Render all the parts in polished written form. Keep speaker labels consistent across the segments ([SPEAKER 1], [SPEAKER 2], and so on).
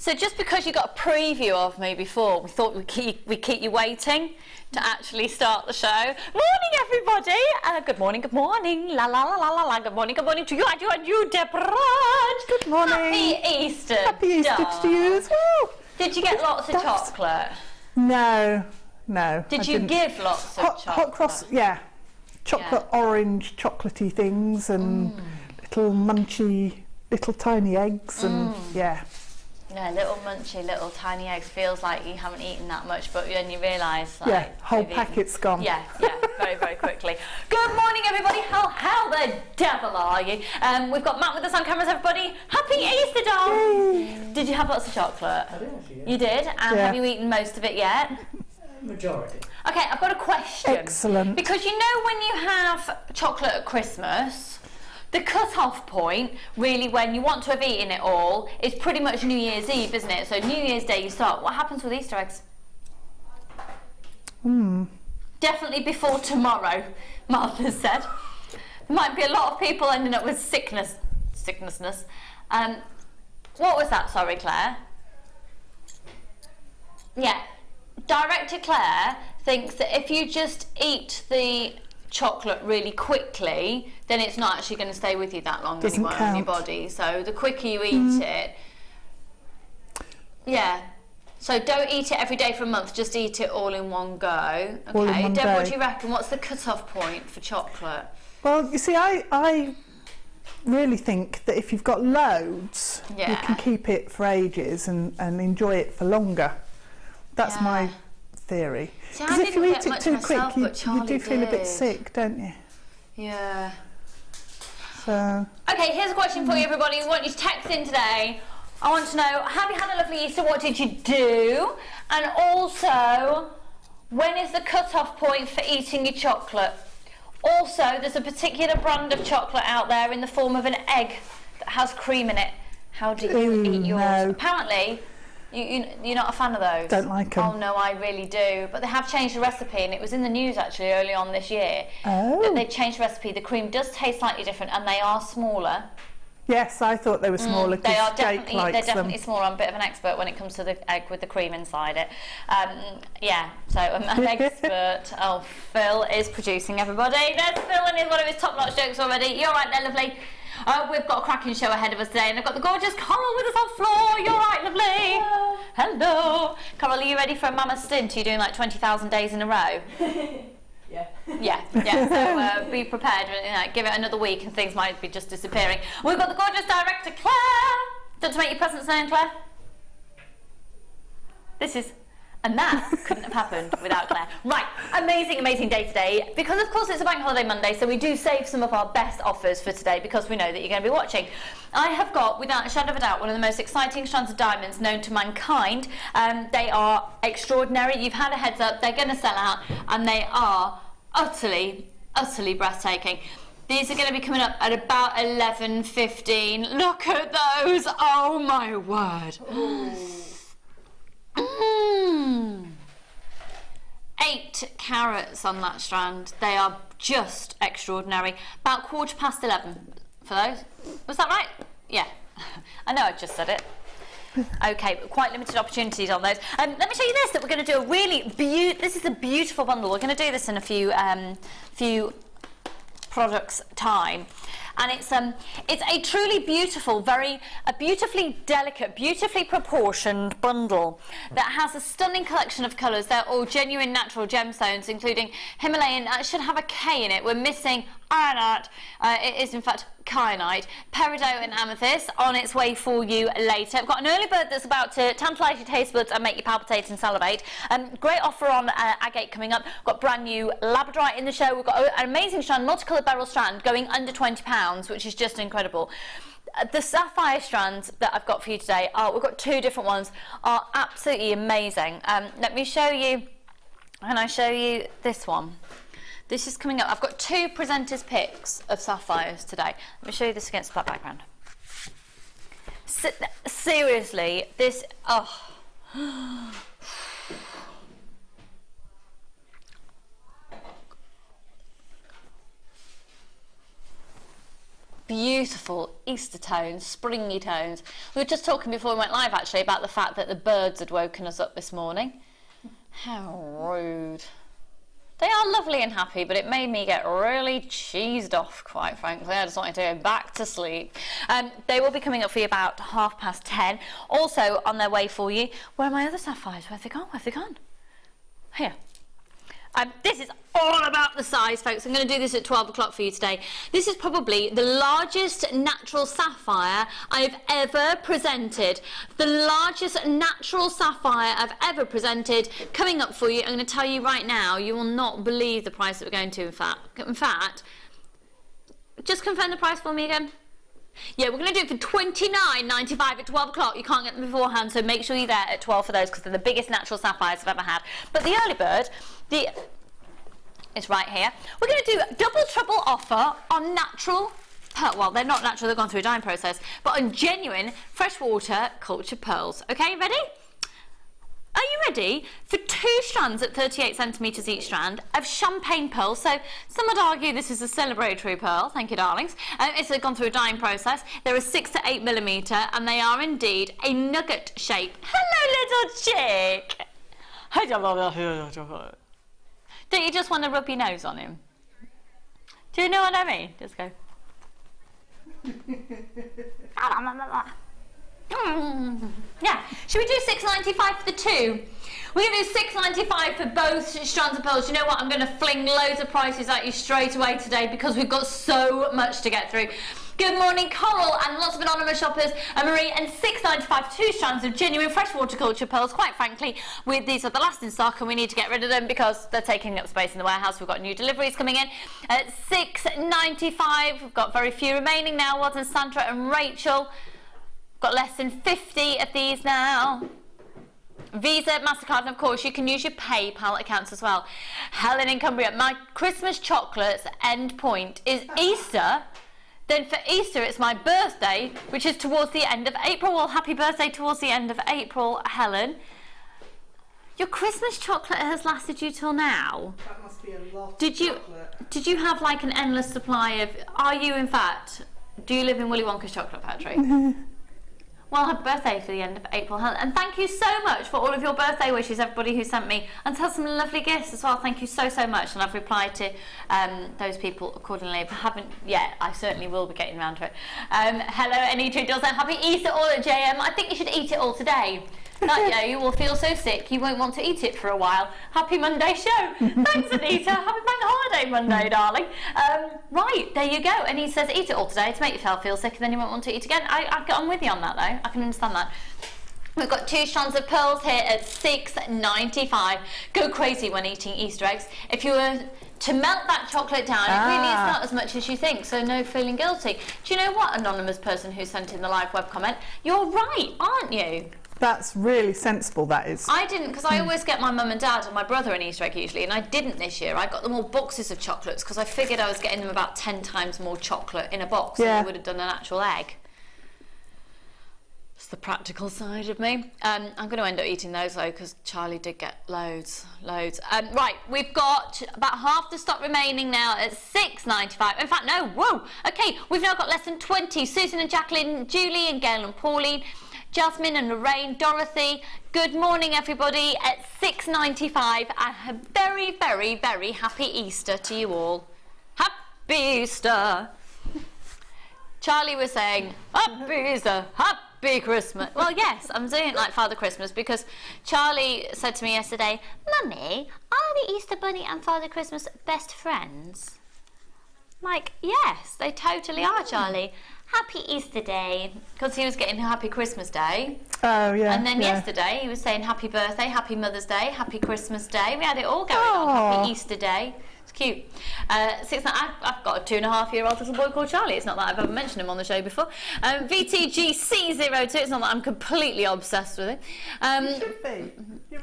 [SPEAKER 1] So just because you got a preview of me before, we thought we'd keep you waiting to actually start the show. Morning, everybody. Good morning, good morning. La la la la la la. Good morning to you and you, Deborah.
[SPEAKER 2] Good morning.
[SPEAKER 1] Happy Easter.
[SPEAKER 2] Happy Easter to you as well.
[SPEAKER 1] Did you get lots of chocolate?
[SPEAKER 2] No.
[SPEAKER 1] Did you give lots of chocolate?
[SPEAKER 2] Hot cross, yeah. Chocolate, orange, chocolatey things and little munchy, little tiny eggs and yeah.
[SPEAKER 1] Yeah, little munchy, little tiny eggs. Feels like you haven't eaten that much, but then you realise, like,
[SPEAKER 2] yeah, whole packet's gone.
[SPEAKER 1] Yeah, very, very quickly. Good morning, everybody. How the devil are you? We've got Matt with us on cameras, everybody. Happy Easter, doll.
[SPEAKER 2] Yay.
[SPEAKER 1] Did you have lots of chocolate?
[SPEAKER 3] I did actually, yeah.
[SPEAKER 1] You did? And have you eaten most of it yet?
[SPEAKER 3] Majority.
[SPEAKER 1] Okay, I've got a question.
[SPEAKER 2] Excellent.
[SPEAKER 1] Because you know when you have chocolate at Christmas, the cut-off point, really, when you want to have eaten it all, is pretty much New Year's Eve, isn't it? So New Year's Day you start. What happens with Easter eggs? Definitely before tomorrow, Martha said. There might be a lot of people ending up with sicknessness. What was that? Sorry, Claire. Yeah. Director Claire thinks that if you just eat the chocolate really quickly, then it's not actually going to stay with you that long anymore in your body. So the quicker you eat it, yeah. So don't eat it every day for a month. Just eat it all in one go. Okay, Deb, what do you reckon? What's the cut-off point for chocolate?
[SPEAKER 2] Well, you see, I really think that if you've got loads, you can keep it for ages and enjoy it for longer. That's my theory. Because if you eat it too quick, you do feel a bit sick, don't you?
[SPEAKER 1] Yeah.
[SPEAKER 2] So.
[SPEAKER 1] Okay, here's a question for you, everybody. We want you to text in today. I want to know, have you had a lovely Easter? What did you do? And also, when is the cut-off point for eating your chocolate? Also, there's a particular brand of chocolate out there in the form of an egg that has cream in it. How do you eat yours?
[SPEAKER 2] No.
[SPEAKER 1] Apparently, you're not a fan of those?
[SPEAKER 2] Don't like them.
[SPEAKER 1] Oh no, I really do. But they have changed the recipe, and it was in the news actually early on this year.
[SPEAKER 2] Oh.
[SPEAKER 1] That they changed the recipe. The cream does taste slightly different, and they are smaller.
[SPEAKER 2] Yes, I thought they were smaller because Jake likes
[SPEAKER 1] they're definitely
[SPEAKER 2] them.
[SPEAKER 1] smaller. I'm a bit of an expert when it comes to the egg with the cream inside it. Yeah, so I'm an expert. Oh, Phil is producing, everybody. There's Phil and his one of his top-notch jokes already. You're right there, lovely. We've got a cracking show ahead of us today, and I've got the gorgeous Coral with us on floor. You're right, lovely. Hello. Coral, are you ready for a mammoth stint? Are you doing like 20,000 days in a row? Yeah. So be prepared. Give it another week, and things might be just disappearing. We've got the gorgeous director, Claire. Don't you make your presence known, Claire? And that couldn't have happened without Claire. Right, amazing day today. Because of course it's a bank holiday Monday, so we do save some of our best offers for today because we know that you're going to be watching. I have got, without a shadow of a doubt, one of the most exciting strands of diamonds known to mankind. They are extraordinary. You've had a heads up. They're going to sell out, and they are utterly breathtaking. These are going to be coming up at about 11:15. Look at those. Oh my word. 8 carats on that strand. They are just extraordinary. About 11:15 for those. Was that right? Yeah. I know I just said it. Okay, but quite limited opportunities on those. Let me show you this, that we're going to do a really this is a beautiful bundle. We're going to do this in a few products time. And it's a truly beautiful, a beautifully delicate, beautifully proportioned bundle that has a stunning collection of colours. They're all genuine natural gemstones, including Himalayan. It should have a K in it. We're missing ironite. It is in fact kyanite, peridot and amethyst on its way for you later. I've got an early bird that's about to tantalise your taste buds and make you palpitate and salivate. Great offer on agate coming up. We've got brand new labradorite in the show. We've got an amazing strand, multicoloured beryl strand going under £20, which is just incredible. The sapphire strands that I've got for you today we've got 2 different ones, are absolutely amazing. Let me show you, can I show you this one? This is coming up. I've got 2 presenters picks of sapphires today. Let me show you this against the black background. Seriously, this, beautiful Easter tones, springy tones. We were just talking before we went live actually about the fact that the birds had woken us up this morning. How rude. They are lovely and happy, but it made me get really cheesed off, quite frankly. I just wanted to go back to sleep. They will be coming up for you about 10:30. Also on their way for you, where are my other sapphires? Where have they gone? Where have they gone? Here. This is all about the size, folks. I'm going to do this at 12 o'clock for you today. This is probably the largest natural sapphire I've ever presented. The largest natural sapphire I've ever presented. Coming up for you, I'm going to tell you right now, you will not believe the price that we're going to, in fact. Just confirm the price for me again. Yeah, we're going to do it for $29.95 at 12 o'clock. You can't get them beforehand, so make sure you're there at 12 for those because they're the biggest natural sapphires I've ever had. But the early bird, it's right here. We're going to do a double trouble offer on natural pearl. Well, they're not natural, they've gone through a dyeing process, but on genuine freshwater cultured pearls. Okay, ready? Are you ready for 2 strands at 38 centimetres each strand of champagne pearl? So some would argue this is a celebratory pearl. Thank you, darlings. It's gone through a dyeing process. They're a 6 to 8 millimetre, and they are indeed a nugget shape. Hello, little chick. Don't you just want to rub your nose on him? Do you know what I mean? Just go. Yeah, should we do $6.95 for the 2? We're going to do $6.95 for both strands of pearls. You know what? I'm going to fling loads of prices at you straight away today because we've got so much to get through. Good morning, Coral, and lots of anonymous shoppers, Marie, and $6.95 for 2 strands of genuine freshwater culture pearls. Quite frankly, these are the last in stock, and we need to get rid of them because they're taking up space in the warehouse. We've got new deliveries coming in at $6.95. We've got very few remaining now. Well done, Sandra and Rachel. Got less than 50 of these now. Visa, MasterCard, and of course you can use your PayPal accounts as well. Helen in Cumbria, my Christmas chocolate's end point is Easter. Then for Easter it's my birthday, which is towards the end of April. Well, happy birthday towards the end of April, Helen. Your Christmas chocolate has lasted you till now?
[SPEAKER 2] That must be a lot of
[SPEAKER 1] chocolate. Did you have like an endless supply of... Are you in fact... Do you live in Willy Wonka's chocolate factory? Well, happy birthday for the end of April, Helen. And thank you so much for all of your birthday wishes, everybody who sent me. And to have some lovely gifts as well. Thank you so, so much. And I've replied to those people accordingly. If I haven't yet, I certainly will be getting around to it. Hello, Anitra does that. Happy Easter all at JM. I think you should eat it all today. You will feel so sick you won't want to eat it for a while. Happy Monday show. Thanks, Anita. Happy bank holiday Monday, darling. Right, there you go. And he says eat it all today to make you feel sick and then you won't want to eat again. I get on with you on that though. I can understand that. We've got 2 strands of pearls here at $6.95. Go crazy when eating Easter eggs. If you were to melt that chocolate down, it really is not as much as you think, so no feeling guilty. Do you know what, anonymous person who sent in the live web comment? You're right, aren't you?
[SPEAKER 2] That's really sensible, that is.
[SPEAKER 1] I didn't, because I always get my mum and dad and my brother an Easter egg usually, and I didn't this year. I got them all boxes of chocolates because I figured I was getting them about 10 times more chocolate in a box than I would have done an actual egg. It's the practical side of me. I'm going to end up eating those though because Charlie did get loads. Right, we've got about half the stock remaining now at $6.95. In fact, no, whoa. Okay, we've now got less than 20. Susan and Jacqueline, Julie and Gail and Pauline, Jasmine and Lorraine, Dorothy. Good morning, everybody. At $6.95. A very, very, very happy Easter to you all. Happy Easter. Charlie was saying, Happy Easter, Happy Christmas. Well, yes, I'm doing it like Father Christmas because Charlie said to me yesterday, Mummy, are the Easter Bunny and Father Christmas best friends? I'm like, yes, they totally are, Charlie. Happy Easter Day, because he was getting Happy Christmas Day.
[SPEAKER 2] Oh, yeah.
[SPEAKER 1] And then yesterday he was saying Happy Birthday, Happy Mother's Day, Happy Christmas Day. We had it all going on. Happy Easter Day. It's cute. I've got a 2.5-year-old little boy called Charlie. It's not that I've ever mentioned him on the show before. VTGC02. It's not that I'm completely obsessed with him.
[SPEAKER 2] You should be.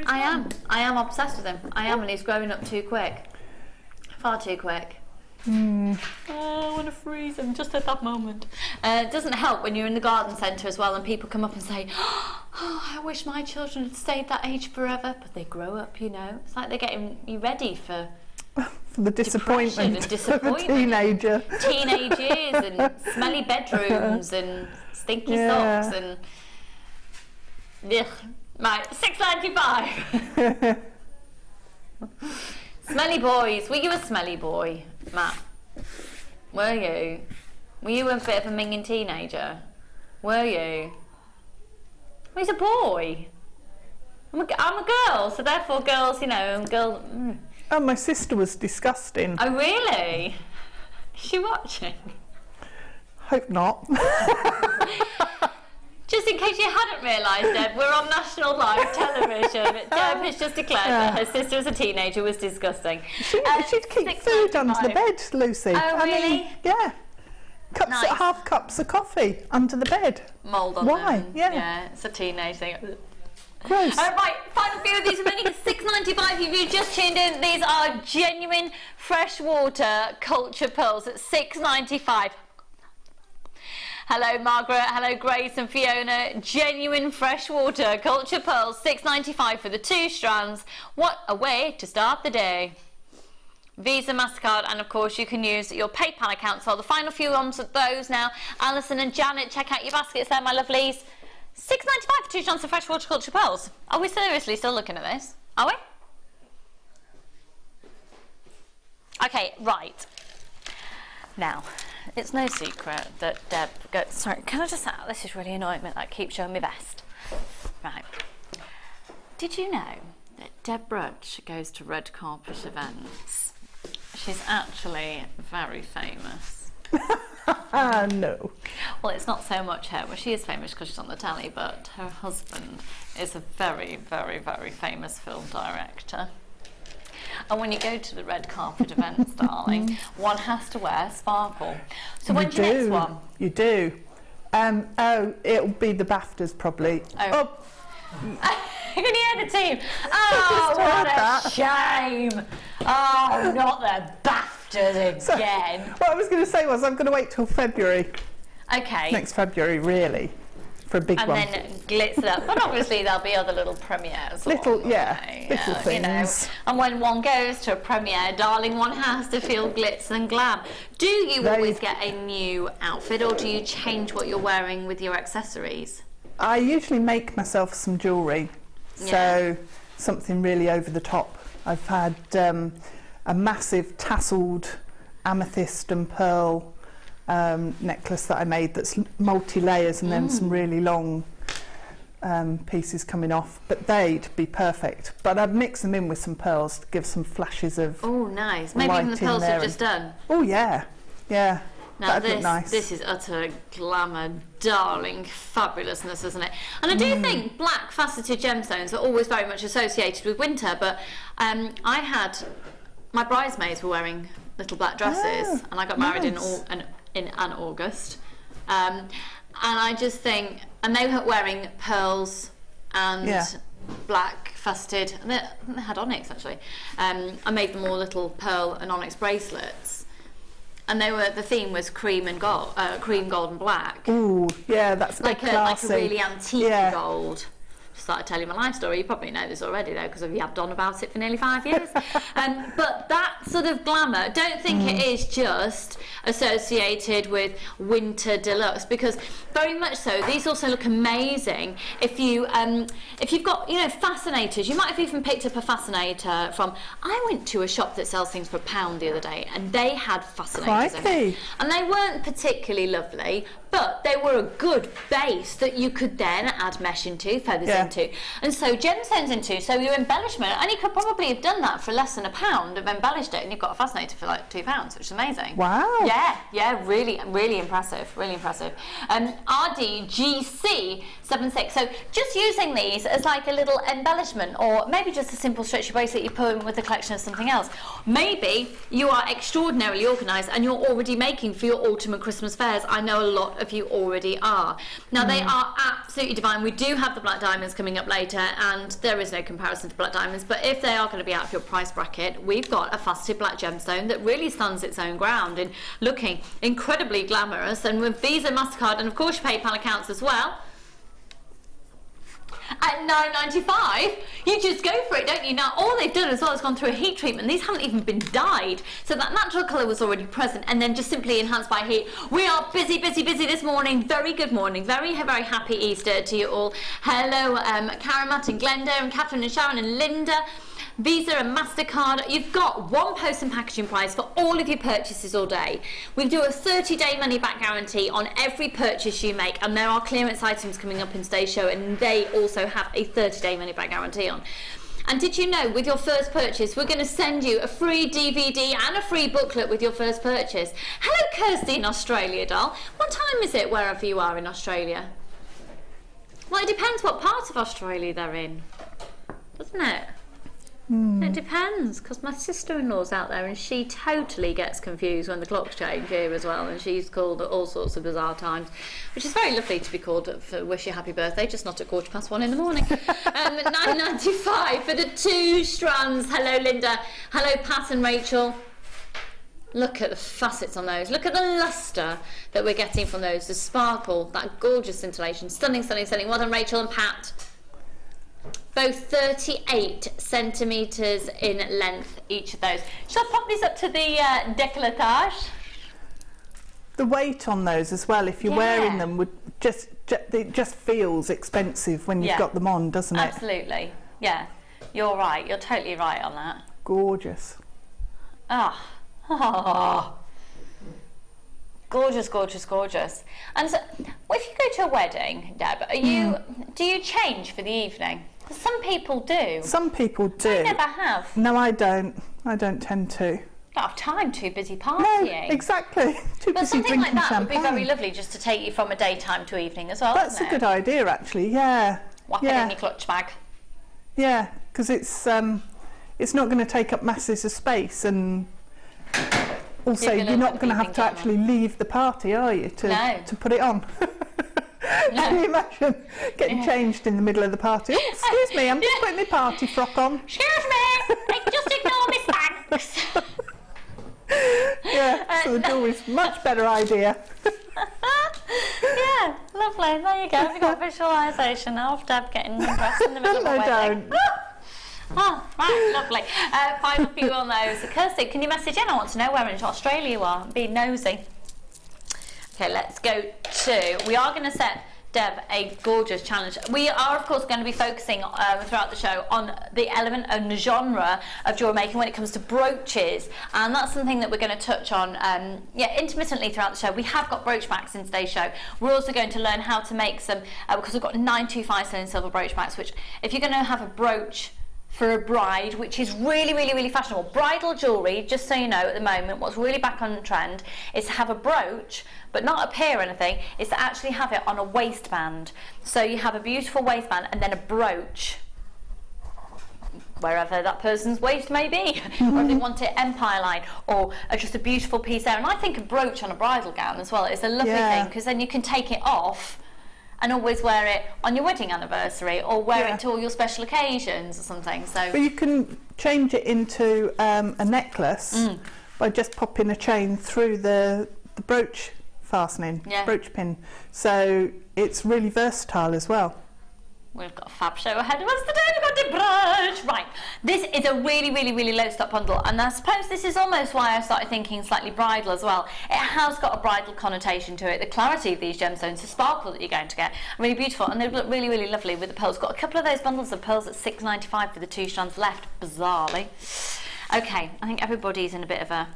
[SPEAKER 1] I am obsessed with him. I am, and he's growing up too quick. Far too quick. Oh, I want to freeze him just at that moment. It doesn't help when you're in the garden centre as well and people come up and say, oh, I wish my children had stayed that age forever. But they grow up, you know. It's like they're getting you ready for
[SPEAKER 2] for the disappointment of a teenager.
[SPEAKER 1] Teenage years and smelly bedrooms and stinky socks and... Ugh. Right, $6.95. Smelly boys. Were you a smelly boy, Matt? Were you? Were you a bit of a minging teenager? Were you? Well, he's a boy. I'm a girl, so therefore girls, you know,
[SPEAKER 2] Oh, my sister was disgusting.
[SPEAKER 1] Oh, really? Is she watching?
[SPEAKER 2] Hope not.
[SPEAKER 1] Just in case you hadn't realised, Deb, we're on national live television. Deb has just declared that her sister as a teenager was disgusting.
[SPEAKER 2] She'd keep food under the bed, Lucy.
[SPEAKER 1] Oh, really?
[SPEAKER 2] I mean, yeah. Half cups of coffee under the bed.
[SPEAKER 1] Mould on
[SPEAKER 2] Why?
[SPEAKER 1] them.
[SPEAKER 2] Yeah.
[SPEAKER 1] It's a teenage thing.
[SPEAKER 2] Gross.
[SPEAKER 1] Right, final few of these remaining. $6.95 if you just tuned in. These are genuine freshwater culture pearls at $6.95. Hello Margaret, hello Grace and Fiona. Genuine freshwater culture pearls, $6.95 for the 2 strands. What a way to start the day. Visa, MasterCard, and of course you can use your PayPal account. So the final few ones of those now. Alison and Janet, check out your baskets there, my lovelies. $6.95 for 2 strands of freshwater culture pearls. Are we seriously still looking at this? Are we? Okay, right. Now, it's no secret that Deb goes... Sorry, can I just... This is really annoying me, that keeps showing me vest. Right. Did you know that Deb Rudge goes to red carpet events? She's actually very famous.
[SPEAKER 2] No.
[SPEAKER 1] Well, it's not so much her. Well, she is famous because she's on the telly, but her husband is a very, very, very famous film director. And when you go to the red carpet events, darling, one has to wear sparkle. So when's your next one?
[SPEAKER 2] You do. It'll be the BAFTAs probably.
[SPEAKER 1] Oh. Can you hear the team? Oh, what a shame. Oh, not the BAFTAs again.
[SPEAKER 2] What I was going to say was I'm going to wait till February.
[SPEAKER 1] Okay.
[SPEAKER 2] Next February, really. For a big one.
[SPEAKER 1] And then glitz it up. But obviously there'll be other little premieres.
[SPEAKER 2] Little things.
[SPEAKER 1] You know. And when one goes to a premiere, darling, one has to feel glitz and glam. Do you always get a new outfit, or do you change what you're wearing with your accessories?
[SPEAKER 2] I usually make myself some jewellery. So something really over the top. I've had a massive tasselled amethyst and pearl necklace that I made that's multi-layers, and then some really long pieces coming off, but they'd be perfect. But I'd mix them in with some pearls to give some flashes of...
[SPEAKER 1] Oh, nice. Maybe even the pearls you've just done.
[SPEAKER 2] Oh, yeah. Yeah.
[SPEAKER 1] Now
[SPEAKER 2] That'd look nice.
[SPEAKER 1] This is utter glamour, darling fabulousness, isn't it? And I do think black faceted gemstones are always very much associated with winter, but I had... My bridesmaids were wearing little black dresses, and I got married in August. And I just think... And they were wearing pearls and black faceted... And they had onyx, actually. I made them all little pearl and onyx bracelets. And the theme was cream and gold, cream, gold and black.
[SPEAKER 2] Ooh, yeah, that's
[SPEAKER 1] like
[SPEAKER 2] classy.
[SPEAKER 1] Like a really antique gold. Just thought I'd tell you my life story. You probably know this already though, because I've yabbed on about it for nearly 5 years. But that sort of glamour, don't think it is just associated with winter deluxe, because very much so. These also look amazing if you've got, you know, fascinators. You might have even picked up a fascinator from... I went to a shop that sells things for £1 the other day, and they had fascinators in it. And they weren't particularly lovely, but they were a good base that you could then add mesh into, feathers into, and so gemstones into, so your embellishment, and you could probably have done that for less than £1, have embellished it, and you've got a fascinator for like £2, which is amazing.
[SPEAKER 2] Wow.
[SPEAKER 1] Yeah, really, really impressive, really impressive. RDGC76, so just using these as like a little embellishment, or maybe just a simple stretchy bracelet you put in with a collection of something else. Maybe you are extraordinarily organised and you're already making for your autumn and Christmas fairs. I know a lot of you already are. Now they are absolutely divine. We do have the black diamonds coming up later, and there is no comparison to black diamonds, but if they are going to be out of your price bracket, we've got a faceted black gemstone that really stands its own ground in looking incredibly glamorous, and with Visa, MasterCard, and of course your PayPal accounts as well. at £9.95. You just go for it, don't you? Now, all they've done as well is gone through a heat treatment. These haven't even been dyed, so that natural colour was already present, and then just simply enhanced by heat. We are busy this morning. Very good morning. Very, very happy Easter to you all. Hello, Karen, Matt and Glenda and Catherine and Sharon and Linda. Visa and MasterCard. You've got one post and packaging price for all of your purchases all day. We do a 30-day money back guarantee on every purchase you make, and there are clearance items coming up in today's show, and they also have a 30-day money back guarantee on. And did you know, with your first purchase, we're going to send you a free DVD and a free booklet with your first purchase. Hello, Kirsty in Australia, doll. What time is it wherever you are in Australia? Well, it depends what part of Australia they're in, doesn't it? It depends, because my sister-in-law's out there and she totally gets confused when the clocks change here as well, and she's called at all sorts of bizarre times, which is very lovely to be called for wish you happy birthday, just not at 1:15 in the morning. £9.95 for the 2 strands. Hello Linda, hello Pat and Rachel. Look at the facets on those. Look at the lustre that we're getting from those, the sparkle, that gorgeous scintillation. Stunning, stunning, stunning. Well done Rachel and Pat. Both 38 centimetres in length, each of those. Shall I pop these up to the décolletage?
[SPEAKER 2] The weight on those as well, if you're wearing them, would it just feels expensive when you've got them on, doesn't it?
[SPEAKER 1] Absolutely, yeah. You're right, you're totally right on that.
[SPEAKER 2] Gorgeous.
[SPEAKER 1] Gorgeous, gorgeous, gorgeous. And so, if you go to a wedding, Deb, do you change for the evening? Some people do.
[SPEAKER 2] Some people do.
[SPEAKER 1] I never have.
[SPEAKER 2] No, I don't. I don't tend to.
[SPEAKER 1] Don't have time, too busy partying.
[SPEAKER 2] No, exactly. Too busy drinking champagne.
[SPEAKER 1] But something like that would be very lovely, just to take you from a daytime to evening as well.
[SPEAKER 2] That's a good idea, actually. Yeah.
[SPEAKER 1] Whap it in your clutch bag.
[SPEAKER 2] Yeah, because it's not going to take up masses of space, and also you're not going to have to actually leave the party, are you, to put it on? Can you imagine getting changed in the middle of the party? Oh, excuse me, I'm just putting my party frock on.
[SPEAKER 1] Excuse me, just ignore me, thanks.
[SPEAKER 2] Yeah, so the always much better idea.
[SPEAKER 1] Yeah, lovely. There you go. We've got visualisation now of Deb getting dressed in the middle of a wedding. Oh, right, lovely. Final few on those. Kirsty, can you message in? I want to know where in Australia you are. Be nosy. Okay, let's go to, we are going to set Deb a gorgeous challenge. We are, of course, going to be focusing throughout the show on the element and the genre of jewellery making when it comes to brooches, and that's something that we're going to touch on intermittently throughout the show. We have got brooch backs in today's show. We're also going to learn how to make some, because we've got 925 sterling silver brooch backs, which if you're going to have a brooch for a bride, which is really, really, really fashionable. Bridal jewellery, just so you know, at the moment, what's really back on trend is to have a brooch, but not a pear or anything, is to actually have it on a waistband. So you have a beautiful waistband and then a brooch, wherever that person's waist may be, or if they want it empire line, or just a beautiful piece there. And I think a brooch on a bridal gown as well is a lovely thing, because then you can take it off and always wear it on your wedding anniversary, or wear it to all your special occasions or something. So, but
[SPEAKER 2] you can change it into a necklace by just popping a chain through the brooch fastening, brooch pin. So it's really versatile as well.
[SPEAKER 1] We've got a fab show ahead of us today. We've got the brooch. Right, this is a really, really, really low stock bundle, and I suppose this is almost why I started thinking slightly bridal as well. It has got a bridal connotation to it. The clarity of these gemstones, the sparkle that you're going to get, really beautiful, and they look really, really lovely with the pearls. Got a couple of those bundles of pearls at £6.95 for the 2 strands left, bizarrely. Okay, I think everybody's in a bit of a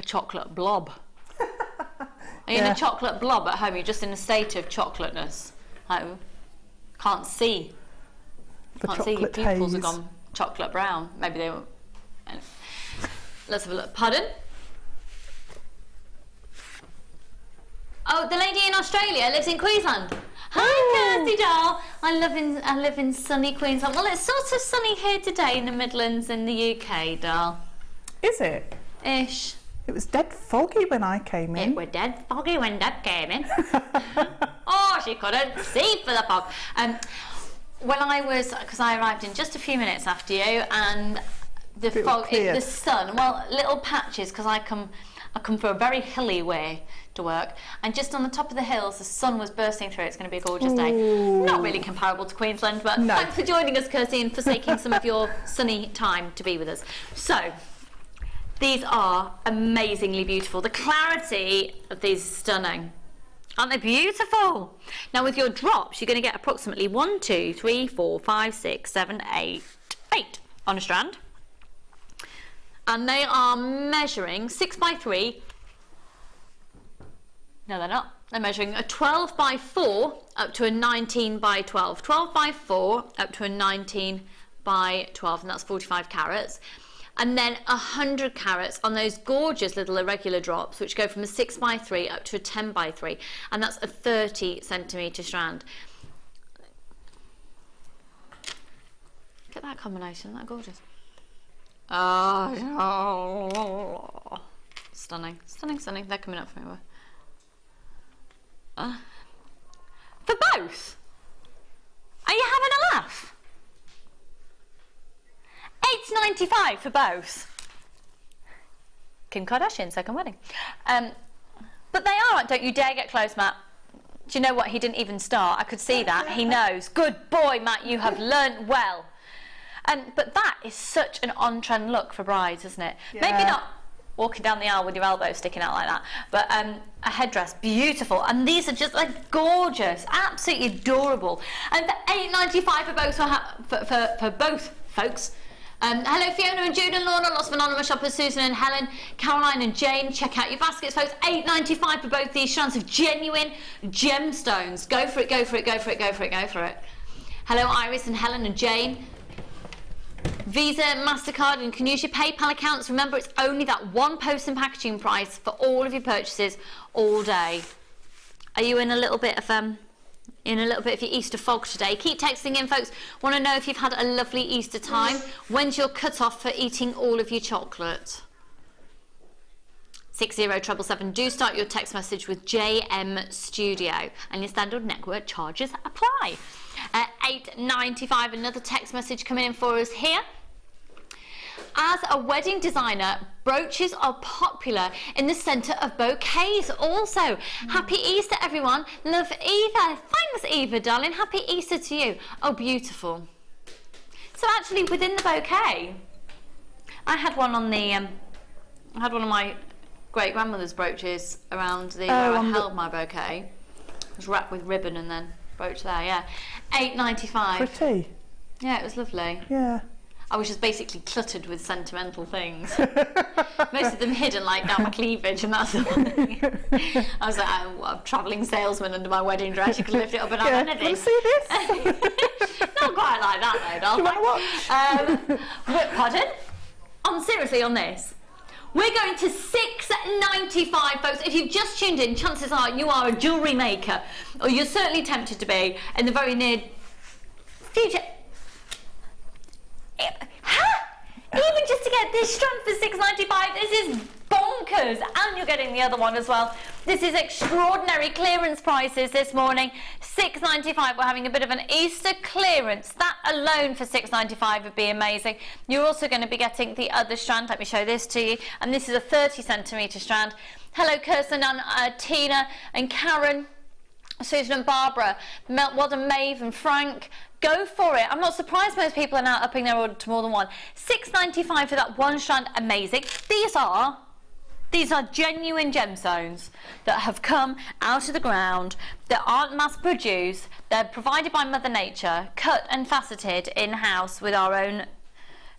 [SPEAKER 1] chocolate blob. Are you in a chocolate blob at home? You're just in a state of chocolateness. Can't see. Your pupils have gone chocolate brown. Maybe they were. Let's have a look. Pardon? Oh, the lady in Australia lives in Queensland. Hi, Kirsty doll. I live in sunny Queensland. Well, it's sort of sunny here today in the Midlands in the UK, doll.
[SPEAKER 2] Is it?
[SPEAKER 1] Ish.
[SPEAKER 2] It was dead foggy when I came in.
[SPEAKER 1] It was dead foggy when Deb came in. Oh, she couldn't see for the fog. When because I arrived in just a few minutes after you, and the fog, the sun, well, little patches, because I come I come from a very hilly way to work, and just on the top of the hills the sun was bursting through. It's going to be a gorgeous day. Not really comparable to Queensland, but no. Thanks for joining us, Kirsty, and forsaking some of your sunny time to be with us. So these are amazingly beautiful. The clarity of these is stunning. Aren't they beautiful? Now with your drops, you're going to get approximately 1, 2, 3, 4, 5, 6, 7, 8 on a strand. And they are measuring 6 by 3. No, they're not. They're measuring a 12 by 4 up to a 19 by 12. 12 by 4 up to a 19 by 12, and that's 45 carats. And then 100 carats on those gorgeous little irregular drops, which go from a 6 by 3 up to a 10 by 3, and that's a 30 centimetre strand. Look at that combination, isn't that gorgeous? Oh, stunning, stunning, stunning. They're coming up for me. For both? Are you having a laugh? $8.95 for both. Kim Kardashian, second wedding. But they are, don't you dare get close, Matt. Do you know what? He didn't even start. I could see that. He knows. Good boy, Matt. You have learnt well. But that is such an on-trend look for brides, isn't it? Yeah. Maybe not walking down the aisle with your elbow sticking out like that, but a headdress, beautiful. And these are just like gorgeous, absolutely adorable. And for $8.95 for both folks. Hello Fiona and Jude and Lorna, lots of anonymous shoppers, Susan and Helen, Caroline and Jane. Check out your baskets, folks. $8.95 for both these strands of genuine gemstones. Go for it, go for it, go for it, go for it, go for it. Hello Iris and Helen and Jane. Visa, MasterCard, and can use your PayPal accounts. Remember, it's only that one post and packaging price for all of your purchases all day. Are you in a little bit of your Easter fog today? Keep texting in, folks. Want to know if you've had a lovely Easter time. When's your cut-off for eating all of your chocolate? 60777. Do start your text message with JM Studio, and your standard network charges apply. $8.95. Another text message coming in for us here. As a wedding designer, brooches are popular in the centre of bouquets also. Happy Easter, everyone. Love, Eva. Thanks, Eva, darling. Happy Easter to you. Oh, beautiful. So actually, within the bouquet, I had one on the, I had one of my great-grandmother's brooches around the, where I held my bouquet. It was wrapped with ribbon and then brooch there, yeah. $8.95.
[SPEAKER 2] Pretty.
[SPEAKER 1] Yeah, it was lovely.
[SPEAKER 2] Yeah.
[SPEAKER 1] I was just basically cluttered with sentimental things. Most of them hidden like down my cleavage and that sort of thing. I was like, I'm a travelling salesman under my wedding dress. You can lift it up and have anything.
[SPEAKER 2] Want to see this?
[SPEAKER 1] Not quite like that though, darling.
[SPEAKER 2] Do you want to watch?
[SPEAKER 1] Pardon? Seriously, on this. We're going to $6.95, folks. If you've just tuned in, chances are you are a jewellery maker, or you're certainly tempted to be in the very near future. Even just to get this strand for $6.95, this is bonkers, and you're getting the other one as well. This is extraordinary clearance prices this morning. $6.95. We're having a bit of an Easter clearance. That alone for $6.95 would be amazing. You're also going to be getting the other strand. Let me show this to you. And this is a 30 centimetre strand. Hello, Kirsten and Tina and Karen, Susan and Barbara, Meltwater, Maeve and Frank. Go for it. I'm not surprised most people are now upping their order to more than one. $6.95 for that one strand. Amazing. These are genuine gemstones that have come out of the ground, that aren't mass produced. They're provided by Mother Nature, cut and faceted in-house with our own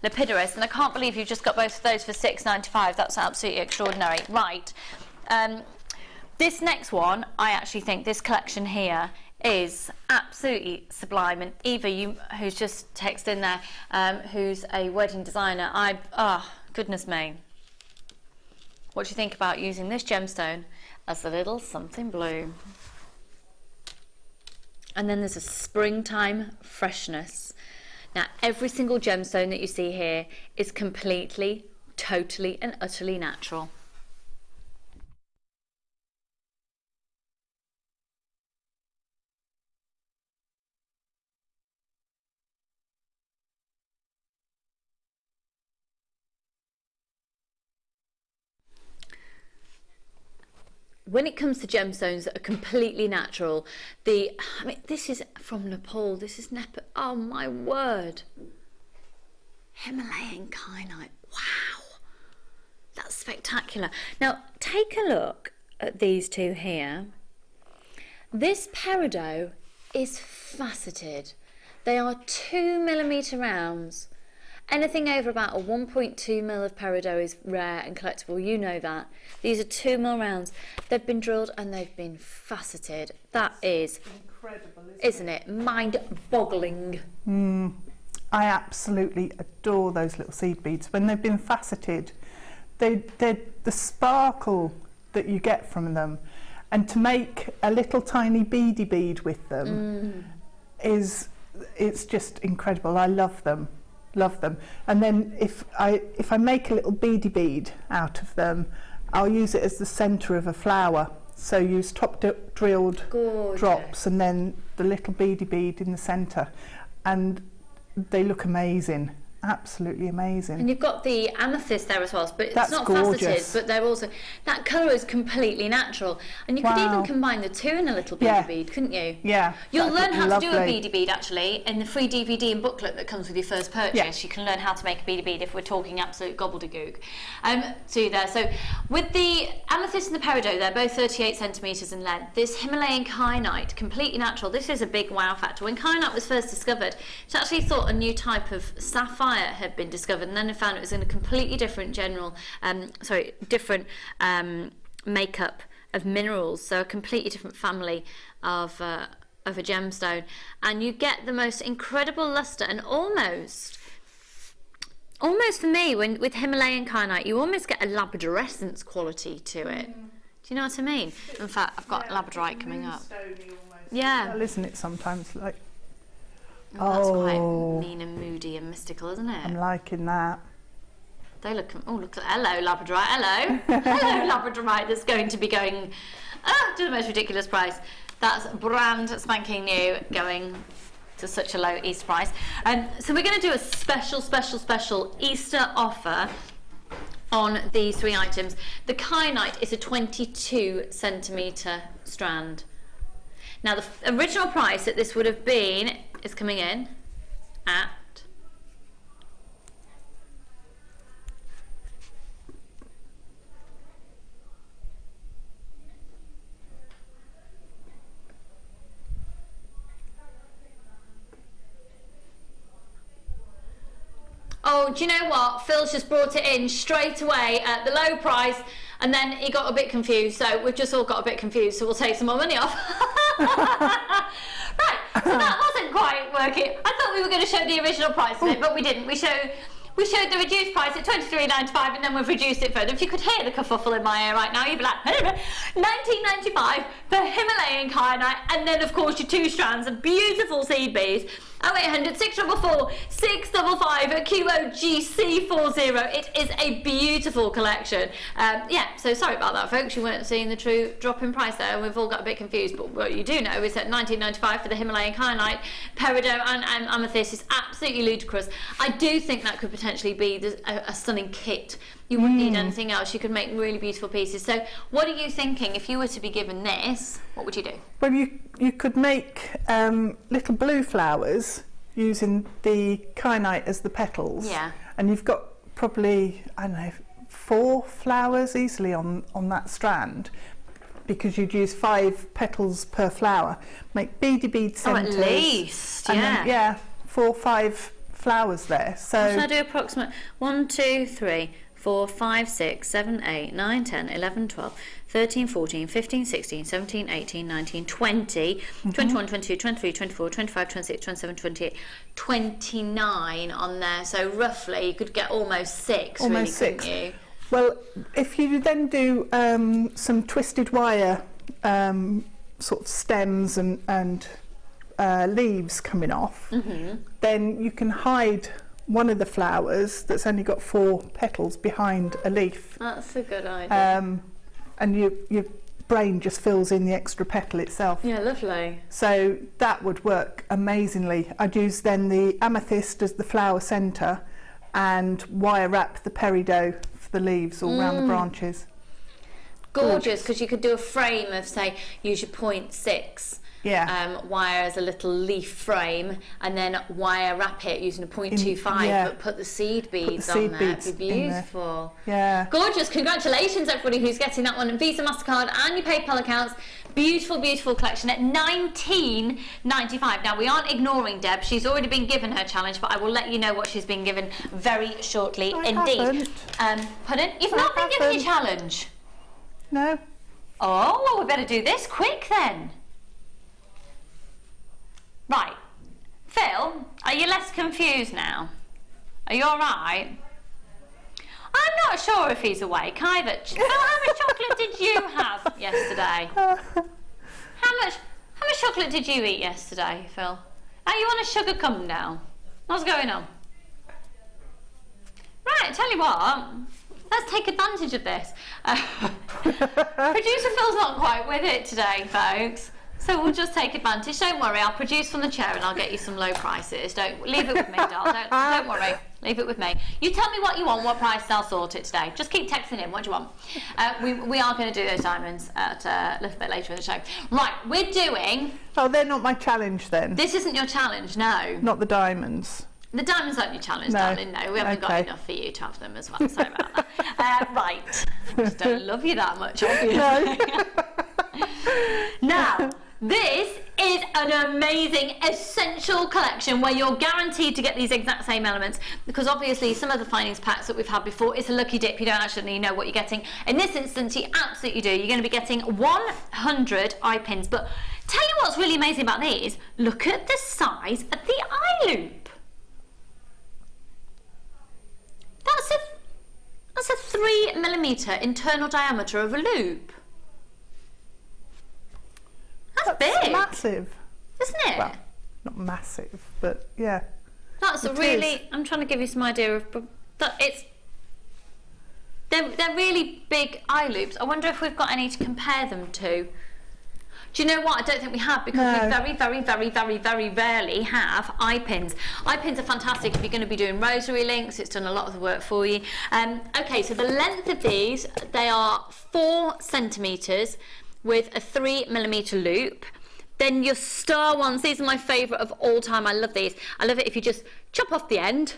[SPEAKER 1] lapidarists. And I can't believe you've just got both of those for $6.95. That's absolutely extraordinary. Right. This next one, I actually think this collection here is absolutely sublime. And Eva, who's just texted in there, who's a wedding designer, goodness me. What do you think about using this gemstone as a little something blue? And then there's a springtime freshness. Now, every single gemstone that you see here is completely, totally and utterly natural. when it comes to gemstones that are completely natural, I mean, this is from Nepal. This is Nepal. Oh my word! Himalayan kyanite. Wow, that's spectacular. Now take a look at these two here. This peridot is faceted. They are 2mm rounds. Anything over about a 1.2mm of peridot is rare and collectible, you know that. These are 2mm rounds. They've been drilled and they've been faceted. That is
[SPEAKER 2] incredible,
[SPEAKER 1] isn't it? Mind-boggling.
[SPEAKER 2] I absolutely adore those little seed beads. When they've been faceted, they're the sparkle that you get from them. And to make a little tiny beady bead with them it's just incredible. I love them. Love them. And then if I make a little beady bead out of them, I'll use it as the centre of a flower. So use top drilled drops and then the little beady bead in the centre, and they look amazing. Absolutely amazing.
[SPEAKER 1] And you've got the amethyst there as well, but it's not
[SPEAKER 2] gorgeous.
[SPEAKER 1] faceted, but they're also, that colour is completely natural. And you could even combine the two in a little beady bead, couldn't you?
[SPEAKER 2] Yeah.
[SPEAKER 1] You'll learn how to do a beady bead actually in the free DVD and booklet that comes with your first purchase. Yeah. You can learn how to make a beady bead if we're talking absolute gobbledygook. So with the amethyst and the peridot, they're both 38 centimetres in length. This Himalayan kyanite, completely natural. This is a big wow factor. When kyanite was first discovered, it's actually thought a new type of sapphire had been discovered, and then they found it was in a completely different makeup of minerals, so a completely different family of a gemstone, and you get the most incredible luster, and almost for me, with Himalayan kyanite, you almost get a labradorescence quality to it. Do you know what I mean? In fact, I've got labradorite coming up. Yeah.
[SPEAKER 2] Well, isn't it sometimes like?
[SPEAKER 1] Well, that's quite mean and moody and mystical, isn't it?
[SPEAKER 2] I'm liking that.
[SPEAKER 1] They look. Oh, look! Hello, labradorite. Hello, hello, labradorite. That's going to be going to the most ridiculous price. That's brand spanking new, going to such a low Easter price. So we're going to do a special Easter offer on these three items. The kyanite is a 22 centimetre strand. Now the original price that this would have been is coming in at Oh, do you know what? Phil's just brought it in straight away at the low price, and then he got a bit confused, so we've just all got a bit confused, so we'll take some more money off. Right, so that wasn't quite working. I thought we were going to show the original price of it, but we didn't. We showed the reduced price at $23.95, and then we've reduced it further. If you could hear the kerfuffle in my ear right now, you'd be like, $19.95 for Himalayan kyanite, and then of course your two strands of beautiful seed beads. 0800 644 655 QOGC40. It is a beautiful collection. So sorry about that, folks. You weren't seeing the true drop in price there, and we've all got a bit confused. But what you do know is that $19.95 for the Himalayan kyanite, peridot, and amethyst is absolutely ludicrous. I do think that could potentially be a stunning kit. You wouldn't need anything else. You could make really beautiful pieces. So what are you thinking if you were to be given this? What would you do?
[SPEAKER 2] Well, you could make little blue flowers using the kyanite as the petals.
[SPEAKER 1] Yeah.
[SPEAKER 2] And you've got probably, I don't know, 4 flowers easily on that strand, because you'd use 5 petals per flower. Make beady bead centres.
[SPEAKER 1] Oh, at least,
[SPEAKER 2] and then, 4 or 5 flowers there. So
[SPEAKER 1] should I do approximate 1, 2, 3, 4, 5, 6, 7, 8, 9, 10, 11, 12, 13, 14, 15, 16, 17, 18, 19, 20, 21, 22, 23, 24, 25, 26, 27, 28, 29 on there. So roughly you could get almost 6,
[SPEAKER 2] almost
[SPEAKER 1] really,
[SPEAKER 2] 6.
[SPEAKER 1] couldn't you?
[SPEAKER 2] Well, if you then do some twisted wire sort of stems and leaves coming off, then you can hide one of the flowers that's only got 4 petals behind a leaf.
[SPEAKER 1] That's a good idea.
[SPEAKER 2] And your brain just fills in the extra petal itself.
[SPEAKER 1] Yeah, lovely.
[SPEAKER 2] So that would work amazingly. I'd use then the amethyst as the flower centre and wire wrap the peridot for the leaves all around the branches.
[SPEAKER 1] Gorgeous, because you could do a frame of, say, use your 0.6 wire as a little leaf frame, and then wire wrap it using a 0.25, but put the seed beads on there. It'd be beautiful.
[SPEAKER 2] Yeah.
[SPEAKER 1] Gorgeous. Congratulations, everybody who's getting that one. And Visa, MasterCard and your PayPal accounts. Beautiful, beautiful collection at $19.95. Now, we aren't ignoring Deb. She's already been given her challenge, but I will let you know what she's been given very shortly indeed. Pardon? You've not been given your challenge?
[SPEAKER 2] No.
[SPEAKER 1] Oh, well, we better do this quick then. Right. Phil, are you less confused now? Are you all right? I'm not sure if he's awake either. Phil, how much chocolate did you have yesterday? How much chocolate did you eat yesterday, Phil? Are you on a sugar come down? What's going on? Right, tell you what. Let's take advantage of this. Producer Phil's not quite with it today, folks. So we'll just take advantage. Don't worry, I'll produce from the chair and I'll get you some low prices. Don't leave it with me, doll. Don't worry. Leave it with me. You tell me what you want, what price, I'll sort it today. Just keep texting in. What do you want? We are going to do those diamonds at a little bit later in the show. Right, we're doing.
[SPEAKER 2] Oh, they're not my challenge then.
[SPEAKER 1] This isn't your challenge, no.
[SPEAKER 2] Not the diamonds.
[SPEAKER 1] The diamonds aren't your challenge, darling. No, we haven't got enough for you to have them as well. Sorry about that. Right. I just don't love you that much, obviously. No. Now, this is an amazing essential collection where you're guaranteed to get these exact same elements, because obviously some of the findings packs that we've had before, it's a lucky dip. You don't actually know what you're getting. In this instance, you absolutely do. You're going to be getting 100 eye pins. But tell you what's really amazing about these. Look at the size of the eye loop. That's a 3mm internal diameter of a loop. That's big.
[SPEAKER 2] Massive.
[SPEAKER 1] Isn't it?
[SPEAKER 2] Well, not massive, but yeah.
[SPEAKER 1] That's really, I'm trying to give you some idea of, that they're really big eye loops. I wonder if we've got any to compare them to. Do you know what? I don't think we have, because we very, very, very, very, very rarely have eye pins. Eye pins are fantastic if you're going to be doing rosary links. It's done a lot of the work for you. Okay, so the length of these, they are 4 centimetres with a 3mm loop. Then your star ones, these are my favourite of all time. I love these. I love it if you just chop off the end,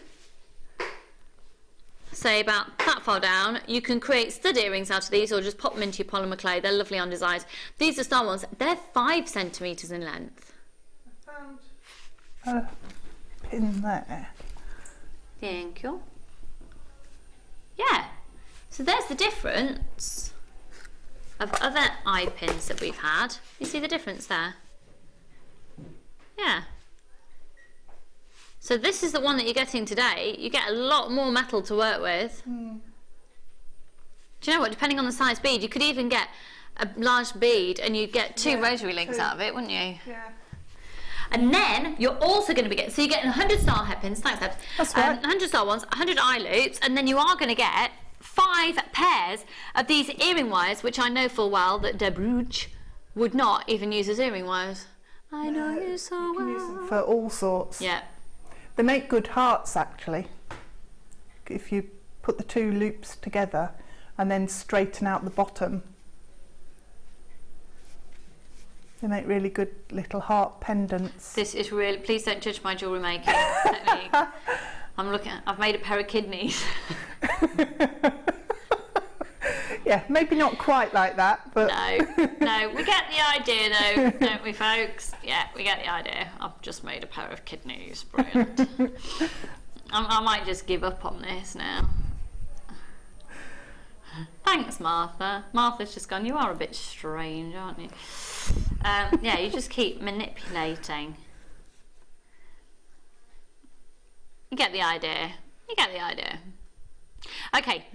[SPEAKER 1] say about that far down. You can create stud earrings out of these, or just pop them into your polymer clay. They're lovely on designs. These are star ones. They're 5 centimetres in length.
[SPEAKER 2] I found a pin there.
[SPEAKER 1] Thank you. Yeah. So there's the difference of other eye pins that we've had. You see the difference there? Yeah. So this is the one that you're getting today. You get a lot more metal to work with. Do you know what? Depending on the size bead, you could even get a large bead and you'd get 2 rosary links out of it, wouldn't you?
[SPEAKER 2] Yeah.
[SPEAKER 1] And then you're also going to be getting, so you're getting 100 star hairpins, thanks Deb.
[SPEAKER 2] That's right.
[SPEAKER 1] 100 star ones, 100 eye loops, and then you are going to get 5 pairs of these earring wires, which I know full well that de Rudge would not even use as earring wires. I know you so well.
[SPEAKER 2] You can use them for all sorts.
[SPEAKER 1] Yeah.
[SPEAKER 2] They make good hearts, actually. If you put the 2 loops together and then straighten out the bottom, they make really good little heart pendants.
[SPEAKER 1] This is really, please don't judge my jewellery making technique. I've made a pair of kidneys.
[SPEAKER 2] Yeah, maybe not quite like that, but...
[SPEAKER 1] No, we get the idea though, don't we, folks? Yeah, we get the idea. I've just made a pair of kidneys. Brilliant. I might just give up on this now. Thanks, Martha. Martha's just gone, you are a bit strange, aren't you? Yeah, you just keep manipulating. You get the idea. You get the idea. Okay.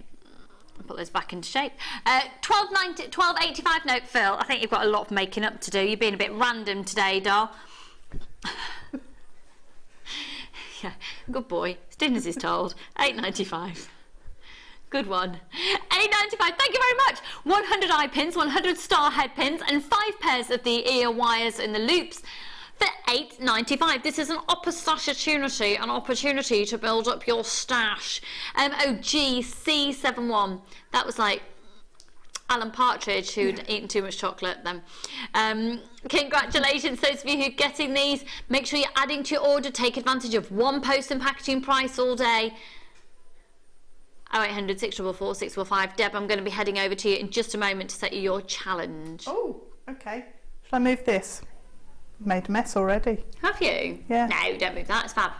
[SPEAKER 1] Put those back into shape. $12.85. No, Phil, I think you've got a lot of making up to do. You're being a bit random today, doll. Yeah, good boy. As soon as he's told. $8.95. Good one. $8.95. Thank you very much. 100 eye pins, 100 star head pins, and 5 pairs of the ear wires in the loops for $8.95. This is an opportunity to build up your stash. OG C71. That was like Alan Partridge, who'd eaten too much chocolate then. Congratulations, those of you who are getting these. Make sure you're adding to your order. Take advantage of one post and packaging price all day. 0800 644 645. Deb, I'm going to be heading over to you in just a moment to set you your challenge.
[SPEAKER 2] Oh, okay. Shall I move this? Made a mess already.
[SPEAKER 1] Have you?
[SPEAKER 2] Yeah.
[SPEAKER 1] No, don't move that. It's fab.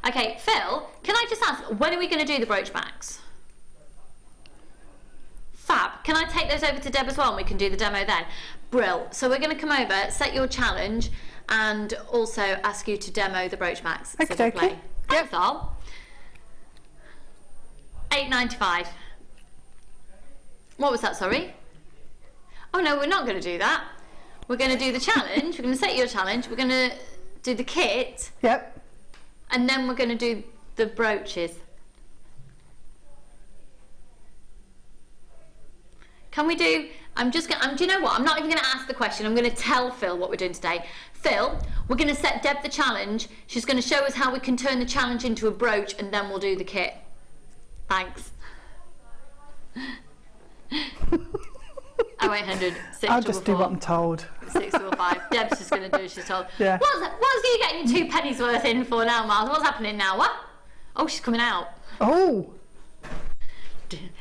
[SPEAKER 1] Okay, Phil, can I just ask, when are we going to do the brooch backs? Fab. Can I take those over to Deb as well and we can do the demo then? Brill. So we're going to come over, set your challenge, and also ask you to demo the brooch backs.
[SPEAKER 2] Okay.
[SPEAKER 1] Thanks, all. $8.95. What was that, sorry? Oh no, we're not going to do that. We're going to do the challenge. We're going to set you a challenge. We're going to do the kit.
[SPEAKER 2] Yep.
[SPEAKER 1] And then we're going to do the brooches. Can we do, do you know what? I'm not even going to ask the question. I'm going to tell Phil what we're doing today. Phil, we're going to set Deb the challenge. She's going to show us how we can turn the challenge into a brooch, and then we'll do the kit. Thanks. 0800
[SPEAKER 2] I'll just do what I'm told.
[SPEAKER 1] 645. Deb's just going to do as she's told.
[SPEAKER 2] Yeah.
[SPEAKER 1] What's you getting 2 pennies worth in for now, Miles? What's happening now? What? Oh, she's coming out.
[SPEAKER 2] Oh.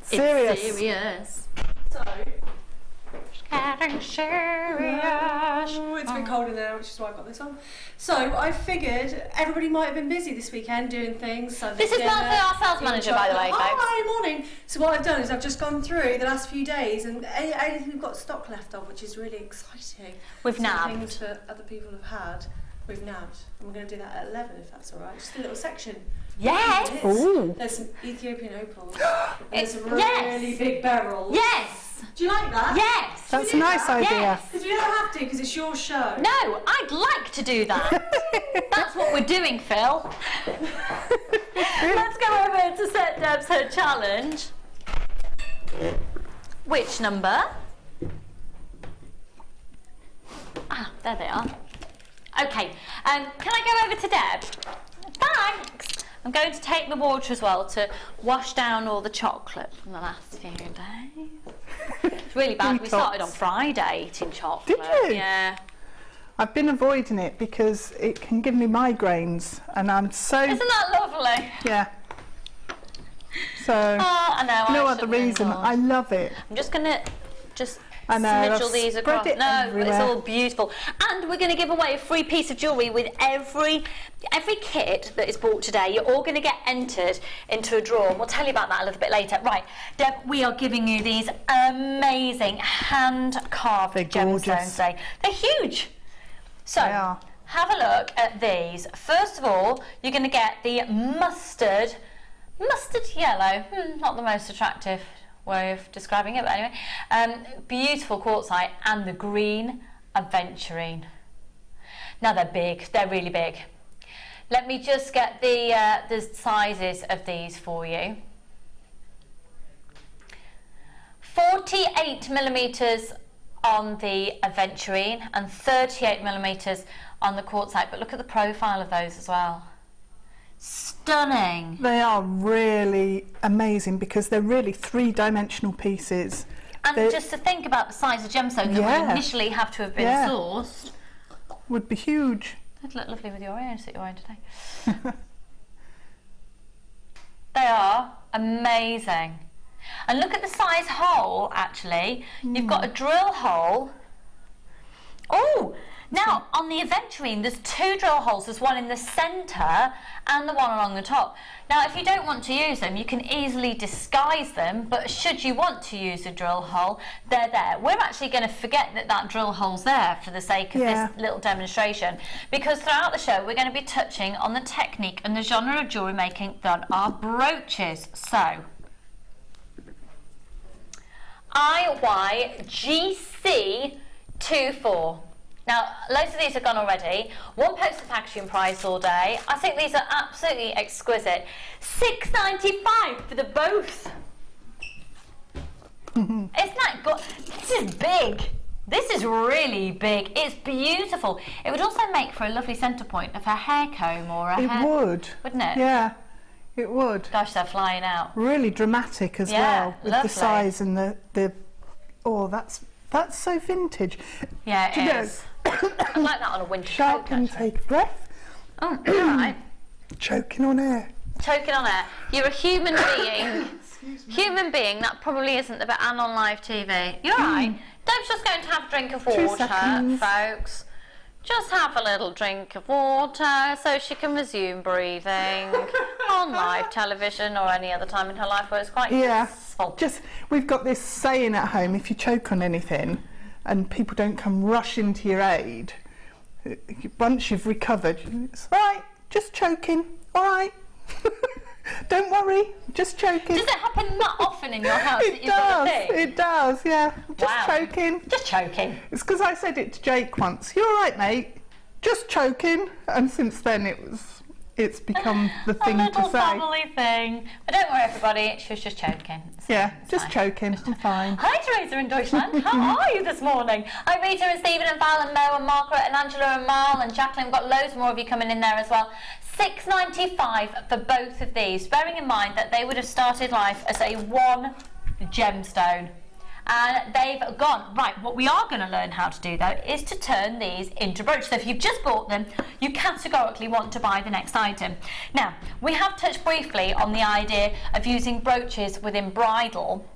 [SPEAKER 2] Serious.
[SPEAKER 1] It's serious.
[SPEAKER 3] So,
[SPEAKER 1] Getting serious.
[SPEAKER 3] it's been cold in there, which is why I got this on. So I figured everybody might have been busy this weekend doing things.
[SPEAKER 1] This is Martha, our sales manager, by the way, folks.
[SPEAKER 3] Hi, morning. So what I've done is I've just gone through the last few days and anything we've got stock left of, which is really exciting.
[SPEAKER 1] We've nabbed.
[SPEAKER 3] Things that other people have had, we've nabbed. And we're going to do that at 11, if that's all right. Just a little section.
[SPEAKER 1] Yes.
[SPEAKER 2] Ooh.
[SPEAKER 3] There's some Ethiopian opals. There's some really big beryls.
[SPEAKER 1] Yes.
[SPEAKER 3] Do you like that?
[SPEAKER 1] Yes.
[SPEAKER 2] That's a nice idea.
[SPEAKER 1] Yes.
[SPEAKER 3] Because we don't have to, because it's your show.
[SPEAKER 1] No, I'd like to do that. That's what we're doing, Phil. Let's go over to set Deb's her challenge. Which number? Ah, there they are. Okay, can I go over to Deb? Thanks. I'm going to take the water as well to wash down all the chocolate from the last few days. It's really bad. We started on Friday eating chocolate.
[SPEAKER 2] Did you?
[SPEAKER 1] Yeah.
[SPEAKER 2] I've been avoiding it because it can give me migraines, and I'm so...
[SPEAKER 1] Isn't that lovely?
[SPEAKER 2] Yeah. So,
[SPEAKER 1] I know.
[SPEAKER 2] no
[SPEAKER 1] I
[SPEAKER 2] other
[SPEAKER 1] shouldn't have
[SPEAKER 2] reason.
[SPEAKER 1] indulged.
[SPEAKER 2] I love it.
[SPEAKER 1] I'm just going to
[SPEAKER 2] I know, I've
[SPEAKER 1] smidge these
[SPEAKER 2] spread
[SPEAKER 1] across.
[SPEAKER 2] it
[SPEAKER 1] No,
[SPEAKER 2] everywhere.
[SPEAKER 1] it's all beautiful. And we're going to give away a free piece of jewellery with every kit that is bought today. You're all going to get entered into a draw. We'll tell you about that a little bit later. Right, Deb, we are giving you these amazing hand-carved gemstones today. They're huge. So,
[SPEAKER 2] They are.
[SPEAKER 1] have a look at these. First of all, you're going to get the mustard yellow. Not the most attractive way of describing it, but anyway, beautiful quartzite, and the green aventurine. Now they're big, they're really big. Let me just get the sizes of these for you. 48 millimeters on the aventurine and 38 millimeters on the quartzite, but look at the profile of those as well. Stunning.
[SPEAKER 2] They are really amazing because they're really three-dimensional pieces.
[SPEAKER 1] And just to think about the size of gemstone that would initially have to have been sourced.
[SPEAKER 2] Would be huge.
[SPEAKER 1] They'd look lovely with your earrings that you're wearing today. They are amazing. And look at the size hole, actually. You've got a drill hole. Oh! Now, on the aventurine, there's 2 drill holes. There's one in the centre and the one along the top. Now, if you don't want to use them, you can easily disguise them, but should you want to use a drill hole, they're there. We're actually going to forget that that drill hole's there for the sake of this little demonstration, because throughout the show, we're going to be touching on the technique and the genre of jewellery making that are brooches. So, IYGC24. Now, loads of these are gone already. One post of packaging price all day. I think these are absolutely exquisite. $6.95 for the both. Isn't that good? This is big. This is really big. It's beautiful. It would also make for a lovely centre point of her hair comb or a hair...
[SPEAKER 2] It would.
[SPEAKER 1] Wouldn't it?
[SPEAKER 2] Yeah. It would.
[SPEAKER 1] Gosh, they're flying out.
[SPEAKER 2] Really dramatic as well, with
[SPEAKER 1] lovely.
[SPEAKER 2] the size and the. Oh, that's so vintage.
[SPEAKER 1] Yeah, it is. I like that on a winter
[SPEAKER 2] Sharp
[SPEAKER 1] coat,
[SPEAKER 2] and
[SPEAKER 1] actually.
[SPEAKER 2] take a breath.
[SPEAKER 1] Oh, all right.
[SPEAKER 2] Choking on air.
[SPEAKER 1] Choking on air. You're a human being. Human being, that probably isn't the bit. And on live TV. You're right. Deb's just going to have a drink of
[SPEAKER 2] 2
[SPEAKER 1] water,
[SPEAKER 2] seconds.
[SPEAKER 1] folks. Just have a little drink of water so she can resume breathing on live television or any other time in her life where it's quite useful.
[SPEAKER 2] We've got this saying at home: if you choke on anything, and people don't come rushing to your aid, once you've recovered, it's all right. Just choking. All right. Don't worry, just choking.
[SPEAKER 1] Does it happen that often in your house that you've got a thing?
[SPEAKER 2] It does, yeah. Just choking.
[SPEAKER 1] Just choking.
[SPEAKER 2] It's because I said it to Jake once. You're all right, mate. Just choking. And since then, it's become the thing to say.
[SPEAKER 1] A little family thing. But don't worry, everybody. She was just choking.
[SPEAKER 2] Just choking. I'm fine.
[SPEAKER 1] Hi, Teresa in Deutschland. How are you this morning? Hi, Rita and Stephen and Val and Mo and Margaret and Angela and Mal and Jacqueline. We've got loads more of you coming in there as well. $6.95 for both of these, bearing in mind that they would have started life as a 1 gemstone. And they've gone. Right, what we are going to learn how to do, though, is to turn these into brooches. So if you've just bought them, you categorically want to buy the next item. Now, we have touched briefly on the idea of using brooches within bridal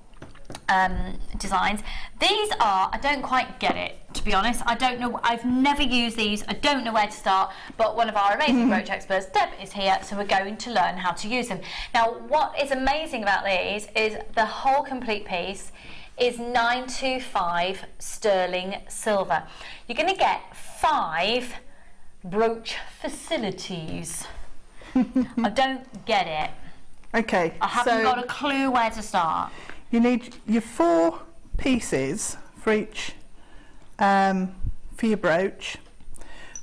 [SPEAKER 1] designs. These are, I don't quite get it, to be honest. I don't know, I've never used these, I don't know where to start, but one of our amazing brooch experts, Deb, is here, so we're going to learn how to use them. Now, what is amazing about these is the whole complete piece is 925 sterling silver. You're going to get 5 brooch facilities. I don't get it.
[SPEAKER 2] Okay.
[SPEAKER 1] I haven't got a clue where to start.
[SPEAKER 2] You need your 4 pieces for each, for your brooch.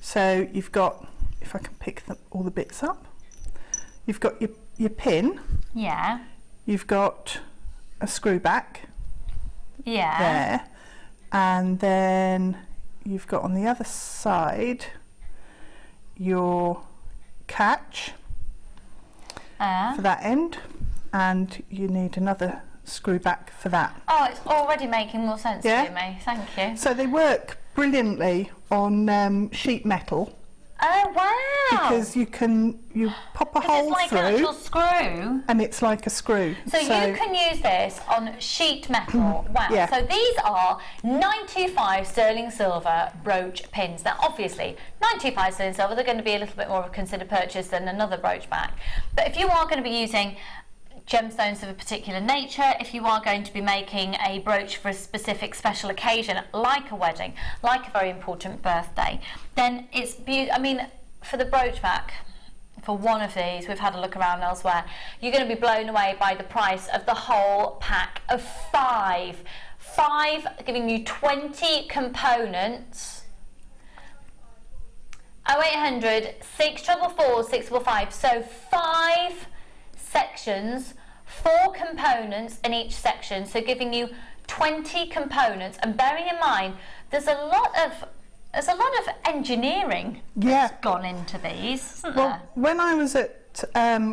[SPEAKER 2] So you've got, if I can pick all the bits up, you've got your pin.
[SPEAKER 1] Yeah.
[SPEAKER 2] You've got a screw back.
[SPEAKER 1] Yeah.
[SPEAKER 2] There. And then you've got on the other side your catch for that end, and you need another screw back for that.
[SPEAKER 1] Oh, it's already making more sense to me. Thank you.
[SPEAKER 2] So they work brilliantly on sheet metal.
[SPEAKER 1] Oh wow!
[SPEAKER 2] Because you pop a hole
[SPEAKER 1] it's like
[SPEAKER 2] through,
[SPEAKER 1] an actual screw,
[SPEAKER 2] and it's like a screw.
[SPEAKER 1] So you can use this on sheet metal. Wow!
[SPEAKER 2] Yeah.
[SPEAKER 1] So these are 925 sterling silver brooch pins. Now, obviously, 925 sterling silver, they're going to be a little bit more of a considered purchase than another brooch back. But if you are going to be using gemstones of a particular nature, if you are going to be making a brooch for a specific special occasion, like a wedding, like a very important birthday, then it's beautiful. I mean, for the brooch back, for one of these, we've had a look around elsewhere, you're going to be blown away by the price of the whole pack of 5. 5 giving you 20 components. 0800 644 655. So 5 sections, 4 components in each section, so giving you 20 components. And bearing in mind, there's a lot of engineering that's gone into these, isn't there?
[SPEAKER 2] When I was at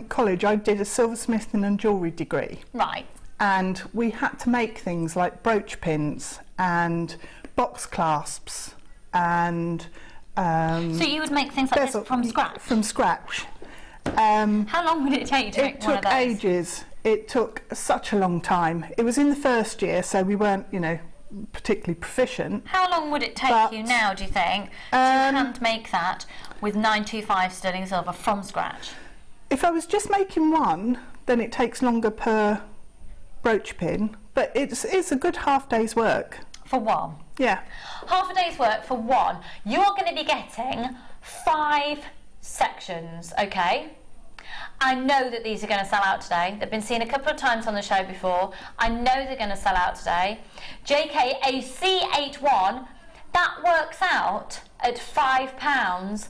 [SPEAKER 2] college, I did a silversmithing and jewellery degree.
[SPEAKER 1] Right.
[SPEAKER 2] And we had to make things like brooch pins and box clasps and
[SPEAKER 1] so you would make things like this from scratch?
[SPEAKER 2] From scratch.
[SPEAKER 1] How long would it take you to make one of those?
[SPEAKER 2] It took ages. It took such a long time. It was in the first year, so we weren't, particularly proficient.
[SPEAKER 1] How long would it take you now, do you think, to hand make that with 925 sterling silver from scratch?
[SPEAKER 2] If I was just making one, then it takes longer per brooch pin, but it's a good half day's work.
[SPEAKER 1] For one?
[SPEAKER 2] Yeah.
[SPEAKER 1] Half a day's work for one. You are going to be getting 5 sections, okay? I know that these are going to sell out today. They've been seen a couple of times on the show before. I know they're going to sell out today. JK, a C81, that works out at £5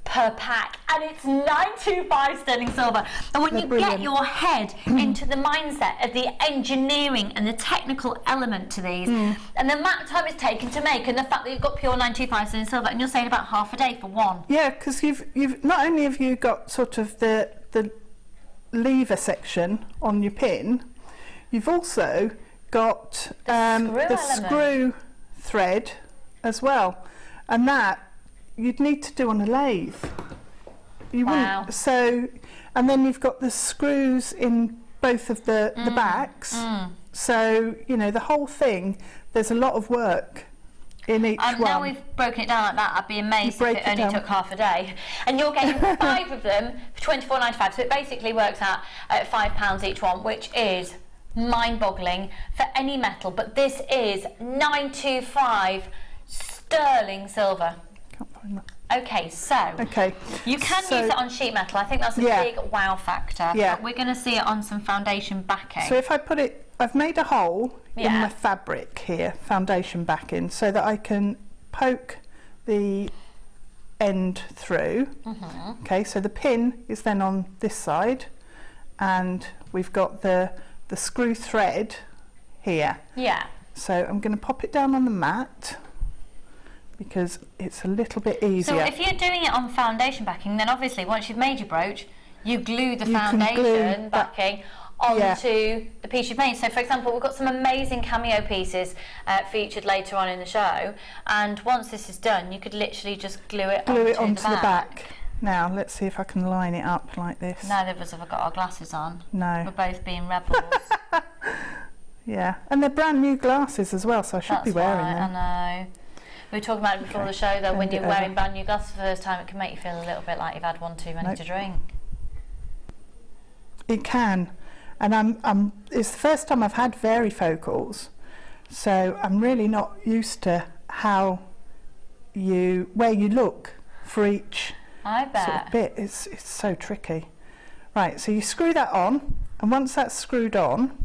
[SPEAKER 1] per pack, and it's 925 sterling silver. And when you get your head into the mindset of the engineering and the technical element to these, and the amount of time it's taken to make, and the fact that you've got pure 925 sterling silver, and you're saying about half a day for one.
[SPEAKER 2] Yeah, because you've not only have you got sort of the lever section on your pin, you've also got the screw thread as well, and that you'd need to do on a lathe. You wouldn't. So, and then you've got the screws in both of the backs. So, you know, the whole thing, there's a lot of work in each one.
[SPEAKER 1] Now we've broken it down like that, I'd be amazed if it only took half a day. And you're getting 5 of them for £24.95, so it basically works out at £5 each one, which is mind-boggling for any metal. But this is 925 sterling silver.
[SPEAKER 2] Can't find that.
[SPEAKER 1] Okay, so you can use it on sheet metal. I think that's a big wow factor.
[SPEAKER 2] Yeah.
[SPEAKER 1] But we're going to see it on some foundation backing.
[SPEAKER 2] So if I put it, I've made a hole in my fabric here, foundation backing, so that I can poke the end through. Okay, so the pin is then on this side, and we've got the screw thread here. Yeah. So I'm going to pop it down on the mat, because it's a little bit easier.
[SPEAKER 1] So if you're doing it on foundation backing, then obviously once you've made your brooch, you glue the foundation backing onto the piece you've made. So for example, we've got some amazing cameo pieces featured later on in the show, and once this is done, you could literally just glue it onto the back.
[SPEAKER 2] Now let's see if I can line it up like this.
[SPEAKER 1] Neither of us have got our glasses on.
[SPEAKER 2] No.
[SPEAKER 1] We're both being rebels.
[SPEAKER 2] Yeah, and they're brand new glasses as well, so I should be wearing them.
[SPEAKER 1] I know. We were talking about it before the show, though, when you're wearing brand new glasses for the first time, it can make you feel a little bit like you've had one too many to drink.
[SPEAKER 2] It can, and it's the first time I've had varifocals, so I'm really not used to where you look for each sort of bit. It's so tricky. Right, so you screw that on, and once that's screwed on,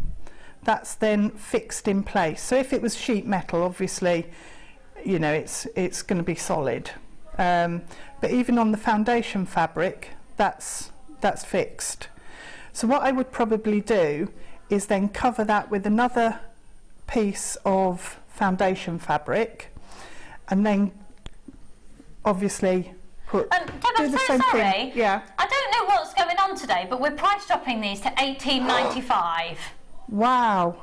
[SPEAKER 2] that's then fixed in place. So if it was sheet metal, obviously, you know, it's going to be solid, but even on the foundation fabric, that's fixed. So what I would probably do is then cover that with another piece of foundation fabric, and then obviously do the same thing. Yeah.
[SPEAKER 1] I don't know what's going on today, but we're price dropping these to £18.95.
[SPEAKER 2] Wow.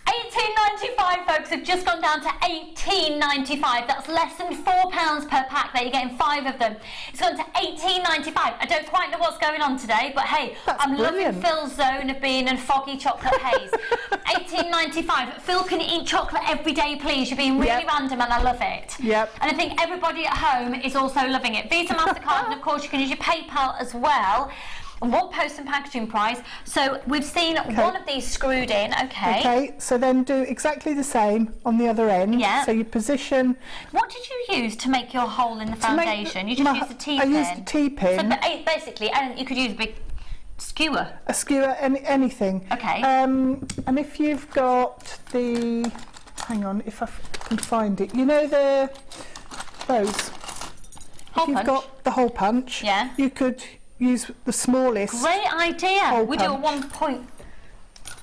[SPEAKER 1] £18.95, folks, have just gone down to £18.95. That's less than £4 per pack there. You're getting 5 of them. It's gone to £18.95. I don't quite know what's going on today, but hey, I'm loving Phil's zone of being in foggy chocolate haze. £18.95. Phil can eat chocolate every day, please. You're being really random, and I love it. Yep. And I think everybody at home is also loving it. Visa, MasterCard, and of course you can use your PayPal as well. And one post and packaging price. So we've seen one of these screwed in. Okay,
[SPEAKER 2] so then do exactly the same on the other end. So you position.
[SPEAKER 1] What did you use to make your hole in the foundation? You just used the T-pin?
[SPEAKER 2] I used the T-pin.
[SPEAKER 1] So basically, you could use a big skewer.
[SPEAKER 2] A skewer, anything.
[SPEAKER 1] Okay.
[SPEAKER 2] And if you've got the, hang on, if I can find it, you know those.
[SPEAKER 1] Hole punch.
[SPEAKER 2] You've got the hole punch.
[SPEAKER 1] Yeah.
[SPEAKER 2] You could use the smallest.
[SPEAKER 1] Great idea. We do a 1 point.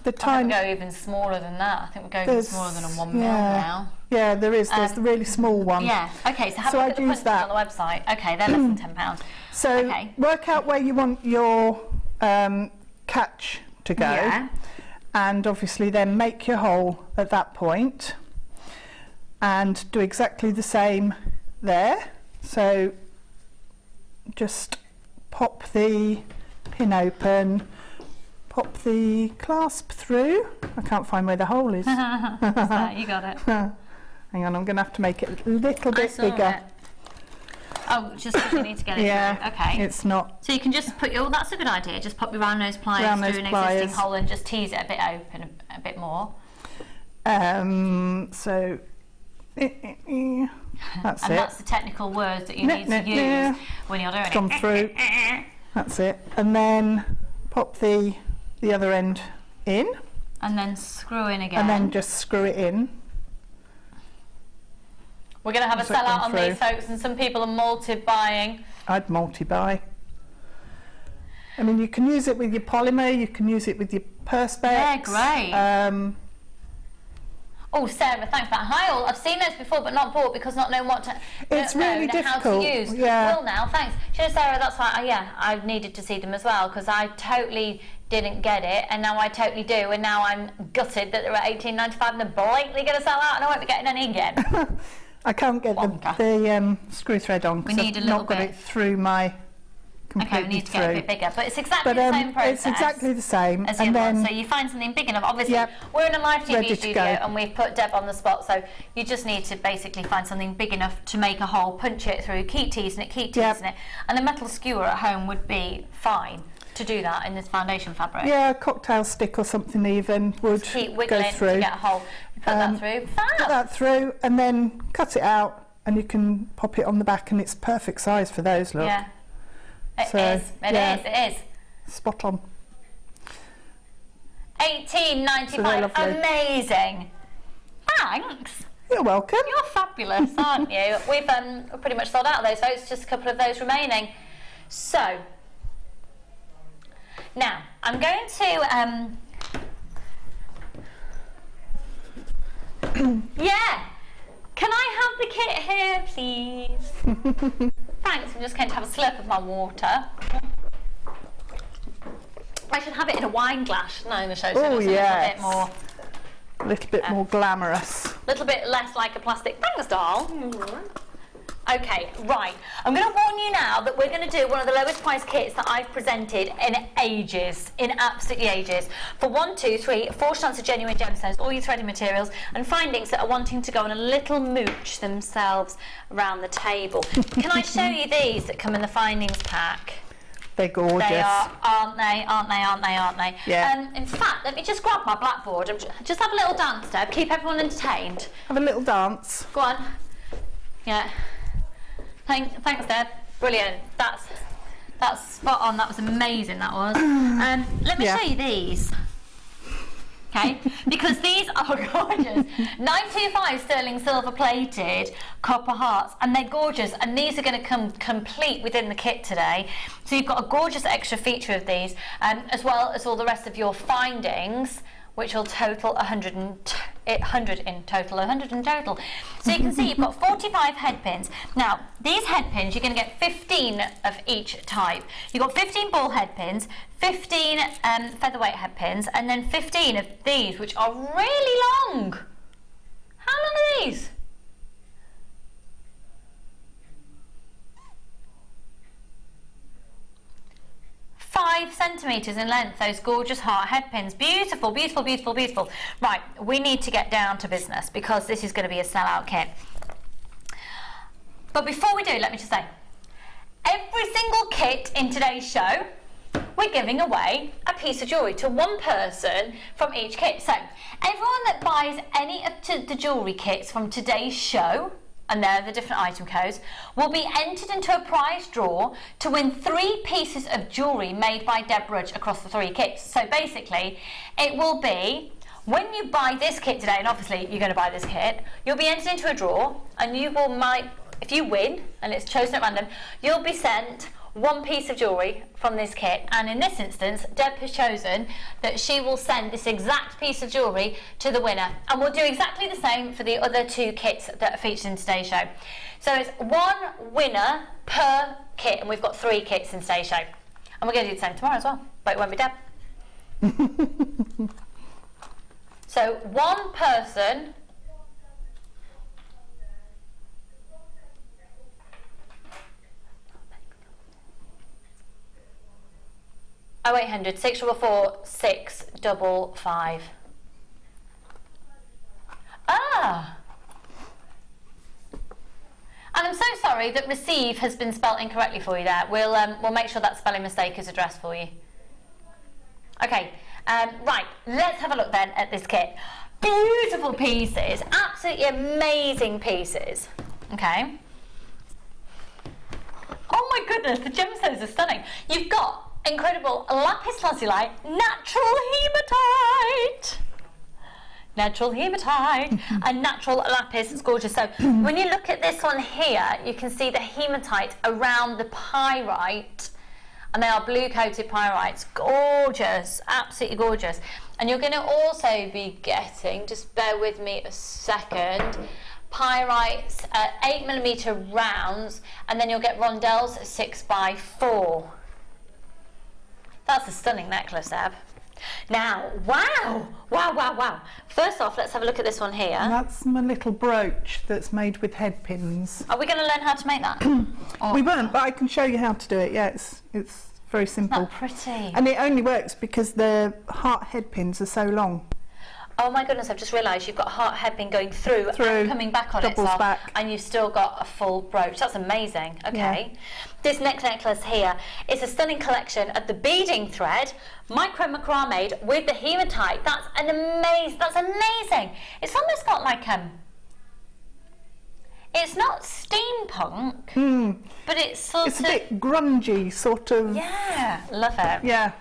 [SPEAKER 2] The tiny.
[SPEAKER 1] I think we go even smaller than that. I think we go even smaller than a 1 mil now.
[SPEAKER 2] Yeah, there is. There's the really small one.
[SPEAKER 1] Yeah. Okay. So have a look at the quantity on the website. Okay, they're less than £10.
[SPEAKER 2] So work out where you want your catch to go, and obviously then make your hole at that point, and do exactly the same there. So just pop the pin open, pop the clasp through. I can't find where the hole is.
[SPEAKER 1] You got it.
[SPEAKER 2] Hang on, I'm going to have to make it a little bit bigger.
[SPEAKER 1] Oh, just because you need to get it through. Okay.
[SPEAKER 2] It's not.
[SPEAKER 1] So you can just put that's a good idea. Just pop your round nose pliers through an existing hole and just tease it a bit open a bit more.
[SPEAKER 2] So that's
[SPEAKER 1] and that's the technical words that you need to use when you're doing it.
[SPEAKER 2] Come through. That's it. And then pop the other end in.
[SPEAKER 1] And then screw in again.
[SPEAKER 2] And then just screw it in.
[SPEAKER 1] We're going to have a sellout on these, folks, and some people are multi-buying.
[SPEAKER 2] I'd multi-buy. I mean, you can use it with your polymer, you can use it with your perspex.
[SPEAKER 1] Yeah, great. Oh, Sarah, thanks for that. Hi all. I've seen those before, but not bought because not knowing what to.
[SPEAKER 2] It's really difficult.
[SPEAKER 1] How to use.
[SPEAKER 2] Yeah.
[SPEAKER 1] Well, now, thanks. You know, Sarah, that's why. I needed to see them as well because I totally didn't get it, and now I totally do, and now I'm gutted that they're at $18.95 and they're blatantly going to sell out, and I won't be getting any again.
[SPEAKER 2] I can't get the screw thread on because I've not got it through my.
[SPEAKER 1] Okay, we need to get a bit bigger, but it's exactly the same process.
[SPEAKER 2] It's exactly the same.
[SPEAKER 1] As the other one. So you find something big enough. Obviously, we're in a live TV studio and we've put Deb on the spot, so you just need to basically find something big enough to make a hole, punch it through, keep teasing it, and a metal skewer at home would be fine to do that in this foundation fabric.
[SPEAKER 2] Yeah, a cocktail stick or something even would
[SPEAKER 1] keep
[SPEAKER 2] go through.
[SPEAKER 1] To get a hole. Put that through. Fab.
[SPEAKER 2] Put that through and then cut it out, and you can pop it on the back, and it's perfect size for those. Look.
[SPEAKER 1] Yeah. It is.
[SPEAKER 2] Spot on.
[SPEAKER 1] $18.95. Amazing. Thanks.
[SPEAKER 2] You're welcome.
[SPEAKER 1] You're fabulous, aren't you? We've pretty much sold out of those folks, just a couple of those remaining. So, now, I'm going to... yeah! Can I have the kit here, please? Thanks, I'm just going to have a slurp of my water. I should have it in a wine glass, shouldn't I, in the show? So it's a little bit more
[SPEAKER 2] glamorous.
[SPEAKER 1] A little bit less like a plastic. Thanks, doll. Okay, right. I'm going to warn you now that we're going to do one of the lowest price kits that I've presented in ages, in absolutely ages. For 1, 2, 3, 4 strands of genuine gemstones, all your threading materials, and findings that are wanting to go on a little mooch themselves around the table. Can I show you these that come in the findings pack?
[SPEAKER 2] They're gorgeous.
[SPEAKER 1] They are, aren't they? Aren't they? Aren't they? Aren't they?
[SPEAKER 2] Yeah.
[SPEAKER 1] In fact, let me just grab my blackboard and just have a little dance, Deb. Keep everyone entertained.
[SPEAKER 2] Have a little dance.
[SPEAKER 1] Go on. Yeah. Thanks, Deb. Brilliant. That's spot on. That was amazing. That was. Let me show you these. Okay, because these are gorgeous. 925 sterling silver plated copper hearts, and they're gorgeous. And these are going to come complete within the kit today. So you've got a gorgeous extra feature of these, as well as all the rest of your findings, which will total 100 in total. So you can see you've got 45 head pins. Now, these head pins, you're going to get 15 of each type. You've got 15 ball head pins, 15 featherweight head pins, and then 15 of these, which are really long. How long are these? Five centimetres in length, those gorgeous heart head pins. Beautiful, beautiful, beautiful, beautiful. Right, we need to get down to business because this is going to be a sellout kit. But before we do, let me just say, every single kit in today's show, we're giving away a piece of jewellery to one person from each kit. So, everyone that buys any of the jewellery kits from today's show, and they're the different item codes, will be entered into a prize draw to win 3 pieces of jewellery made by Deb Rudge across the 3 kits. So basically, it will be, when you buy this kit today, and obviously you're going to buy this kit, you'll be entered into a draw, and you will, if you win, and it's chosen at random, you'll be sent 1 piece of jewellery from this kit, and in this instance Deb has chosen that she will send this exact piece of jewellery to the winner, and we'll do exactly the same for the other 2 kits that are featured in today's show. So it's 1 winner per kit, and we've got 3 kits in today's show, and we're going to do the same tomorrow as well, but it won't be Deb. So 1 person . 0800 644 655. Ah! And I'm so sorry that receive has been spelt incorrectly for you there. We'll make sure that spelling mistake is addressed for you. Okay, right, let's have a look then at this kit. Beautiful pieces, absolutely amazing pieces. Okay. Oh my goodness, the gemstones are stunning. You've got incredible lapis lazuli, natural hematite, and natural lapis. It's gorgeous. So when you look at this one here, you can see the hematite around the pyrite and they are blue coated pyrites. Gorgeous, absolutely gorgeous. And you're going to also be getting, just bear with me a second, pyrites 8mm rounds, and then you'll get rondelles 6x4. That's a stunning necklace, Ab. Now, wow, wow, wow, wow. First off, let's have a look at this one here.
[SPEAKER 2] And that's my little brooch that's made with head pins.
[SPEAKER 1] Are we going to learn how to make that?
[SPEAKER 2] We weren't, but I can show you how to do it. Yeah, it's very simple.
[SPEAKER 1] Isn't that pretty?
[SPEAKER 2] And it only works because the heart head pins are so long.
[SPEAKER 1] Oh my goodness, I've just realised you've got a heart headpin going through and coming back on
[SPEAKER 2] doubles
[SPEAKER 1] itself,
[SPEAKER 2] back.
[SPEAKER 1] and you've still got a full brooch. That's amazing. Okay.
[SPEAKER 2] Yeah.
[SPEAKER 1] This next necklace here is a stunning collection of the beading thread, micro macrame with the hematite. That's amazing. It's almost got like it's not steampunk, but it's sort of...
[SPEAKER 2] It's a bit grungy, sort of.
[SPEAKER 1] Yeah, love it.
[SPEAKER 2] Yeah.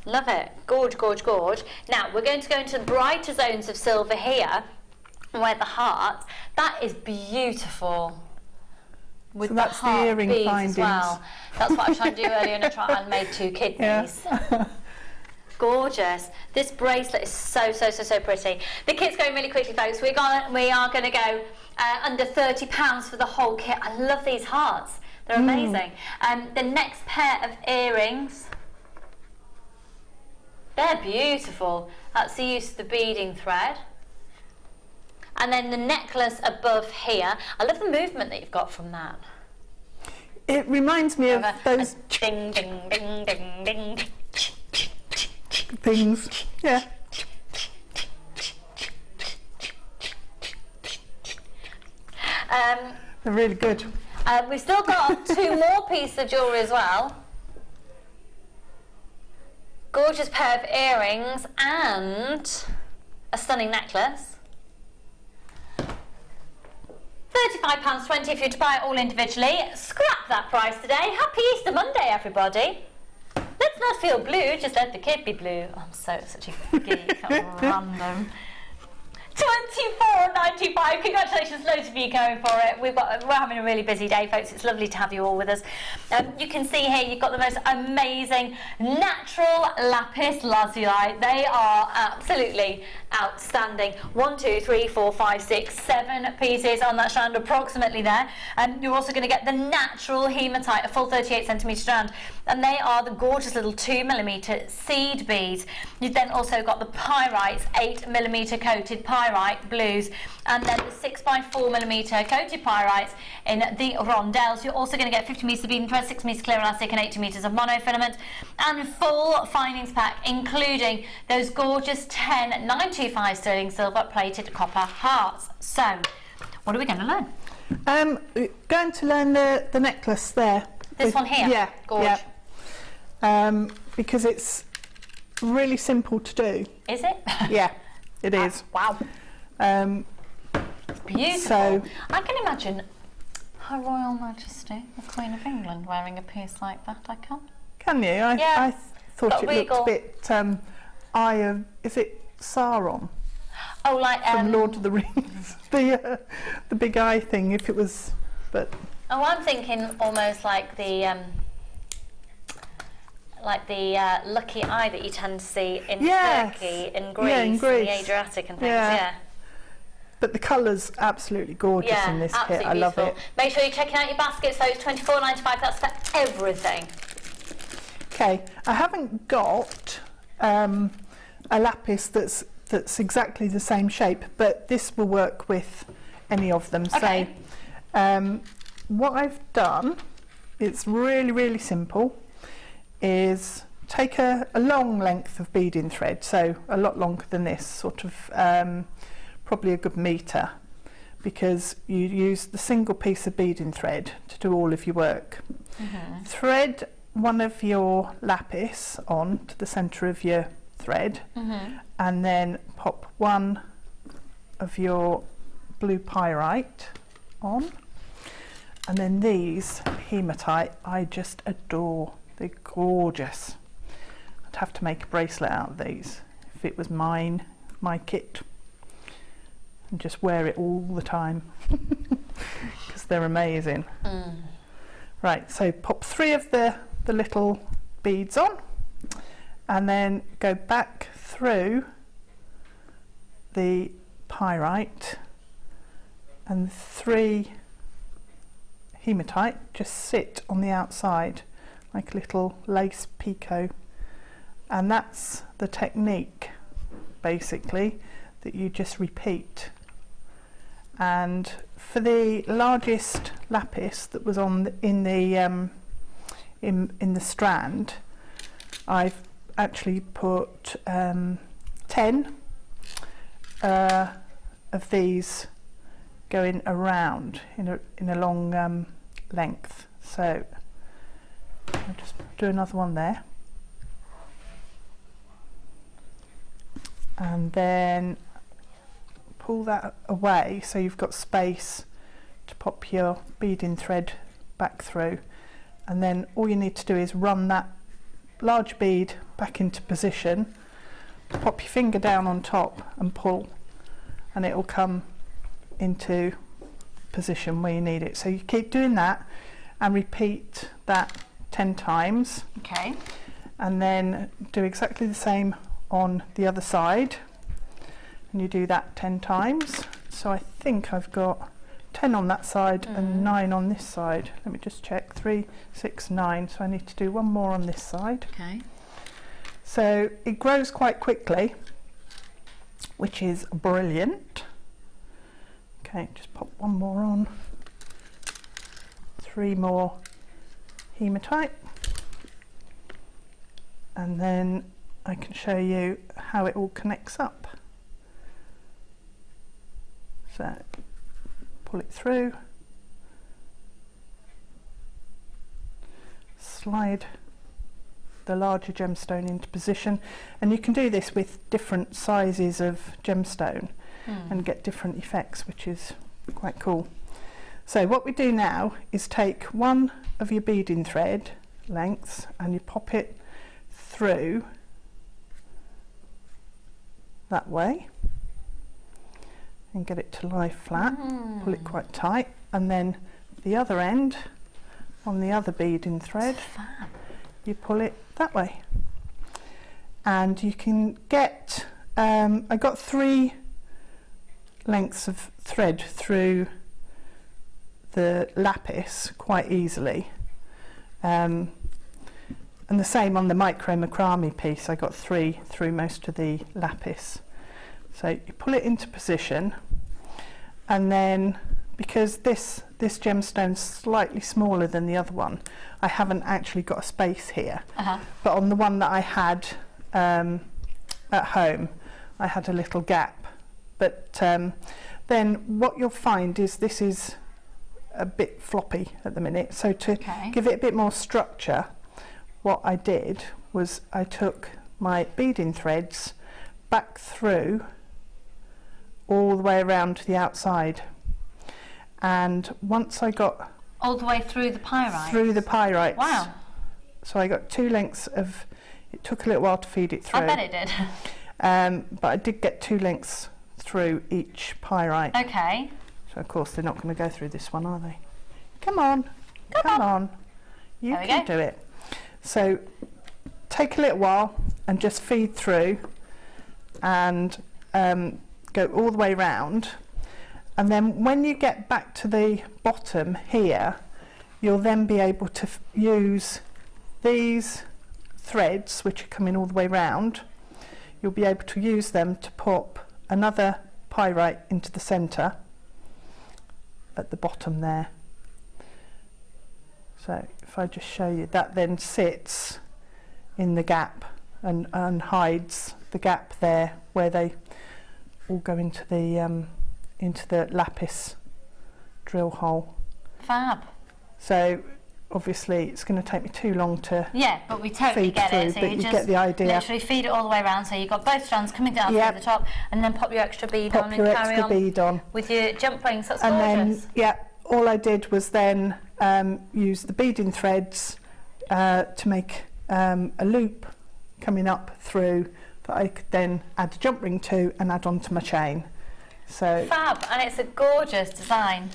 [SPEAKER 1] Love it. Gorge, gorge, gorge. Now, we're going to go into the brighter zones of silver here, where the heart, that is beautiful. With
[SPEAKER 2] So that's the
[SPEAKER 1] heart
[SPEAKER 2] earring
[SPEAKER 1] beads
[SPEAKER 2] findings.
[SPEAKER 1] as well. That's what I was trying to do earlier, and I tried and made 2 kidneys.
[SPEAKER 2] Yeah.
[SPEAKER 1] Gorgeous. This bracelet is so pretty. The kit's going really quickly, folks. We are going to go under £30 for the whole kit. I love these hearts. They're amazing. The next pair of earrings, they're beautiful. That's the use of the beading thread. And then the necklace above here. I love the movement that you've got from that.
[SPEAKER 2] It reminds me of those
[SPEAKER 1] ding, ding, ding, ding, ding.
[SPEAKER 2] things. Yeah. They're really good.
[SPEAKER 1] We've still got 2 more pieces of jewellery as well. Gorgeous pair of earrings and a stunning necklace. £35.20 if you're to buy it all individually. Scrap that price today. Happy Easter Monday, everybody. Let's not feel blue, just let the kid be blue. Oh, I'm such a geek. I'm random. £24.95. Congratulations, loads of you going for it. We're having a really busy day, folks. It's lovely to have you all with us. You can see here you've got the most amazing natural lapis lazuli. They are absolutely outstanding. 1, 2, 3, 4, 5, 6, 7 pieces on that strand approximately there. And you're also going to get the natural hematite, a full 38cm strand, and they are the gorgeous little 2mm seed beads. You've then also got the pyrites, 8mm coated pyrite blues, and then the 6x4mm coated pyrites in the rondelles. You're also going to get 50 metres of beading thread, 6 metres clear elastic, and 80 metres of monofilament, and full findings pack, including those gorgeous 10 925 sterling silver plated copper hearts. So, what are we going to learn?
[SPEAKER 2] We're going to learn the necklace there.
[SPEAKER 1] This one here?
[SPEAKER 2] Yeah.
[SPEAKER 1] Gorge.
[SPEAKER 2] Yeah. Because it's really simple to do.
[SPEAKER 1] Is it?
[SPEAKER 2] Yeah, it is.
[SPEAKER 1] Wow. Beautiful.
[SPEAKER 2] So,
[SPEAKER 1] I can imagine Her Royal Majesty, the Queen of England, wearing a piece like that. I can.
[SPEAKER 2] Can you? I thought it
[SPEAKER 1] regal.
[SPEAKER 2] looked a bit. Is it Sauron?
[SPEAKER 1] Oh, like
[SPEAKER 2] From Lord of the Rings, the big eye thing. If it was, but.
[SPEAKER 1] Oh, I'm thinking almost like the lucky eye that you tend to see in Turkey, in Greece, in the Adriatic and things. Yeah.
[SPEAKER 2] But the colour's absolutely gorgeous in this kit. I love it.
[SPEAKER 1] Make sure you're checking out your baskets, folks. £24.95. That's for everything.
[SPEAKER 2] Okay, I haven't got a lapis that's exactly the same shape, but this will work with any of them.
[SPEAKER 1] Okay.
[SPEAKER 2] So what I've done, it's really simple, is take a long length of beading thread, so a lot longer than this, sort of probably a good metre, because you use the single piece of beading thread to do all of your work. Thread one of your lapis on to the centre of your thread, and then pop one of your blue pyrite on, and then these hematite I just adore. They're gorgeous. I'd have to make a bracelet out of these if it was my kit, and just wear it all the time because they're amazing. Right, so pop 3 of the the little beads on and then go back through the pyrite, and 3 hematite just sit on the outside like a little lace picot, and that's the technique basically that you just repeat. And for the largest lapis that was on in the strand, I've actually put 10 of these going around in a long length. So I'll just do another one there, and then pull that away so you've got space to pop your beading thread back through, and then all you need to do is run that large bead back into position, pop your finger down on top and pull, and it will come into position where you need it. So you keep doing that and repeat that 10 times.
[SPEAKER 1] Okay.
[SPEAKER 2] And then do exactly the same on the other side, and you do that 10 times. So I think I've got 10 on that side and 9 on this side. Let me just check. 3, 6, 9. So I need to do one more on this side.
[SPEAKER 1] Okay.
[SPEAKER 2] So it grows quite quickly, which is brilliant. Okay, just pop one more on. 3 more hematite, and then I can show you how it all connects up. So pull it through, slide the larger gemstone into position, and you can do this with different sizes of gemstone and get different effects, which is quite cool. So what we do now is take one of your beading thread lengths and you pop it through that way and get it to lie flat, pull it quite tight, and then the other end on the other beading thread, you pull it that way. And you can get, I got 3 lengths of thread through the lapis quite easily, and the same on the micro macrame piece. I got 3 through most of the lapis. So you pull it into position, and then because this gemstone's slightly smaller than the other one, I haven't actually got a space here, but on the one that I had at home I had a little gap. But then what you'll find is this is a bit floppy at the minute, so to give it a bit more structure, what I did was I took my beading threads back through all the way around to the outside, and once I got
[SPEAKER 1] all the way through the pyrite?
[SPEAKER 2] Through the pyrites.
[SPEAKER 1] Wow.
[SPEAKER 2] So I got 2 lengths of, it took a little while to feed it through.
[SPEAKER 1] I bet it did.
[SPEAKER 2] But I did get 2 lengths through each pyrite.
[SPEAKER 1] Okay.
[SPEAKER 2] So of course they're not going to go through this one, are they? Come on, come on. You can do it. So take a little while and just feed through and go all the way round, and then when you get back to the bottom here, you'll then be able to use these threads which are coming all the way round. You'll be able to use them to pop another pyrite into the centre at the bottom there. So if I just show you, that then sits in the gap and hides the gap there where they all go into the lapis drill hole.
[SPEAKER 1] Fab.
[SPEAKER 2] So obviously it's going to take me too long to
[SPEAKER 1] but we totally get it. So you just
[SPEAKER 2] get the idea.
[SPEAKER 1] Literally feed it all the way around, so you've got both strands coming down through the top, and then pop your extra bead on and carry on with your jump rings. That's gorgeous.
[SPEAKER 2] Then all I did was then use the beading threads to make a loop coming up through that I could then add a jump ring to and add onto my chain. So
[SPEAKER 1] fab, and it's a gorgeous design.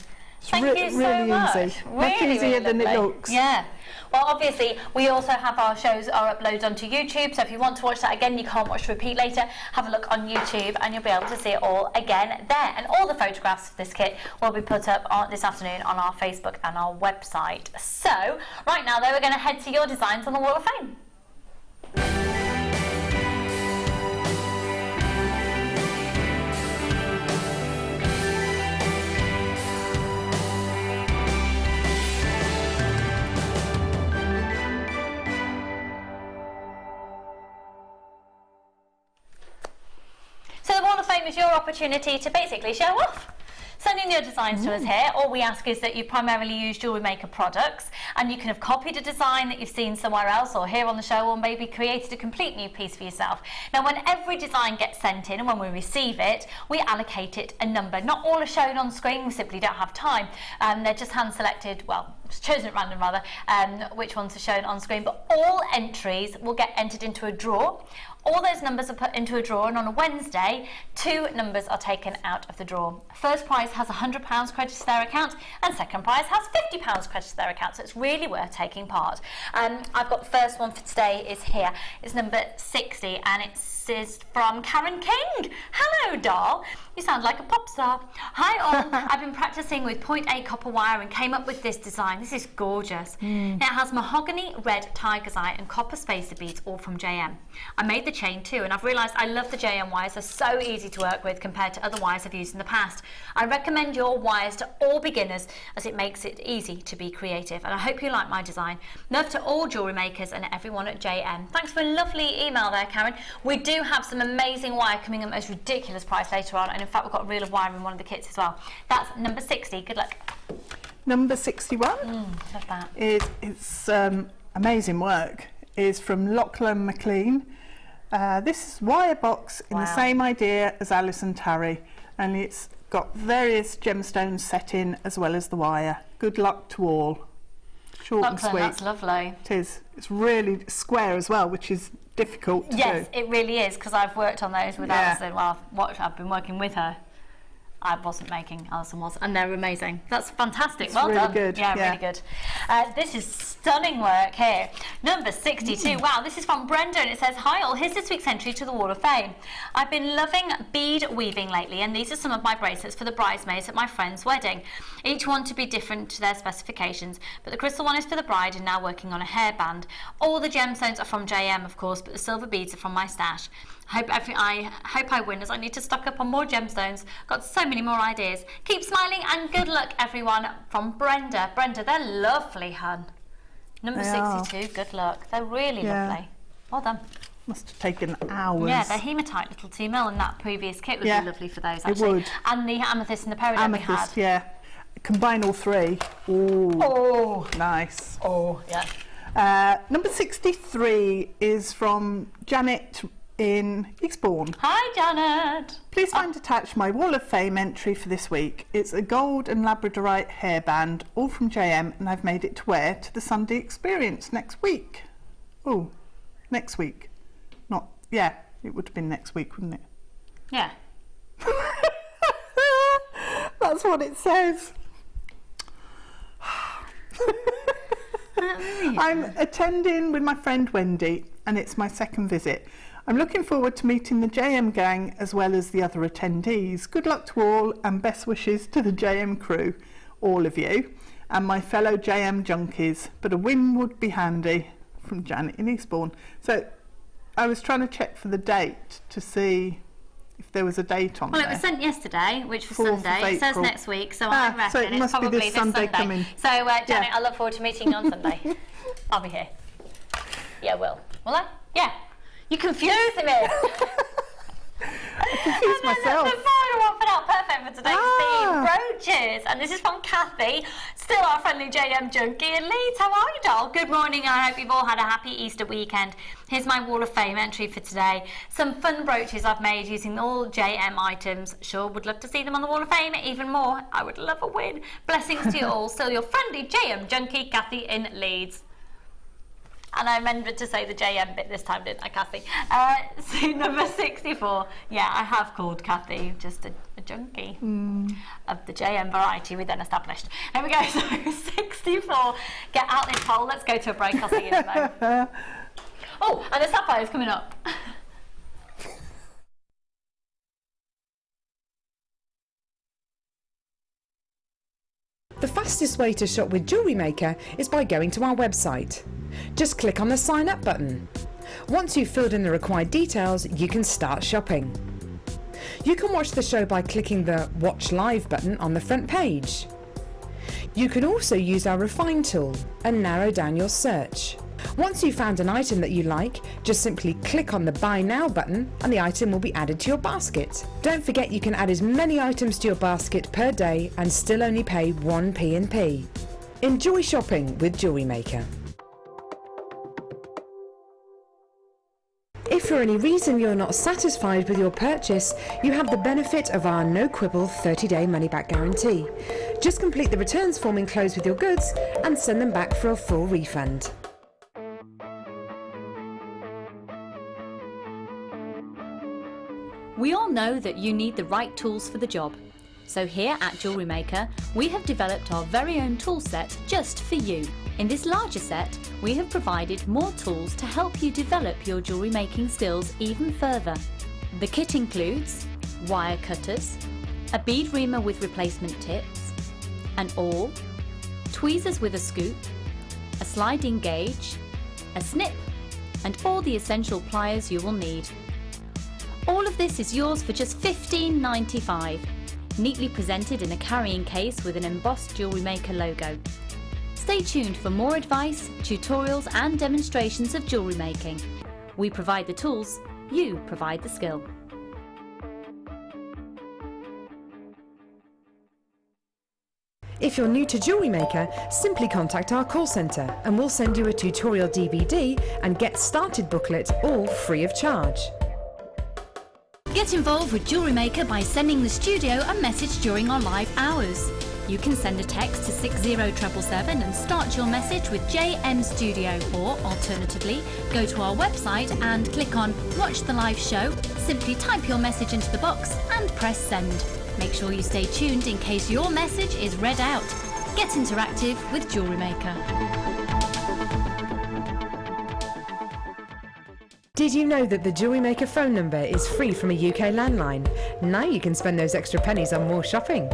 [SPEAKER 1] Thank you so
[SPEAKER 2] really
[SPEAKER 1] much.
[SPEAKER 2] Easy. Much easier than it looks.
[SPEAKER 1] Yeah. Well, obviously, we also have our shows are uploaded onto YouTube, so if you want to watch that again, you can't watch the repeat later, have a look on YouTube and you'll be able to see it all again there. And all the photographs of this kit will be put up this afternoon on our Facebook and our website. So, right now, though, we're going to head to your designs on the Wall of Fame. So the Wall of Fame is your opportunity to basically show off. Send in your designs to us here. All we ask is that you primarily use Jewellery Maker products, and you can have copied a design that you've seen somewhere else or here on the show, or maybe created a complete new piece for yourself. Now, when every design gets sent in and when we receive it, we allocate it a number. Not all are shown on screen, we simply don't have time. They're just hand selected, well, chosen at random rather, which ones are shown on screen, but all entries will get entered into a draw. All those numbers are put into a draw, and on a Wednesday, 2 numbers are taken out of the draw. First prize has £100 credited to their account, and second prize has £50 credited to their account, so it's really worth taking part. I've got the first one for today is here. It's number 60, and it's from Karen King. Hello, doll. You sound like a pop star. Hi all. I've been practicing with 0.8 copper wire and came up with this design. This is gorgeous. It has mahogany, red tiger's eye and copper spacer beads, all from JM. I made the chain too, and I've realised I love the JM wires. They're so easy to work with compared to other wires I've used in the past. I recommend your wires to all beginners as it makes it easy to be creative, and I hope you like my design. Love to all jewellery makers and everyone at JM. Thanks for a lovely email there, Karen. We do have some amazing wire coming at the most ridiculous price later on, and in fact we've got a reel of wire in one of the kits as well. That's number 60. Good luck.
[SPEAKER 2] Number 61
[SPEAKER 1] love that.
[SPEAKER 2] It's amazing work. Is from Lachlan McLean. This is wire box in the same idea as Alice and Tarry, and it's got various gemstones set in as well as the wire. Good luck to all. Short and sweet.
[SPEAKER 1] That's lovely.
[SPEAKER 2] It is. It's really square as well, which is difficult to do.
[SPEAKER 1] Yes, it really is, because I've worked on those with Alison. Well, I've been working with her. I wasn't making, Alison was, and they're amazing. That's fantastic.
[SPEAKER 2] It's
[SPEAKER 1] well
[SPEAKER 2] really
[SPEAKER 1] done.
[SPEAKER 2] Good.
[SPEAKER 1] Yeah, really good. This is stunning work here. Number 62. Wow, this is from Brenda, and it says, "Hi all, here's this week's entry to the Wall of Fame. I've been loving bead weaving lately, and these are some of my bracelets for the bridesmaids at my friend's wedding. Each one to be different to their specifications, but the crystal one is for the bride and now working on a hairband. All the gemstones are from JM, of course, but the silver beads are from my stash. I hope I win, as I need to stock up on more gemstones. Got so many more ideas. Keep smiling and good luck, everyone." From Brenda. Brenda, they're lovely, hun. Number 62, good luck. They're really lovely. Well done.
[SPEAKER 2] Must have taken hours.
[SPEAKER 1] Yeah, they're hematite little 2mm, and that previous kit would be lovely for those, actually.
[SPEAKER 2] It would.
[SPEAKER 1] And the amethyst and the peridot we had.
[SPEAKER 2] Amethyst, yeah. Combine all three. Ooh.
[SPEAKER 1] Oh.
[SPEAKER 2] Nice.
[SPEAKER 1] Oh, yeah.
[SPEAKER 2] Number 63 is from Janet in Eastbourne.
[SPEAKER 1] Hi, Janet.
[SPEAKER 2] Please find attached my Wall of Fame entry for this week. It's a gold and labradorite hairband, all from JM, and I've made it to wear to the Sunday experience next week. Oh, next week. Not, yeah, it would have been next week, wouldn't it?
[SPEAKER 1] Yeah.
[SPEAKER 2] That's what it says. I'm attending with my friend Wendy, and it's my second visit. I'm looking forward to meeting the JM gang as well as the other attendees. Good luck to all, and best wishes to the JM crew, all of you, and my fellow JM junkies. But a win would be handy. From Janet in Eastbourne. So I was trying to check for the date to see if there was a date on there.
[SPEAKER 1] Well, it was sent yesterday, which was Sunday. It says next week, so I reckon
[SPEAKER 2] so it must
[SPEAKER 1] it's probably
[SPEAKER 2] be this Sunday coming.
[SPEAKER 1] So, Janet, I look forward to meeting you on Sunday. I'll be here. Yeah, will I? Yeah. You confused me.
[SPEAKER 2] I confused myself.
[SPEAKER 1] The final one for that, perfect for today's theme, brooches. And this is from Kathy, still our friendly JM junkie. And Leeds, how are you, doll? Good morning, I hope you've all had a happy Easter weekend. Here's my Wall of Fame entry for today. Some fun brooches I've made using all JM items. Sure, would love to see them on the Wall of Fame. Even more, I would love a win. Blessings to you all. Still your friendly JM junkie, Kathy in Leeds. And I remembered to say the JM bit this time, didn't I, Kathy? So number 64. Yeah, I have called Kathy just a junkie of the JM variety we then established. Here we go, so 64. Get out this hole, let's go to a break, I'll see you in a moment. Oh, and the Sapphire's coming up.
[SPEAKER 4] The fastest way to shop with Jewellery Maker is by going to our website. Just click on the sign up button. Once you've filled in the required details, you can start shopping. You can watch the show by clicking the Watch Live button on the front page. You can also use our Refine tool and narrow down your search. Once you've found an item that you like, just simply click on the Buy Now button and the item will be added to your basket. Don't forget you can add as many items to your basket per day and still only pay 1 P&P. Enjoy shopping with Jewellery Maker. If for any reason you're not satisfied with your purchase, you have the benefit of our no quibble 30-day money-back guarantee. Just complete the returns form enclosed with your goods and send them back for a full refund.
[SPEAKER 1] We all know that you need the right tools for the job. So here at Jewellery Maker, we have developed our very own tool set just for you. In this larger set, we have provided more tools to help you develop your jewellery making skills even further. The kit includes wire cutters, a bead reamer with replacement tips, an awl, tweezers with a scoop, a sliding gauge, a snip, and all the essential pliers you will need. All of this is yours for just $15.95, neatly presented in a carrying case with an embossed Jewellery Maker logo. Stay tuned for more advice, tutorials and demonstrations of jewellery making. We provide the tools, you provide the skill.
[SPEAKER 4] If you're new to Jewellery Maker, simply contact our call centre and we'll send you a tutorial DVD and Get Started booklet, all free of charge.
[SPEAKER 1] Get involved with Jewellery Maker by sending the studio a message during our live hours. You can send a text to 60777 and start your message with JM Studio, or alternatively, go to our website and click on Watch the Live Show, simply type your message into the box and press send. Make sure you stay tuned in case your message is read out. Get interactive with Jewellery Maker.
[SPEAKER 4] Did you know that the Jewellery Maker phone number is free from a UK landline? Now you can spend those extra pennies on more shopping.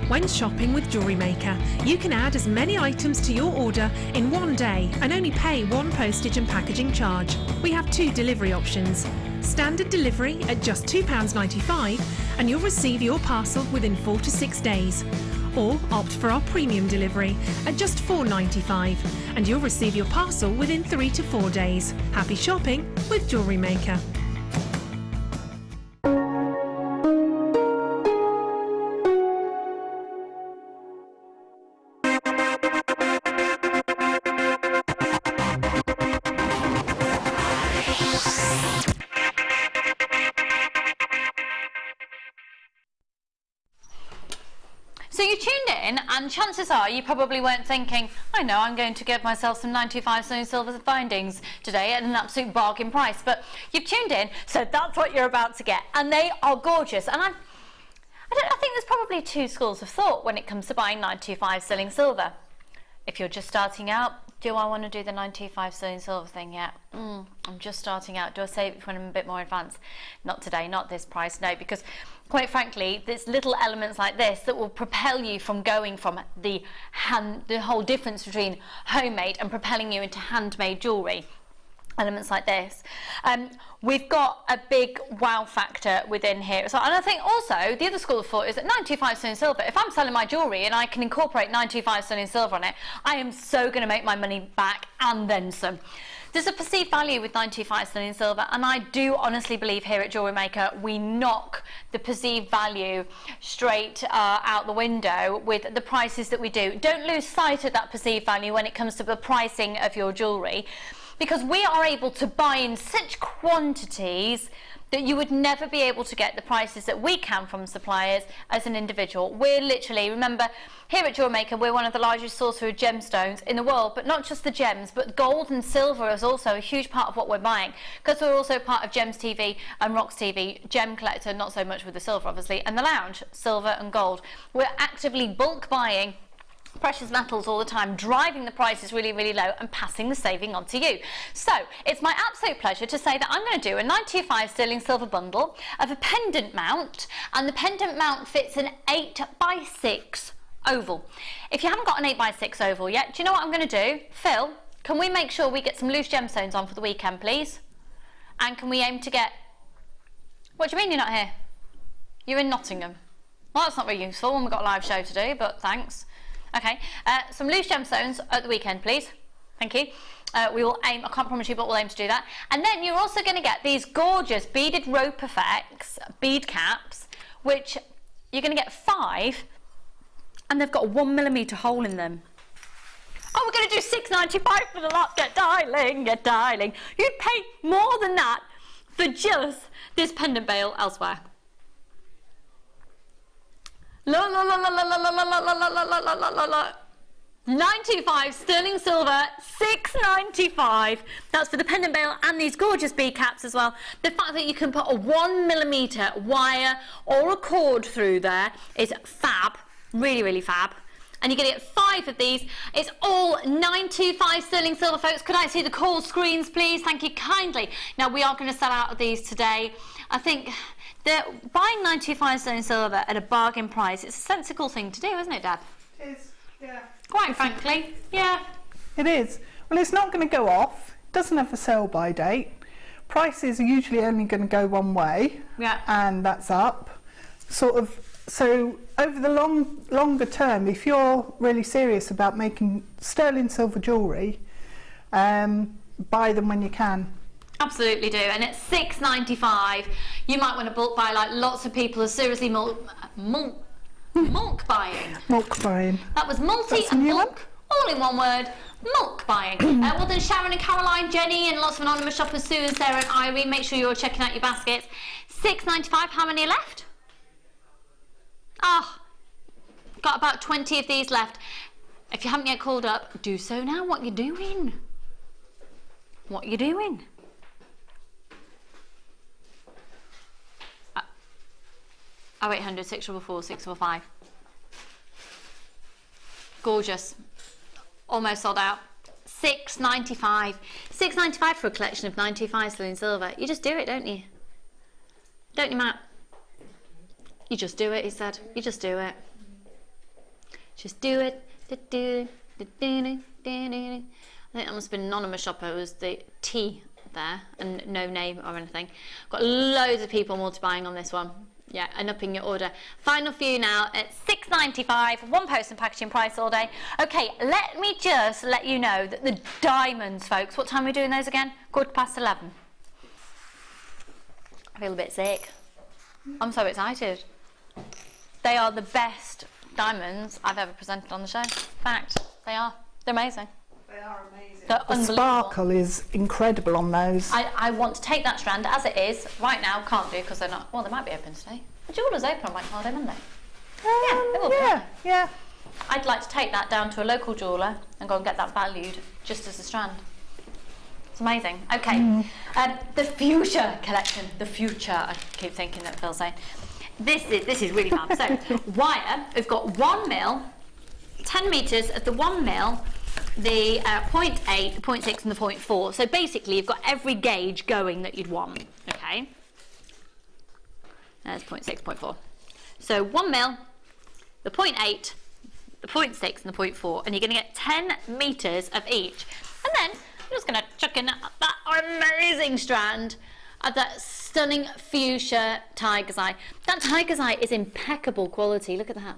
[SPEAKER 5] When shopping with Jewellery Maker, you can add as many items to your order in one day and only pay one postage and packaging charge. We have 2 delivery options. Standard delivery at just £2.95 and you'll receive your parcel within 4 to 6 days. Or opt for our premium delivery at just £4.95 and you'll receive your parcel within 3 to 4 days. Happy shopping with Jewellery Maker.
[SPEAKER 1] So you tuned in, and chances are you probably weren't thinking, I know I'm going to get myself some 925 sterling silver findings today at an absolute bargain price. But you've tuned in, so that's what you're about to get. And they are gorgeous. And I think there's probably 2 schools of thought when it comes to buying 925 sterling silver. If you're just starting out, do I want to do the 925 sterling silver thing yet? I'm just starting out. Do I save it when I'm a bit more advanced? Not today, not this price, no, because quite frankly, there's little elements like this that will propel you from going from the whole difference between homemade and propelling you into handmade jewellery. Elements like this. We've got a big wow factor within here. So, and I think also the other school of thought is that 925 sterling silver, if I'm selling my jewellery and I can incorporate 925 sterling silver on it, I am so going to make my money back and then some. There's a perceived value with 925 sterling silver, and I do honestly believe here at Jewellery Maker we knock the perceived value straight out the window with the prices that we do. Don't lose sight of that perceived value when it comes to the pricing of your jewellery. because we are able to buy in such quantities that you would never be able to get the prices that we can from suppliers as an individual. We're literally, remember, here at Jewellery Maker, we're one of the largest sources of gemstones in the world, but not just the gems, but gold and silver is also a huge part of what we're buying, because we're also part of Gems TV and Rocks TV, Gem Collector, not so much with the silver obviously, and the Lounge, silver and gold. We're actively bulk buying precious metals all the time, driving the prices really, really low and passing the saving on to you. So it's my absolute pleasure to say that I'm going to do a 925 sterling silver bundle of a pendant mount, and the pendant mount fits an 8x6 oval. If you haven't got an 8x6 oval yet, do you know what I'm going to do? Phil, can we make sure we get some loose gemstones on for the weekend, please? And can we aim to get... What do you mean you're not here? You're in Nottingham. Well, that's not very useful when we've got a live show to do, but thanks. Okay, some loose gemstones at the weekend, please. Thank you. We will aim, I can't promise you, but we'll aim to do that. And then you're also going to get these gorgeous beaded rope effects, bead caps, which you're going to get 5, and they've got a 1mm hole in them. Oh, we're going to do £6.95 for the lot. Get dialing, get dialing. You'd pay more than that for just this pendant bail elsewhere. La la la la la la la la la la la la la la la. 925 sterling silver, 695. That's for the pendant bail and these gorgeous bead caps as well. The fact that you can put a 1mm wire or a cord through there is fab, really, really fab. And you're going to get 5 of these. It's all 925 sterling silver, folks. Could I see the call screens, please? Thank you kindly. Now, we are going to sell out of these today. I think that buying 925 sterling silver at a bargain price, it's a sensible thing to do, isn't it, Dad?
[SPEAKER 2] It is, yeah.
[SPEAKER 1] Quite frankly, yeah.
[SPEAKER 2] It is. Well, it's not going to go off. It doesn't have a sell-by date. Prices are usually only going to go one way.
[SPEAKER 1] Yeah.
[SPEAKER 2] And that's up. Sort of. So over the longer term, if you're really serious about making sterling silver jewellery, buy them when you can.
[SPEAKER 1] Absolutely do, and it's £6.95. You might want to bulk buy, like lots of people are seriously mulk buying.
[SPEAKER 2] Mulk buying.
[SPEAKER 1] That was multi and bulk, all in one word. Mulk buying. Well done, Sharon and Caroline, Jenny, and lots of anonymous shoppers, Sue and Sarah and Irene. Make sure you're checking out your baskets. £6.95. How many are left? Ah, got about 20 of these left. If you haven't yet called up, do so now. What you doing? What you doing? 0800 644 645. Gorgeous. Almost sold out. £6.95. £6.95 for a collection of 925 sterling silver. You just do it, don't you? Don't you, Matt? You just do it, he said. You just do it. Just do it. I think that must have been an anonymous shopper. It was the T there and no name or anything. Got loads of people multi-buying on this one. Yeah, and upping your order. Final few now at £6.95, one post and packaging price all day. Okay, let me just let you know that the diamonds, folks, what time are we doing those again? 11:15. I feel a bit sick. I'm so excited. They are the best diamonds I've ever presented on the show. Fact, they are. They're amazing.
[SPEAKER 2] They are amazing.
[SPEAKER 1] They're
[SPEAKER 2] the sparkle is incredible on those.
[SPEAKER 1] I want to take that strand as it is right now. Can't do because they're not. Well, they might be open today. The jeweller's open on Bank Holiday Monday. Yeah, they will be.
[SPEAKER 2] Yeah.
[SPEAKER 1] I'd like to take that down to a local jeweller and go and get that valued just as a strand. It's amazing. Okay, the fuchsia collection. The future. I keep thinking that Phil's saying. This is really fab. So wire. We've got 1 mil, 10 meters of the 1 mil. The 0.8, the 0.6 and the 0.4. So basically you've got every gauge going that you'd want, okay? There's 0.6, 0.4. So 1 mil, the 0.8, the 0.6 and the 0.4, and you're going to get 10 meters of each. And then I'm just going to chuck in that amazing strand of that stunning fuchsia tiger's eye. That tiger's eye is impeccable quality. Look at that.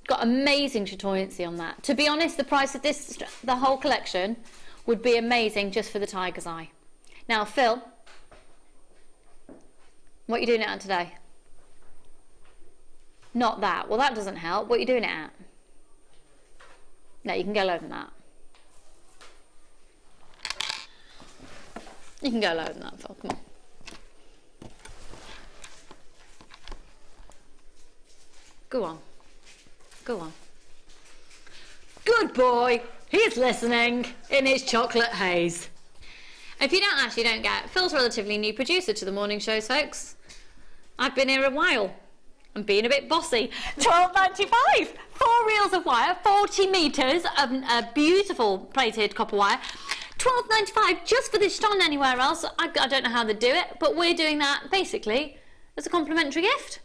[SPEAKER 1] Got amazing chatoyancy on that. To be honest, the price of this, the whole collection, would be amazing just for the tiger's eye. Now, Phil, what are you doing it at today? Not that. Well, that doesn't help. What are you doing it at? No, you can go lower than that. You can go lower than that, Phil, come on. Go on. Go on. Good boy. He's listening in his chocolate haze. If you don't get, Phil's a relatively new producer to the morning shows, folks. I've been here a while. I'm being a bit bossy. £12.95. 4 reels of wire, 40 metres of beautiful plated copper wire. £12.95 just for this strand. Anywhere else, I don't know how they do it, but we're doing that basically as a complimentary gift.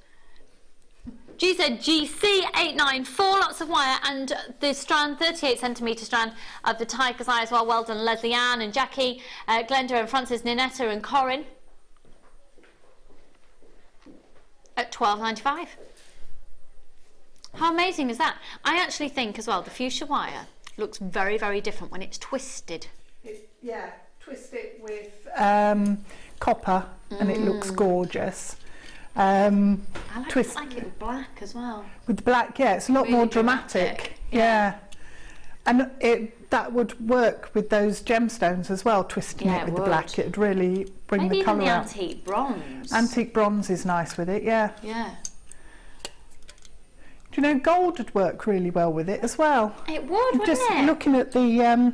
[SPEAKER 1] G said GC89, 4 lots of wire, and the strand, 38cm strand of the tiger's eye as well. Well done, Leslie Ann and Jackie, Glenda and Francis, Ninetta and Corin. At £12.95. How amazing is that? I actually think as well the fuchsia wire looks very, very different when it's twisted.
[SPEAKER 2] Yeah, twist it with copper and it looks gorgeous.
[SPEAKER 1] I like it with black as well.
[SPEAKER 2] With the black, yeah, it's a lot really more dramatic. Yeah. And that would work with those gemstones as well, twisting it with the black. It would really bring the colour out.
[SPEAKER 1] Maybe antique bronze.
[SPEAKER 2] Antique bronze is nice with it, yeah.
[SPEAKER 1] Yeah.
[SPEAKER 2] Do you know gold would work really well with it as well?
[SPEAKER 1] It would, wouldn't
[SPEAKER 2] Just
[SPEAKER 1] it?
[SPEAKER 2] looking at the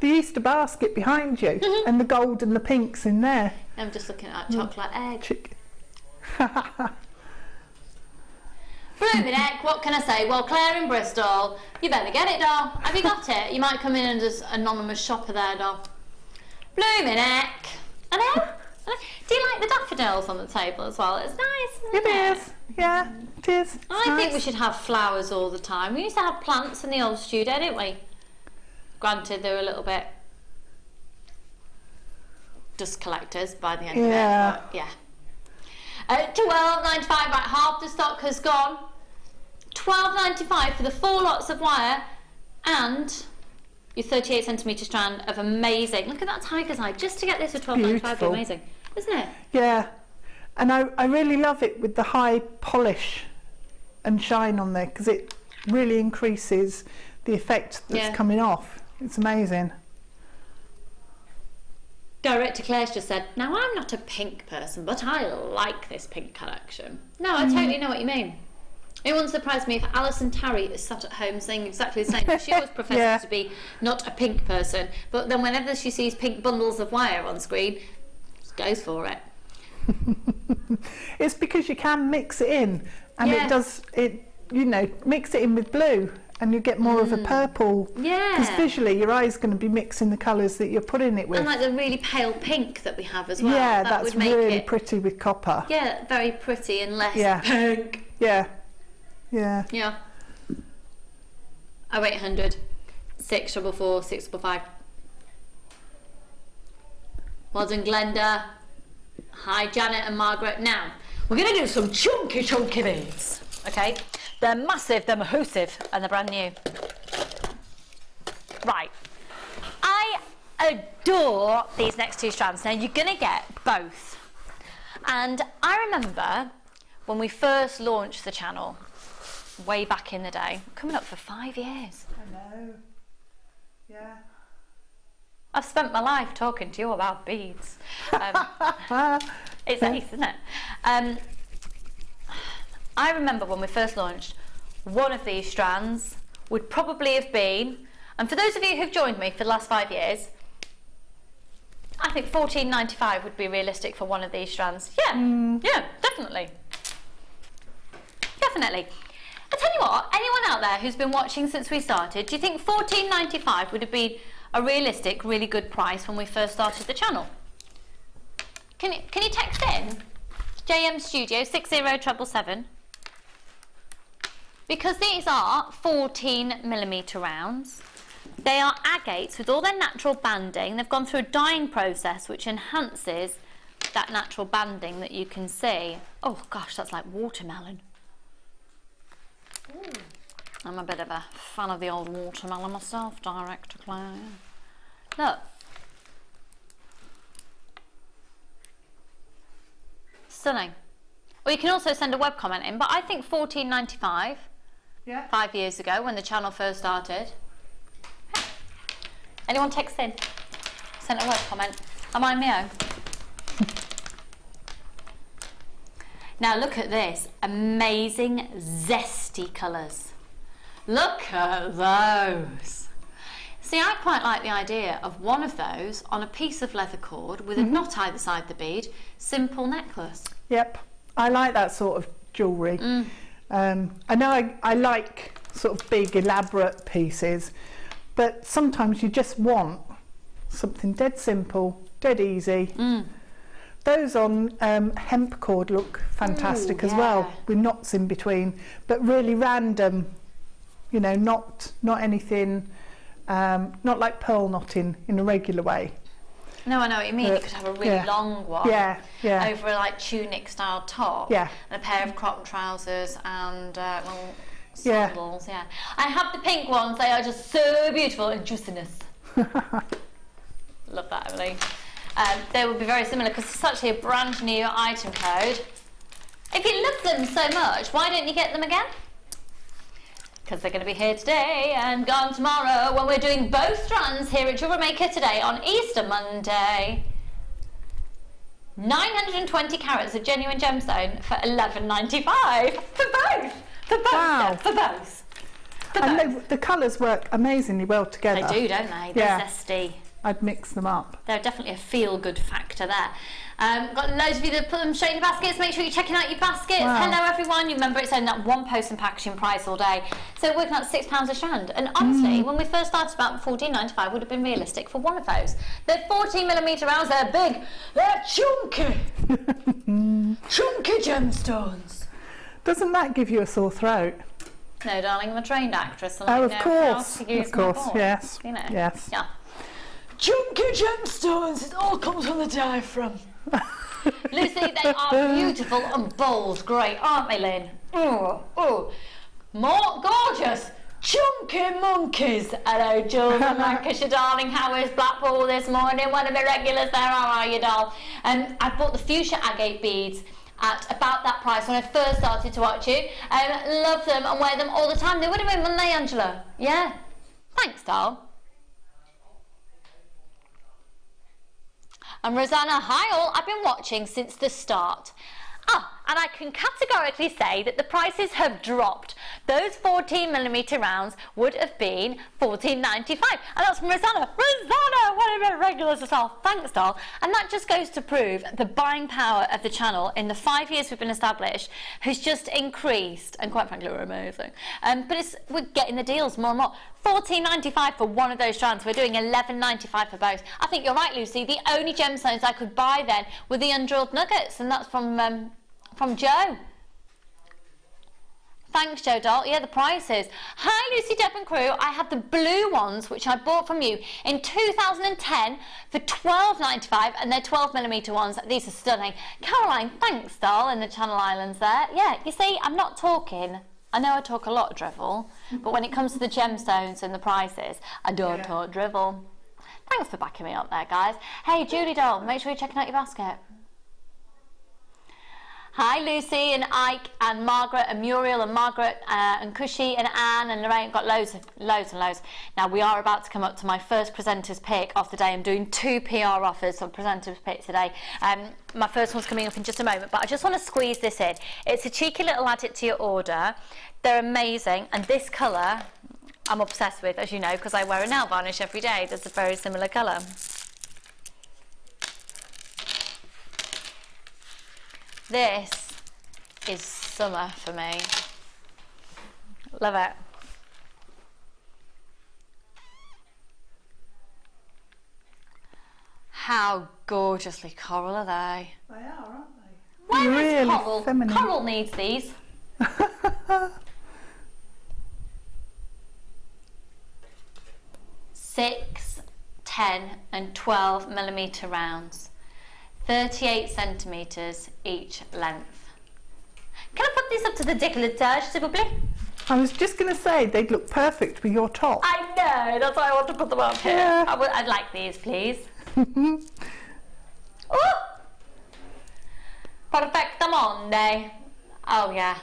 [SPEAKER 2] Easter basket behind you and the gold and the pinks in there.
[SPEAKER 1] I'm just looking at that chocolate egg. Blooming heck, what can I say? Well, Claire in Bristol, you better get it, doll. Have you got it? You might come in and just anonymous shopper there, doll. Blooming heck. I know. Do you like the daffodils on the table as well? It's nice, isn't it?
[SPEAKER 2] It is. Yeah, it is.
[SPEAKER 1] I think we should have flowers all the time. We used to have plants in the old studio, didn't we? Granted, they were a little bit dust collectors by the end of it, but yeah. £12.95, right, half the stock has gone. £12.95 for the 4 lots of wire and your 38cm strand of amazing. Look at that tiger's eye. Just to get this for £12.95 would be amazing, isn't it?
[SPEAKER 2] Yeah, and I really love it with the high polish and shine on there because it really increases the effect that's coming off. It's amazing.
[SPEAKER 1] Director Claire's just said, now I'm not a pink person, but I like this pink collection. No, I totally know what you mean. It wouldn't surprise me if Alison Tarry is sat at home saying exactly the same. She always professes to be not a pink person, but then whenever she sees pink bundles of wire on screen, she goes for it.
[SPEAKER 2] It's because you can mix it in, and it does, mix it in with blue. And you get more of a purple. Yeah. Because visually your eye's going to be mixing the colours that you're putting it with.
[SPEAKER 1] And like the really pale pink that we have as well.
[SPEAKER 2] Yeah, that's really pretty with copper.
[SPEAKER 1] Yeah, very pretty and less pink.
[SPEAKER 2] Yeah. Yeah.
[SPEAKER 1] Yeah. 0800 644 655. Well done, Glenda. Hi, Janet and Margaret. Now, we're going to do some chunky beads. Okay? They're massive, they're mahoosive, and they're brand new. Right. I adore these next 2 strands. Now, you're going to get both. And I remember when we first launched the channel, way back in the day, coming up for 5 years.
[SPEAKER 2] I know. Yeah.
[SPEAKER 1] I've spent my life talking to you about beads. It's ace, isn't it? I remember when we first launched, one of these strands would probably have been, and for those of you who've joined me for the last 5 years, I think £14.95 would be realistic for one of these strands. Yeah, yeah, definitely. Definitely. I tell you what, anyone out there who's been watching since we started, do you think £14.95 would have been a realistic, really good price when we first started the channel? Can you text in? JM Studio 60777. Because these are 14mm rounds, they are agates with all their natural banding. They've gone through a dyeing process which enhances that natural banding that you can see. Oh gosh, that's like watermelon. Ooh. I'm a bit of a fan of the old watermelon myself, Director Claire. Look. Stunning. Or you can also send a web comment in, but I think £14.95 5 years ago when the channel first started. Anyone text in? Send a web comment. Am I Mio? Now look at this, amazing zesty colours. Look at those. See, I quite like the idea of one of those on a piece of leather cord with a knot either side of the bead, simple necklace.
[SPEAKER 2] Yep, I like that sort of jewellery. I know I like sort of big elaborate pieces, but sometimes you just want something dead simple, dead easy. Those on hemp cord look fantastic as well, with knots in between, but really random, you know, not anything, not like pearl knotting in a regular way.
[SPEAKER 1] No, I know what you mean. You could have a really long one over a like tunic style top and a pair of crop trousers and sandals. Yeah. I have the pink ones. They are just so beautiful and juiciness. Love that, Emily. They will be very similar because it's actually a brand new item code. If you love them so much, why don't you get them again? Because they're going to be here today and gone tomorrow when we're doing both strands here at Jewellery Maker today on Easter Monday. 920 carats of genuine gemstone for $11.95 for both. For both.
[SPEAKER 2] Wow.
[SPEAKER 1] For both. For
[SPEAKER 2] And
[SPEAKER 1] both.
[SPEAKER 2] the colours work amazingly well together.
[SPEAKER 1] They do, don't they? They're zesty.
[SPEAKER 2] I'd mix them up.
[SPEAKER 1] They're definitely a feel-good factor there. Got loads of you that put them straight in your baskets. Make sure you're checking out your baskets.
[SPEAKER 2] Wow.
[SPEAKER 1] Hello everyone. You remember it's only that one post and packaging price all day. So working out £6 a strand. And honestly, when we first started about $14.95 would have been realistic for one of those. They're 14mm rounds. They're big. They're chunky. Chunky gemstones.
[SPEAKER 2] Doesn't that give you a sore throat?
[SPEAKER 1] No, darling, I'm a trained actress. And
[SPEAKER 2] Oh,
[SPEAKER 1] I
[SPEAKER 2] of
[SPEAKER 1] know how
[SPEAKER 2] course.
[SPEAKER 1] to use
[SPEAKER 2] Of course,
[SPEAKER 1] my voice,
[SPEAKER 2] yes.
[SPEAKER 1] You know.
[SPEAKER 2] Yes.
[SPEAKER 1] Yeah. Chunky gemstones, it all comes from the diaphragm. Lucy, they are beautiful and bold grey, aren't they, Lynn? Oh, more gorgeous. Chunky monkeys. Hello, Jules and Lancashire, darling. How is Blackpool this morning? One of the regulars there, how are you, doll? I bought the fuchsia agate beads at about that price when I first started to watch you. Love them and wear them all the time. They would have been Monday, Angela. Yeah. Thanks, doll. And Rosanna, hi all, I've been watching since the start. And I can categorically say that the prices have dropped. Those 14mm rounds would have been $14.95. And that's from Rosanna. Rosanna, one of our regulars as well. Thanks, doll. And that just goes to prove the buying power of the channel in the 5 years we've been established has just increased. And quite frankly, we're amazing. But we're getting the deals more and more. $14.95 for one of those strands. We're doing $11.95 for both. I think you're right, Lucy. The only gemstones I could buy then were the undrilled nuggets, and that's from Joe. Thanks, Joe Doll. Yeah, the prices. Hi, Lucy, Deb and crew. I have the blue ones, which I bought from you in 2010 for $12.95, and they're 12mm ones. These are stunning. Caroline, thanks, doll, in the Channel Islands there. Yeah, you see, I'm not talking. I know I talk a lot of drivel, but when it comes to the gemstones and the prices, I don't talk drivel. Thanks for backing me up there, guys. Hey, Julie Doll, make sure you're checking out your basket. Hi, Lucy and Ike and Margaret and Muriel and Margaret and Cushy and Anne and Lorraine. Got loads and loads. Now, we are about to come up to my first presenter's pick of the day. I'm doing 2 PR offers for presenter's pick today. My first one's coming up in just a moment, but I just want to squeeze this in. It's a cheeky little add it to your order. They're amazing, and this colour I'm obsessed with, as you know, because I wear a nail varnish every day. There's a very similar colour. This is summer for me. Love it. How gorgeously coral are they?
[SPEAKER 2] They are, aren't they?
[SPEAKER 1] Where
[SPEAKER 2] really
[SPEAKER 1] is coral?
[SPEAKER 2] feminine.
[SPEAKER 1] Coral needs these. 6, 10 and 12mm rounds. 38 centimetres each length. Can I put these up to the décolletage, s'il vous plaît?
[SPEAKER 2] I was just going to say they'd look perfect with your top.
[SPEAKER 1] I know, that's why I want to put them up here.
[SPEAKER 2] Yeah.
[SPEAKER 1] I'd like these, please. Oh! Perfectamonde. Oh, yeah.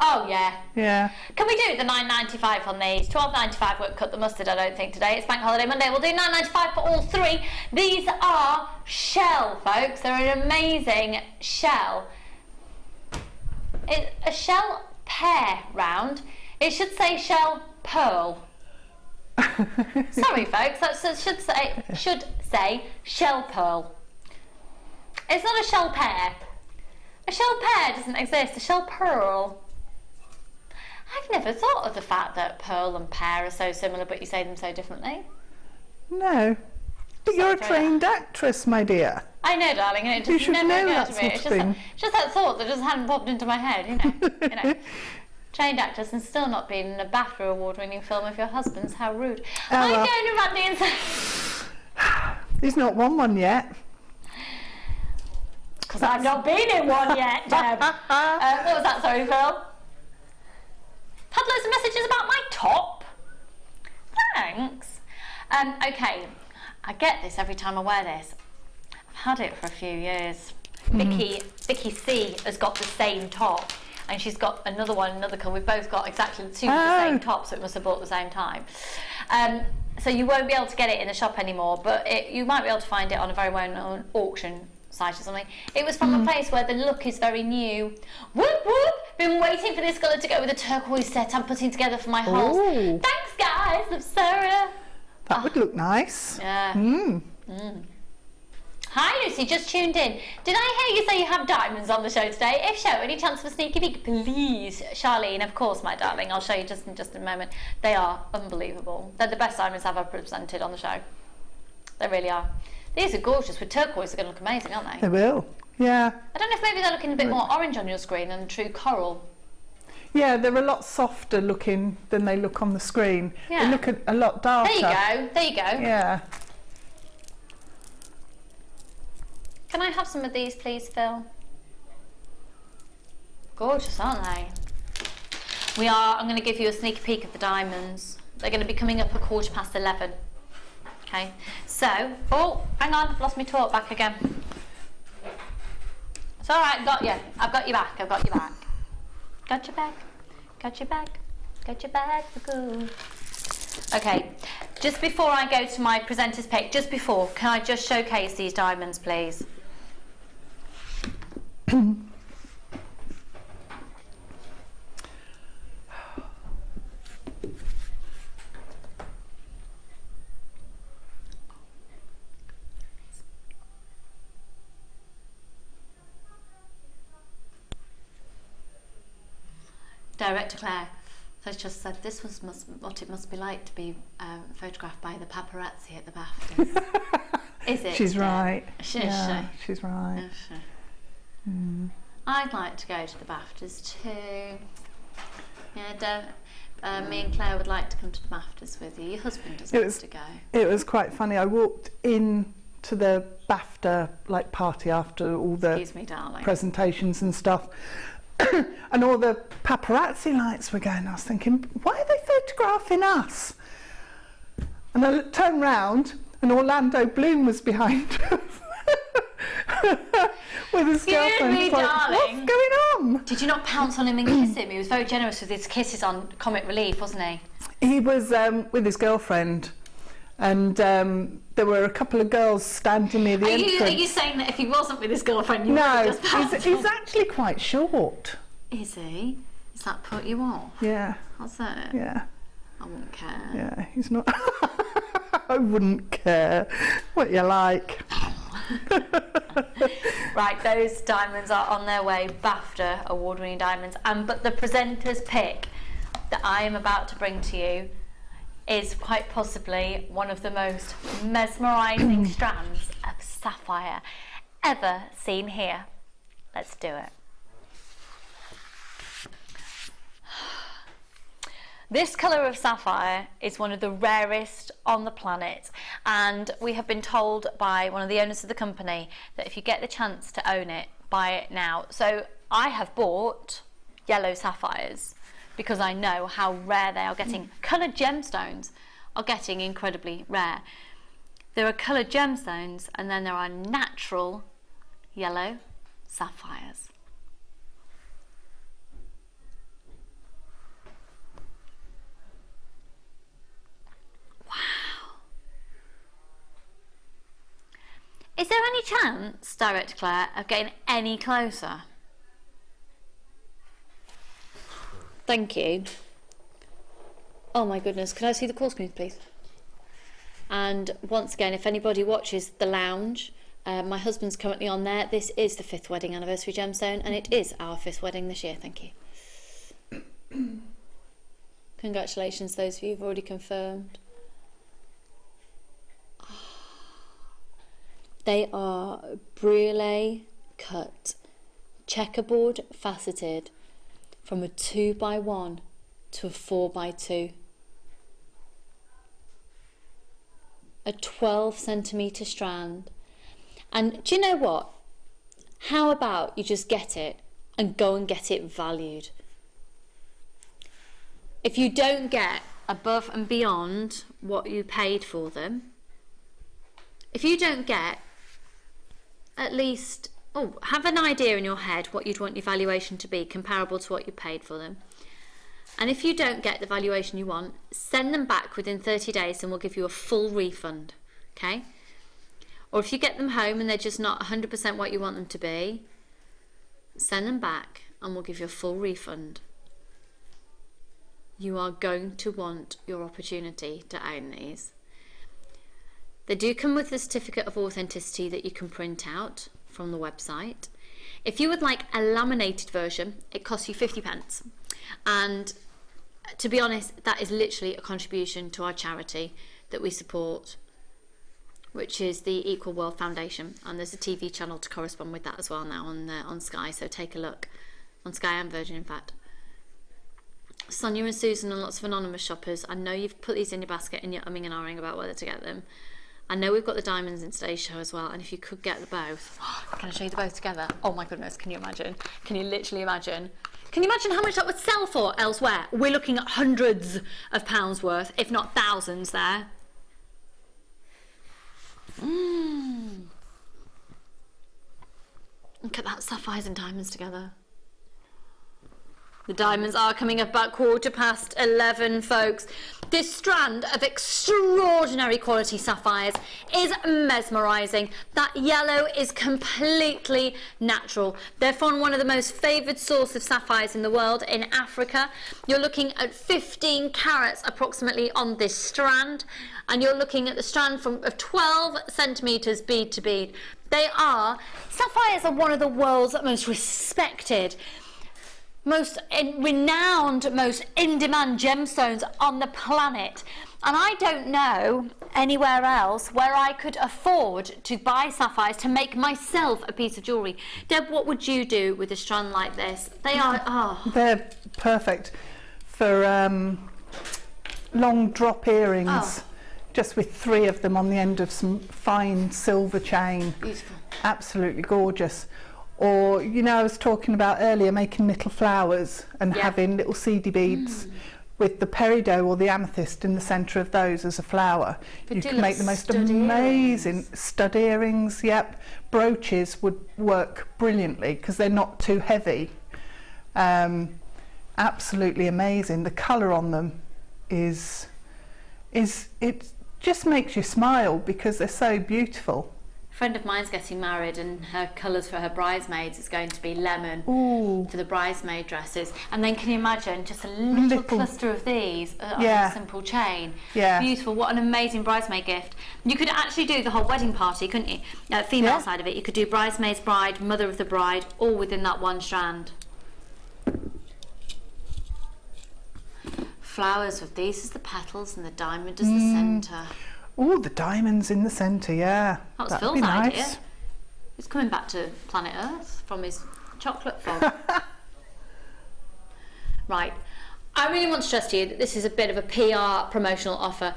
[SPEAKER 1] Oh yeah.
[SPEAKER 2] Yeah.
[SPEAKER 1] Can we do the £9.95 on these? £12.95 won't cut the mustard, I don't think, today. It's Bank Holiday Monday. We'll do £9.95 for all three. These are shell, folks. They're an amazing shell. It's a shell pear round. It should say shell pearl. Sorry, folks. That should say shell pearl. It's not a shell pear. A shell pear doesn't exist. A shell pearl. I've never thought of the fact that pearl and pear are so similar, but you say them so differently.
[SPEAKER 2] No. But you're a trained actress, my dear.
[SPEAKER 1] I know, darling, and it just never occurred to me. It's just that thought that just hadn't popped into my head, you know. Trained actress and still not being in a BAFTA award-winning film of your husband's. How rude. I don't know, Randy.
[SPEAKER 2] He's not won one yet.
[SPEAKER 1] Because I've not been in one yet, Deb. What was that, sorry, Phil? Had loads of messages about my top. Thanks. Okay, I get this every time I wear this. I've had it for a few years. Vicky C has got the same top, and she's got another one, another colour. We've both got exactly two of the same top, so it must have bought at the same time. So you won't be able to get it in the shop anymore, but you might be able to find it on a very well-known auction site or something. It was from a place where the look is very new. Whoop whoop! Been waiting for this colour to go with the turquoise set I'm putting together for my house. Thanks, guys. I'm Sarah.
[SPEAKER 2] That would look nice.
[SPEAKER 1] Yeah. Hi, Lucy. Just tuned in. Did I hear you say you have diamonds on the show today? If so, any chance for a sneaky peek, please, Charlene? Of course, my darling. I'll show you just in a moment. They are unbelievable. They're the best diamonds I've ever presented on the show. They really are. These are gorgeous. With turquoise, they're going to look amazing, aren't they?
[SPEAKER 2] They will. Yeah.
[SPEAKER 1] I don't know if maybe they're looking a bit more orange on your screen than true coral.
[SPEAKER 2] Yeah, they're a lot softer looking than they look on the screen.
[SPEAKER 1] Yeah.
[SPEAKER 2] They look a lot darker.
[SPEAKER 1] There you go. There you go.
[SPEAKER 2] Yeah.
[SPEAKER 1] Can I have some of these, please, Phil? Gorgeous, aren't they? I'm going to give you a sneak peek of the diamonds. They're going to be coming up at 11:15. Okay, so, oh, hang on, I've lost my talk back again. It's all right, got you. I've got you back, I've got you back. Got your back, got your back, got your back for good. Okay, just before I go to my presenter's pick, can I just showcase these diamonds, please? Director Claire has just said this was what it must be like to be photographed by the paparazzi at the BAFTAs. Is it?
[SPEAKER 2] She's right.
[SPEAKER 1] She's
[SPEAKER 2] right.
[SPEAKER 1] I'd like to go to the BAFTAs too. Yeah, me and Claire would like to come to the BAFTAs with you. Your husband doesn't want to go. It
[SPEAKER 2] was quite funny. I walked in to the BAFTA party after all the presentations and stuff. And all the paparazzi lights were going. I was thinking, why are they photographing us? And I turned round and Orlando Bloom was behind us with his girlfriend.
[SPEAKER 1] Excuse me, darling.
[SPEAKER 2] What's going on?
[SPEAKER 1] Did you not pounce on him and kiss him? He was very generous with his kisses on Comic Relief, wasn't he?
[SPEAKER 2] He was with his girlfriend. And there were a couple of girls standing near the entrance.
[SPEAKER 1] Are you saying that if he wasn't with his girlfriend, you would have just pounced?
[SPEAKER 2] He's actually quite short.
[SPEAKER 1] Is he? Does that put you off?
[SPEAKER 2] Yeah.
[SPEAKER 1] How's that?
[SPEAKER 2] Yeah.
[SPEAKER 1] I wouldn't care.
[SPEAKER 2] Yeah, he's not. I wouldn't care. What you like.
[SPEAKER 1] Right, those diamonds are on their way. BAFTA award-winning diamonds. But the presenter's pick that I am about to bring to you is quite possibly one of the most mesmerising strands of sapphire ever seen here. Let's do it. This colour of sapphire is one of the rarest on the planet, and we have been told by one of the owners of the company that if you get the chance to own it, buy it now. So I have bought yellow sapphires because I know how rare they are getting. Coloured gemstones are getting incredibly rare. There are coloured gemstones and then there are natural yellow sapphires. Is there any chance, Direct Claire, of getting any closer? Thank you. Oh my goodness, can I see the call screens, please? And once again, if anybody watches the lounge, my husband's currently on there. This is the 5th wedding anniversary gemstone, and it is our 5th wedding this year. Thank you. Congratulations, those of you who've already confirmed. They are brûlée cut, checkerboard faceted from a 2x1 to a 4x2. A 12 centimetre strand. And do you know what? How about you just get it and go and get it valued? If you don't get above and beyond what you paid for them, if you don't get at least, have an idea in your head what you'd want your valuation to be comparable to what you paid for them. And if you don't get the valuation you want, send them back within 30 days and we'll give you a full refund, okay? Or if you get them home and they're just not 100% what you want them to be, send them back and we'll give you a full refund. You are going to want your opportunity to own these. They do come with a certificate of authenticity that you can print out from the website. If you would like a laminated version, it costs you 50p. And to be honest, that is literally a contribution to our charity that we support, which is the Equal World Foundation. And there's a TV channel to correspond with that as well now on Sky, so take a look. On Sky and Virgin, in fact. Sonia and Susan and lots of anonymous shoppers, I know you've put these in your basket and you're umming and ahhing about whether to get them. I know we've got the diamonds in today's show as well, and if you could get the both. Can I show you the both together? Oh my goodness, can you imagine? Can you literally imagine? Can you imagine how much that would sell for elsewhere? We're looking at hundreds of pounds worth, if not thousands there. Look at that, sapphires and diamonds together. The diamonds are coming up about 11:15, folks. This strand of extraordinary quality sapphires is mesmerising. That yellow is completely natural. They're from one of the most favoured sources of sapphires in the world, in Africa. You're looking at 15 carats approximately on this strand, and you're looking at the strand of 12 centimetres bead to bead. Sapphires are one of the world's most respected, most renowned, most in-demand gemstones on the planet. And I don't know anywhere else where I could afford to buy sapphires to make myself a piece of jewellery. Deb, what would you do with a strand like this? They're
[SPEAKER 2] perfect for long drop earrings, just with 3 of them on the end of some fine silver chain.
[SPEAKER 1] Beautiful.
[SPEAKER 2] Absolutely gorgeous. Or, you know, I was talking about earlier making little flowers and having little seedy beads with the peridot or the amethyst in the centre of those as a flower. You can make the most amazing stud earrings. Yep, brooches would work brilliantly because they're not too heavy. Absolutely amazing. The colour on them is it just makes you smile because they're so beautiful.
[SPEAKER 1] A friend of mine's getting married and her colours for her bridesmaids is going to be lemon for the bridesmaid dresses. And then can you imagine just a little cluster of these on a simple chain? Yeah. Beautiful. What an amazing bridesmaid gift. You could actually do the whole wedding party, couldn't you? Female side of it. You could do bridesmaids, bride, mother of the bride, all within that one strand. Flowers with these as the petals and the diamond as the centre.
[SPEAKER 2] Oh, the diamonds in the centre, yeah.
[SPEAKER 1] That was Phil's idea. He's coming back to planet Earth from his chocolate fog. Right. I really want to stress to you that this is a bit of a PR promotional offer.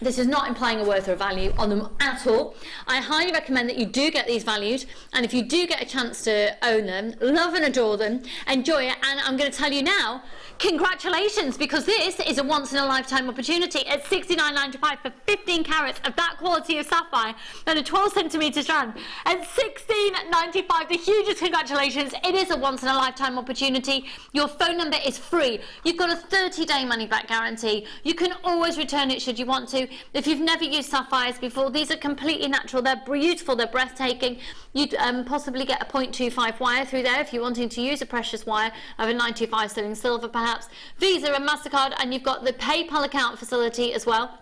[SPEAKER 1] This is not implying a worth or a value on them at all. I highly recommend that you do get these valued, and if you do get a chance to own them, love and adore them, enjoy it, and I'm going to tell you now, congratulations, because this is a once-in-a-lifetime opportunity at $69.95 for 15 carats of that quality of sapphire and a 12-centimetre strand at $16.95. The hugest congratulations. It is a once-in-a-lifetime opportunity. Your phone number is free. You've got a 30-day money-back guarantee. You can always return it should you want to. new. If you've never used sapphires before, these are completely natural. They're beautiful, they're breathtaking. You'd possibly get a 0.25 wire through there if you're wanting to use a precious wire of a 925 sterling silver perhaps. Visa and MasterCard, and you've got the PayPal account facility as well.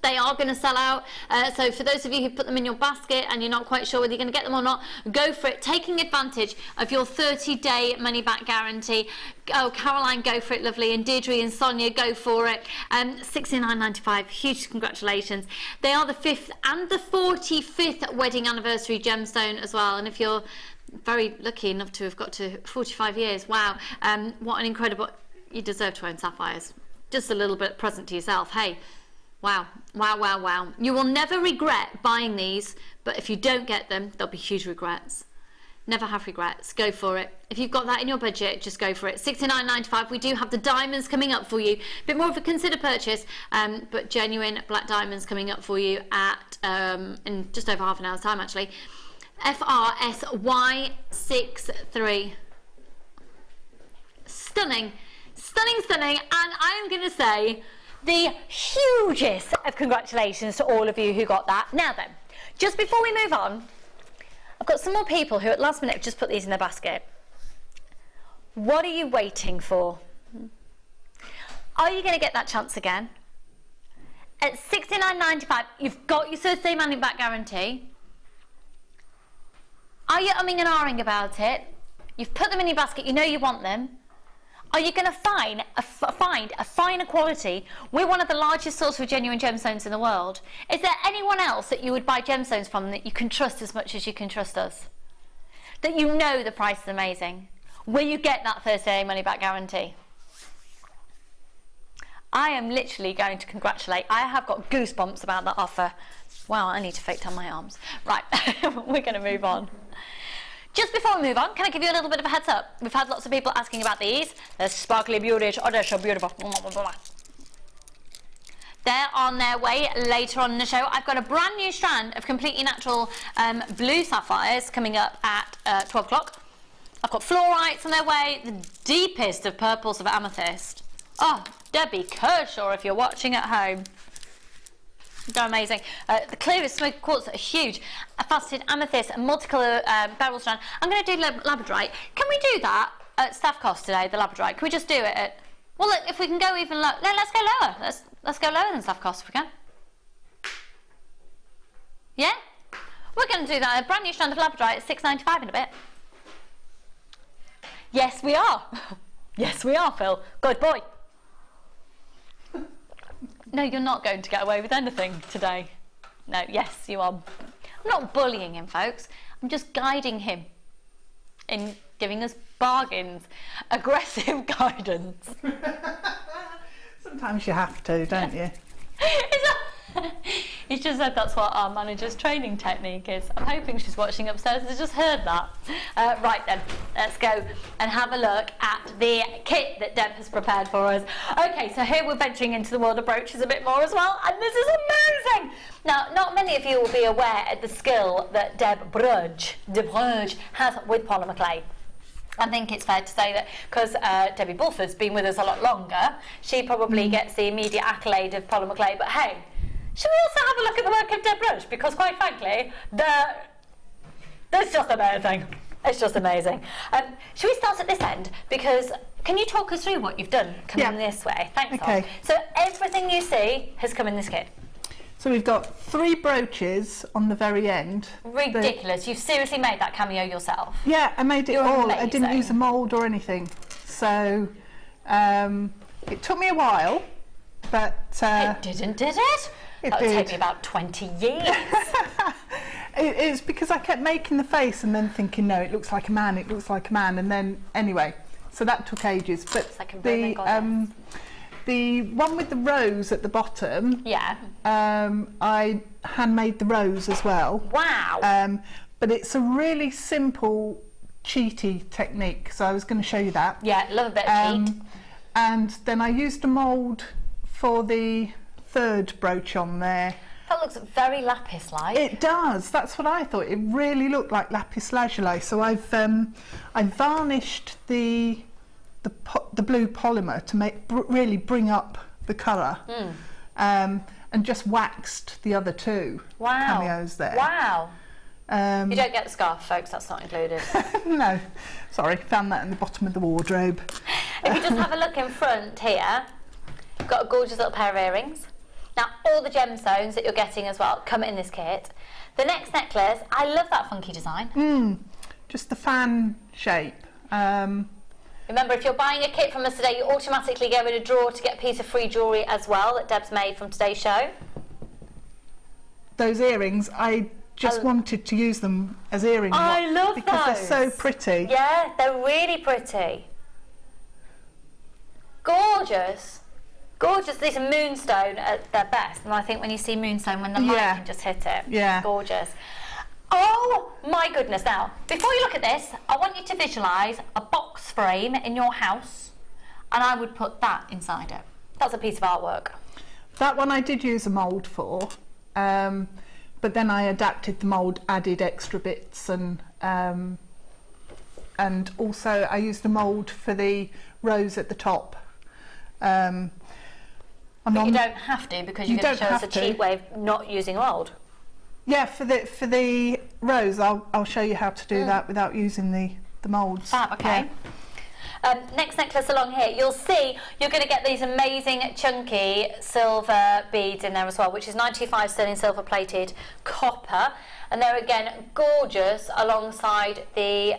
[SPEAKER 1] They are going to sell out, so for those of you who put them in your basket and you're not quite sure whether you're going to get them or not, go for it, taking advantage of your 30-day money-back guarantee. Oh, Caroline, go for it, lovely, and Deirdre and Sonia, go for it. £69.95, huge congratulations. They are the 5th and the 45th wedding anniversary gemstone as well, and if you're very lucky enough to have got to 45 years, wow, what an incredible, you deserve to own sapphires. Just a little bit present to yourself, hey. Wow, wow, wow, wow. You will never regret buying these, but if you don't get them, there'll be huge regrets. Never have regrets. Go for it. If you've got that in your budget, just go for it. £69.95. We do have the diamonds coming up for you. A bit more of a considered purchase, but genuine black diamonds coming up for you at in just over half an hour's time, actually. FRSY63. Stunning, stunning, stunning. And I'm going to say, the hugest of congratulations to all of you who got that. Now then, just before we move on, I've got some more people who at last minute have just put these in their basket. What are you waiting for? Are you going to get that chance again? At £69.95, you've got your 30-day money-back guarantee. Are you umming and ahhing about it? You've put them in your basket, you know you want them. Are you going to find a finer quality? We're one of the largest sources of genuine gemstones in the world. Is there anyone else that you would buy gemstones from that you can trust as much as you can trust us? That you know the price is amazing? Will you get that 30-day money-back guarantee? I am literally going to congratulate. I have got goosebumps about that offer. Wow, I need to fake tan my arms. Right, we're going to move on. Just before we move on, can I give you a little bit of a heads up? We've had lots of people asking about these. They're sparkly beauties. Oh, they're so beautiful. They're on their way later on in the show. I've got a brand new strand of completely natural blue sapphires coming up at 12 o'clock. I've got fluorites on their way, the deepest of purples of amethyst. Oh, Debbie Kershaw, if you're watching at home. They're amazing. The clearest smoky quartz are huge. A faceted amethyst, a multicolour beryl strand. I'm going to do labradorite. Can we do that at staff cost today, the labradorite? Can we just do it at... Well, look, if we can go even lower... Let's go lower. Let's go lower than staff cost if we can. Yeah? We're going to do that. A brand new strand of labradorite at £6.95 in a bit. Yes, we are. Yes, we are, Phil. Good boy. No, you're not going to get away with anything today. No, yes, you are. I'm not bullying him, folks. I'm just guiding him in giving us bargains. Aggressive guidance.
[SPEAKER 2] Sometimes you have to, don't you?
[SPEAKER 1] He's just said that's what our manager's training technique is. I'm hoping she's watching upstairs and has just heard that. Right then, let's go and have a look at the kit that Deb has prepared for us. Okay, so here we're venturing into the world of brooches a bit more as well, and this is amazing! Now, not many of you will be aware of the skill that Deb Rudge has with polymer clay. I think it's fair to say that because Debbie Bulford's been with us a lot longer, she probably gets the immediate accolade of polymer clay, but hey, should we also have a look at the work of Deb Rudge? Because quite frankly, it's just amazing. It's just amazing. Should we start at this end? Because can you talk us through what you've done coming this way? Thanks,
[SPEAKER 2] okay.
[SPEAKER 1] So everything you see has come in this kit.
[SPEAKER 2] So we've got 3 brooches on the very end.
[SPEAKER 1] Ridiculous. You've seriously made that cameo yourself.
[SPEAKER 2] Yeah, I made it all.
[SPEAKER 1] Amazing.
[SPEAKER 2] I didn't use a mould or anything. So it took me a while, but...
[SPEAKER 1] it didn't, did it? That would take me about 20 years.
[SPEAKER 2] It's because I kept making the face and then thinking, no, it looks like a man, it looks like a man, and then, anyway, so that took ages. But
[SPEAKER 1] it's like
[SPEAKER 2] the one with the rose at the bottom, I handmade the rose as well.
[SPEAKER 1] Wow.
[SPEAKER 2] But it's a really simple, cheaty technique, so I was going to show you that.
[SPEAKER 1] Yeah, love a bit of cheat.
[SPEAKER 2] And then I used a mould for the 3rd brooch on there.
[SPEAKER 1] That looks very lapis-like.
[SPEAKER 2] It does. That's what I thought. It really looked like lapis lazuli. So I varnished the blue polymer to really bring up the colour. And and just waxed the other two cameos there.
[SPEAKER 1] Wow. You don't get the scarf, folks, that's not included.
[SPEAKER 2] No, sorry, found that in the bottom of the wardrobe.
[SPEAKER 1] If you just have a look in front here, you've got a gorgeous little pair of earrings. Now, all the gemstones that you're getting as well come in this kit. The next necklace, I love that funky design.
[SPEAKER 2] Just the fan shape.
[SPEAKER 1] Remember, if you're buying a kit from us today, you automatically go in a drawer to get a piece of free jewellery as well that Deb's made from today's show.
[SPEAKER 2] Those earrings, I just wanted to use them as earrings.
[SPEAKER 1] I love those.
[SPEAKER 2] Because they're so pretty.
[SPEAKER 1] Yeah, they're really pretty. Gorgeous. Gorgeous. These are moonstone at their best. And I think when you see moonstone, when the light can just hit it.
[SPEAKER 2] Yeah.
[SPEAKER 1] Gorgeous. Oh my goodness. Now, before you look at this, I want you to visualise a box frame in your house, and I would put that inside it. That's a piece of artwork.
[SPEAKER 2] That one I did use a mould for, but then I adapted the mould, added extra bits, and also I used the mould for the rose at the top.
[SPEAKER 1] But you don't have to, because you're going to show us a cheap way of not using mould.
[SPEAKER 2] Yeah, for the rose, I'll show you how to do that without using the moulds.
[SPEAKER 1] Fab, okay. Yeah. Next necklace along here, you'll see you're going to get these amazing chunky silver beads in there as well, which is 925 sterling silver plated copper, and they're again gorgeous alongside the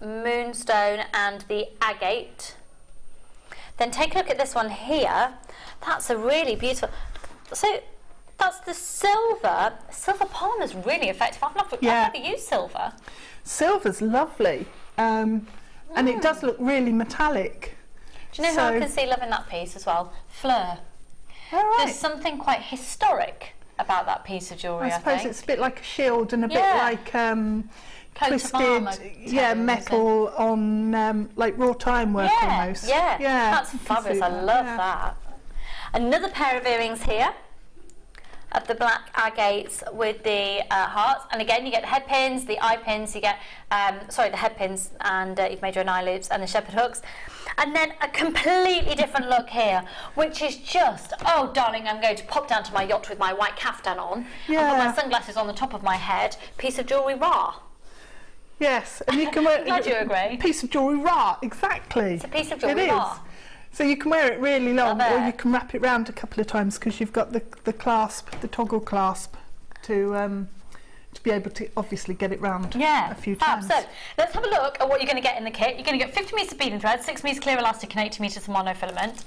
[SPEAKER 1] moonstone and the agate. Then take a look at this one here. That's a really beautiful. So that's the silver. Silver polymer is really effective. I've never used silver.
[SPEAKER 2] Silver's lovely, and it does look really metallic.
[SPEAKER 1] Do you know who I can see loving that piece as well? Fleur.
[SPEAKER 2] All right.
[SPEAKER 1] There's something quite historic about that piece of jewellery, I
[SPEAKER 2] suppose
[SPEAKER 1] think.
[SPEAKER 2] it's a bit like a shield and a bit like twisted, metal on like wrought ironwork almost.
[SPEAKER 1] Yeah, that's fabulous. I love that. Another pair of earrings here of the black agates with the hearts, and again you get the head pins, the eye pins, you get the head pins, and you've made your own eye loops and the shepherd hooks, and then a completely different look here, which is just, oh darling, I'm going to pop down to my yacht with my white caftan on and put my sunglasses on the top of my head, piece of jewellery raw.
[SPEAKER 2] Yes, and you can wear.
[SPEAKER 1] I'm glad you agree.
[SPEAKER 2] Piece of jewellery raw, exactly.
[SPEAKER 1] It's a piece of jewellery raw.
[SPEAKER 2] So you can wear it really long, or you can wrap it round a couple of times because you've got the clasp, the toggle clasp, to be able to obviously get it round a few times.
[SPEAKER 1] So let's have a look at what you're going to get in the kit. You're going to get 50 metres of beading thread, 6 metres clear elastic, and 80 metres of monofilament,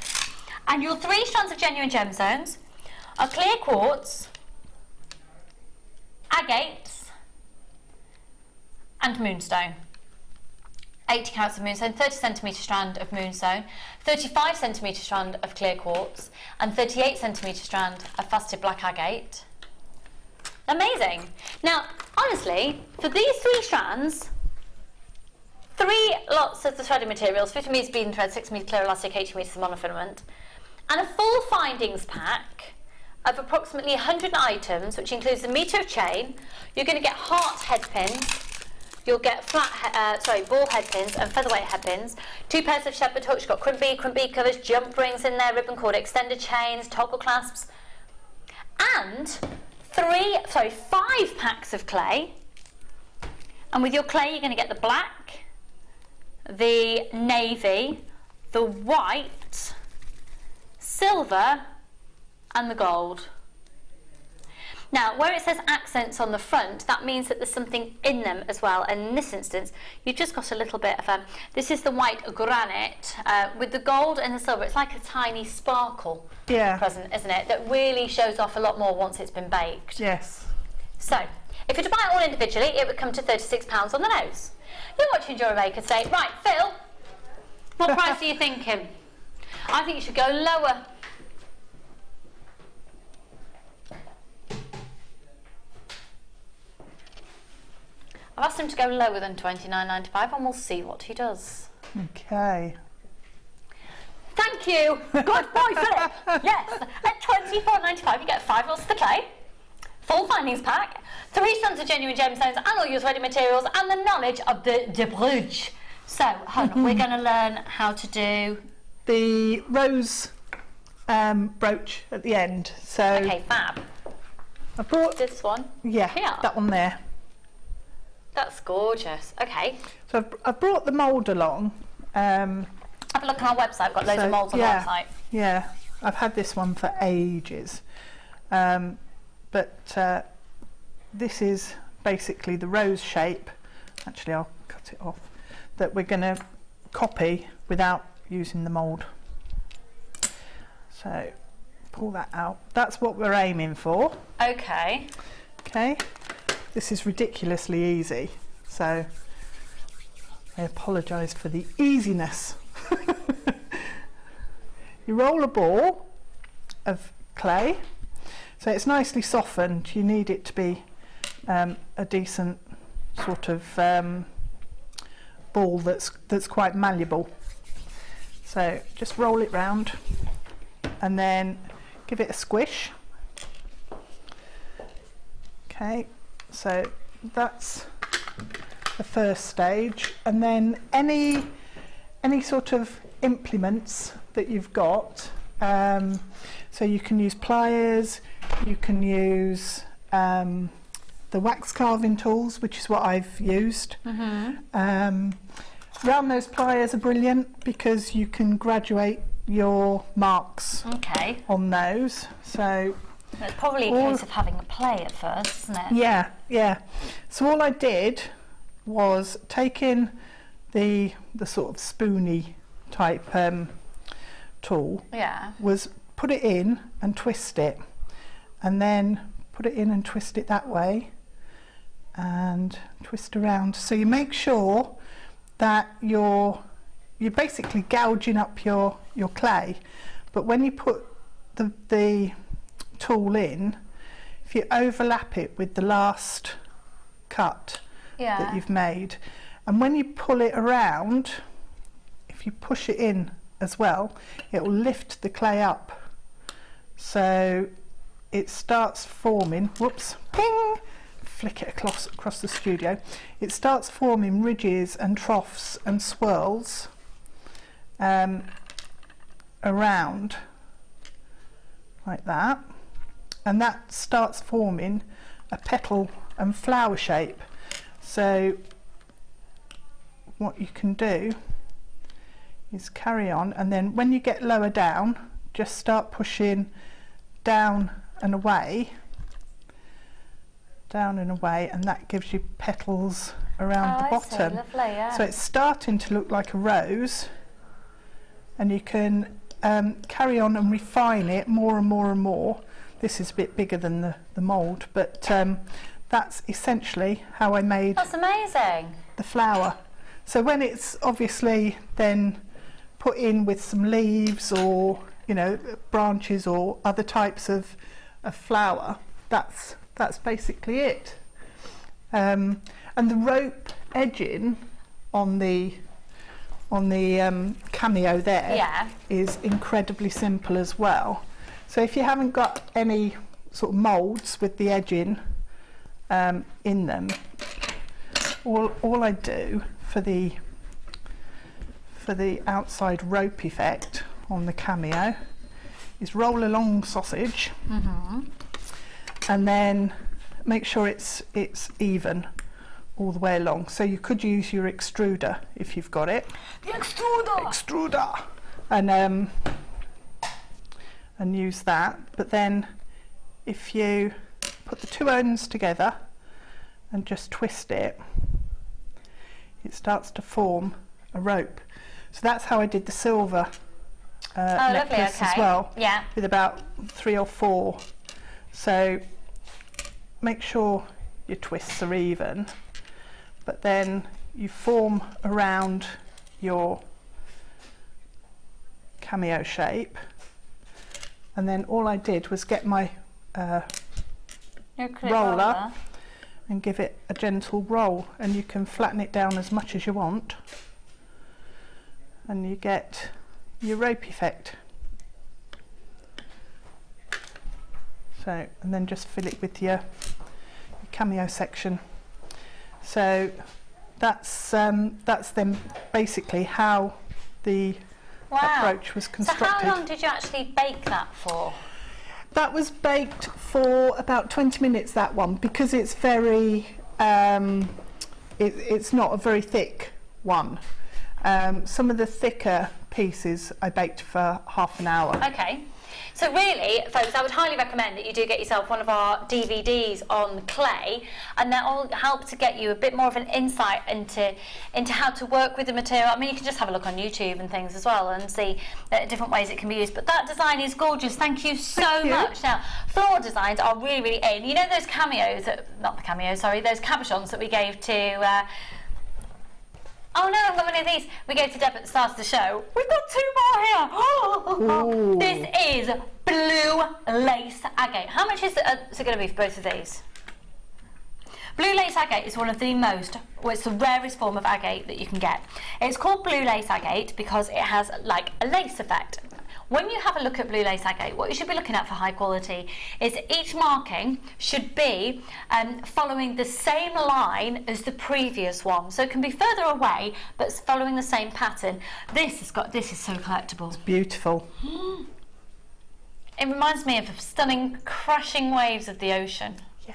[SPEAKER 1] and your 3 strands of genuine gemstones are clear quartz, agates, and moonstone. 80 carats of moonstone, 30 centimetre strand of moonstone, 35 centimetre strand of clear quartz, and 38 centimetre strand of faceted black agate. Amazing. Now, honestly, for these 3 strands, 3 lots of the threaded materials, 50 metres beading thread, 6 metres clear elastic, 80 metres of monofilament, and a full findings pack of approximately 100 items, which includes the metre of chain. You're going to get heart head pins. You'll get ball head pins and featherweight head pins. 2 pairs of shepherd hooks. You've got crimp bead covers, jump rings in there, ribbon cord, extended chains, toggle clasps, and 5 packs of clay. And with your clay, you're going to get the black, the navy, the white, silver, and the gold. Now, where it says accents on the front, that means that there's something in them as well. And in this instance, you've just got a little bit of this is the white granite with the gold and the silver. It's like a tiny sparkle present, isn't it? That really shows off a lot more once it's been baked.
[SPEAKER 2] Yes.
[SPEAKER 1] So, if you were to buy it all individually, it would come to £36 on the nose. You're watching Jewellery Maker say, right, Phil, what price are you thinking? I think you should go lower. I've asked him to go lower than £29.95 and we'll see what he does.
[SPEAKER 2] Okay.
[SPEAKER 1] Thank you. Good boy, Philip. Yes, at £24.95 you get 5 lots of the clay, full findings pack, 3 strands of genuine gemstones and all used ready materials, and the knowledge of the brooch. So, hold on, we're going to learn how to do
[SPEAKER 2] the rose brooch at the end. So
[SPEAKER 1] okay, fab.
[SPEAKER 2] I brought
[SPEAKER 1] This one.
[SPEAKER 2] yeah,
[SPEAKER 1] Here.
[SPEAKER 2] that one there.
[SPEAKER 1] That's gorgeous. Okay.
[SPEAKER 2] So I've brought the mould along.
[SPEAKER 1] Have a look on our website. We've got loads of moulds on the website.
[SPEAKER 2] Yeah, I've had this one for ages. But this is basically the rose shape. Actually, I'll cut it off. That we're going to copy without using the mould. So pull that out. That's what we're aiming for.
[SPEAKER 1] Okay.
[SPEAKER 2] Okay. This is ridiculously easy. So I apologise for the easiness. You roll a ball of clay. So it's nicely softened. You need it to be a decent sort of ball that's quite malleable. So just roll it round and then give it a squish. Okay, so that's the first stage, and then any sort of implements that you've got. So you can use pliers, you can use the wax carving tools, which is what I've used. Round nose pliers are brilliant because you can graduate your marks on those. So
[SPEAKER 1] it's probably a case of having a play at first, isn't it?
[SPEAKER 2] Yeah, yeah. So all I did was take in the sort of spoony type tool.
[SPEAKER 1] Yeah.
[SPEAKER 2] Was put it in and twist it, and then put it in and twist it that way, and twist around. So you make sure that you're basically gouging up your clay, but when you put the tool in, if you overlap it with the last cut that you've made, and when you pull it around, if you push it in as well, it will lift the clay up, so it starts forming, whoops, ping, flick it across the studio, it starts forming ridges and troughs and swirls around like that, and that starts forming a petal and flower shape. So what you can do is carry on, and then when you get lower down, just start pushing down and away, and that gives you petals around the bottom.
[SPEAKER 1] See. Lovely, yeah.
[SPEAKER 2] So it's starting to look like a rose, and you can carry on and refine it more and more and more. This is a bit bigger than the mould, but that's essentially how I made
[SPEAKER 1] That's amazing.
[SPEAKER 2] the flower. So when it's obviously then put in with some leaves or, you know, branches or other types of flower, that's basically it. And the rope edging on the cameo there is incredibly simple as well. So if you haven't got any sort of moulds with the edging in them, all I do for the outside rope effect on the cameo is roll a long sausage, and then make sure it's even all the way along. So you could use your extruder if you've got it. The extruder! And use that. But then if you put the two ends together and just twist it, it starts to form a rope. So that's how I did the silver necklace as well, with about 3 or 4. So make sure your twists are even, but then you form around your cameo shape, and then all I did was get my roller and give it a gentle roll, and you can flatten it down as much as you want, and you get your rope effect. So, and then just fill it with your cameo section. So that's then basically how the that brooch was constructed.
[SPEAKER 1] So how long did you actually bake that for?
[SPEAKER 2] That was baked for about 20 minutes, that one, because it's very, it's not a very thick one. Some of the thicker pieces I baked for half an hour.
[SPEAKER 1] Okay. So really, folks, I would highly recommend that you do get yourself one of our DVDs on clay, and that will help to get you a bit more of an insight into how to work with the material. I mean, you can just have a look on YouTube and things as well and see different ways it can be used. But that design is gorgeous. Thank you so much. Now, floral designs are really, really in. You know those cameos, not the cameos, sorry, those cabochons that we gave to... oh no, I've got one of these. We gave to Deb at the start of the show. We've got 2 more here. This is blue lace agate. How much is it going to be for both of these? Blue lace agate is one of the most, well, it's the rarest form of agate that you can get. It's called blue lace agate because it has like a lace effect. When you have a look at blue lace agate, what you should be looking at for high quality is each marking should be following the same line as the previous one. So it can be further away, but it's following the same pattern. This is so collectible. It's
[SPEAKER 2] beautiful.
[SPEAKER 1] It reminds me of stunning crashing waves of the ocean.
[SPEAKER 2] Yeah.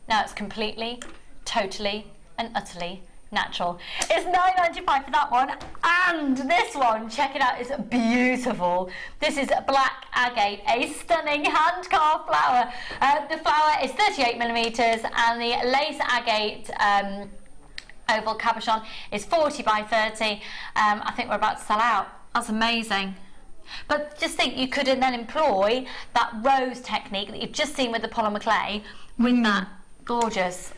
[SPEAKER 1] Now it's completely, totally and utterly natural. It's £9.95 for that one, and this one, check it out, is beautiful. This is black agate, a stunning hand-carved flower. The flower is 38mm, and the lace agate oval cabochon is 40 by 30. I think we're about to sell out. That's amazing. But just think, you could then employ that rose technique that you've just seen with the polymer clay with that gorgeous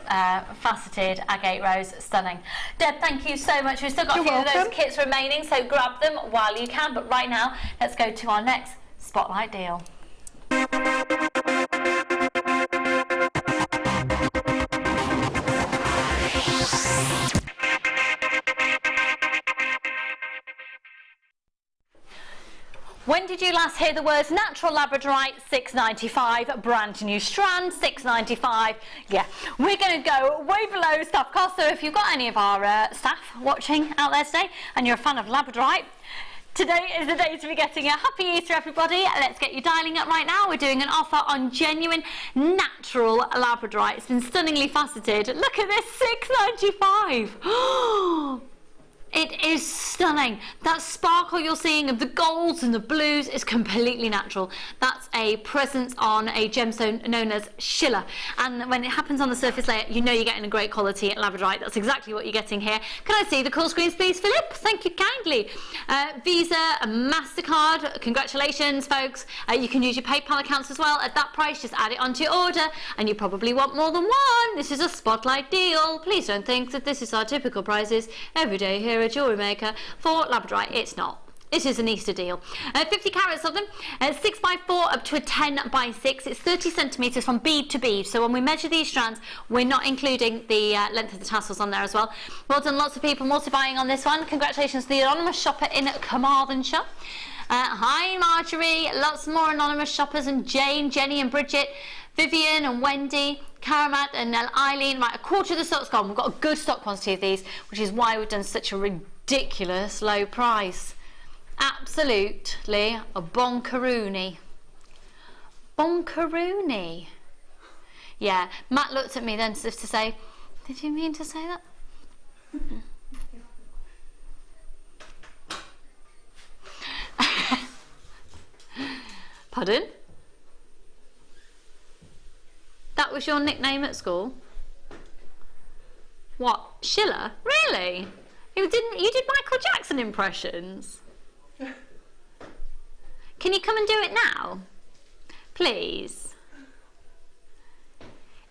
[SPEAKER 1] faceted agate rose. Stunning. Deb, thank you so much. We've still got a few of those kits remaining, so grab them while you can. But right now, let's go to our next spotlight deal. When did you last hear the words natural labradorite, $6.95, brand new strand, $6.95? Yeah, we're going to go way below staff cost. So if you've got any of our staff watching out there today and you're a fan of labradorite, today is the day to be getting a happy Easter, everybody. Let's get you dialing up right now. We're doing an offer on genuine natural labradorite. It's been stunningly faceted. Look at this, $6.95. It is stunning. That sparkle you're seeing of the golds and the blues is completely natural. That's a presence on a gemstone known as schiller. And when it happens on the surface layer, you know you're getting a great quality labradorite. That's exactly what you're getting here. Can I see the call screens, please, Philip? Thank you kindly. Visa and MasterCard, congratulations, folks. You can use your PayPal accounts as well. At that price, just add it onto your order, and you probably want more than one. This is a spotlight deal. Please don't think that this is our typical prices every day here at Jewellery Maker for labradorite. It's not. This is an Easter deal. 50 carats of them, 6 by 4 up to a 10 by 6. It's 30 centimetres from bead to bead. So when we measure these strands, we're not including the length of the tassels on there as well. Well done, lots of people multi-buying on this one. Congratulations to the anonymous shopper in Carmarthenshire. Hi Marjorie, lots more anonymous shoppers, and Jane, Jenny and Bridget, Vivian and Wendy, Karamat and Eileen. Right, a quarter of the stock's gone. We've got a good stock quantity of these, which is why we've done such a ridiculous low price. Absolutely a bonkaroony. Bonkaroony. Yeah, Matt looked at me then as if to say, did you mean to say that? Pardon? That was your nickname at school? What, Schiller? Really? You did Michael Jackson impressions? Can you come and do it now? Please.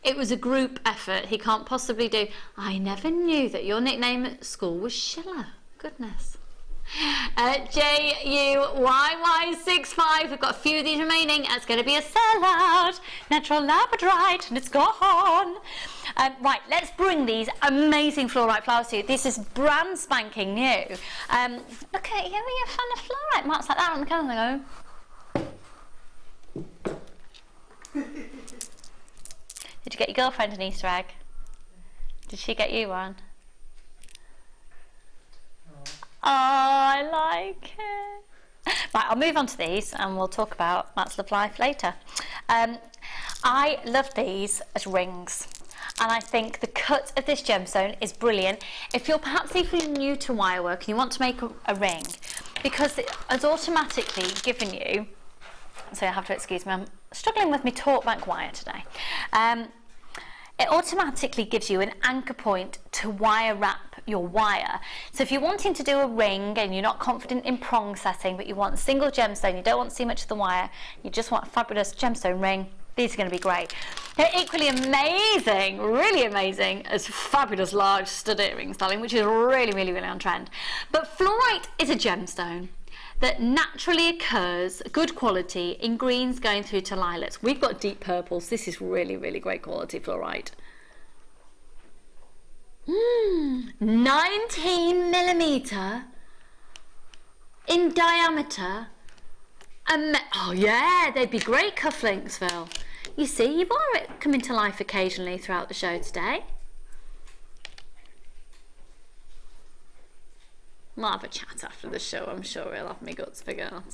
[SPEAKER 1] It was a group effort. He can't possibly do. I never knew that your nickname at school was Schiller. Goodness. JUYY65. We've got a few of these remaining. It's going to be a sellout. Natural labradorite, and it's gone. Right, let's bring these amazing fluorite flowers to you. This is brand spanking new. Look at you, you're a fan of fluorite. Marks like that on the calendar. Did you get your girlfriend an Easter egg? Did she get you one? I like it. Right, I'll move on to these and we'll talk about That's Love Life later. I love these as rings. And I think the cut of this gemstone is brilliant. If you're perhaps even new to wire work and you want to make a ring, because it has automatically given you, so you have to excuse me, I'm struggling with my talk back wire today. It automatically gives you an anchor point to wire wrap your wire. So if you're wanting to do a ring and you're not confident in prong setting, but you want a single gemstone, you don't want to see much of the wire, you just want a fabulous gemstone ring, these are going to be great. They're equally amazing, really amazing, as fabulous large stud earrings, darling, which is really, really, really on trend. But fluorite is a gemstone that naturally occurs, good quality, in greens going through to lilacs. We've got deep purples. This is really, really great quality fluorite. 19mm in diameter. Oh yeah, they'd be great cufflinks, Phil. You see, you've got it coming to life occasionally throughout the show today. We'll have a chat after the show. I'm sure we'll have my guts figure out.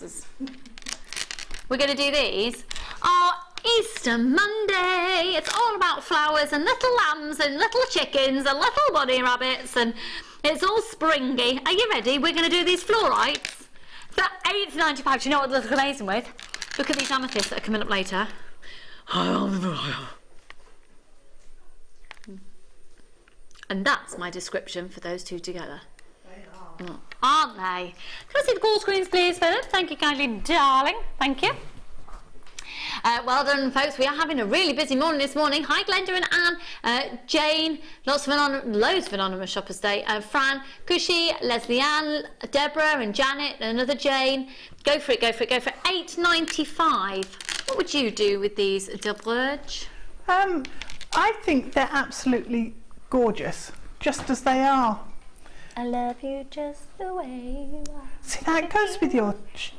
[SPEAKER 1] We're going to do these. Oh, Easter Monday. It's all about flowers and little lambs and little chickens and little bunny rabbits, and it's all springy. Are you ready? We're going to do these fluorites for £8.95. Do you know what they look amazing with? Look at these amethysts that are coming up later. And that's my description for those two together. Aren't they? Can I see the call screens, please, Philip? Thank you kindly, darling. Thank you. Well done, folks. We are having a really busy morning this morning. Hi, Glenda and Anne, Jane, loads of anonymous shoppers today. Fran, Cushy, Leslie Ann, Deborah and Janet, and another Jane. Go for it, go for it, go for it. £8.95. What would you do with these, Rudge?
[SPEAKER 2] I think they're absolutely gorgeous, just as they are.
[SPEAKER 1] I love you just the way you are. See,
[SPEAKER 2] that goes with your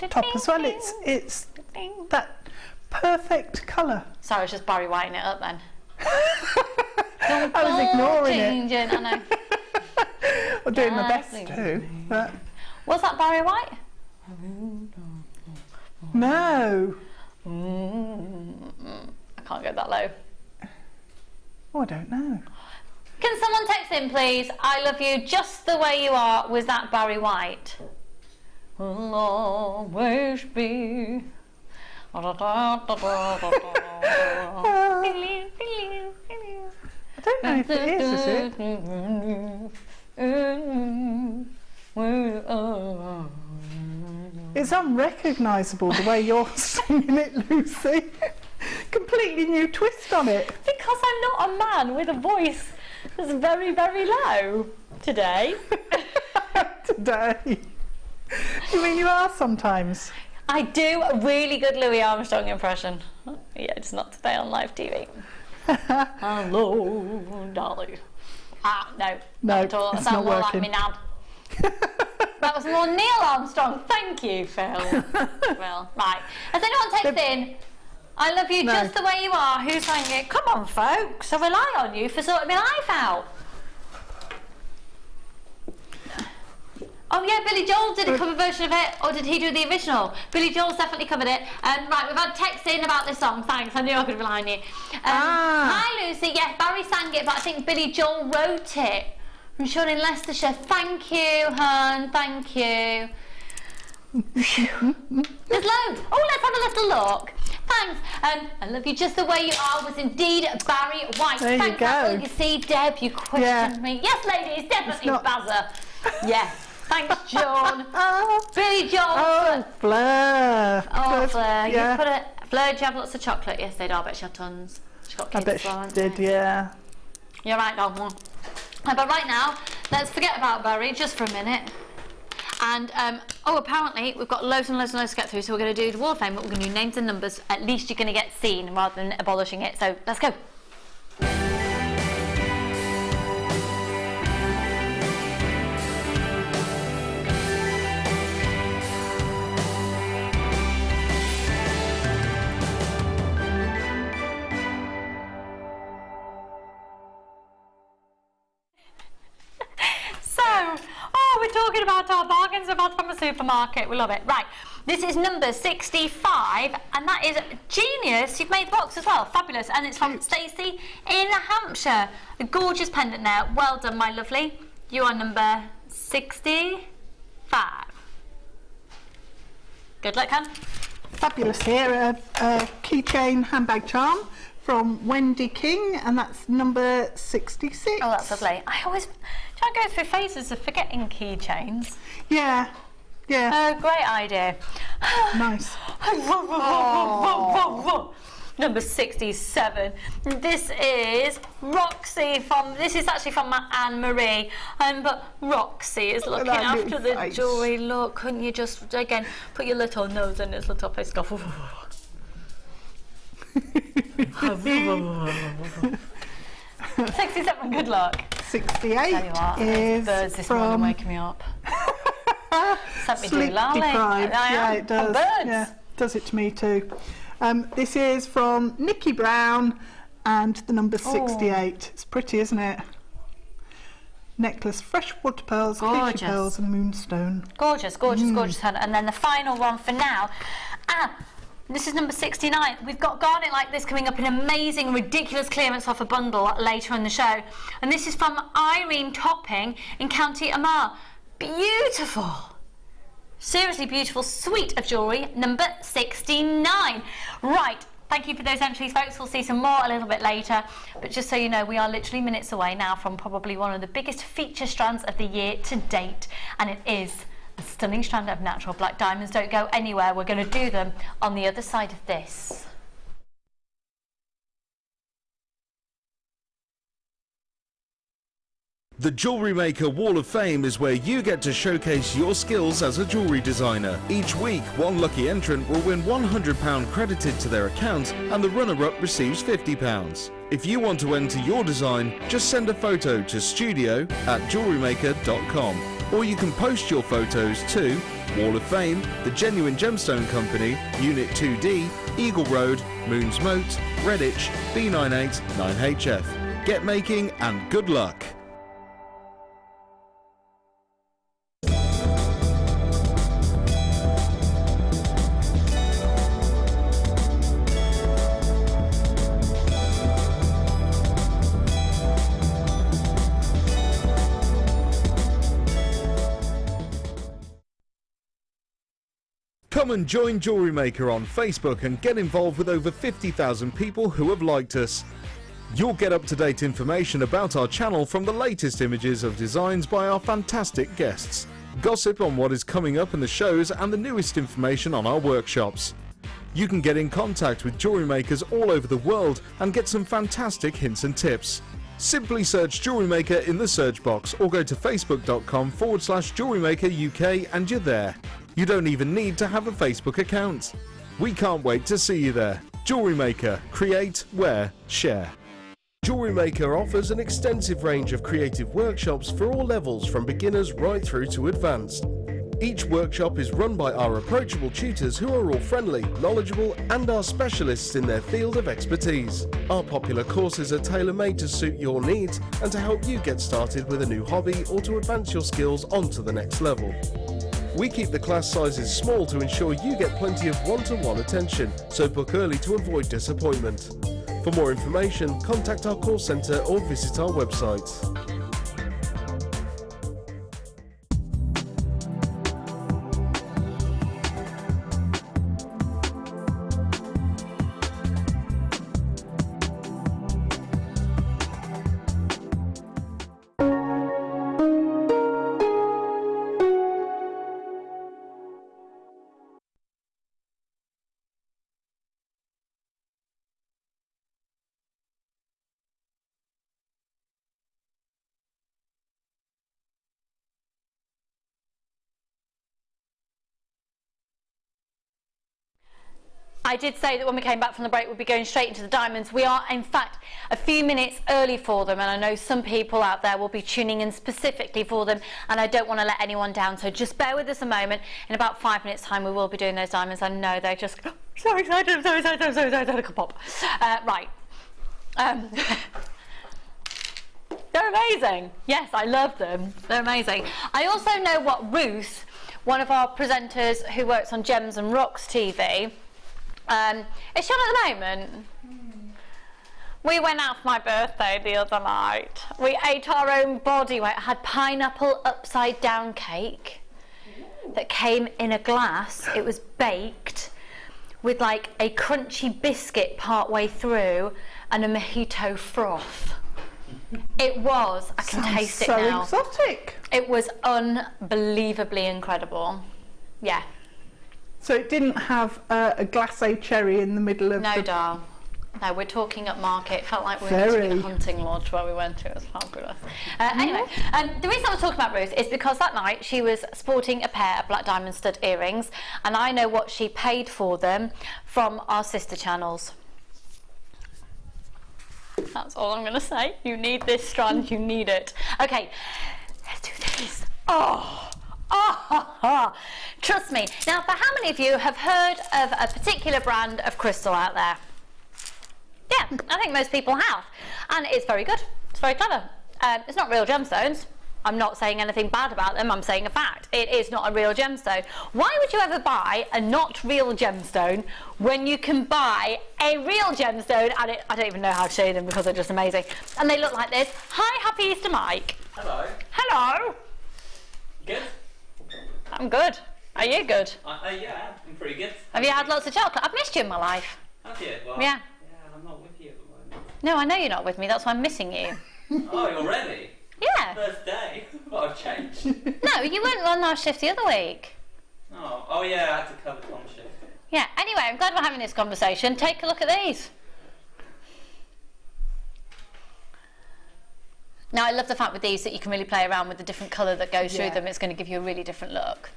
[SPEAKER 2] top as well. It's that perfect colour.
[SPEAKER 1] Sorry, I was just Barry Whiting it up then.
[SPEAKER 2] I was ignoring it.
[SPEAKER 1] I know.
[SPEAKER 2] I'm doing my best too. But
[SPEAKER 1] was that Barry White?
[SPEAKER 2] No.
[SPEAKER 1] I can't go that low.
[SPEAKER 2] Oh, I don't know.
[SPEAKER 1] Can someone text in, please? I love you just the way you are. Was that Barry White? Will always be. I
[SPEAKER 2] don't know if it is it? It's unrecognisable the way you're singing it, Lucy. Completely new twist on it.
[SPEAKER 1] Because I'm not a man with a voice that's very, very low today.
[SPEAKER 2] Today. You mean you are sometimes?
[SPEAKER 1] I do a really good Louis Armstrong impression. Yeah, it's not today on live TV. Hello, Dolly. No, not at all. I sound more like me Nad. That was more Neil Armstrong. Thank you, Phil. Well, right. Has anyone texted in? I love you just the way you are. Who's saying it? Come on, folks. I rely on you for sorting my life out. Oh yeah, Billy Joel did a cover version of it, or did he do the original? Billy Joel's definitely covered it. Right, we've had text in about this song. Thanks, I knew I could rely on you. Hi Lucy, yes, Barry sang it, but I think Billy Joel wrote it. From Sean in Leicestershire. Thank you, hon. Thank you. There's loads. Oh, let's have a little look. Thanks. I love you just the way you are was indeed Barry White.
[SPEAKER 2] There
[SPEAKER 1] Thanks,
[SPEAKER 2] you go.
[SPEAKER 1] You see, Deb, you questioned me. Yes, ladies, definitely Bazza. Yes. Thanks, John. Billy Joel.
[SPEAKER 2] Oh, Fleur.
[SPEAKER 1] Oh, Fleur.
[SPEAKER 2] Yeah.
[SPEAKER 1] You put a Fleur. Do you have lots of chocolate? Yes, they do. I bet she had tons. She got kids
[SPEAKER 2] I bet
[SPEAKER 1] as well,
[SPEAKER 2] she did. Yeah.
[SPEAKER 1] You're right, Dog. But right now, let's forget about Barry just for a minute. And apparently we've got loads and loads and loads to get through, so we're going to do the Wall of Fame, but we're going to do names and numbers. At least you're going to get seen rather than abolishing it. So let's go. talking about our bargains about from a supermarket. We love it. Right, this is number 65, and that is genius. You've made the box as well. Fabulous. And it's from Stacey in Hampshire. A gorgeous pendant there. Well done, my lovely. You are number 65. Good luck, hun.
[SPEAKER 2] Fabulous here. A keychain handbag charm from Wendy King, and that's number 66.
[SPEAKER 1] Oh, that's lovely. I always try to go through phases of forgetting keychains.
[SPEAKER 2] Yeah, yeah.
[SPEAKER 1] Great idea.
[SPEAKER 2] Nice.
[SPEAKER 1] Number 67. This is Roxy from. This is actually from Anne Marie, but Roxy is looking after the
[SPEAKER 2] face.
[SPEAKER 1] jewellery. Look, couldn't you just again put your little nose in his little face? Go. 67. Good luck.
[SPEAKER 2] 68 is
[SPEAKER 1] birds this
[SPEAKER 2] from
[SPEAKER 1] morning waking me up. Sent me
[SPEAKER 2] Sleep
[SPEAKER 1] through lolly.
[SPEAKER 2] Deprived. Yeah, it does.
[SPEAKER 1] Birds.
[SPEAKER 2] Yeah, does it to me too. This is from Nikki Brown, and the number 68. It's pretty, isn't it? Necklace, fresh water pearls, glacier pearls, and moonstone.
[SPEAKER 1] Gorgeous, gorgeous, gorgeous, hun. And then the final one for now. This is number 69. We've got garnet like this coming up in amazing, ridiculous clearance off a bundle later in the show. And this is from Irene Topping in County Armagh. Beautiful. Seriously beautiful suite of jewellery, number 69. Right, thank you for those entries, folks. We'll see some more a little bit later. But just so you know, we are literally minutes away now from probably one of the biggest feature strands of the year to date. And it is a stunning strand of natural black diamonds. Don't go anywhere. We're going to do them on the other side of this.
[SPEAKER 6] The Jewellery Maker Wall of Fame is where you get to showcase your skills as a jewellery designer. Each week, one lucky entrant will win £100 credited to their account, and the runner-up receives £50. If you want to enter your design, just send a photo to studio@jewellerymaker.com, or you can post your photos to Wall of Fame, The Genuine Gemstone Company, Unit 2D, Eagle Road, Moons Moat, Redditch, B98 9HF. Get making and good luck! Come and join Jewellery Maker on Facebook and get involved with over 50,000 people who have liked us. You'll get up-to-date information about our channel from the latest images of designs by our fantastic guests, gossip on what is coming up in the shows, and the newest information on our workshops. You can get in contact with jewellery makers all over the world and get some fantastic hints and tips. Simply search Jewellery Maker in the search box or go to facebook.com/Jewellery Maker UK and you're there. You don't even need to have a Facebook account. We can't wait to see you there. Jewellery Maker. Create, wear, share. Jewellery Maker offers an extensive range of creative workshops for all levels, from beginners right through to advanced. Each workshop is run by our approachable tutors who are all friendly, knowledgeable, and are specialists in their field of expertise. Our popular courses are tailor-made to suit your needs and to help you get started with a new hobby or to advance your skills onto the next level. We keep the class sizes small to ensure you get plenty of one-to-one attention, so book early to avoid disappointment. For more information, contact our call centre or visit our website.
[SPEAKER 1] I did say that when we came back from the break we'd be going straight into the diamonds. We are in fact a few minutes early for them, and I know some people out there will be tuning in specifically for them, and I don't want to let anyone down, so just bear with us a moment. In about 5 minutes time we will be doing those diamonds. I know they're just so excited, I'm so excited, I'm so excited, I can pop. Right. They're amazing. Yes, I love them. They're amazing. I also know what Ruth, one of our presenters who works on Gems and Rocks TV, is she on at the moment? We went out for my birthday the other night. We ate our own body weight. I had pineapple upside down cake that came in a glass. It was baked with like a crunchy biscuit part way through and a mojito froth. It was, I can taste it now.
[SPEAKER 2] So exotic.
[SPEAKER 1] It was unbelievably incredible. Yeah. So
[SPEAKER 2] it didn't have a glacé cherry in the middle of
[SPEAKER 1] No, darling. No, we're talking upmarket. It felt like we were in a hunting lodge where we went to. It was fabulous. Anyway, the reason I was talking about Ruth is because that night she was sporting a pair of black diamond stud earrings, and I know what she paid for them from our sister channels. That's all I'm going to say. You need this strand, you need it. Okay, let's do this. Trust me. Now, for how many of you have heard of a particular brand of crystal out there? Yeah, I think most people have. And it's very good. It's very clever. It's not real gemstones. I'm not saying anything bad about them, I'm saying a fact. It is not a real gemstone. Why would you ever buy a not real gemstone when you can buy a real gemstone? And I don't even know how to show them because they're just amazing. And they look like this. Hi, happy Easter, Mike.
[SPEAKER 7] Hello.
[SPEAKER 1] Hello.
[SPEAKER 7] Good?
[SPEAKER 1] I'm good. Are you good?
[SPEAKER 7] Yeah, I'm pretty good.
[SPEAKER 1] Have you had lots of chocolate? I've missed you in my life.
[SPEAKER 7] Have you? Well,
[SPEAKER 1] yeah.
[SPEAKER 7] Yeah, I'm not with you at the moment.
[SPEAKER 1] No, I know you're not with me. That's why I'm missing you.
[SPEAKER 7] Oh, you're ready?
[SPEAKER 1] Yeah.
[SPEAKER 7] First day. But I've changed.
[SPEAKER 1] No, you weren't on our shift the other week.
[SPEAKER 7] Oh yeah, I had to cover Tom's shift.
[SPEAKER 1] Yeah, anyway, I'm glad we're having this conversation. Take a look at these. Now, I love the fact with these that you can really play around with the different colour that goes through them. It's going to give you a really different look.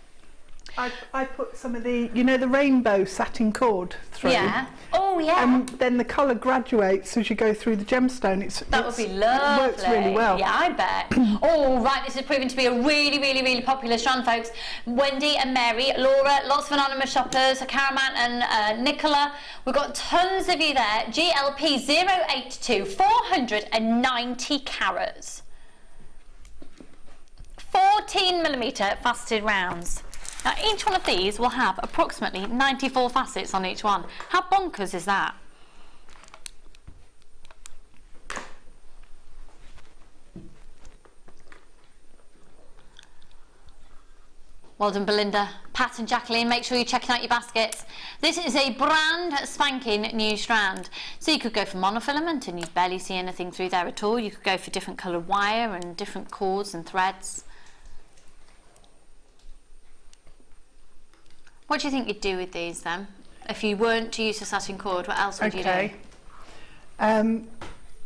[SPEAKER 2] I put some of the, you know, the rainbow satin cord through.
[SPEAKER 1] Yeah. Oh, yeah.
[SPEAKER 2] And then the colour graduates as you go through the gemstone.
[SPEAKER 1] That would be lovely.
[SPEAKER 2] It works really well.
[SPEAKER 1] Yeah, I bet. Oh, right, this is proving to be a really, really, really popular strand, folks. Wendy and Mary, Laura, lots of anonymous shoppers, Caraman and Nicola. We've got tons of you there. GLP 082, 490 carats. 14mm faceted rounds. Now, each one of these will have approximately 94 facets on each one. How bonkers is that? Well done, Belinda. Pat and Jacqueline, make sure you're checking out your baskets. This is a brand spanking new strand. So you could go for monofilament and you'd barely see anything through there at all. You could go for different coloured wire and different cords and threads. What do you think you'd do with these then? If you weren't to use a satin cord, what else would you do?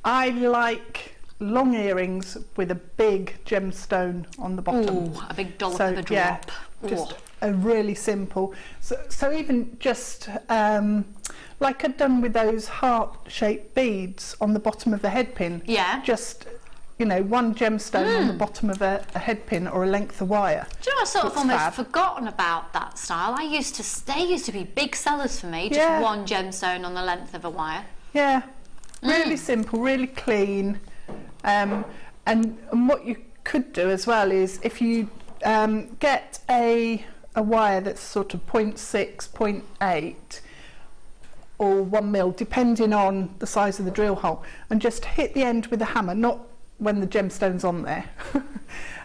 [SPEAKER 2] I like long earrings with a big gemstone on the bottom.
[SPEAKER 1] Ooh, a big dollop of a drop.
[SPEAKER 2] Yeah, just a really simple. So even just like I'd done with those heart-shaped beads on the bottom of the head pin.
[SPEAKER 1] Yeah.
[SPEAKER 2] Just, you know, one gemstone on the bottom of a head pin or a length of wire.
[SPEAKER 1] Do you know, I sort of almost forgotten about that style. They used to be big sellers for me, just one gemstone on the length of a wire.
[SPEAKER 2] Yeah, really simple, really clean. And what you could do as well is if you get a wire that's sort of 0.6, 0.8 or 1 mil, depending on the size of the drill hole, and just hit the end with a hammer, not when the gemstone's on there.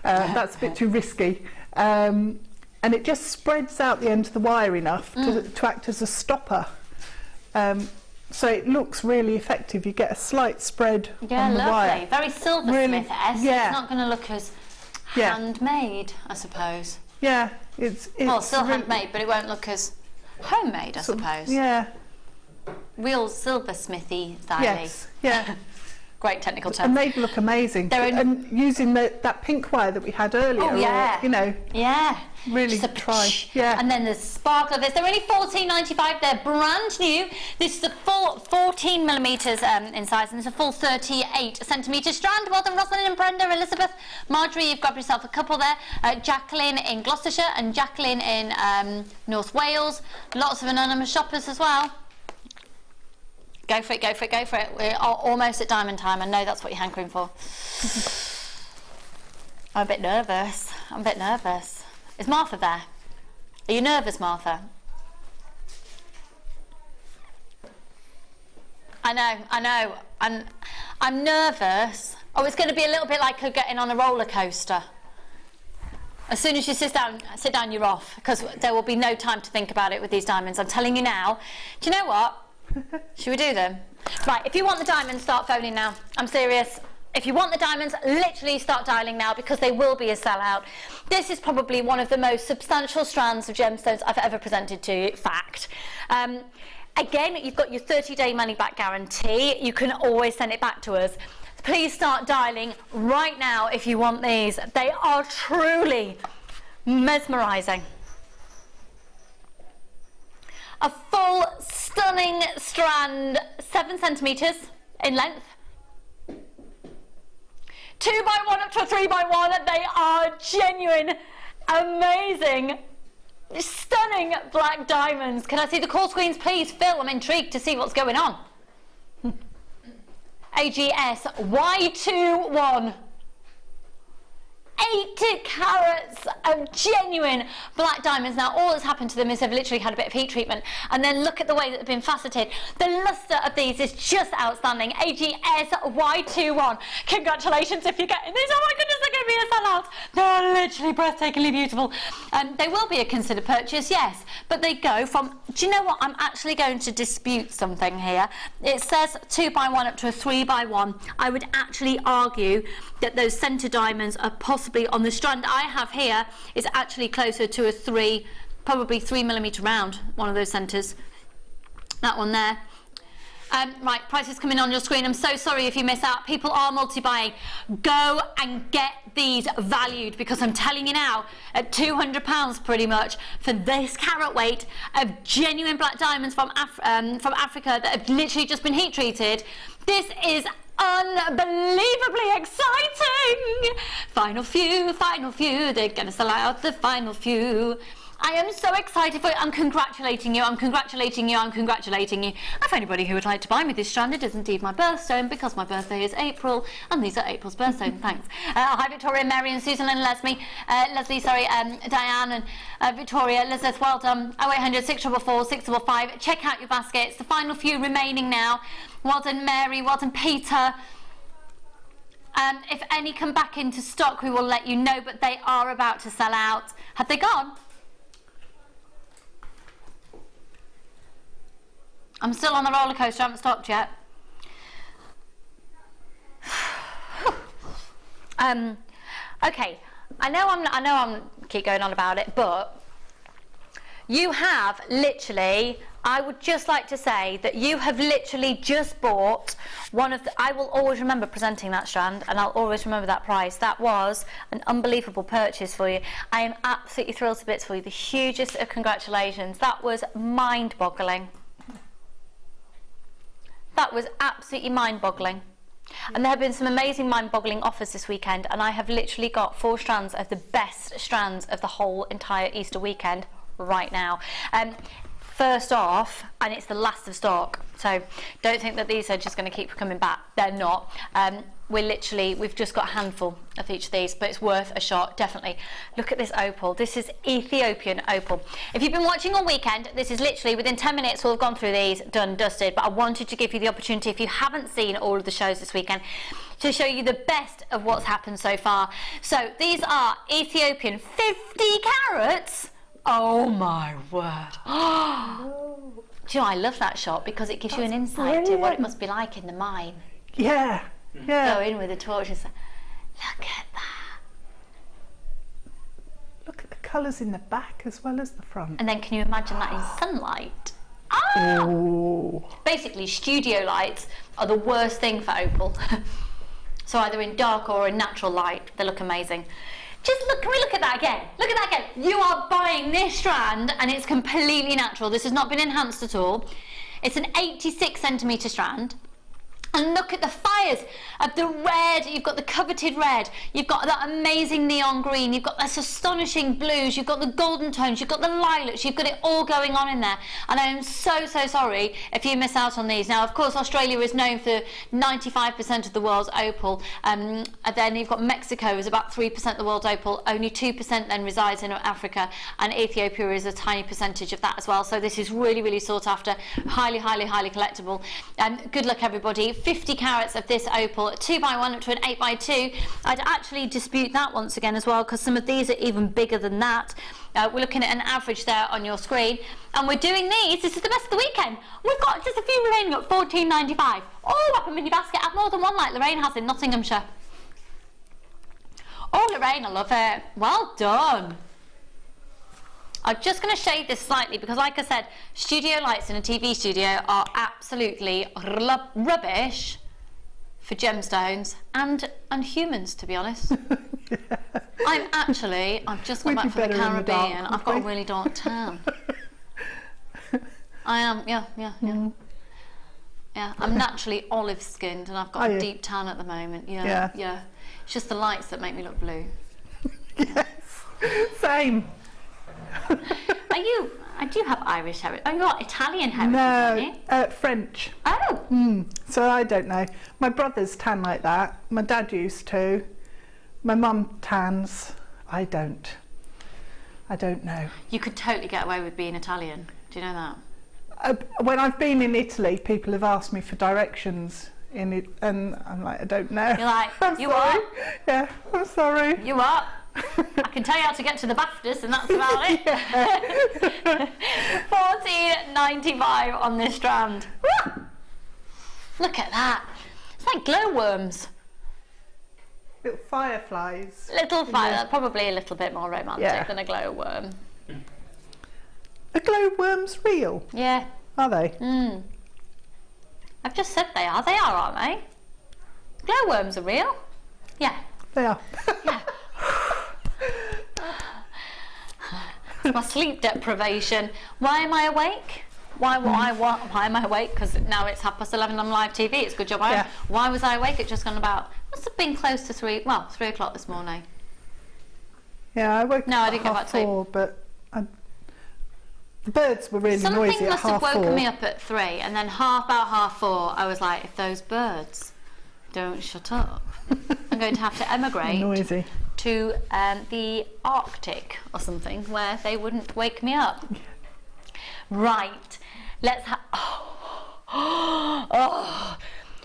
[SPEAKER 2] That's a bit too risky. And it just spreads out the end of the wire enough to act as a stopper. So it looks really effective. You get a slight spread on the wire.
[SPEAKER 1] Very silversmith-esque.
[SPEAKER 2] Yeah.
[SPEAKER 1] It's not going to look as handmade, I suppose.
[SPEAKER 2] Yeah, it's
[SPEAKER 1] still handmade, but it won't look as homemade, I suppose.
[SPEAKER 2] Yeah.
[SPEAKER 1] Real silversmithy style.
[SPEAKER 2] Yes, yeah.
[SPEAKER 1] Great technical term.
[SPEAKER 2] And they look amazing. And using that pink wire that we had earlier.
[SPEAKER 1] Oh, yeah.
[SPEAKER 2] Or, you know.
[SPEAKER 1] Yeah.
[SPEAKER 2] Really try. Yeah.
[SPEAKER 1] And then the sparkle of this. They're only $14.95. They're brand new. This is a full 14mm in size, and it's a full 38cm strand. Well done, Rosalind and Brenda, Elizabeth, Marjorie. You've grabbed yourself a couple there. Jacqueline in Gloucestershire and Jacqueline in North Wales. Lots of anonymous shoppers as well. Go for it, go for it, go for it. We're almost at diamond time. I know that's what you're hankering for. I'm a bit nervous. I'm a bit nervous. Is Martha there? Are you nervous, Martha? I know. I'm nervous. Oh, it's going to be a little bit like getting on a roller coaster. As soon as you sit down, you're off, because there will be no time to think about it with these diamonds. I'm telling you now. Do you know what? Should we do them? Right, if you want the diamonds, start phoning now. I'm serious. If you want the diamonds, literally start dialing now, because they will be a sellout. This is probably one of the most substantial strands of gemstones I've ever presented to you. Fact. Again, you've got your 30-day money-back guarantee. You can always send it back to us. Please start dialing right now if you want these. They are truly mesmerising. A full, stunning strand, 7 centimetres in length. 2x1 up to a 3x1. They are genuine, amazing, stunning black diamonds. Can I see the call screens, please? Phil, I'm intrigued to see what's going on. AGS Y21. 8 carats of genuine black diamonds. Now, all that's happened to them is they've literally had a bit of heat treatment, and then look at the way that they've been faceted. The lustre of these is just outstanding. AGS Y21. Congratulations if you're getting these. Oh my goodness, they're going to be a sellout. They're literally breathtakingly beautiful. They will be a considered purchase, yes, but they go from, do you know what? I'm actually going to dispute something here. It says 2x1 up to a 3x1. I would actually argue that those centre diamonds are possibly on the strand I have here is actually closer to a 3, probably 3mm round, one of those centres. That one there. Right, prices coming on your screen. I'm so sorry if you miss out. People are multi-buying. Go and get these valued, because I'm telling you now, at £200 pretty much for this carat weight of genuine black diamonds from Africa that have literally just been heat treated. This is unbelievably exciting. Final few, they're gonna sell out the final few. I am so excited for you. I'm congratulating you. For anybody who would like to buy me this strand, it is indeed my birthstone, because my birthday is April, and these are April's birthstone. Thanks. Hi Victoria, Mary and Susan and Leslie, Diane and Victoria, Elizabeth, well done. 0800 644 655. Check out your baskets. The final few remaining now. Well done Mary, well done Peter. If any come back into stock, we will let you know, but they are about to sell out. Have they gone? I'm still on the roller coaster, I haven't stopped yet. Okay, I know I'm keep going on about it, but you have literally, I would just like to say that you have literally just bought one of the, I will always remember presenting that strand, and I'll always remember that price. That was an unbelievable purchase for you. I am absolutely thrilled to bits for you. The hugest of congratulations. That was mind-boggling. That was absolutely mind-boggling. And there have been some amazing mind-boggling offers this weekend, and I have literally got 4 strands of the best strands of the whole entire Easter weekend right now. First off, and it's the last of stock, so don't think that these are just going to keep coming back. They're not. We've just got a handful of each of these, but it's worth a shot, definitely. Look at this opal. This is Ethiopian opal. If you've been watching all weekend, this is literally within 10 minutes we'll have gone through these, done, dusted, but I wanted to give you the opportunity, if you haven't seen all of the shows this weekend, to show you the best of what's happened so far. So these are Ethiopian 50 carats. Oh my word. Do you know, I love that shot because it gives you an insight to what it must be like in the mine.
[SPEAKER 2] Yeah, yeah.
[SPEAKER 1] Go in with a torch and say, look at that.
[SPEAKER 2] Look at the colours in the back as well as the front.
[SPEAKER 1] And then can you imagine that in sunlight? Ah!
[SPEAKER 2] Ooh.
[SPEAKER 1] Basically, studio lights are the worst thing for opal. So either in dark or in natural light, they look amazing. Just look, can we look at that again? Look at that again. You are buying this strand and it's completely natural. This has not been enhanced at all. It's an 86 centimetre strand. And look at the fires of the red. You've got the coveted red. You've got that amazing neon green. You've got this astonishing blues. You've got the golden tones. You've got the lilacs. You've got it all going on in there. And I am so, so sorry if you miss out on these. Now, of course, Australia is known for 95% of the world's opal. And then you've got Mexico is about 3% of the world's opal. Only 2% then resides in Africa. And Ethiopia is a tiny percentage of that as well. So this is really, really sought after. Highly, highly, highly collectible. Good luck, everybody. 50 carats of this opal, 2x1 up to an 8x2. I'd actually dispute that once again as well, because some of these are even bigger than that. We're looking at an average there on your screen, and we're doing these. This is the best of the weekend. We've got just a few remaining at $14.95. All up a mini basket. Have more than one like Lorraine has in Nottinghamshire. Oh, Lorraine, I love it. Well done. I'm just going to shade this slightly because, like I said, studio lights in a TV studio are absolutely rubbish for gemstones and humans, to be honest. Yeah. I've just got back from the Caribbean. I've got a really dark tan. I am, yeah. Yeah, I'm naturally olive skinned and I've got a deep tan at the moment. Yeah. It's just the lights that make me look blue.
[SPEAKER 2] Yes, same.
[SPEAKER 1] I do have Irish heritage. Oh, you got Italian heritage,
[SPEAKER 2] No, French.
[SPEAKER 1] Oh.
[SPEAKER 2] So I don't know. My brothers tan like that. My dad used to. My mum tans. I don't know.
[SPEAKER 1] You could totally get away with being Italian. Do you know
[SPEAKER 2] that? When I've been in Italy, people have asked me for directions in it, and I'm like, I don't know.
[SPEAKER 1] You're like,
[SPEAKER 2] I'm
[SPEAKER 1] you
[SPEAKER 2] sorry.
[SPEAKER 1] what?
[SPEAKER 2] Yeah, I'm sorry.
[SPEAKER 1] You what? I can tell you how to get to the BAFTAs, and that's about it. $14.95 on this strand. Look at that. It's like glowworms.
[SPEAKER 2] Little fireflies.
[SPEAKER 1] Little fire, probably a little bit more romantic than a glowworm.
[SPEAKER 2] Are glowworms real?
[SPEAKER 1] Yeah.
[SPEAKER 2] Are they?
[SPEAKER 1] I've just said they are. They are, aren't they? Glowworms are real. Yeah.
[SPEAKER 2] They are.
[SPEAKER 1] Yeah. It's my sleep deprivation. Why am I awake? Why am I awake? Because now it's 11:30 on live TV. It's a good job I am. Why was I awake? It just gone about, must have been close to 3 o'clock this morning.
[SPEAKER 2] Yeah, I woke up
[SPEAKER 1] I didn't
[SPEAKER 2] at
[SPEAKER 1] go back to
[SPEAKER 2] 4, but the birds were really noisy at half 4.
[SPEAKER 1] Something must have woken me up at 3, and then about half 4, I was like, if those birds don't shut up, I'm going to have to emigrate.
[SPEAKER 2] Noisy.
[SPEAKER 1] To the Arctic or something where they wouldn't wake me up. Right, let's have.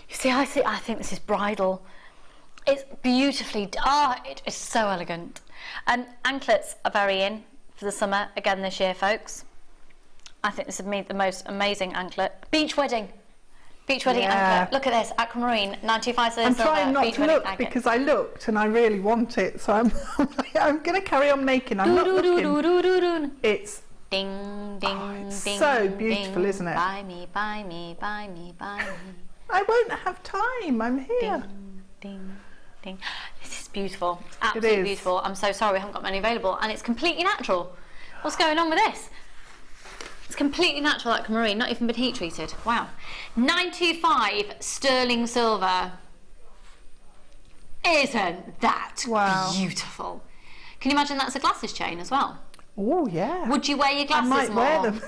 [SPEAKER 1] You see, I think this is bridal. It's beautifully. It is so elegant. Anklets are very in for the summer again this year, folks. I think this would be the most amazing anklet. Beach wedding anklet. Look at this, aquamarine, 95 silver.
[SPEAKER 2] I'm trying not to look because I looked and I really want it, so I'm going to carry on making. I'm not looking. It's
[SPEAKER 1] ding, ding,
[SPEAKER 2] it's
[SPEAKER 1] ding.
[SPEAKER 2] So beautiful,
[SPEAKER 1] ding,
[SPEAKER 2] isn't it?
[SPEAKER 1] Buy me, buy me, buy me, buy me.
[SPEAKER 2] I won't have time. I'm here.
[SPEAKER 1] Ding, ding, ding. This is beautiful. Absolutely beautiful. I'm so sorry we haven't got many available, and it's completely natural. What's going on with this? It's completely natural, aquamarine, not even been heat treated. Wow. 925 sterling silver. Isn't that beautiful? Can you imagine that's a glasses chain as well?
[SPEAKER 2] Oh, yeah.
[SPEAKER 1] Would you wear your glasses
[SPEAKER 2] more? I might wear them.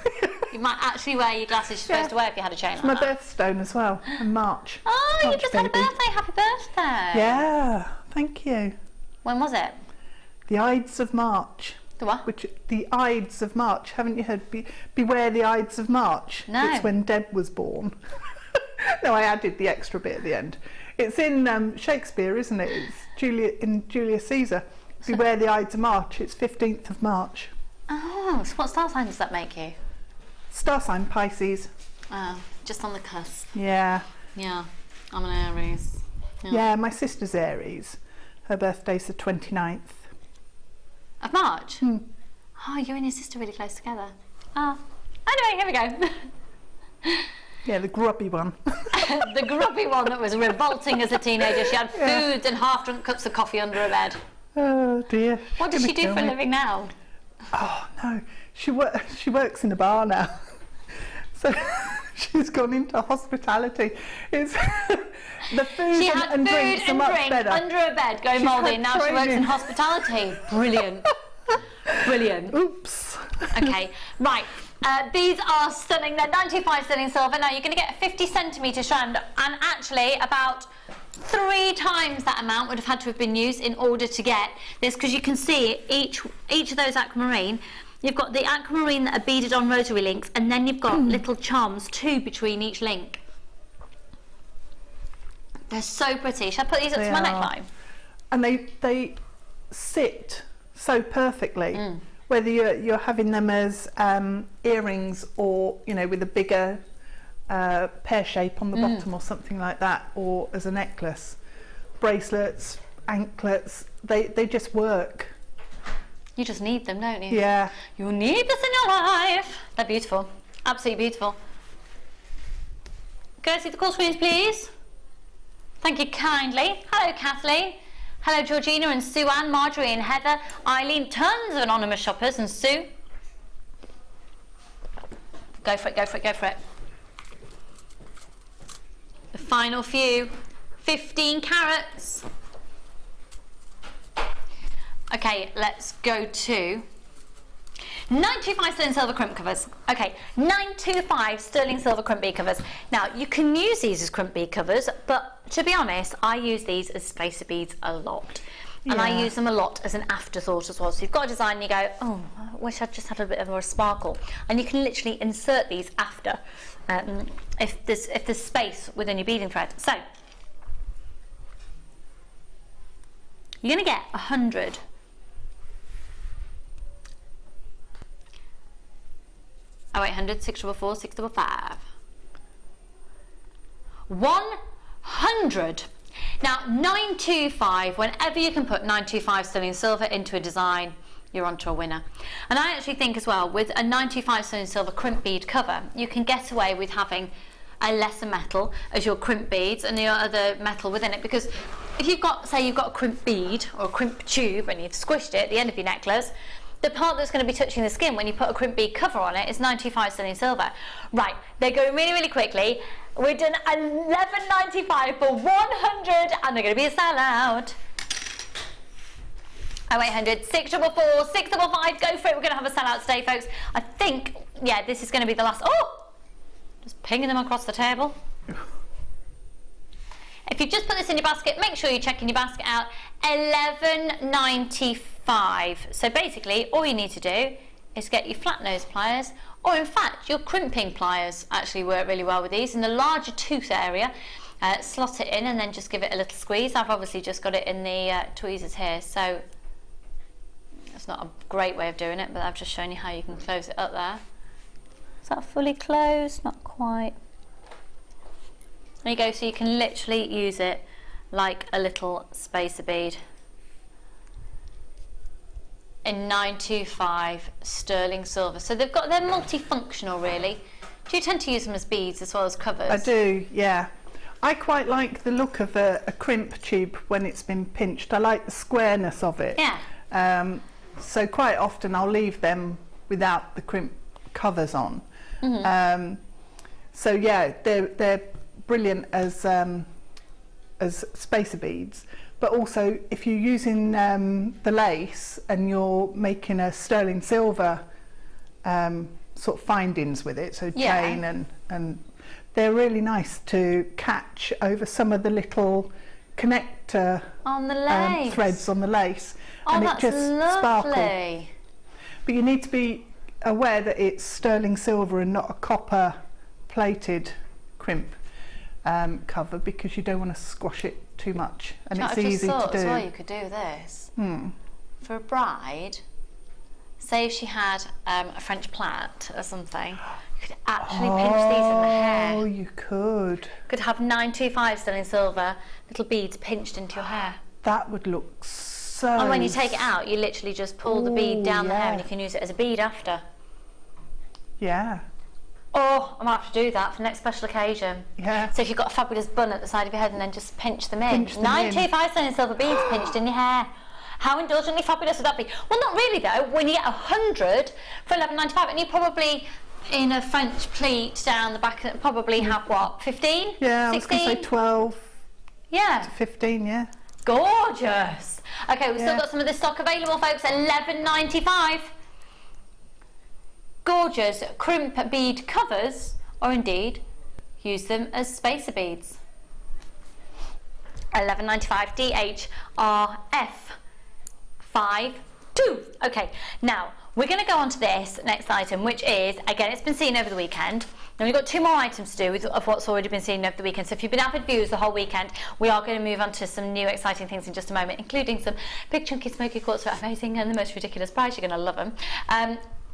[SPEAKER 1] You might actually wear your glasses you're supposed to wear if you had a chain like that.
[SPEAKER 2] It's my birthstone as well, in March.
[SPEAKER 1] Oh, you just had a birthday. Happy birthday.
[SPEAKER 2] Yeah, thank you.
[SPEAKER 1] When was it?
[SPEAKER 2] The Ides of March.
[SPEAKER 1] The what?
[SPEAKER 2] The Ides of March. Haven't you heard Beware the Ides of March?
[SPEAKER 1] No.
[SPEAKER 2] It's when Deb was born. No, I added the extra bit at the end. It's in Shakespeare, isn't it? It's in Julius Caesar. Beware the Ides of March. It's 15th of March.
[SPEAKER 1] Oh, so what star sign does that make you?
[SPEAKER 2] Star sign Pisces.
[SPEAKER 1] Oh, just on the cusp.
[SPEAKER 2] Yeah.
[SPEAKER 1] Yeah, I'm an Aries.
[SPEAKER 2] Yeah, my sister's Aries. Her birthday's the 29th.
[SPEAKER 1] Of March? Oh, you and your sister really close together. Oh. Anyway, here we go.
[SPEAKER 2] Yeah, the grubby one.
[SPEAKER 1] The grubby one that was revolting as a teenager. She had food and half-drunk cups of coffee under her bed.
[SPEAKER 2] Oh dear.
[SPEAKER 1] What does she do for a living now?
[SPEAKER 2] Oh no, she works in a bar now. So She's gone into hospitality. It's the food
[SPEAKER 1] She had
[SPEAKER 2] and
[SPEAKER 1] food
[SPEAKER 2] drinks are
[SPEAKER 1] and
[SPEAKER 2] much
[SPEAKER 1] drink
[SPEAKER 2] better.
[SPEAKER 1] under a bed going
[SPEAKER 2] She's
[SPEAKER 1] mouldy,
[SPEAKER 2] had
[SPEAKER 1] and now she works in
[SPEAKER 2] training.
[SPEAKER 1] hospitality. Brilliant. Brilliant.
[SPEAKER 2] Oops.
[SPEAKER 1] Okay, right. These are stunning. They're 95 sterling silver. Now you're going to get a 50 centimetre strand, and actually about 3 times that amount would have had to have been used in order to get this, because you can see each of those aquamarine. You've got the aquamarine that are beaded on rotary links, and then you've got little charms, 2 between each link. They're so pretty. Shall I put these up to my neckline?
[SPEAKER 2] And they sit so perfectly. Whether you're having them as earrings, or with a bigger pear shape on the bottom or something like that, or as a necklace, bracelets, anklets, they just work.
[SPEAKER 1] You just need them, don't you?
[SPEAKER 2] Yeah.
[SPEAKER 1] You need this in your life. They're beautiful. Absolutely beautiful. Go see the call screens, please. Thank you kindly. Hello, Kathleen. Hello, Georgina and Sue Ann, Marjorie and Heather, Eileen, tons of anonymous shoppers, and Sue. Go for it, go for it, go for it. The final few, 15 carats. Okay, let's go to 925 sterling silver crimp covers. Okay, 925 sterling silver crimp bead covers. Now, you can use these as crimp bead covers, but to be honest, I use these as spacer beads a lot. And I use them a lot as an afterthought as well. So you've got a design and you go, oh, I wish I'd just had a bit of more sparkle. And you can literally insert these after if there's space within your beading thread. So, you're going to get 100. 0800 644 655. 100. Now 925, whenever you can put 925 sterling silver into a design, you're onto a winner. And I actually think as well, with a 925 sterling silver crimp bead cover, you can get away with having a lesser metal as your crimp beads and your other metal within it, because if you've got, say you've got a crimp bead or a crimp tube and you've squished it at the end of your necklace, the part that's going to be touching the skin when you put a crimp bead cover on it is 925 sterling silver. Right, they're going really, really quickly. We've done 11.95 for 100, and they're going to be a sellout. 0800 644 655. Go for it. We're going to have a sellout today, folks. I think, yeah, this is going to be the last. Oh, just pinging them across the table. If you've just put this in your basket, make sure you're checking your basket out. 11.95. So basically, all you need to do is get your flat nose pliers, or in fact, your crimping pliers actually work really well with these. In the larger tooth area, slot it in and then just give it a little squeeze. I've obviously just got it in the tweezers here, so it's not a great way of doing it, but I've just shown you how you can close it up there. Is that fully closed? Not quite. There you go, so you can literally use it like a little spacer bead. In 925 sterling silver. So they're multifunctional really. Do you tend to use them as beads as well as covers?
[SPEAKER 2] I do, yeah. I quite like the look of a crimp tube when it's been pinched. I like the squareness of it.
[SPEAKER 1] Yeah.
[SPEAKER 2] So quite often I'll leave them without the crimp covers on. So yeah, they're brilliant as spacer beads. But also, if you're using the lace and you're making a sterling silver sort of findings with it, so chain and they're really nice to catch over some of the little connector
[SPEAKER 1] on the lace.
[SPEAKER 2] Threads on the lace,
[SPEAKER 1] and
[SPEAKER 2] it just
[SPEAKER 1] lovely.
[SPEAKER 2] sparkles. But you need to be aware that it's sterling silver and not a copper plated crimp cover, because you don't want to squash it too much, and it's easy to do. I just thought as well you
[SPEAKER 1] could do this for a bride. Say if she had a French plait or something, you could actually pinch these in the hair.
[SPEAKER 2] Oh, you could.
[SPEAKER 1] Could have 925 sterling silver little beads pinched into your hair.
[SPEAKER 2] That would look so.
[SPEAKER 1] And when you take it out, you literally just pull the bead down the hair, and you can use it as a bead after.
[SPEAKER 2] Yeah.
[SPEAKER 1] Oh, I might have to do that for the next special occasion.
[SPEAKER 2] Yeah.
[SPEAKER 1] So if you've got a fabulous bun at the side of your head, and then just pinch them in.
[SPEAKER 2] Pinch them
[SPEAKER 1] 925 sterling silver beads pinched in your hair. How indulgently fabulous would that be? Well, not really though. When you get 100 for 11.95, and you probably, in a French pleat down the back, probably have what, 15?
[SPEAKER 2] Yeah,
[SPEAKER 1] 16?
[SPEAKER 2] I was going to say 12
[SPEAKER 1] yeah.
[SPEAKER 2] to 15, yeah.
[SPEAKER 1] Gorgeous. Okay, we've still got some of this stock available, folks. $11.95. Gorgeous crimp bead covers, or indeed use them as spacer beads. $11.95 DHRF 52. Okay, now we're going to go on to this next item, which is, again, it's been seen over the weekend. Now we've got 2 more items to do with of what's already been seen over the weekend. So if you've been avid viewers the whole weekend, we are going to move on to some new exciting things in just a moment, including some big chunky smoky quartz that are amazing and the most ridiculous price. You're going to love them.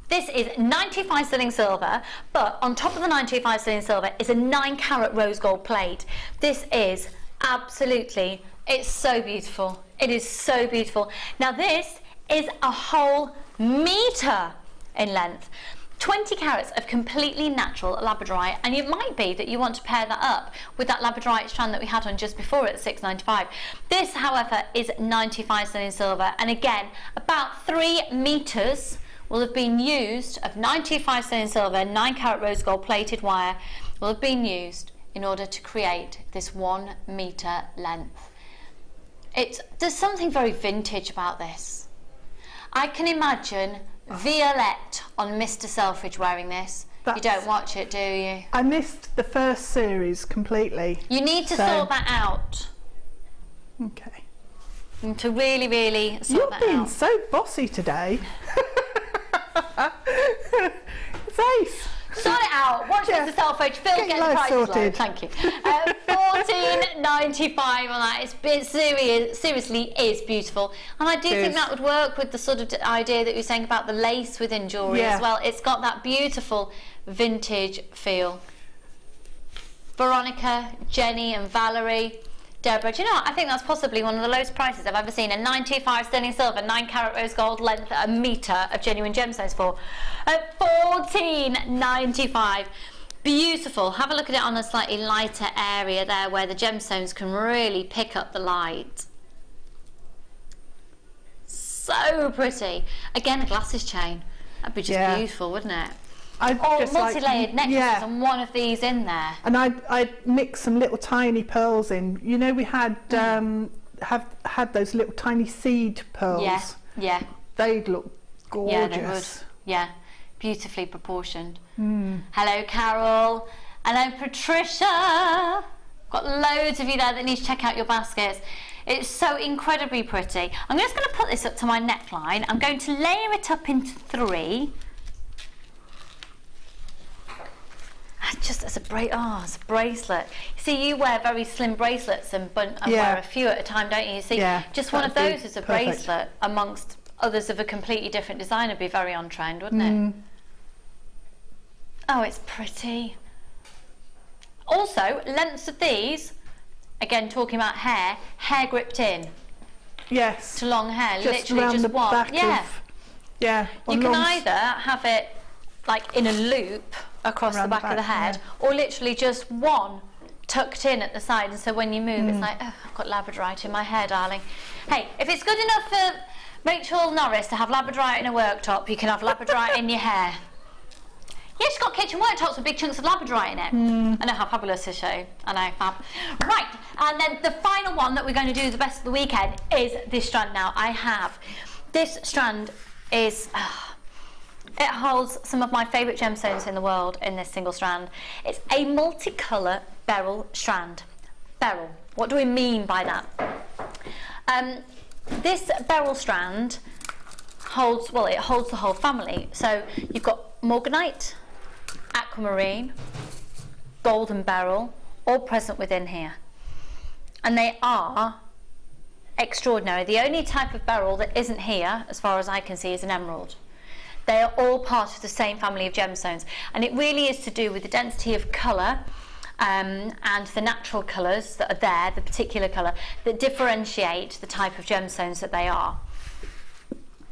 [SPEAKER 1] This is 95 sterling silver, but on top of the 95 sterling silver is a 9-carat rose gold plate. This is absolutely, it's so beautiful. It is so beautiful. Now this is a whole metre in length. 20 carats of completely natural labradorite, and it might be that you want to pair that up with that labradorite strand that we had on just before at $6.95. This, however, is 95 sterling silver, and again, about 3 metres will have been used of 95 sterling silver, 9-carat rose gold plated wire will have been used in order to create this 1 metre length. There's something very vintage about this. I can imagine Violette on Mr. Selfridge wearing this. You don't watch it, do you?
[SPEAKER 2] I missed the first series completely.
[SPEAKER 1] You need to sort that out.
[SPEAKER 2] Okay.
[SPEAKER 1] And to really, really sort that out.
[SPEAKER 2] You're being so bossy today. It's ace.
[SPEAKER 1] Sort it out. Watch Mr. Selfridge. Phil, get the prices low. Thank you. $14.95 on that. It seriously is beautiful, and I do think that would work with the sort of idea that you were saying about the lace within jewellery as well. It's got that beautiful vintage feel. Veronica, Jenny, and Valerie. Deborah, do you know what? I think that's possibly one of the lowest prices I've ever seen. A 95 sterling silver, 9-carat rose gold length, a metre of genuine gemstones for at $14.95. Beautiful. Have a look at it on a slightly lighter area there where the gemstones can really pick up the light. So pretty. Again, a glasses chain. That'd be just beautiful, wouldn't it? Multi-layered necklaces and one of these in there. And
[SPEAKER 2] I'd mix some little tiny pearls in. You know, we had have had those little tiny seed pearls.
[SPEAKER 1] Yeah.
[SPEAKER 2] They'd look gorgeous.
[SPEAKER 1] Yeah, they would. Yeah, beautifully proportioned. Hello, Carol. Hello, Patricia. Got loads of you there that need to check out your baskets. It's so incredibly pretty. I'm just going to put this up to my neckline. I'm going to layer it up into 3. Just as a bracelet. See, you wear very slim bracelets and wear a few at a time, don't you? See, just one of those as a bracelet amongst others of a completely different design would be very on trend, wouldn't it? Oh, it's pretty. Also, lengths of these, again talking about hair gripped in.
[SPEAKER 2] Yes.
[SPEAKER 1] To long hair,
[SPEAKER 2] just
[SPEAKER 1] literally just
[SPEAKER 2] the
[SPEAKER 1] one.
[SPEAKER 2] Back
[SPEAKER 1] You can either have it like in a loop across the back of the head, or literally just one tucked in at the side, and so when you move it's like, oh, I've got labradorite in my hair, darling. Hey, if it's good enough for Rachel Norris to have labradorite in a worktop, you can have labradorite in your hair. Yeah, she's got kitchen worktops with big chunks of labradorite in it. I know, how fabulous is she? I know, fab. Right, and then the final one that we're going to do the best of the weekend is this strand. Now, I have this strand is it holds some of my favourite gemstones in the world in this single strand. It's a multicolour beryl strand. Beryl, what do we mean by that? This beryl strand holds, well, it holds the whole family. So you've got morganite, aquamarine, golden beryl, all present within here. And they are extraordinary. The only type of beryl that isn't here, as far as I can see, is an emerald. They are all part of the same family of gemstones, and it really is to do with the density of colour and the natural colours that are there, the particular colour, that differentiate the type of gemstones that they are.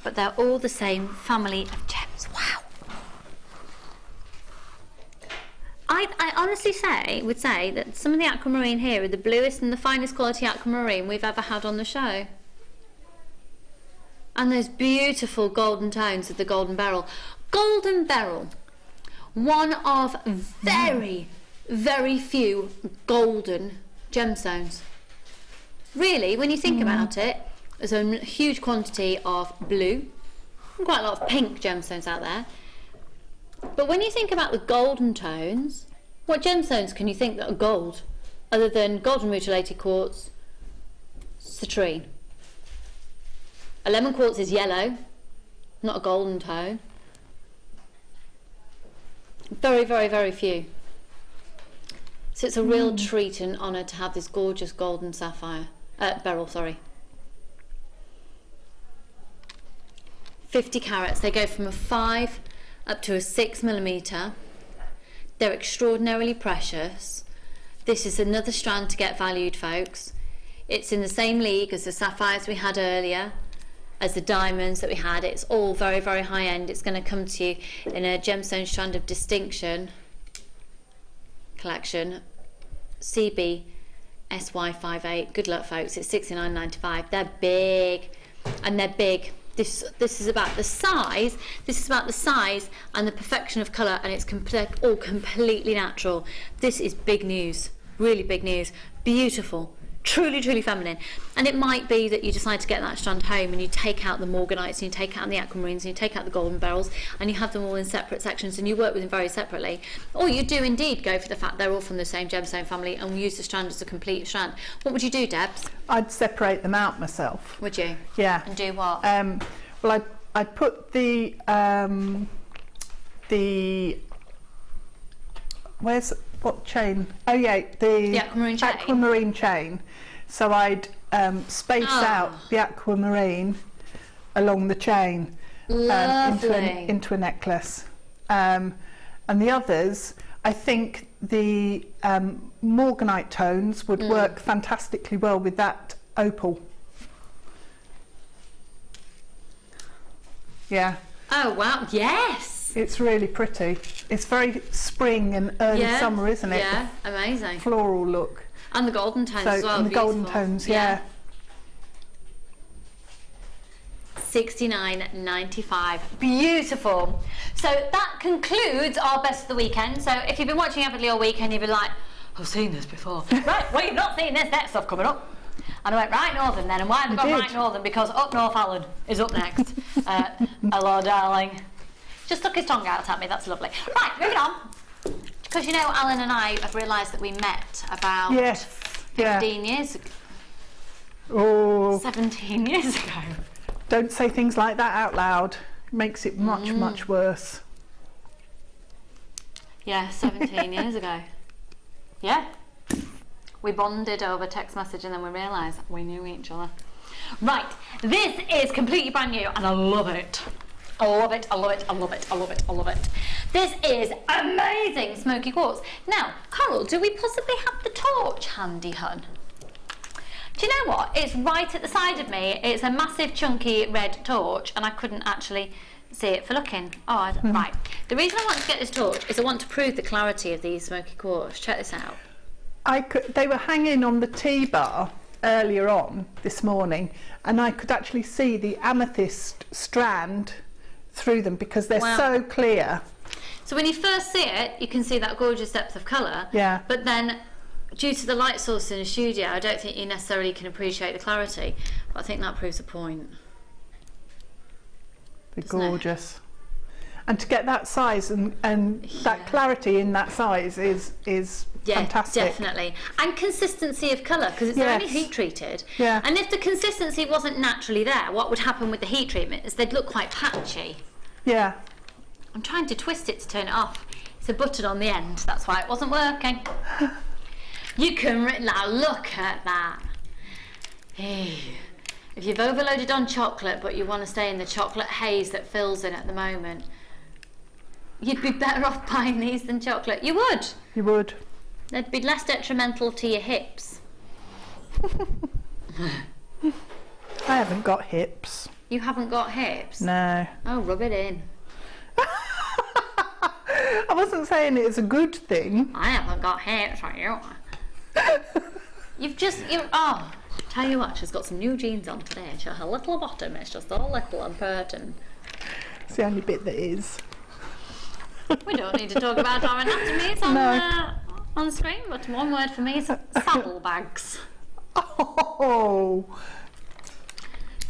[SPEAKER 1] But they're all the same family of gems. Wow! I honestly would say that some of the aquamarine here are the bluest and the finest quality aquamarine we've ever had on the show. And those beautiful golden tones of the golden beryl. Golden beryl. one of very, very few golden gemstones. Really, when you think about it, there's a huge quantity of blue, and quite a lot of pink gemstones out there. But when you think about the golden tones, what gemstones can you think that are gold, other than golden mutilated quartz, citrine? A lemon quartz is yellow, not a golden tone. Very, very, very few. So it's a real treat and honour to have this gorgeous golden sapphire, beryl, sorry. 50 carats, they go from a 5 up to a 6mm. They're extraordinarily precious. This is another strand to get valued, folks. It's in the same league as the sapphires we had earlier, as the diamonds that we had. It's all very, very high end. It's going to come to you in a gemstone strand of distinction collection, CB SY58. Good luck, folks. It's $69.95. They're big, and they're big. This is about the size. This is about the size and the perfection of colour, and it's all completely natural. This is big news, really big news. Beautiful, truly, truly feminine. And it might be that you decide to get that strand home and you take out the morganites and you take out the aquamarines and you take out the golden beryls and you have them all in separate sections and you work with them very separately. Or you do indeed go for the fact they're all from the same gemstone family and use the strand as a complete strand. What would you do, Debs?
[SPEAKER 2] I'd separate them out myself.
[SPEAKER 1] Would you?
[SPEAKER 2] Yeah.
[SPEAKER 1] And do what?
[SPEAKER 2] Well, I'd put the where's what chain? Oh yeah, the aquamarine chain. So I'd space out the aquamarine along the chain into a necklace. And the others, I think the morganite tones would work fantastically well with that opal. Yeah.
[SPEAKER 1] Oh wow, yes!
[SPEAKER 2] It's really pretty. It's very spring and early summer, isn't it?
[SPEAKER 1] Yeah, amazing.
[SPEAKER 2] Floral look.
[SPEAKER 1] And the golden tones as well.
[SPEAKER 2] And the golden tones, yeah.
[SPEAKER 1] $69.95. Beautiful. So that concludes our best of the weekend. So if you've been watching Avidly all weekend, you've been like, I've seen this before. Right, well, you've not seen this next stuff coming up. And I went right northern then, and why have I gone right northern? Because up north Alan is up next. Hello, darling. Just stuck his tongue out at me, that's lovely. Right, moving on. Because you know, Alan and I have realised that we met about 15 years ago.
[SPEAKER 2] Oh.
[SPEAKER 1] 17 years ago.
[SPEAKER 2] Don't say things like that out loud. It makes it much, much worse.
[SPEAKER 1] Yeah, 17 years ago. Yeah. We bonded over text message and then we realised we knew each other. Right, this is completely brand new and I love it. I love it, I love it, I love it, I love it, I love it. This is amazing smoky quartz. Now, Coral, do we possibly have the torch handy, hun? Do you know what? It's right at the side of me. It's a massive chunky red torch and I couldn't actually see it for looking. Oh, right. The reason I want to get this torch is I want to prove the clarity of these smoky quartz. Check this out.
[SPEAKER 2] They were hanging on the T-bar earlier on this morning and I could actually see the amethyst strand through them because they're so clear.
[SPEAKER 1] So when you first see it, you can see that gorgeous depth of colour.
[SPEAKER 2] Yeah.
[SPEAKER 1] But then, due to the light source in the studio, I don't think you necessarily can appreciate the clarity. But I think that proves a point.
[SPEAKER 2] They're gorgeous. And to get that size and that clarity in that size is fantastic.
[SPEAKER 1] Definitely. And consistency of colour, because it's only heat treated.
[SPEAKER 2] Yeah.
[SPEAKER 1] And if the consistency wasn't naturally there, what would happen with the heat treatment is they'd look quite patchy.
[SPEAKER 2] Yeah.
[SPEAKER 1] I'm trying to twist it to turn it off. It's a button on the end, that's why it wasn't working. You can, now look at that. Hey. If you've overloaded on chocolate but you want to stay in the chocolate haze that fills in at the moment, you'd be better off buying these than chocolate. You would.
[SPEAKER 2] You would.
[SPEAKER 1] They'd be less detrimental to your hips.
[SPEAKER 2] I haven't got hips.
[SPEAKER 1] You haven't got hips?
[SPEAKER 2] No.
[SPEAKER 1] Oh, rub it in.
[SPEAKER 2] I wasn't saying it's a good thing.
[SPEAKER 1] I haven't got hips, are you? Tell you what, she's got some new jeans on today. Her little bottom is just all little and purtin.
[SPEAKER 2] It's the only bit that is.
[SPEAKER 1] We don't need to talk about our anatomies on the screen, but one word for me is saddlebags.
[SPEAKER 2] Oh.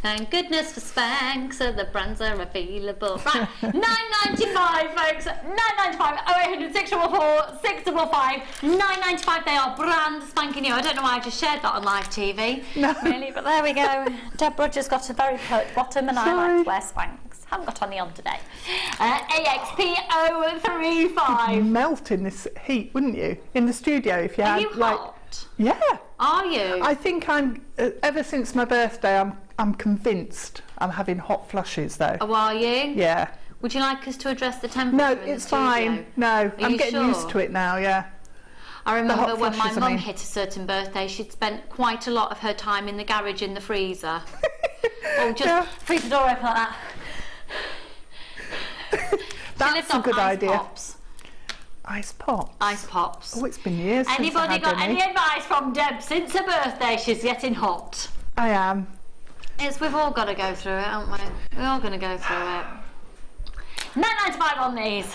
[SPEAKER 1] Thank goodness for Spanx, so the brands are available. Right, £9.95, folks. £9.95. 0800 644 655 £9.95. They are brand spanking new. I don't know why I just shared that on live TV.
[SPEAKER 2] No.
[SPEAKER 1] Really, but there we go. Deb Rudge has got a very pert bottom, and I like to wear Spanx. Haven't got any on today. AXP035.
[SPEAKER 2] Melt in this heat, wouldn't you? In the studio, if you
[SPEAKER 1] Are
[SPEAKER 2] had
[SPEAKER 1] you
[SPEAKER 2] like.
[SPEAKER 1] hot?
[SPEAKER 2] Yeah.
[SPEAKER 1] Are you?
[SPEAKER 2] I think I'm. Ever since my birthday, I'm convinced I'm having hot flushes though.
[SPEAKER 1] Oh, are you?
[SPEAKER 2] Yeah.
[SPEAKER 1] Would you like us to address the temperature?
[SPEAKER 2] No,
[SPEAKER 1] in
[SPEAKER 2] it's
[SPEAKER 1] the studio?
[SPEAKER 2] fine. No, I'm getting used to it now. Yeah.
[SPEAKER 1] I remember
[SPEAKER 2] hot
[SPEAKER 1] when my
[SPEAKER 2] flushes, I
[SPEAKER 1] mum
[SPEAKER 2] mean.
[SPEAKER 1] hit a certain birthday, she'd spent quite a lot of her time in the garage in the freezer. Or just freeze the door open like that.
[SPEAKER 2] That's a good idea.
[SPEAKER 1] Pops.
[SPEAKER 2] Ice pop.
[SPEAKER 1] Ice pops.
[SPEAKER 2] Oh, it's been years since I
[SPEAKER 1] Anybody
[SPEAKER 2] had
[SPEAKER 1] got any
[SPEAKER 2] any.
[SPEAKER 1] advice from Deb since her birthday? She's getting hot.
[SPEAKER 2] I am.
[SPEAKER 1] We've all got to go through it, aren't we? We're all going to go through it. £9.95 on these.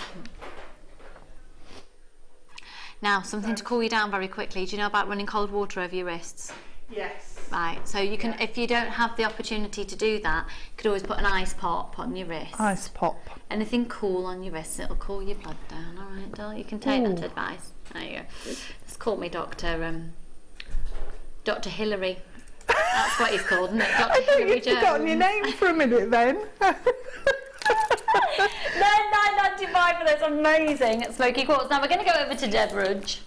[SPEAKER 1] Now, something to cool you down very quickly. Do you know about running cold water over your wrists?
[SPEAKER 2] Yes.
[SPEAKER 1] Right, so you can, if you don't have the opportunity to do that, you could always put an ice pop on your wrist.
[SPEAKER 2] Ice pop.
[SPEAKER 1] Anything cool on your wrists, it'll cool your blood down. All right, doll, you can take that advice. There you go. Just call me Dr. Hillary. That's what he's called, isn't it? Dr.
[SPEAKER 2] I thought
[SPEAKER 1] Hillary
[SPEAKER 2] you'd forgotten your name for a minute then.
[SPEAKER 1] £9.95 for this amazing smoky quartz. Now we're going to go over to Deb Rudge.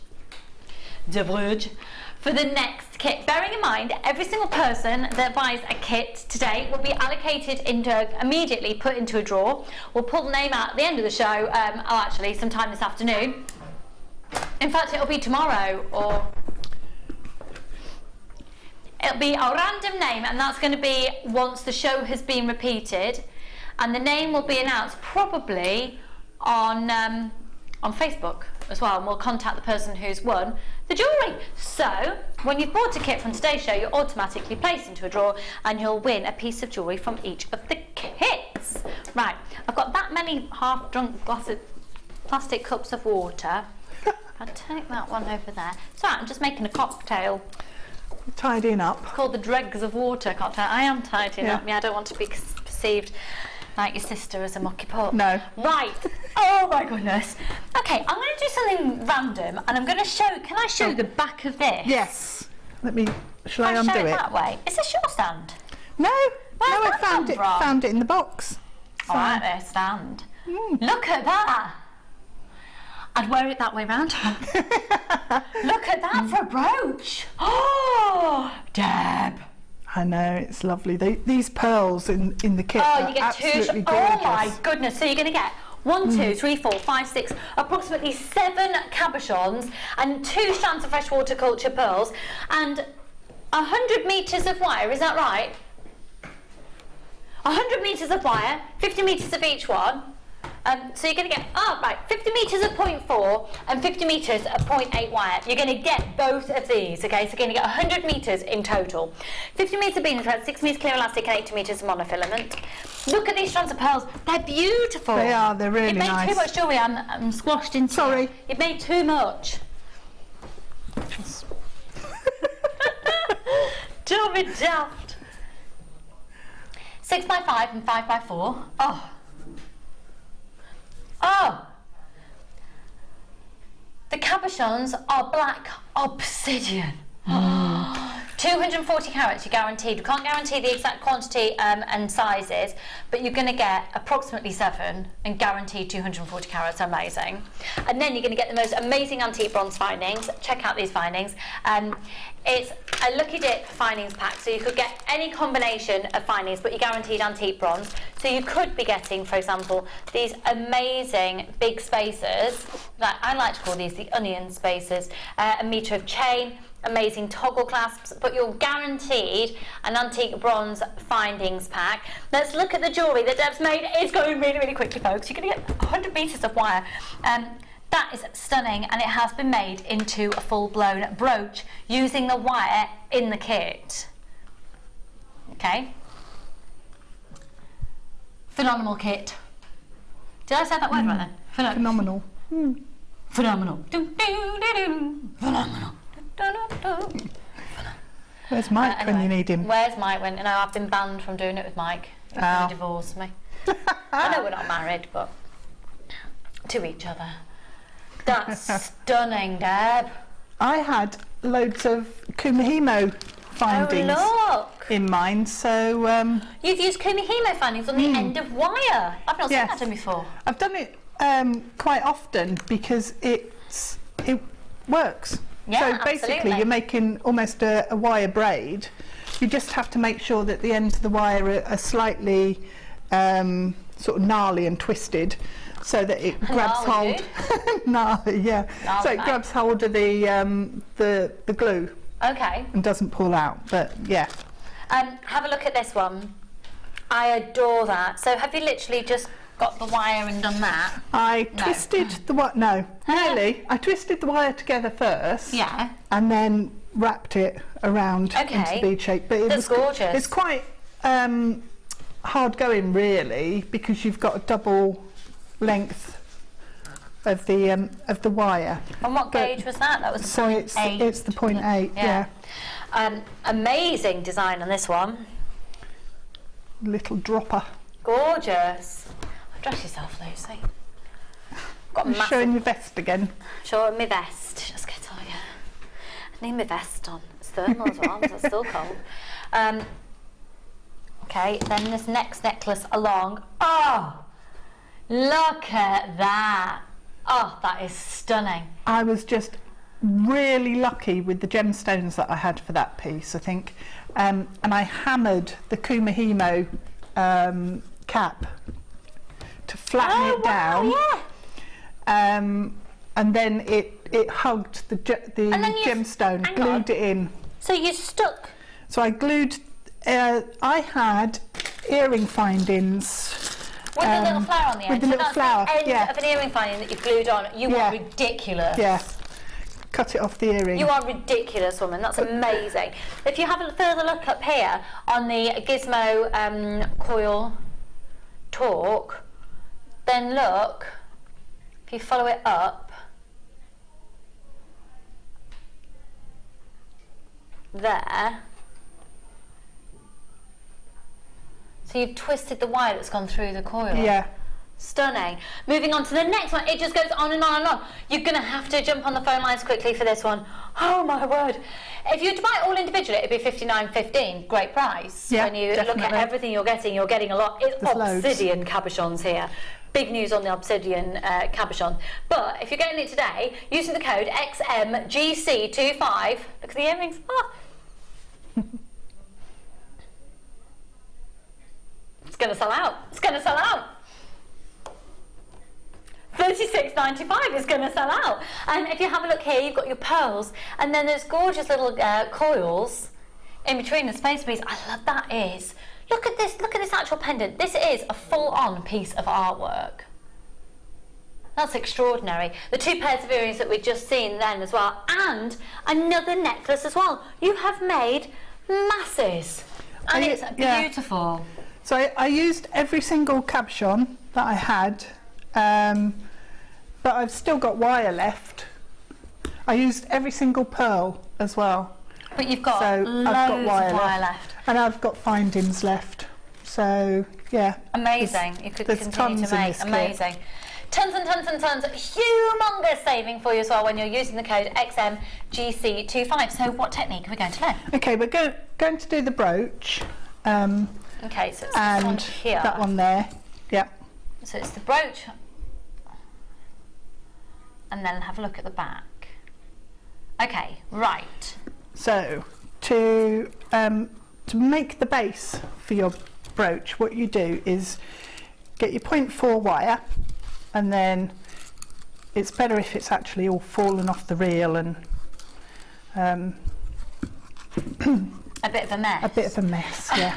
[SPEAKER 1] For the next kit. Bearing in mind, every single person that buys a kit today will be allocated immediately put into a drawer. We'll pull the name out at the end of the show, actually sometime this afternoon. In fact, it'll be tomorrow, or it'll be a random name, and that's going to be once the show has been repeated, and the name will be announced probably on Facebook as well, and we'll contact the person who's won the jewellery. So when you've bought a kit from today's show, you're automatically placed into a drawer and you'll win a piece of jewellery from each of the kits. Right, I've got that many half-drunk plastic cups of water. I'll take that one over there. It's alright, I'm just making a cocktail.
[SPEAKER 2] Tidying up.
[SPEAKER 1] It's called the dregs of water cocktail. I am tidying up. I don't want to be perceived like your sister as a mucky pup.
[SPEAKER 2] No.
[SPEAKER 1] Right. Oh my goodness. Okay, I'm going to do something random, and I'm going to show. Can I show the back of this?
[SPEAKER 2] Yes. Let me. Shall I
[SPEAKER 1] Can I
[SPEAKER 2] undo
[SPEAKER 1] show it
[SPEAKER 2] it?
[SPEAKER 1] that way? Is this your stand?
[SPEAKER 2] No.
[SPEAKER 1] Where's
[SPEAKER 2] I
[SPEAKER 1] that
[SPEAKER 2] found
[SPEAKER 1] come
[SPEAKER 2] it.
[SPEAKER 1] from?
[SPEAKER 2] Found it in the box.
[SPEAKER 1] All right, there, stand. Look at that. I'd wear it that way round. Look at that for a brooch. Oh, Deb.
[SPEAKER 2] I know, it's lovely. These pearls in the kit are
[SPEAKER 1] you get
[SPEAKER 2] absolutely
[SPEAKER 1] two.
[SPEAKER 2] gorgeous.
[SPEAKER 1] Oh my goodness! So you're going to get 1, 2, 3, 4, 5, 6, approximately 7 cabochons and 2 strands of freshwater culture pearls and 100 metres of wire. Is that right? 100 metres of wire, 50 metres of each one. So you're going to get, 50 metres of 0.4 and 50 metres of 0.8 wire. You're going to get both of these, okay? So you're going to get 100 metres in total. 50 metres of beaded thread, 6 metres clear elastic and 80 metres of monofilament. Look at these strands of pearls. They're beautiful.
[SPEAKER 2] They are, they're really nice.
[SPEAKER 1] You've made too much jewellery. I'm squashed into
[SPEAKER 2] Sorry.
[SPEAKER 1] You've made too much. Don't be daft. 6x5 and 5x4. Oh, the cabochons are black obsidian. 240 carats, you're guaranteed. We can't guarantee the exact quantity and sizes, but you're going to get approximately 7 and guaranteed 240 carats. Amazing. And then you're going to get the most amazing antique bronze findings. Check out these findings. It's a lucky dip findings pack, so you could get any combination of findings, but you're guaranteed antique bronze. So you could be getting, for example, these amazing big spacers, that I like to call these the onion spacers, a metre of chain, amazing toggle clasps, but you're guaranteed an antique bronze findings pack. Let's look at the jewellery that Deb's made. It's going really, really quickly, folks. You're going to get 100 metres of wire. That is stunning, and it has been made into a full-blown brooch using the wire in the kit. Okay? Phenomenal kit. Did I say that word right then?
[SPEAKER 2] Phenomenal.
[SPEAKER 1] Phenomenal. Phenomenal.
[SPEAKER 2] Where's Mike
[SPEAKER 1] Anyway,
[SPEAKER 2] when you need him?
[SPEAKER 1] Where's Mike when... No, I've been banned from doing it with Mike. He's going to divorce me. I know we're not married, but to each other. That's stunning, Deb.
[SPEAKER 2] I had loads of Kumihimo findings in mine, so...
[SPEAKER 1] You've used Kumihimo findings on the end of wire. I've not seen that done before.
[SPEAKER 2] I've done it quite often because it works.
[SPEAKER 1] Yeah,
[SPEAKER 2] so basically
[SPEAKER 1] absolutely.
[SPEAKER 2] you're making almost a wire braid. You just have to make sure that the ends of the wire are slightly sort of gnarly and twisted, so that it grabs hold. Gnarly, yeah.
[SPEAKER 1] Gnarly,
[SPEAKER 2] so it grabs hold of the glue.
[SPEAKER 1] Okay.
[SPEAKER 2] And doesn't pull out, but yeah.
[SPEAKER 1] Have a look at this one. I adore that. So have you literally just got the wire and done that?
[SPEAKER 2] I twisted the wire. No, nearly. I twisted the wire together first.
[SPEAKER 1] Yeah.
[SPEAKER 2] And then wrapped it around into bead shape. But
[SPEAKER 1] That's gorgeous.
[SPEAKER 2] It's quite hard going, really, because you've got a double length of the wire.
[SPEAKER 1] And what gauge was that? That was
[SPEAKER 2] so it's the 0.8. Yeah.
[SPEAKER 1] Amazing design on this one.
[SPEAKER 2] Little dropper.
[SPEAKER 1] Gorgeous. Dress yourself, Lucy. Got
[SPEAKER 2] massive... Showing your vest again.
[SPEAKER 1] Showing my vest. Just get on you. I need my vest on. It's thermal as well, so it's still cold. Okay, then this next necklace along. Oh, look at that. Oh, that is stunning. I was just
[SPEAKER 2] really lucky with the gemstones that I had for that piece, I think. And I hammered the Kumihimo cap to flatten it down.
[SPEAKER 1] Yeah.
[SPEAKER 2] And then it hugged the gemstone, glued it in.
[SPEAKER 1] So you stuck?
[SPEAKER 2] So I glued, I had earring findings.
[SPEAKER 1] With the little flower on the end.
[SPEAKER 2] With the little flower,
[SPEAKER 1] the end of an earring finding that you've glued on. You are ridiculous.
[SPEAKER 2] Yeah. Cut it off the earring.
[SPEAKER 1] You are ridiculous, woman. That's amazing. If you have a further look up here on the Gizmo coil talk, then look, if you follow it up, there. So you've twisted the wire that's gone through the coil.
[SPEAKER 2] Yeah.
[SPEAKER 1] Stunning. Moving on to the next one. It just goes on and on and on. You're going to have to jump on the phone lines quickly for this one. Oh my word. If you were to buy it all individually, it'd be $59.15. Great price.
[SPEAKER 2] Yeah,
[SPEAKER 1] when you
[SPEAKER 2] definitely.
[SPEAKER 1] look at everything you're getting a lot. It's
[SPEAKER 2] There's
[SPEAKER 1] obsidian
[SPEAKER 2] loads.
[SPEAKER 1] cabochons here. Big news on the obsidian cabochon. But if you're getting it today, using the code XMGC25, look at the earrings. Oh. It's going to sell out. It's going to sell out. $36.95 is going to sell out. And if you have a look here, you've got your pearls, and then there's gorgeous little coils in between the space piece. I love that is. Look at this actual pendant. This is a full-on piece of artwork. That's extraordinary. The two pairs of earrings that we've just seen then as well, and another necklace as well. You have made masses, and it's beautiful.
[SPEAKER 2] So I used every single cabochon that I had, but I've still got wire left. I used every single pearl as well.
[SPEAKER 1] But you've got loads of wire left.
[SPEAKER 2] And I've got findings left. So, yeah.
[SPEAKER 1] Amazing. You could continue
[SPEAKER 2] tons
[SPEAKER 1] to make. Amazing. Tons and tons and tons. Humongous saving for you as well when you're using the code XMGC25. So what technique are we going to learn?
[SPEAKER 2] Okay, we're going to do the brooch.
[SPEAKER 1] Okay, so it's this one here.
[SPEAKER 2] That one there. Yeah.
[SPEAKER 1] So it's the brooch. And then have a look at the back. Okay, right.
[SPEAKER 2] So to make the base for your brooch, what you do is get your 0.4 wire, and then it's better if it's actually all fallen off the reel and
[SPEAKER 1] a bit of a mess.
[SPEAKER 2] A bit of a mess, yeah.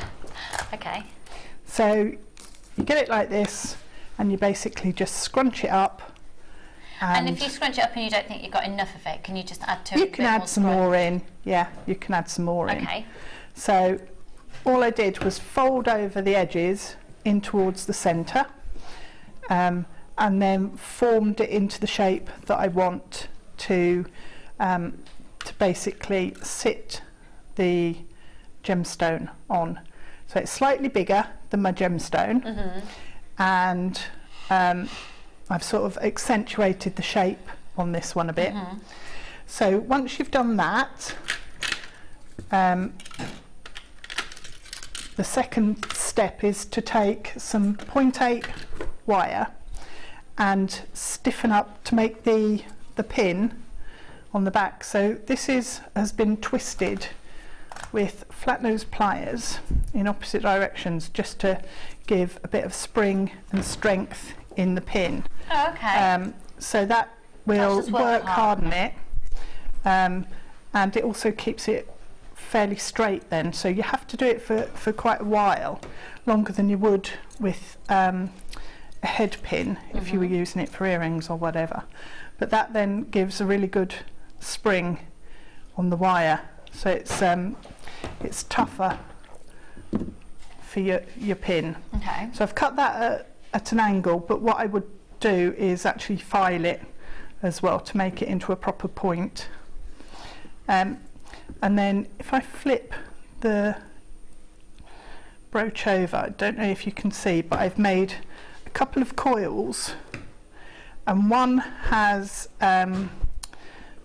[SPEAKER 1] Okay.
[SPEAKER 2] So you get it like this, and you basically just scrunch it up.
[SPEAKER 1] And if you scrunch it up and you don't think you've got enough of it, can you just add to it?
[SPEAKER 2] You can add some more in. Yeah, you can add some more in.
[SPEAKER 1] Okay.
[SPEAKER 2] So all I did was fold over the edges in towards the centre, and and then formed it into the shape that I want to basically sit the gemstone on. So it's slightly bigger than my gemstone, and I've sort of accentuated the shape on this one a bit. So once you've done that, the second step is to take some 0.8 wire and stiffen up to make the pin on the back. So this has been twisted with flat nose pliers in opposite directions, just to give a bit of spring and strength in the pin.
[SPEAKER 1] Oh, okay.
[SPEAKER 2] So that will harden it, and it also keeps it fairly straight then. So you have to do it for quite a while, longer than you would with a head pin if you were using it for earrings or whatever. But that then gives a really good spring on the wire, so it's tougher for your pin.
[SPEAKER 1] Okay.
[SPEAKER 2] So I've cut that at an angle, but what I would do is actually file it as well to make it into a proper point. And then if I flip the brooch over, I don't know if you can see, but I've made a couple of coils, and one has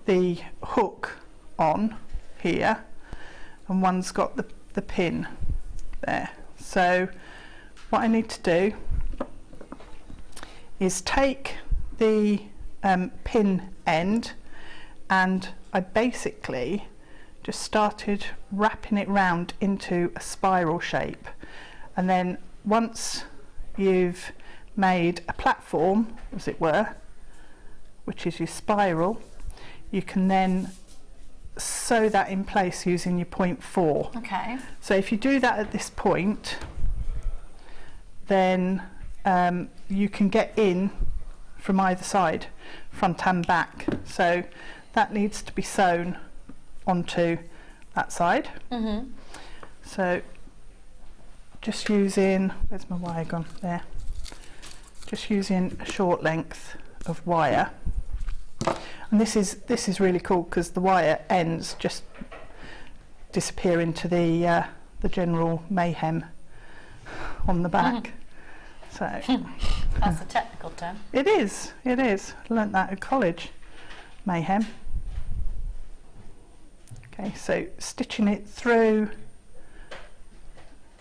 [SPEAKER 2] the hook on here, and one's got the pin there. So what I need to do is take the pin end, and I basically just started wrapping it round into a spiral shape, and then once you've made a platform, as it were, which is your spiral, you can then sew that in place using your 0.4.
[SPEAKER 1] Okay.
[SPEAKER 2] So if you do that at this point, then you can get in from either side, front and back. So that needs to be sewn onto that side. So just using, where's my wire gone? There. Just using a short length of wire. And this is really cool because the wire ends just disappear into the general mayhem on the back. So
[SPEAKER 1] that's a technical term.
[SPEAKER 2] It is. I learnt that at college. Mayhem. Okay, so stitching it through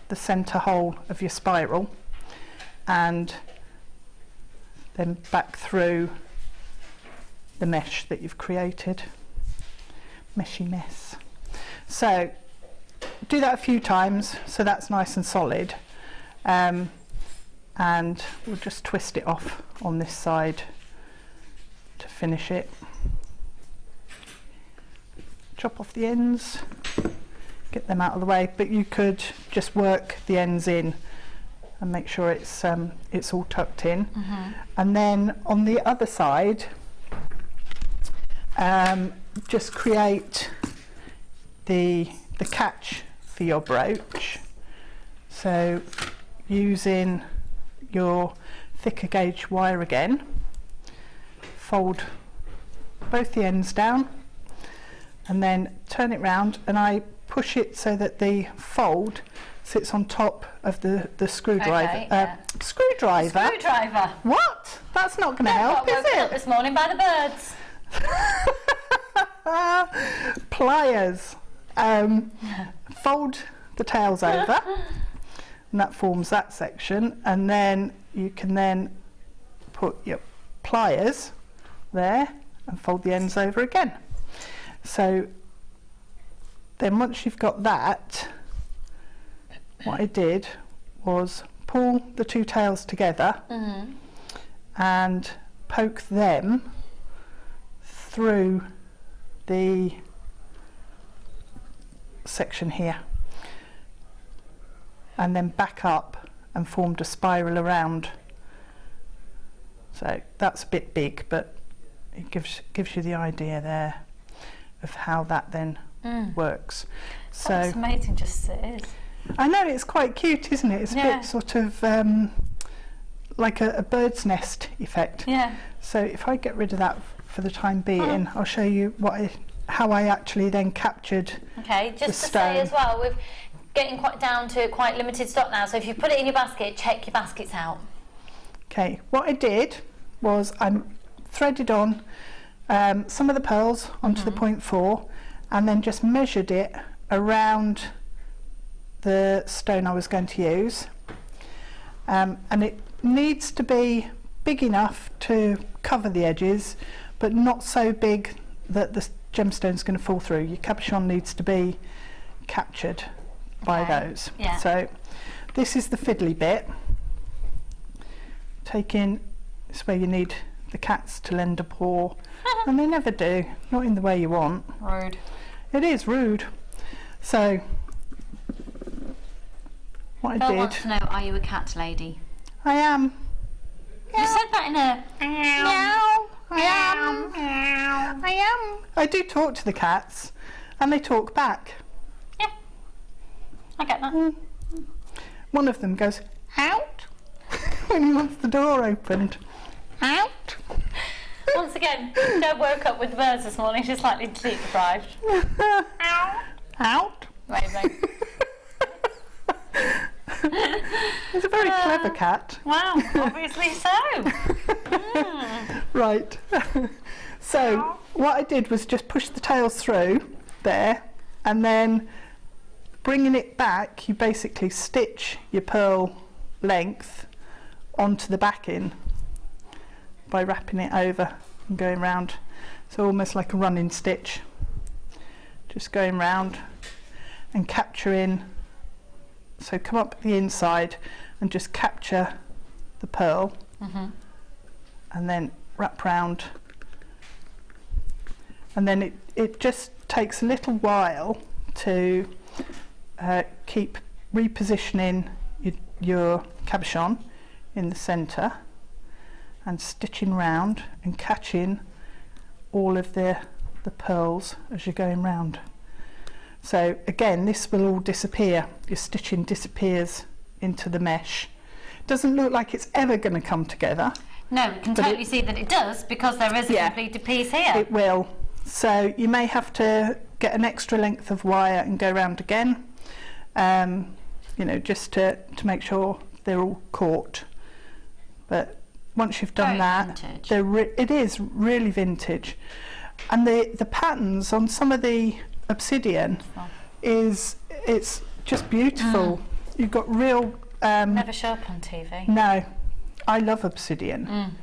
[SPEAKER 2] the centre hole of your spiral, and then back through the mesh that you've created. Meshy mess. So do that a few times so that's nice and solid, and we'll just twist it off on this side to finish it. Chop off the ends, get them out of the way, but you could just work the ends in and make sure it's all tucked in. And then on the other side, just create the catch for your brooch. So using your thicker gauge wire again, fold both the ends down and then turn it round, and I push it so that the fold sits on top of the screwdriver.
[SPEAKER 1] Okay, yeah.
[SPEAKER 2] Screwdriver?
[SPEAKER 1] Screwdriver.
[SPEAKER 2] What? That's not going to help, is
[SPEAKER 1] woken
[SPEAKER 2] it?
[SPEAKER 1] up this morning by the birds.
[SPEAKER 2] Pliers. Fold the tails over, and that forms that section, and then you can then put your pliers there and fold the ends over again. So then once you've got that, what I did was pull the two tails together and poke them through the section here, and then back up and formed a spiral around. So that's a bit big, but it gives you the idea there of how that then works. So
[SPEAKER 1] that's amazing, just as it is.
[SPEAKER 2] I know, it's quite cute, isn't it? It's a bit sort of like a bird's nest effect.
[SPEAKER 1] Yeah.
[SPEAKER 2] So if I get rid of that for the time being, I'll show you how I actually then captured.
[SPEAKER 1] Okay, just to
[SPEAKER 2] stone.
[SPEAKER 1] say as well, we're getting quite down to quite limited stock now. So if you put it in your basket, check your baskets out.
[SPEAKER 2] Okay, what I did was I threaded on some of the pearls onto the 0.4 and then just measured it around the stone I was going to use. And it needs to be big enough to cover the edges, but not so big that the gemstone's going to fall through. Your cabochon needs to be captured by those.
[SPEAKER 1] Yeah.
[SPEAKER 2] So this is the fiddly bit. It's where you need the cats to lend a paw, and they never do, not in the way you want.
[SPEAKER 1] Rude.
[SPEAKER 2] It is rude. So what
[SPEAKER 1] Phil
[SPEAKER 2] I did,
[SPEAKER 1] wants to know, are you a cat lady?
[SPEAKER 2] I am.
[SPEAKER 1] You said that in a
[SPEAKER 2] Meow. I am. I do talk to the cats, and they talk back.
[SPEAKER 1] Yeah, I get that.
[SPEAKER 2] One of them goes out when he wants the door opened. Out.
[SPEAKER 1] Once again, Deb woke up with the birds this morning. She's slightly sleep deprived.
[SPEAKER 2] Out.
[SPEAKER 1] Amazing.
[SPEAKER 2] He's a very clever cat.
[SPEAKER 1] Wow, obviously so.
[SPEAKER 2] Right. So what I did was just push the tails through there, and then bringing it back, you basically stitch your pearl length onto the backing by wrapping it over and going round. So almost like a running stitch. Just going round and capturing. So come up the inside and just capture the pearl, and then wrap round. And then it just takes a little while to keep repositioning your cabochon in the centre and stitching round and catching all of the pearls as you're going round. So again, this will all disappear. Your stitching disappears into the mesh. Doesn't look like it's ever going to come together.
[SPEAKER 1] No, we can totally see that it does, because there is a completed piece here.
[SPEAKER 2] It will. So you may have to get an extra length of wire and go round again, you know, just to make sure they're all caught. But once you've done that, it is really vintage. And the patterns on some of the obsidian it's just beautiful. You've got real
[SPEAKER 1] never show up on TV.
[SPEAKER 2] No, I love obsidian.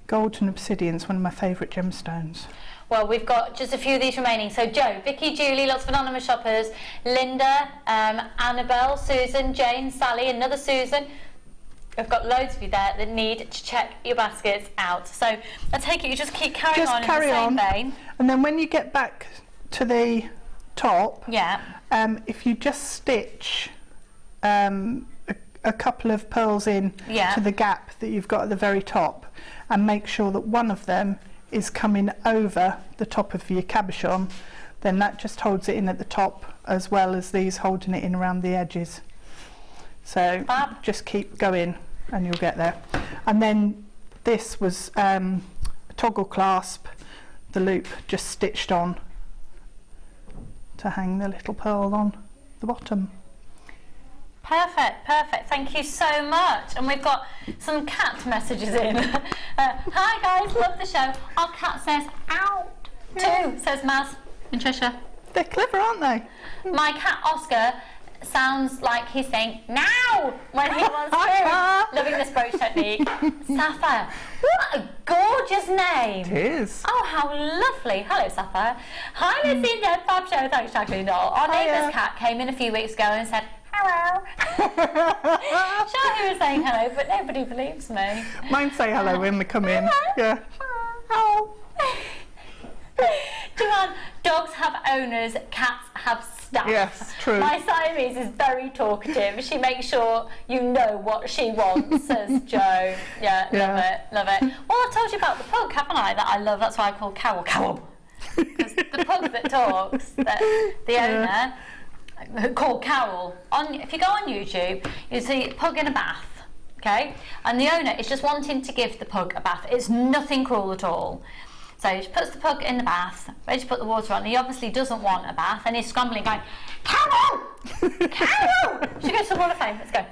[SPEAKER 2] Golden obsidian's one of my favourite gemstones.
[SPEAKER 1] Well, we've got just a few of these remaining. So Joe, Vicky, Julie, lots of anonymous shoppers, Linda, Annabelle, Susan, Jane, Sally, another Susan. We've got loads of you there that need to check your baskets out. So I take it you just keep carrying on in the same vein.
[SPEAKER 2] And then when you get back to the top, if you just stitch a couple of pearls in to the gap that you've got at the very top, and make sure that one of them is coming over the top of your cabochon, then that just holds it in at the top, as well as these holding it in around the edges. So just keep going and you'll get there. And then this was a toggle clasp, the loop just stitched on to hang the little pearl on the bottom.
[SPEAKER 1] Perfect, perfect. Thank you so much. And we've got some cat messages in. Hi guys, love the show. Our cat says out too, says Maz in Cheshire.
[SPEAKER 2] They're clever, aren't they?
[SPEAKER 1] My cat Oscar sounds like he's saying now when he wants food. Loving this brooch technique. Sapphire, what a gorgeous name.
[SPEAKER 2] It is.
[SPEAKER 1] Oh, how lovely. Hello, Sapphire. Hi, Lucy and Deb. Fab show. Thanks, Jacqueline Doll. Our neighbour's cat came in a few weeks ago and said, hello. Charlie was saying hello, but nobody believes me.
[SPEAKER 2] Mine say hello when they come in. Yeah.
[SPEAKER 1] Oh. Joanne, dogs have owners, cats have staff.
[SPEAKER 2] Yes, true.
[SPEAKER 1] My Siamese is very talkative. She makes sure you know what she wants, says Joe. Yeah, love it, love it. Well, I told you about the pug, haven't I, that I love. That's why I call Cowl Cowl. Because the pug that talks, that the owner, called Carol. If you go on YouTube, you see a pug in a bath. Okay, and the owner is just wanting to give the pug a bath. It's nothing cruel at all. So she puts the pug in the bath, ready to put the water on. He obviously doesn't want a bath, and he's scrambling, going, Carol! Carol! She goes to the Wall of Fame. Let's go.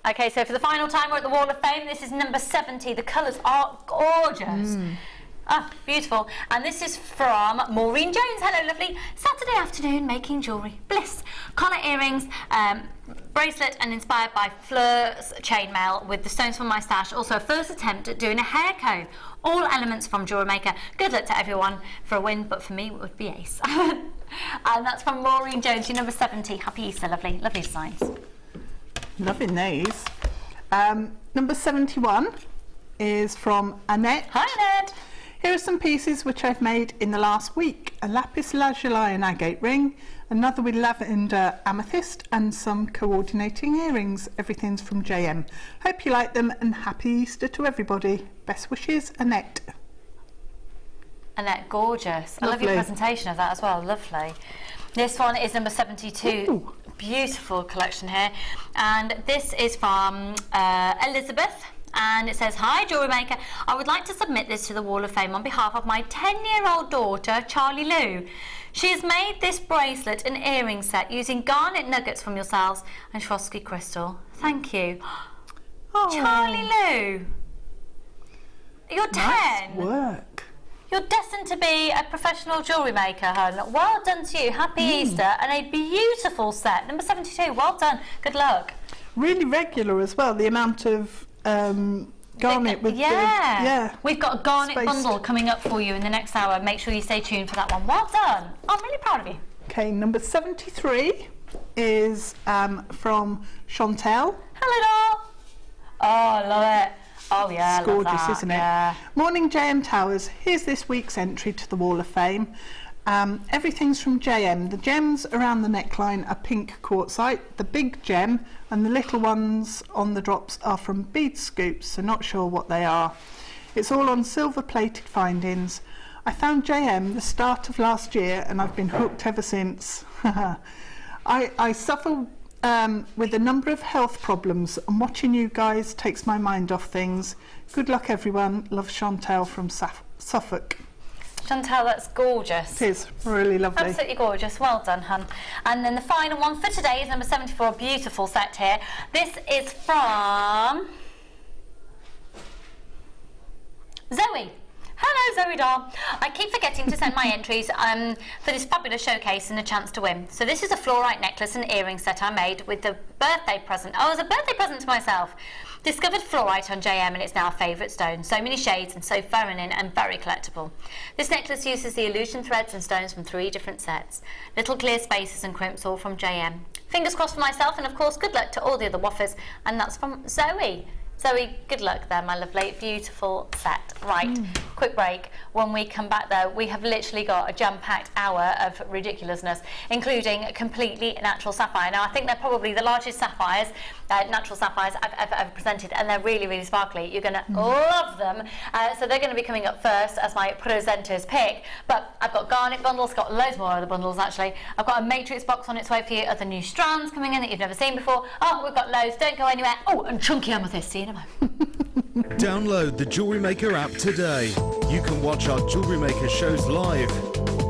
[SPEAKER 1] Okay, so for the final time we're at the Wall of Fame. This is number 70. The colours are gorgeous. Ah, beautiful. And this is from Maureen Jones. Hello, lovely. Saturday afternoon making jewellery. Bliss. Collar earrings, bracelet, and inspired by Fleur's chainmail with the stones from my stash. Also a first attempt at doing a hair comb. All elements from Jewellery Maker. Good luck to everyone for a win, but for me it would be ace. And that's from Maureen Jones, your number 70. Happy Easter, lovely. Lovely designs.
[SPEAKER 2] Loving these. Number 71 is from Annette.
[SPEAKER 1] Hi, Annette.
[SPEAKER 2] Here are some pieces which I've made in the last week. A lapis lazuli and agate ring, another with lavender amethyst, and some coordinating earrings. Everything's from JM. Hope you like them, and happy Easter to everybody. Best wishes, Annette.
[SPEAKER 1] Annette, gorgeous. I love
[SPEAKER 2] Lovely.
[SPEAKER 1] your presentation of that as well. Lovely. This one is number 72.
[SPEAKER 2] Ooh.
[SPEAKER 1] Beautiful collection here. And this is from Elizabeth. And it says, hi, Jewellery Maker. I would like to submit this to the Wall of Fame on behalf of my 10-year-old daughter, Charlie Lou. She has made this bracelet and earring set using garnet nuggets from yourselves and Swarovski crystal. Thank you.
[SPEAKER 2] Oh,
[SPEAKER 1] Charlie Lou. You're 10.
[SPEAKER 2] nice work.
[SPEAKER 1] You're destined to be a professional jewellery maker, hon. Well done to you. Happy Easter, and a beautiful set. Number 72, well done. Good luck.
[SPEAKER 2] Really regular as well, the amount of garnet with
[SPEAKER 1] yeah. We've got a garnet
[SPEAKER 2] spaced.
[SPEAKER 1] bundle coming up for you in the next hour. Make sure you stay tuned for that one. Well done. I'm really proud of you.
[SPEAKER 2] Okay, number 73 is from Chantel.
[SPEAKER 1] Hello, doll. Oh, I love it. Oh yeah,
[SPEAKER 2] It's
[SPEAKER 1] I love
[SPEAKER 2] gorgeous,
[SPEAKER 1] that.
[SPEAKER 2] isn't it?
[SPEAKER 1] Yeah.
[SPEAKER 2] Morning, JM Towers. Here's this week's entry to the Wall of Fame. Everything's from JM. The gems around the neckline are pink quartzite. The big gem and the little ones on the drops are from Bead Scoops, so not sure what they are. It's all on silver-plated findings. I found JM the start of last year, and I've been hooked ever since. I suffer with a number of health problems, and watching you guys takes my mind off things. Good luck, everyone. Love, Chantel from Suffolk.
[SPEAKER 1] Chantal, that's gorgeous.
[SPEAKER 2] It is really lovely.
[SPEAKER 1] Absolutely gorgeous. Well done, hun. And then the final one for today is number 74. A beautiful set here. This is from Zoe. Hello, Zoe doll. I keep forgetting to send my entries for this fabulous showcase and a chance to win. So this is a fluorite necklace and earring set I made with the birthday present. Oh, it was a birthday present to myself. Discovered fluorite on JM, and it's now a favourite stone. So many shades and so feminine and very collectible. This necklace uses the illusion threads and stones from 3 different sets. Little clear spaces and crimps, all from JM. Fingers crossed for myself, and of course good luck to all the other waffers. And that's from Zoe. Zoe, good luck there, my lovely. Beautiful set. Right, quick break. When we come back, though, we have literally got a jam-packed hour of ridiculousness, including completely natural sapphire. Now, I think they're probably the largest sapphires, natural sapphires I've ever presented, and they're really, really sparkly. You're going to love them. So they're going to be coming up first as my presenter's pick. But I've got garnet bundles, got loads more other bundles, actually. I've got a matrix box on its way for you, other new strands coming in that you've never seen before. Oh, we've got loads. Don't go anywhere. Oh, and chunky amethyst. See you in a moment.
[SPEAKER 6] Download the Jewellery Maker app today. You can watch our Jewellery Maker shows live,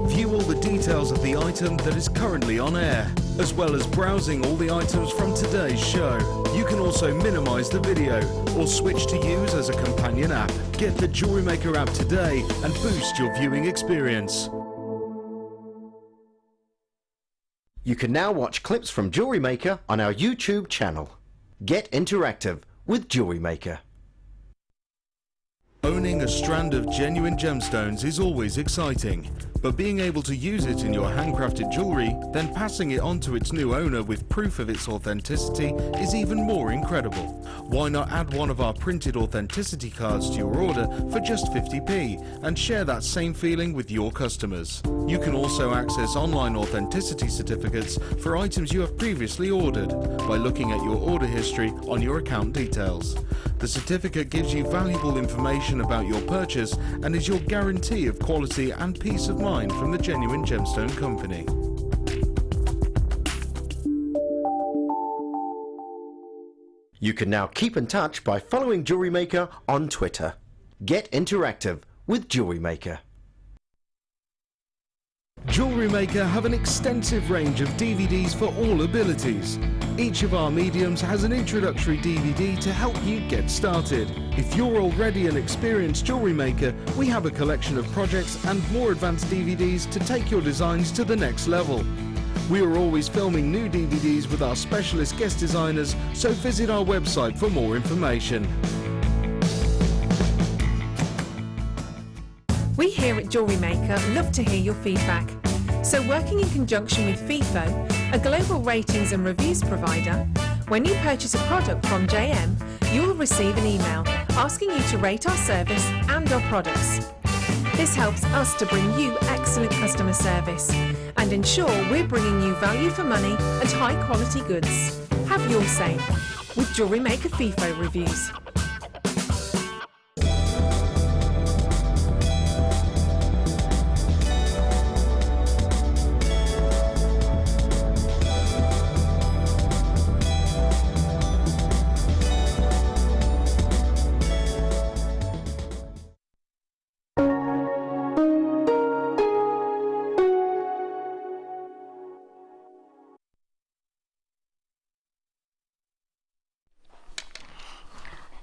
[SPEAKER 6] view all the details of the item that is currently on air, as well as browsing all the items from today's show. You can also minimise the video or switch to use as a companion app. Get the Jewellery Maker app today and boost your viewing experience.
[SPEAKER 8] You can now watch clips from Jewellery Maker on our YouTube channel. Get interactive with Jewellery Maker.
[SPEAKER 6] Owning a strand of genuine gemstones is always exciting, but being able to use it in your handcrafted jewellery, then passing it on to its new owner with proof of its authenticity is even more incredible. Why not add one of our printed authenticity cards to your order for just 50p and share that same feeling with your customers? You can also access online authenticity certificates for items you have previously ordered by looking at your order history on your account details. The certificate gives you valuable information about your purchase and is your guarantee of quality and peace of mind from the Genuine Gemstone Company.
[SPEAKER 8] You can now keep in touch by following Jewellery Maker on Twitter. Get interactive with Jewellery Maker.
[SPEAKER 6] Jewellery Maker have an extensive range of DVDs for all abilities. Each of our mediums has an introductory DVD to help you get started. If you're already an experienced jewellery maker, we have a collection of projects and more advanced DVDs to take your designs to the next level. We are always filming new DVDs with our specialist guest designers, so visit our website for more information.
[SPEAKER 5] We here at Jewellery Maker love to hear your feedback. So working in conjunction with FIFO, a global ratings and reviews provider, when you purchase a product from JM, you will receive an email asking you to rate our service and our products. This helps us to bring you excellent customer service and ensure we're bringing you value for money and high quality goods. Have your say with Jewellery Maker FIFO reviews.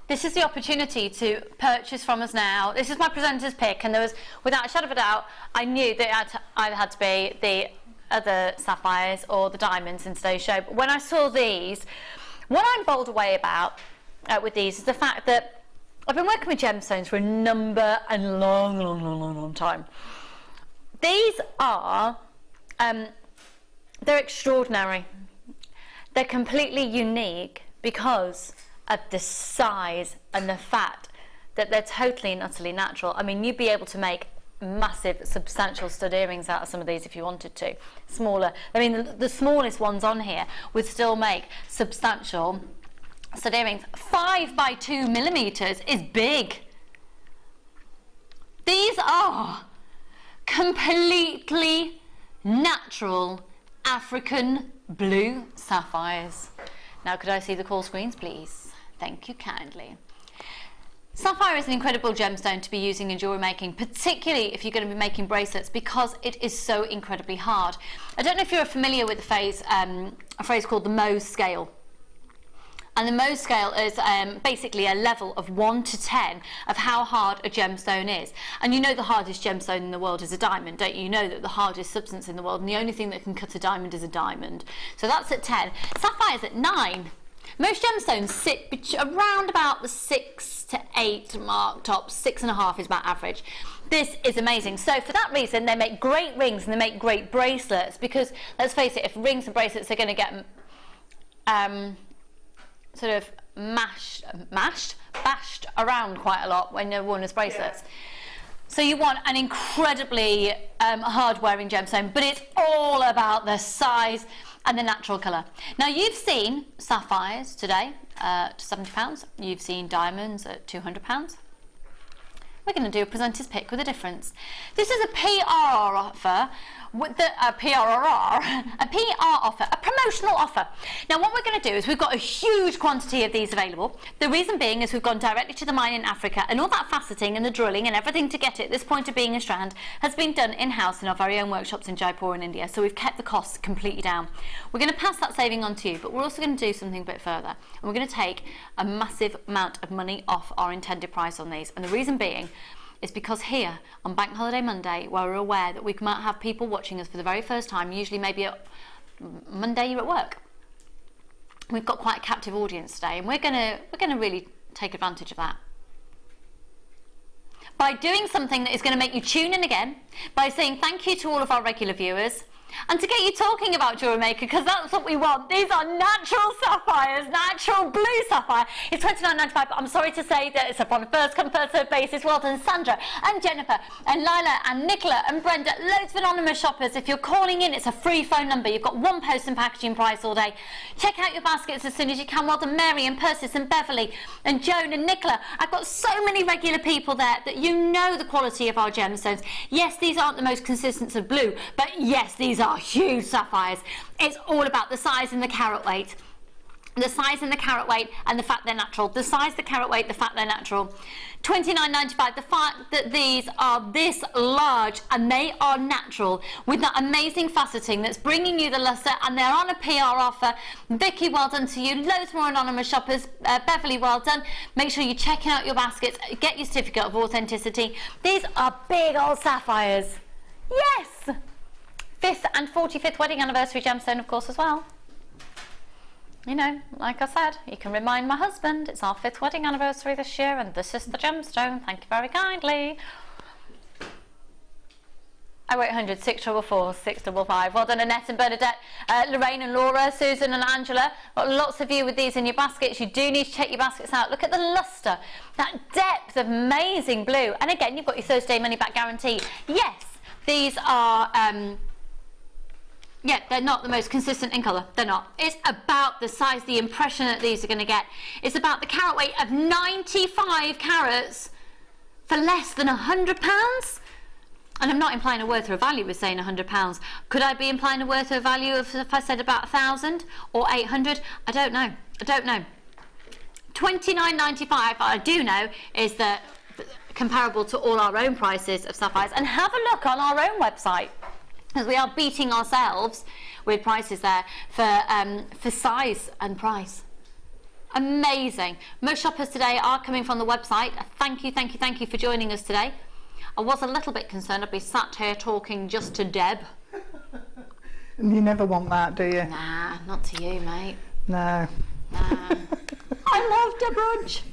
[SPEAKER 1] This is the opportunity to purchase from us now. This is my presenter's pick, and there was, without a shadow of a doubt, I knew that it either had to be the other sapphires or the diamonds in today's show. But when I saw these, what I'm bowled away about with these is the fact that I've been working with gemstones for a number and long time. These are, they're extraordinary. They're completely unique because of the size and the fact that they're totally and utterly natural. I mean, you'd be able to make massive, substantial stud earrings out of some of these if you wanted to. Smaller, I mean, the smallest ones on here would still make substantial stud earrings. 5 by 2 millimeters is big. These are completely natural African blue sapphires. Now, could I see the call screens, please? Thank you kindly. Sapphire is an incredible gemstone to be using in jewellery making, particularly if you're going to be making bracelets, because it is so incredibly hard. I don't know if you're familiar with the phrase, a phrase called the Mohs scale. And the Mohs scale is basically a level of 1 to 10 of how hard a gemstone is. And you know the hardest gemstone in the world is a diamond, don't you? You know that the hardest substance in the world and the only thing that can cut a diamond is a diamond. So that's at 10. Sapphire's at 9. Most gemstones sit around about the 6 to 8 mark, tops. 6.5 is about average. This is amazing. So for that reason, they make great rings and they make great bracelets, because let's face it, if rings and bracelets are going to get sort of bashed around quite a lot when they're worn as bracelets. Yeah. So you want an incredibly hard-wearing gemstone, but it's all about the size and the natural colour. Now, you've seen sapphires today to £70. You've seen diamonds at £200. We're going to do a presenter's pick with a difference. This is a PR offer, with a PR offer, a promotional offer. Now, what we're going to do is we've got a huge quantity of these available. The reason being is we've gone directly to the mine in Africa, and all that faceting and the drilling and everything to get it this point of being a strand has been done in-house in our very own workshops in Jaipur in India, so we've kept the costs completely down. We're going to pass that saving on to you, but we're also going to do something a bit further, and we're going to take a massive amount of money off our intended price on these, and the reason being is because here on Bank Holiday Monday, where we're aware that we might have people watching us for the very first time, usually maybe Monday you're at work, we've got quite a captive audience today, and we're gonna really take advantage of that. by doing something that is going to make you tune in again, by saying thank you to all of our regular viewers, and to get you talking about Jewellery Maker, because that's what we want. These are natural sapphires, natural blue sapphire. It's $29.95, but I'm sorry to say that it's on a first come first served basis. Well done, Sandra and Jennifer and Lila and Nicola and Brenda, loads of anonymous shoppers. If you're calling in, it's a free phone number. You've got one post and packaging price all day. Check out your baskets as soon as you can. Well done, Mary and Persis and Beverly and Joan and Nicola. I've got so many regular people there that you know the quality of our gemstones. Yes, these aren't the most consistent of blue, but yes, these are huge sapphires. It's all about the size and the carat weight. The size and the carat weight and the fact they're natural. The size, the carat weight, the fact they're natural. $29.95. The fact that these are this large and they are natural with that amazing faceting that's bringing you the luster, and they're on a PR offer. Vicky, well done to you. Loads more anonymous shoppers. Beverly, well done. Make sure you're checking out your baskets. Get your certificate of authenticity. These are big old sapphires. Yes! 5th and 45th wedding anniversary gemstone, of course, as well. You know, like I said, you can remind my husband it's our 5th wedding anniversary this year, and this is the gemstone. Thank you very kindly. 0800 644 655. Well done, Annette and Bernadette, Lorraine and Laura, Susan and Angela. Got lots of you with these in your baskets. You do need to check your baskets out. Look at the luster, that depth of amazing blue. And again, you've got your Thursday money back guarantee. Yes, these are yeah, they're not the most consistent in colour. They're not. It's about the size, the impression that these are going to get. It's about the carat weight of 95 carats for less than £100. And I'm not implying a worth or a value with saying £100. Could I be implying a worth or a value if I said about 1,000 or 800? I don't know. I don't know. $29.95, I do know, is that comparable to all our own prices of sapphires. And have a look on our own website, because we are beating ourselves with prices there for size and price. Amazing. Most shoppers today are coming from the website. Thank you, thank you, thank you for joining us today. I was a little bit concerned I'd be sat here talking just to Deb.
[SPEAKER 2] You never want that, do you?
[SPEAKER 1] Nah, not to you, mate.
[SPEAKER 2] No.
[SPEAKER 1] Nah. I love Deb Rudge.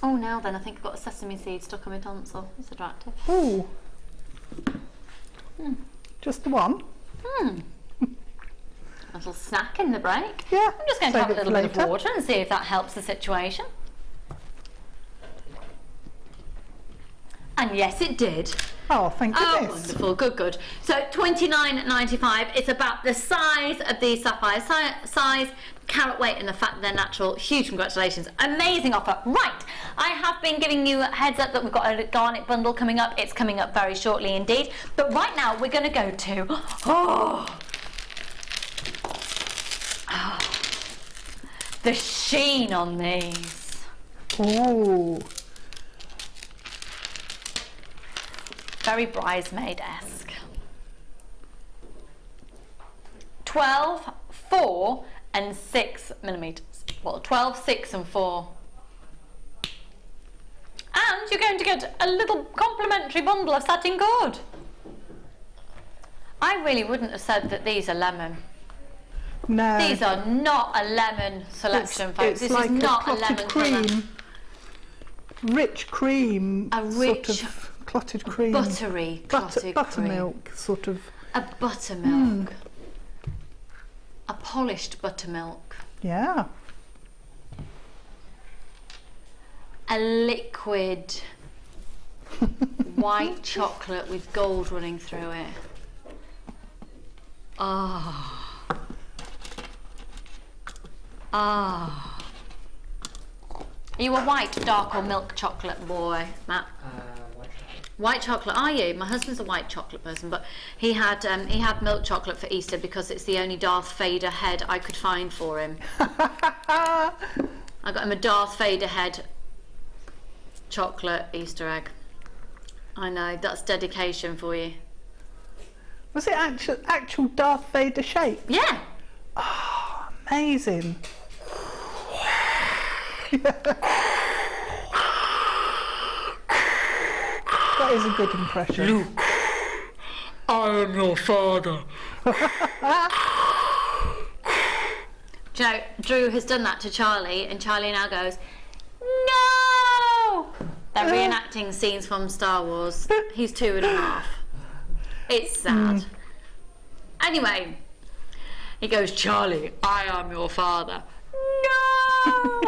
[SPEAKER 1] Oh, now then, I think I've got a sesame seed stuck on my tonsil. It's attractive.
[SPEAKER 2] Ooh. Just the one?
[SPEAKER 1] A little snack in the break.
[SPEAKER 2] Yeah.
[SPEAKER 1] I'm just going to have a little bit of water and see if that helps the situation. And yes, it did.
[SPEAKER 2] Oh, thank goodness.
[SPEAKER 1] Oh, wonderful. Good, good. So $29.95. It's about the size of these sapphires. Size, carat weight, and the fact that they're natural. Huge congratulations. Amazing offer. Right. I have been giving you a heads up that we've got a garnet bundle coming up. It's coming up very shortly indeed. But right now we're going to go to... the sheen on these.
[SPEAKER 2] Ooh.
[SPEAKER 1] Very bridesmaid-esque. 12, 4 and 6 millimetres. Well, 12, 6 and 4. And you're going to get a little complimentary bundle of satin cord. I really wouldn't have said that these are lemon.
[SPEAKER 2] No.
[SPEAKER 1] These are not a lemon selection, folks.
[SPEAKER 2] It's
[SPEAKER 1] this
[SPEAKER 2] like
[SPEAKER 1] is not a
[SPEAKER 2] clotted
[SPEAKER 1] lemon
[SPEAKER 2] cream.
[SPEAKER 1] colour.
[SPEAKER 2] Rich cream.
[SPEAKER 1] A rich,
[SPEAKER 2] sort of clotted cream.
[SPEAKER 1] buttery clotted cream.
[SPEAKER 2] Buttermilk, sort of.
[SPEAKER 1] A buttermilk. A polished buttermilk.
[SPEAKER 2] Yeah.
[SPEAKER 1] A liquid white chocolate with gold running through it. Ah. Ah. Are you a white, dark or milk chocolate boy, Matt? White chocolate, are you? My husband's a white chocolate person, but he had milk chocolate for Easter because it's the only Darth Vader head I could find for him. I got him a Darth Vader head chocolate Easter egg. I know, that's dedication for you.
[SPEAKER 2] Was it actual Darth Vader shape?
[SPEAKER 1] Yeah.
[SPEAKER 2] Oh, amazing. That is a good impression.
[SPEAKER 1] Luke, I am your father. Do you know, Drew has done that to Charlie, and Charlie now goes, no! They're reenacting scenes from Star Wars. He's 2.5. It's sad. Anyway, he goes, Charlie, I am your father. No!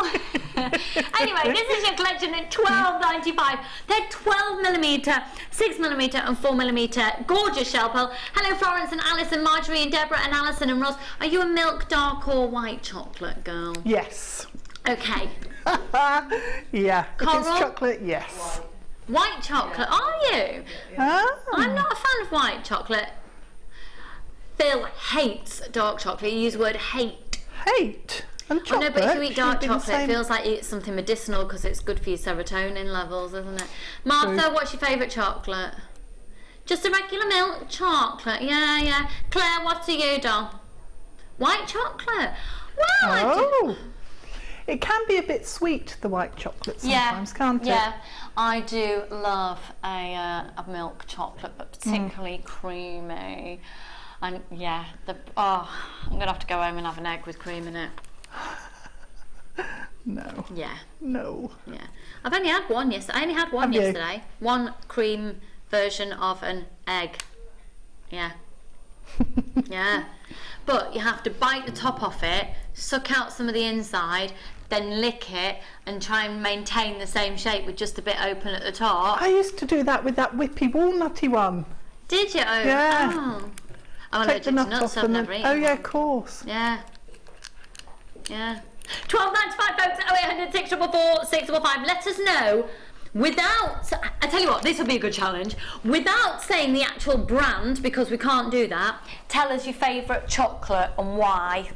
[SPEAKER 1] Anyway, this is your collection at $12.95. They're 12mm, 6mm and 4mm. Gorgeous shell pearl. Hello Florence and Alice and Marjorie and Deborah and Alison and Ross. Are you a milk, dark or white chocolate girl?
[SPEAKER 2] Yes.
[SPEAKER 1] Okay.
[SPEAKER 2] Yeah.
[SPEAKER 1] Coral?
[SPEAKER 2] If it's chocolate, yes.
[SPEAKER 1] White chocolate, are you?
[SPEAKER 2] Oh.
[SPEAKER 1] I'm not a fan of white chocolate. Phil hates dark chocolate. You use the word hate.
[SPEAKER 2] Hate? And
[SPEAKER 1] Oh,
[SPEAKER 2] chocolate?
[SPEAKER 1] no, but if you eat dark
[SPEAKER 2] should be the
[SPEAKER 1] chocolate, it
[SPEAKER 2] same.
[SPEAKER 1] feels like you eat something medicinal because it's good for your serotonin levels, isn't it? Martha, what's your favourite chocolate? Just a regular milk chocolate. Yeah, yeah. Claire, what are you, doll? White chocolate. Well,
[SPEAKER 2] It can be a bit sweet, the white chocolate sometimes, can't it?
[SPEAKER 1] Yeah, I do love a milk chocolate, but particularly creamy. And yeah, I'm gonna have to go home and have an egg with cream in it.
[SPEAKER 2] No.
[SPEAKER 1] Yeah.
[SPEAKER 2] No.
[SPEAKER 1] Yeah. I've only had one yesterday. I only had one
[SPEAKER 2] Have you?
[SPEAKER 1] yesterday. One cream version of an egg. Yeah. Yeah. But you have to bite the top off it, suck out some of the inside, then lick it and try and maintain the same shape with just a bit open at the top.
[SPEAKER 2] I used to do that with that whippy walnutty one.
[SPEAKER 1] Did you?
[SPEAKER 2] Yeah.
[SPEAKER 1] Oh. I'm
[SPEAKER 2] Take the
[SPEAKER 1] allergic to
[SPEAKER 2] nut
[SPEAKER 1] nuts,
[SPEAKER 2] off
[SPEAKER 1] so I've
[SPEAKER 2] and
[SPEAKER 1] never eaten
[SPEAKER 2] oh yeah,
[SPEAKER 1] one.
[SPEAKER 2] of course.
[SPEAKER 1] Yeah. Yeah. $12.95 folks, 0800 644 655. Let us know without, I tell you what, this will be a good challenge. Without saying the actual brand, because we can't do that, tell us your favourite chocolate and why.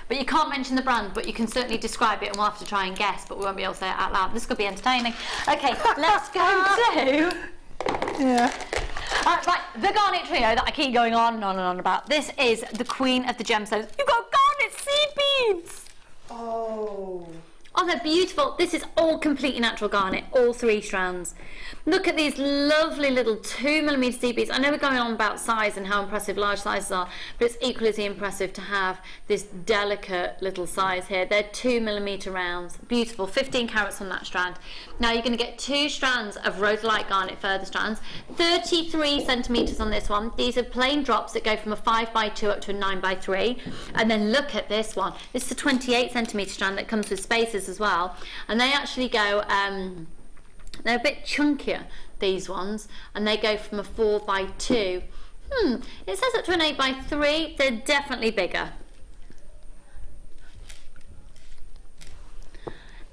[SPEAKER 1] But you can't mention the brand, but you can certainly describe it and we'll have to try and guess, but we won't be able to say it out loud. This could be entertaining. Okay, let's go to...
[SPEAKER 2] Yeah.
[SPEAKER 1] Right, the garnet trio that I keep going on and on and on about. This is the queen of the gemstones. You've got garnet seed beads!
[SPEAKER 2] Oh.
[SPEAKER 1] Oh, they're beautiful. This is all completely natural garnet, all 3 strands. Look at these lovely little 2mm seed beads. I know we're going on about size and how impressive large sizes are, but it's equally as impressive to have this delicate little size here. They're 2mm rounds. Beautiful. 15 carats on that strand. Now you're going to get 2 strands of rhodolite garnet further strands. 33 centimetres on this one. These are plain drops that go from a 5x2 up to a 9x3. And then look at this one. This is a 28 centimetre strand that comes with spaces as well, and they actually go they're a bit chunkier, these ones, and they go from a 4x2. It says up to an 8x3. They're definitely bigger.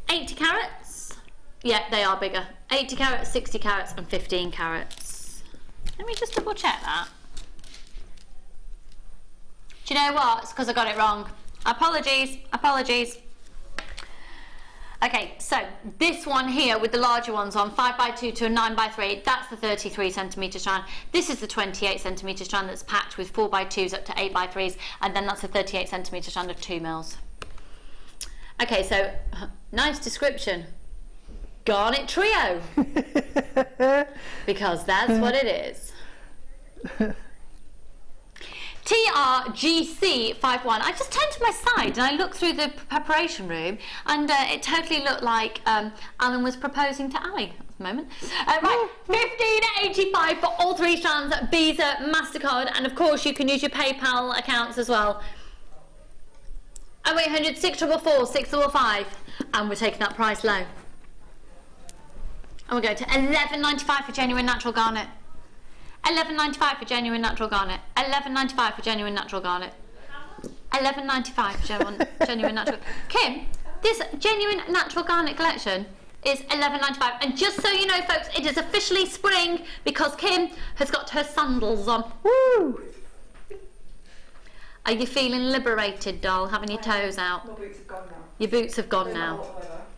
[SPEAKER 1] 80 carats. Yeah, they are bigger. 80 carats, 60 carats and 15 carats. Let me just double check that. Do you know what? It's because I got it wrong. Apologies. Okay, so this one here with the larger ones on, 5x2 to a 9x3, that's the 33 centimetre strand. This is the 28 centimetre strand that's packed with 4x2s up to 8x3s, and then that's a 38 centimetre strand of 2 mils. Okay, so nice description. Garnet trio. Because that's what it is. TRGC51. I just turned to my side and I looked through the preparation room and it totally looked like Alan was proposing to Ali at the moment. Right, $15.85 for all 3 strands, Visa, MasterCard, and of course you can use your PayPal accounts as well. 0800 644 655, and we're taking that price low. And we're going to $11.95 for genuine natural garnet. $11.95 for genuine natural garnet. $11.95 for genuine natural garnet. $11.95 for genuine natural. Kim, this genuine natural garnet collection is $11.95, and just so you know, folks, it is officially spring because Kim has got her sandals on.
[SPEAKER 2] Woo!
[SPEAKER 1] Are you feeling liberated, doll? Having your toes out?
[SPEAKER 2] My boots have gone now.
[SPEAKER 1] Your boots have gone now.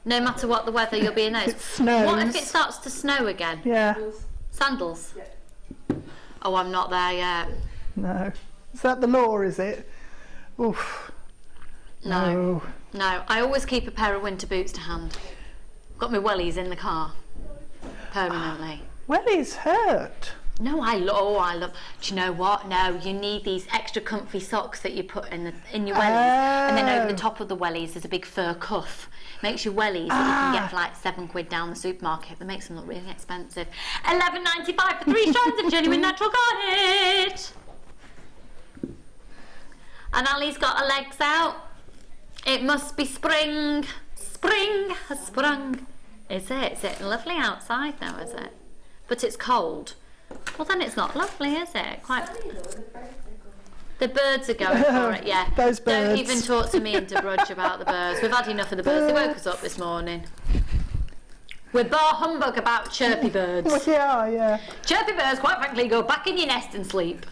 [SPEAKER 1] No matter what the weather, you'll be in those.
[SPEAKER 2] It snows.
[SPEAKER 1] What if it starts to snow again?
[SPEAKER 2] Yeah.
[SPEAKER 1] Sandals? Yeah. Oh, I'm not there yet.
[SPEAKER 2] No. Is that the law, is it? Oof.
[SPEAKER 1] No. No. I always keep a pair of winter boots to hand. Got my wellies in the car. Permanently.
[SPEAKER 2] Wellies hurt.
[SPEAKER 1] No, I love. Do you know what? No, you need these extra comfy socks that you put in your wellies, and then over the top of the wellies there's a big fur cuff. Makes your wellies that you can get for like £7 down the supermarket. That makes them look really expensive. £11.95 for 3 strands of genuine natural garnet. And Ali's got her legs out. It must be spring. Spring has sprung. Is it? Is it lovely outside now? Is it? But it's cold. Well, then it's not lovely, is it? Quite. The birds are going for it, yeah.
[SPEAKER 2] Those birds.
[SPEAKER 1] Don't even talk to me and to Rudge about the birds. We've had enough of the birds. They woke us up this morning. We're bar humbug about chirpy birds.
[SPEAKER 2] Well, yeah.
[SPEAKER 1] Chirpy birds, quite frankly, go back in your nest and sleep.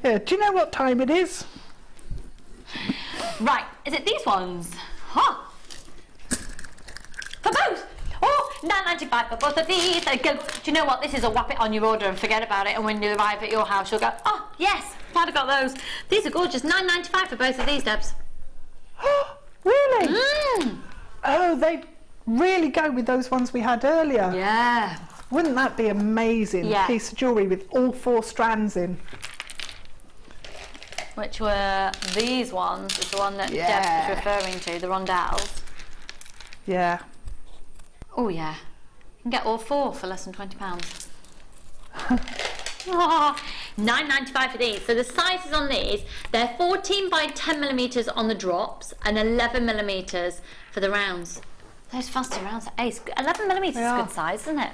[SPEAKER 2] Yeah. Do you know what time it is?
[SPEAKER 1] Right, is it these ones? Huh. For both. Oh, £9.95 for both of these. Do you know what? This is a whap it on your order and forget about it. And when you arrive at your house, you'll go, oh, yes, glad I got those. These are gorgeous. £9.95 for both of these, Debs.
[SPEAKER 2] Really?
[SPEAKER 1] Mm.
[SPEAKER 2] Oh, they really go with those ones we had earlier.
[SPEAKER 1] Yeah.
[SPEAKER 2] Wouldn't that be amazing?
[SPEAKER 1] Yeah.
[SPEAKER 2] Piece of jewellery with all 4 strands in.
[SPEAKER 1] Which were these ones, is the one that Debs was referring to, the rondelles.
[SPEAKER 2] Yeah.
[SPEAKER 1] Oh yeah, you can get all 4 for less than £20. Oh, £9.95 for these. So the sizes on these, they're 14 by 10mm on the drops and 11mm for the rounds. Those fancy rounds are ace. 11mm is a good size, isn't it?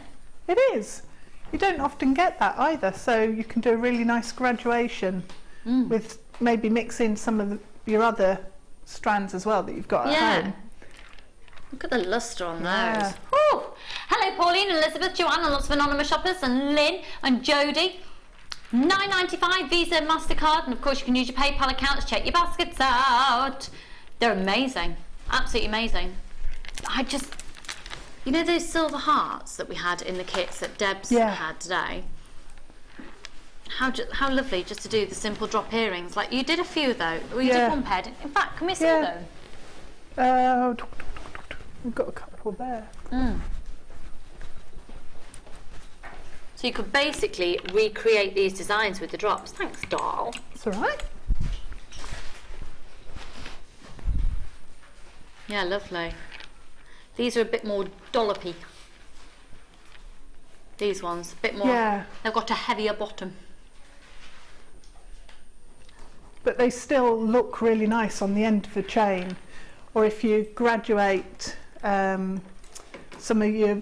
[SPEAKER 2] It is. You don't often get that either, so you can do a really nice graduation with maybe mix in some of your other strands as well that you've got at home.
[SPEAKER 1] Look at the lustre on those. Woo. Hello Pauline, Elizabeth, Joanne and lots of anonymous shoppers, and Lynn and Jodie. £9.95 Visa and MasterCard, and of course you can use your PayPal accounts. Check your baskets out. They're amazing, absolutely amazing. I just, you know those silver hearts that we had in the kits that Debs had today? How lovely just to do the simple drop earrings. Like you did a few though. Well, you did one pair. In fact, can we see them?
[SPEAKER 2] We've got a couple there.
[SPEAKER 1] So you could basically recreate these designs with the drops. Thanks, doll.
[SPEAKER 2] That's all right.
[SPEAKER 1] Yeah, lovely. These are a bit more dollopy. These ones, a bit more. Yeah. They've got a heavier bottom.
[SPEAKER 2] But they still look really nice on the end of the chain. Or if you graduate some of your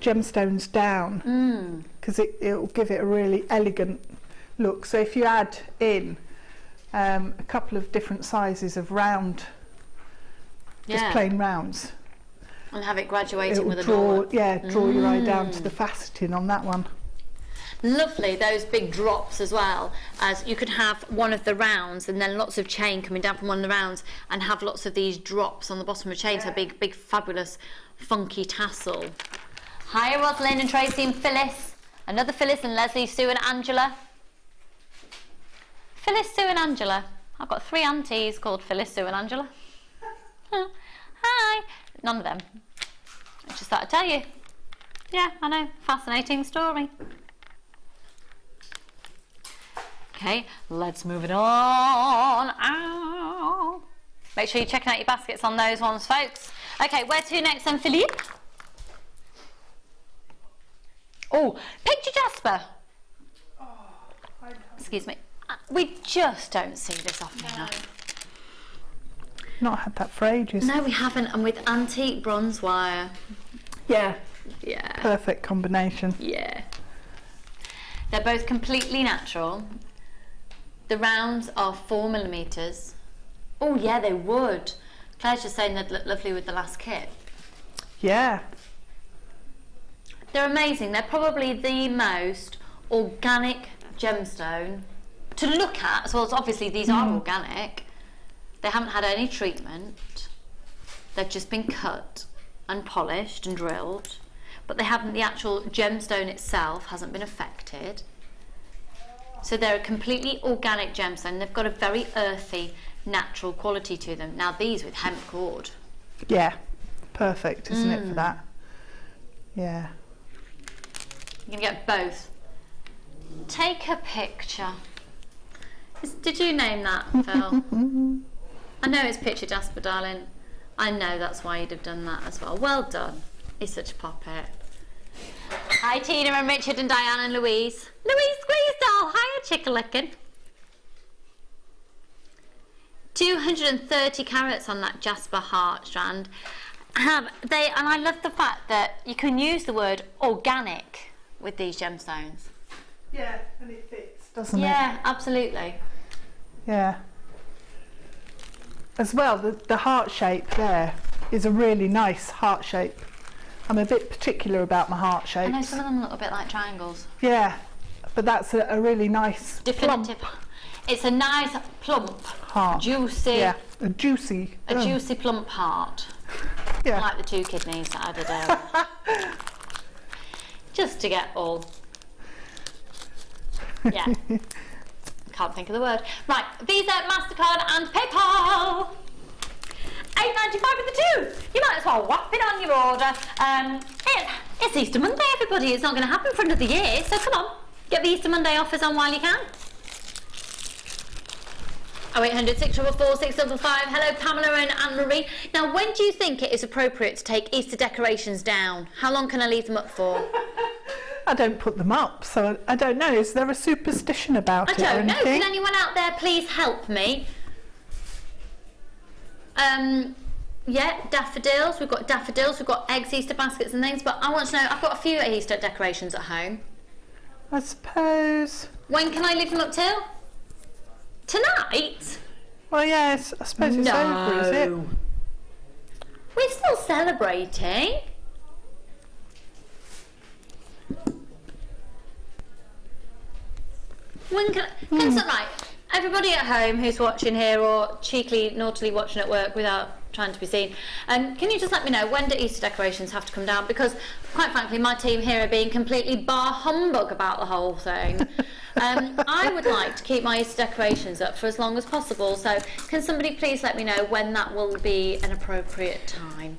[SPEAKER 2] gemstones down, because it'll give it a really elegant look. So if you add in a couple of different sizes of round, just plain rounds,
[SPEAKER 1] and have it graduating with a
[SPEAKER 2] draw your eye down to the faceting on that one.
[SPEAKER 1] Lovely, those big drops as well, as you could have one of the rounds and then lots of chain coming down from one of the rounds and have lots of these drops on the bottom of the chain, so big fabulous funky tassel. Hi Rosalind and Tracy and Phyllis, another Phyllis and Leslie, Sue and Angela. Phyllis, Sue and Angela. I've got 3 aunties called Phyllis, Sue and Angela. Hi. None of them. I just thought I'd tell you. Yeah, I know, fascinating story. Okay, let's move it on. Ow. Make sure you're checking out your baskets on those ones, folks. Okay, where to next then, Philippe? Oh, Picture Jasper. Excuse me. We just don't see this often enough.
[SPEAKER 2] Not had that for ages.
[SPEAKER 1] No, we haven't, and with antique bronze wire.
[SPEAKER 2] Yeah.
[SPEAKER 1] Yeah.
[SPEAKER 2] Perfect combination.
[SPEAKER 1] Yeah. They're both completely natural. The rounds are 4mm. Oh yeah, they would. Claire's just saying they'd look lovely with the last kit.
[SPEAKER 2] Yeah.
[SPEAKER 1] They're amazing. They're probably the most organic gemstone to look at, as well as obviously these are organic. They haven't had any treatment. They've just been cut and polished and drilled, but they haven't, the actual gemstone itself hasn't been affected. So they're a completely organic gemstone. They've got a very earthy, natural quality to them. Now these with hemp cord.
[SPEAKER 2] Yeah, perfect, isn't it, for that? Yeah.
[SPEAKER 1] You can get both. Take a picture. Did you name that, Phil? I know it's Picture Jasper, darling. I know that's why you'd have done that as well. Well done. He's such a poppet. Hi, Tina and Richard and Diane and Louise. Louise Squeezedoll. Hiya, Chick-a-lickin'. 230 carats on that Jasper heart strand. And I love the fact that you can use the word organic with these gemstones.
[SPEAKER 2] Yeah, and it fits, doesn't it?
[SPEAKER 1] Yeah, absolutely.
[SPEAKER 2] Yeah. As well, the heart shape there is a really nice heart shape. I'm a bit particular about my heart shapes.
[SPEAKER 1] I know some of them look a bit like triangles.
[SPEAKER 2] Yeah, but that's a really nice
[SPEAKER 1] definitive.
[SPEAKER 2] Plump.
[SPEAKER 1] It's a nice plump
[SPEAKER 2] heart.
[SPEAKER 1] Juicy.
[SPEAKER 2] Yeah, a juicy.
[SPEAKER 1] Juicy plump heart.
[SPEAKER 2] Yeah.
[SPEAKER 1] Like the 2 kidneys that I did earlier. Just to get all. Yeah. Can't think of the word. Right, Visa, MasterCard and PayPal. $8.95 with the 2. You might as well whap it on your order. It's Easter Monday, everybody. It's not going to happen for another year, so come on. Get the Easter Monday offers on while you can. 0800 644 655. Hello, Pamela and Anne-Marie. Now, when do you think it is appropriate to take Easter decorations down? How long can I leave them up for?
[SPEAKER 2] I don't put them up, so I don't know. Is there a superstition about it?
[SPEAKER 1] I don't know. Can anyone out there please help me? Yeah, daffodils. We've got daffodils. We've got eggs, Easter baskets and things. But I want to know, I've got a few Easter decorations at home.
[SPEAKER 2] I suppose.
[SPEAKER 1] When can I leave them up till? Tonight?
[SPEAKER 2] Well, yes. I suppose it's over, is it?
[SPEAKER 1] We're still celebrating. When can right, everybody at home who's watching here or cheekily, naughtily watching at work without trying to be seen, can you just let me know, when do Easter decorations have to come down? Because, quite frankly, my team here are being completely bar humbug about the whole thing. I would like to keep my Easter decorations up for as long as possible, so can somebody please let me know when that will be an appropriate time?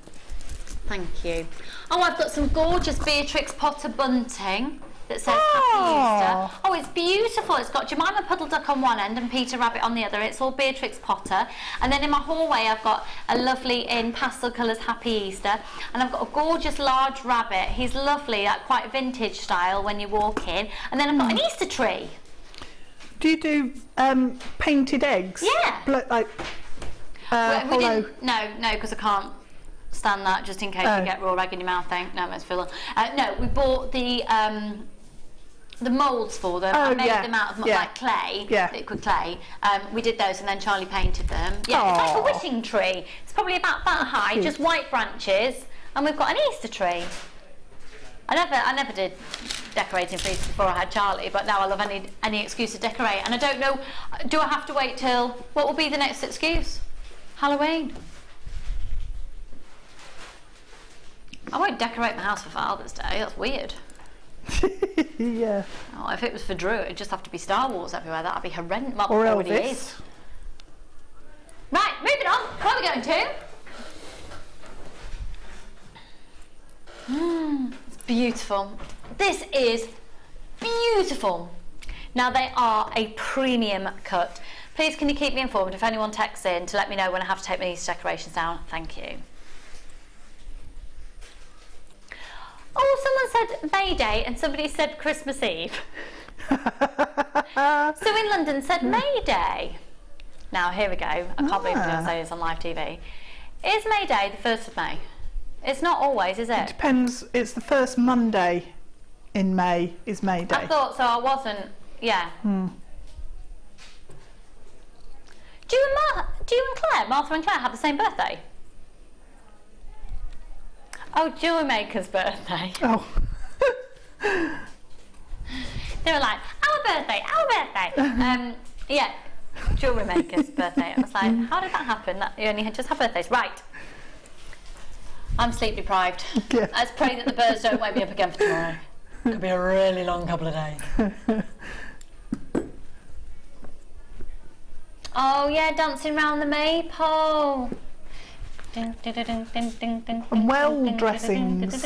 [SPEAKER 1] Thank you. Oh, I've got some gorgeous Beatrix Potter bunting that says Happy Easter. Oh, it's beautiful. It's got Jemima Puddle Duck on one end and Peter Rabbit on the other. It's all Beatrix Potter. And then in my hallway I've got a lovely, in pastel colours, Happy Easter. And I've got a gorgeous large rabbit. He's lovely, like quite vintage style when you walk in. And then I've got an Easter tree.
[SPEAKER 2] Do you do painted eggs?
[SPEAKER 1] Yeah.
[SPEAKER 2] Like
[SPEAKER 1] we didn't, no, because I can't stand that, just in case you get raw egg in your mouth thing. No, it's full. No, we bought the moulds for them. I made them out of like clay, liquid clay. We did those and then Charlie painted them. Yeah, it's like a wishing tree. It's probably about that high, just white branches, and we've got an Easter tree. I never did decorating for Easter before I had Charlie, but now I love any excuse to decorate. And I don't know, do I have to wait till, what will be the next excuse? Halloween. I won't decorate my house for Father's Day, that's weird.
[SPEAKER 2] Yeah.
[SPEAKER 1] Oh, if it was for Drew, it'd just have to be Star Wars everywhere. That'd be horrendous. Well,
[SPEAKER 2] or
[SPEAKER 1] already
[SPEAKER 2] Elvis.
[SPEAKER 1] is. Right, moving on. Where are we going to? It's beautiful. This is beautiful. Now, they are a premium cut. Please, can you keep me informed if anyone texts in to let me know when I have to take these decorations down? Thank you. Oh, someone said May Day and somebody said Christmas Eve. So in London said May Day. Now, here we go. I can't believe I'm going to say this on live TV. Is May Day the 1st of May? It's not always, is it?
[SPEAKER 2] It depends. It's the first Monday in May is May Day.
[SPEAKER 1] I thought so. I wasn't. Yeah. Do you and Claire, Martha and Claire, have the same birthday? Oh, Jewellery Maker's birthday.
[SPEAKER 2] Oh.
[SPEAKER 1] They were like, our birthday. Yeah, Jewellery Maker's birthday. I was like, how did that happen? You only just have birthdays. Right. I'm sleep deprived.
[SPEAKER 2] Yeah.
[SPEAKER 1] Let's pray that the birds don't wake me up again for tomorrow. Could be a really long couple of days. Oh yeah, dancing round the maypole.
[SPEAKER 2] And well dressings.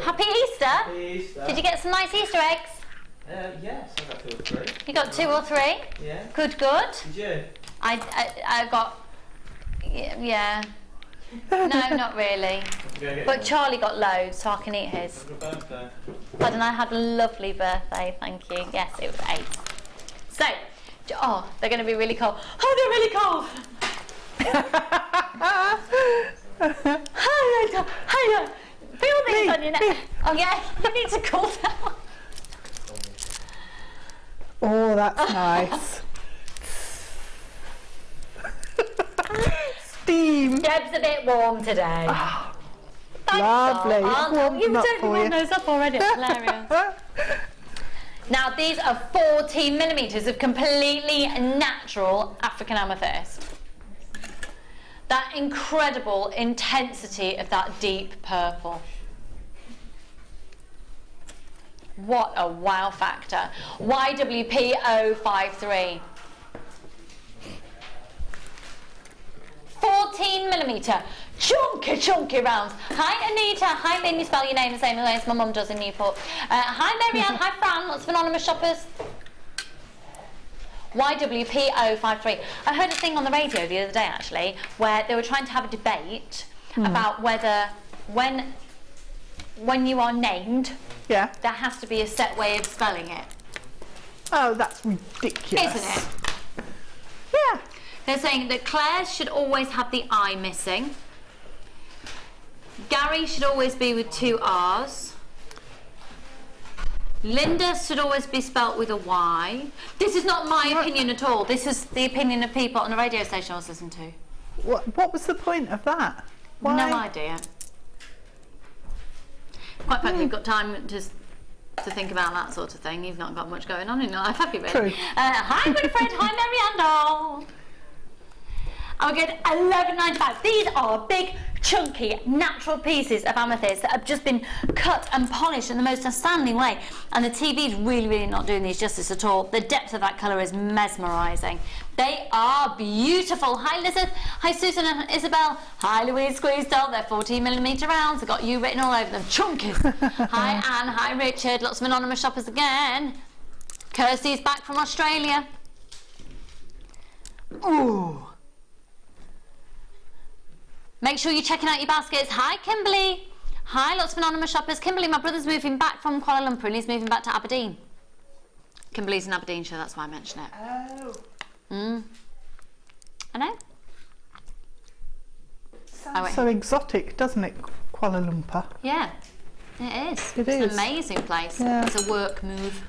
[SPEAKER 1] Happy Easter.
[SPEAKER 7] Happy Easter.
[SPEAKER 1] Did you get some nice Easter eggs?
[SPEAKER 7] Yes, I got 2 or 3.
[SPEAKER 1] You got 2 or 3?
[SPEAKER 7] Yeah.
[SPEAKER 1] Good, good.
[SPEAKER 7] Did you?
[SPEAKER 1] I got, yeah. No, not really. But Charlie got loads, so I can eat his.
[SPEAKER 7] Happy birthday.
[SPEAKER 1] I had a lovely birthday, thank you. Yes, it was 8. So, oh, they're going to be really cold. Oh, they're really cold. Hiya. Feel these on your neck. Oh yeah, you need to cool down.
[SPEAKER 2] Oh, that's nice. Steam.
[SPEAKER 1] Deb's a bit warm today.
[SPEAKER 2] Oh, lovely.
[SPEAKER 1] Oh, no, you don't warm those up already. It's hilarious. Now these are 14 millimetres of completely natural African amethyst. That incredible intensity of that deep purple. What a wow factor. YWP053. 14 millimetre, chunky rounds. Hi Anita, hi Lynn, you spell your name the same way as my mum does in Newport. Hi Marianne, hi Fran, lots of anonymous shoppers. YWP053. I heard a thing on the radio the other day actually where they were trying to have a debate about whether when you are named, there has to be a set way of spelling it.
[SPEAKER 2] Oh, that's ridiculous.
[SPEAKER 1] Isn't it?
[SPEAKER 2] Yeah.
[SPEAKER 1] They're saying that Claire's should always have the I missing. Gary should always be with 2 R's. Linda should always be spelt with a Y. This is not my opinion at all. This is the opinion of people on the radio station I was listening to.
[SPEAKER 2] What was the point of that? Why?
[SPEAKER 1] No idea. Quite frankly, you've got time to think about that sort of thing. You've not got much going on in your life, have you really?
[SPEAKER 2] True.
[SPEAKER 1] Hi Winifred, hi Marianne doll. I'll get $11.95. These are big, chunky, natural pieces of amethyst that have just been cut and polished in the most outstanding way. And the TV's really not doing these justice at all. The depth of that colour is mesmerising. They are beautiful. Hi Lizeth, hi Susan and Isabel, hi Louise Squeeze doll. They're 14 millimetre rounds. They've got you written all over them. Chunkies. Hi Anne, hi Richard. Lots of anonymous shoppers again. Kirsty's back from Australia. Ooh. Make sure you're checking out your baskets. Hi, Kimberly. Hi, lots of anonymous shoppers. Kimberly, my brother's moving back from Kuala Lumpur and he's moving back to Aberdeen. Kimberly's in Aberdeenshire, that's why I mention it. Oh. I know.
[SPEAKER 2] Sounds so exotic, doesn't it, Kuala Lumpur?
[SPEAKER 1] Yeah, it is.
[SPEAKER 2] It's
[SPEAKER 1] an amazing place. Yeah. It's a work move.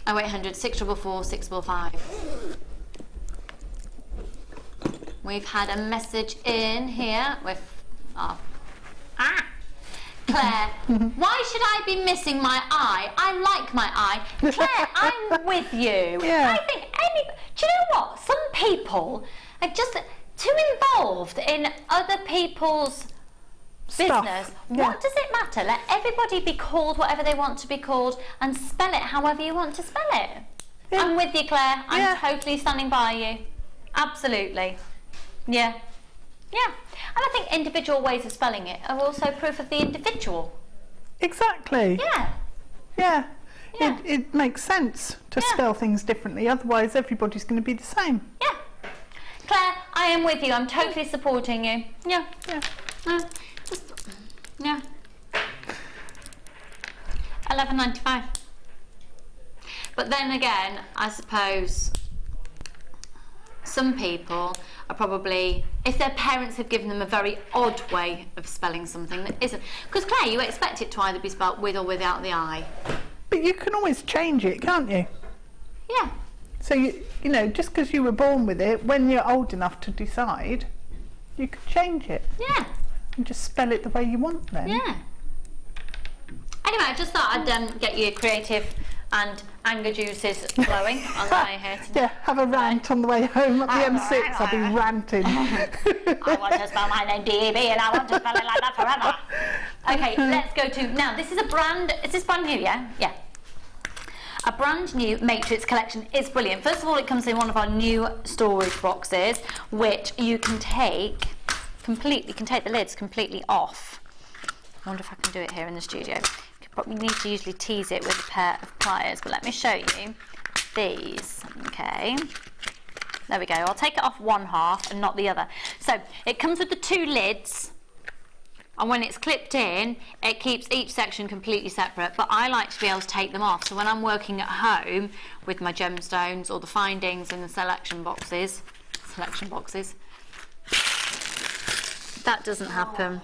[SPEAKER 1] 0800 644 655. We've had a message in here with Claire, why should I be missing my eye? I like my eye. Claire, I'm with you.
[SPEAKER 2] Yeah.
[SPEAKER 1] I think do you know what? Some people are just too involved in other people's business.
[SPEAKER 2] Yeah.
[SPEAKER 1] What does it matter? Let everybody be called whatever they want to be called and spell it however you want to spell it. Yeah. I'm with you, Claire. I'm totally standing by you. Absolutely. Yeah. Yeah. And I think individual ways of spelling it are also proof of the individual.
[SPEAKER 2] Exactly.
[SPEAKER 1] Yeah.
[SPEAKER 2] Yeah. It makes sense to spell things differently, otherwise everybody's going to be the same.
[SPEAKER 1] Yeah. Claire, I am with you. I'm totally supporting you. Yeah. Yeah. Yeah. $11.95. But then again, I suppose some people are probably, if their parents have given them a very odd way of spelling something that isn't, because Claire, you expect it to either be spelt with or without the I.
[SPEAKER 2] But you can always change it, can't you?
[SPEAKER 1] Yeah.
[SPEAKER 2] So you know, just because you were born with it, when you're old enough to decide, you could change it.
[SPEAKER 1] Yeah.
[SPEAKER 2] And just spell it the way you want then.
[SPEAKER 1] Yeah. Anyway, I just thought I'd get you creative and anger juices flowing on the way here today.
[SPEAKER 2] Yeah, have a rant on the way home up the M6. I'll be ranting.
[SPEAKER 1] I want to spell my name D-E-B and I want to spell it like that forever. Okay, let's go to, now this is a brand, is this brand new, yeah? Yeah. A brand new Matrix collection. It's brilliant. First of all, it comes in one of our new storage boxes, which you can take completely, you can take the lids completely off. I wonder if I can do it here in the studio. You probably need to usually tease it with a pair of pliers, but let me show you these. Okay, there we go. I'll take it off one half and not the other. So it comes with the 2 lids, and when it's clipped in, it keeps each section completely separate, but I like to be able to take them off. So when I'm working at home with my gemstones or the findings in the selection boxes, that doesn't happen.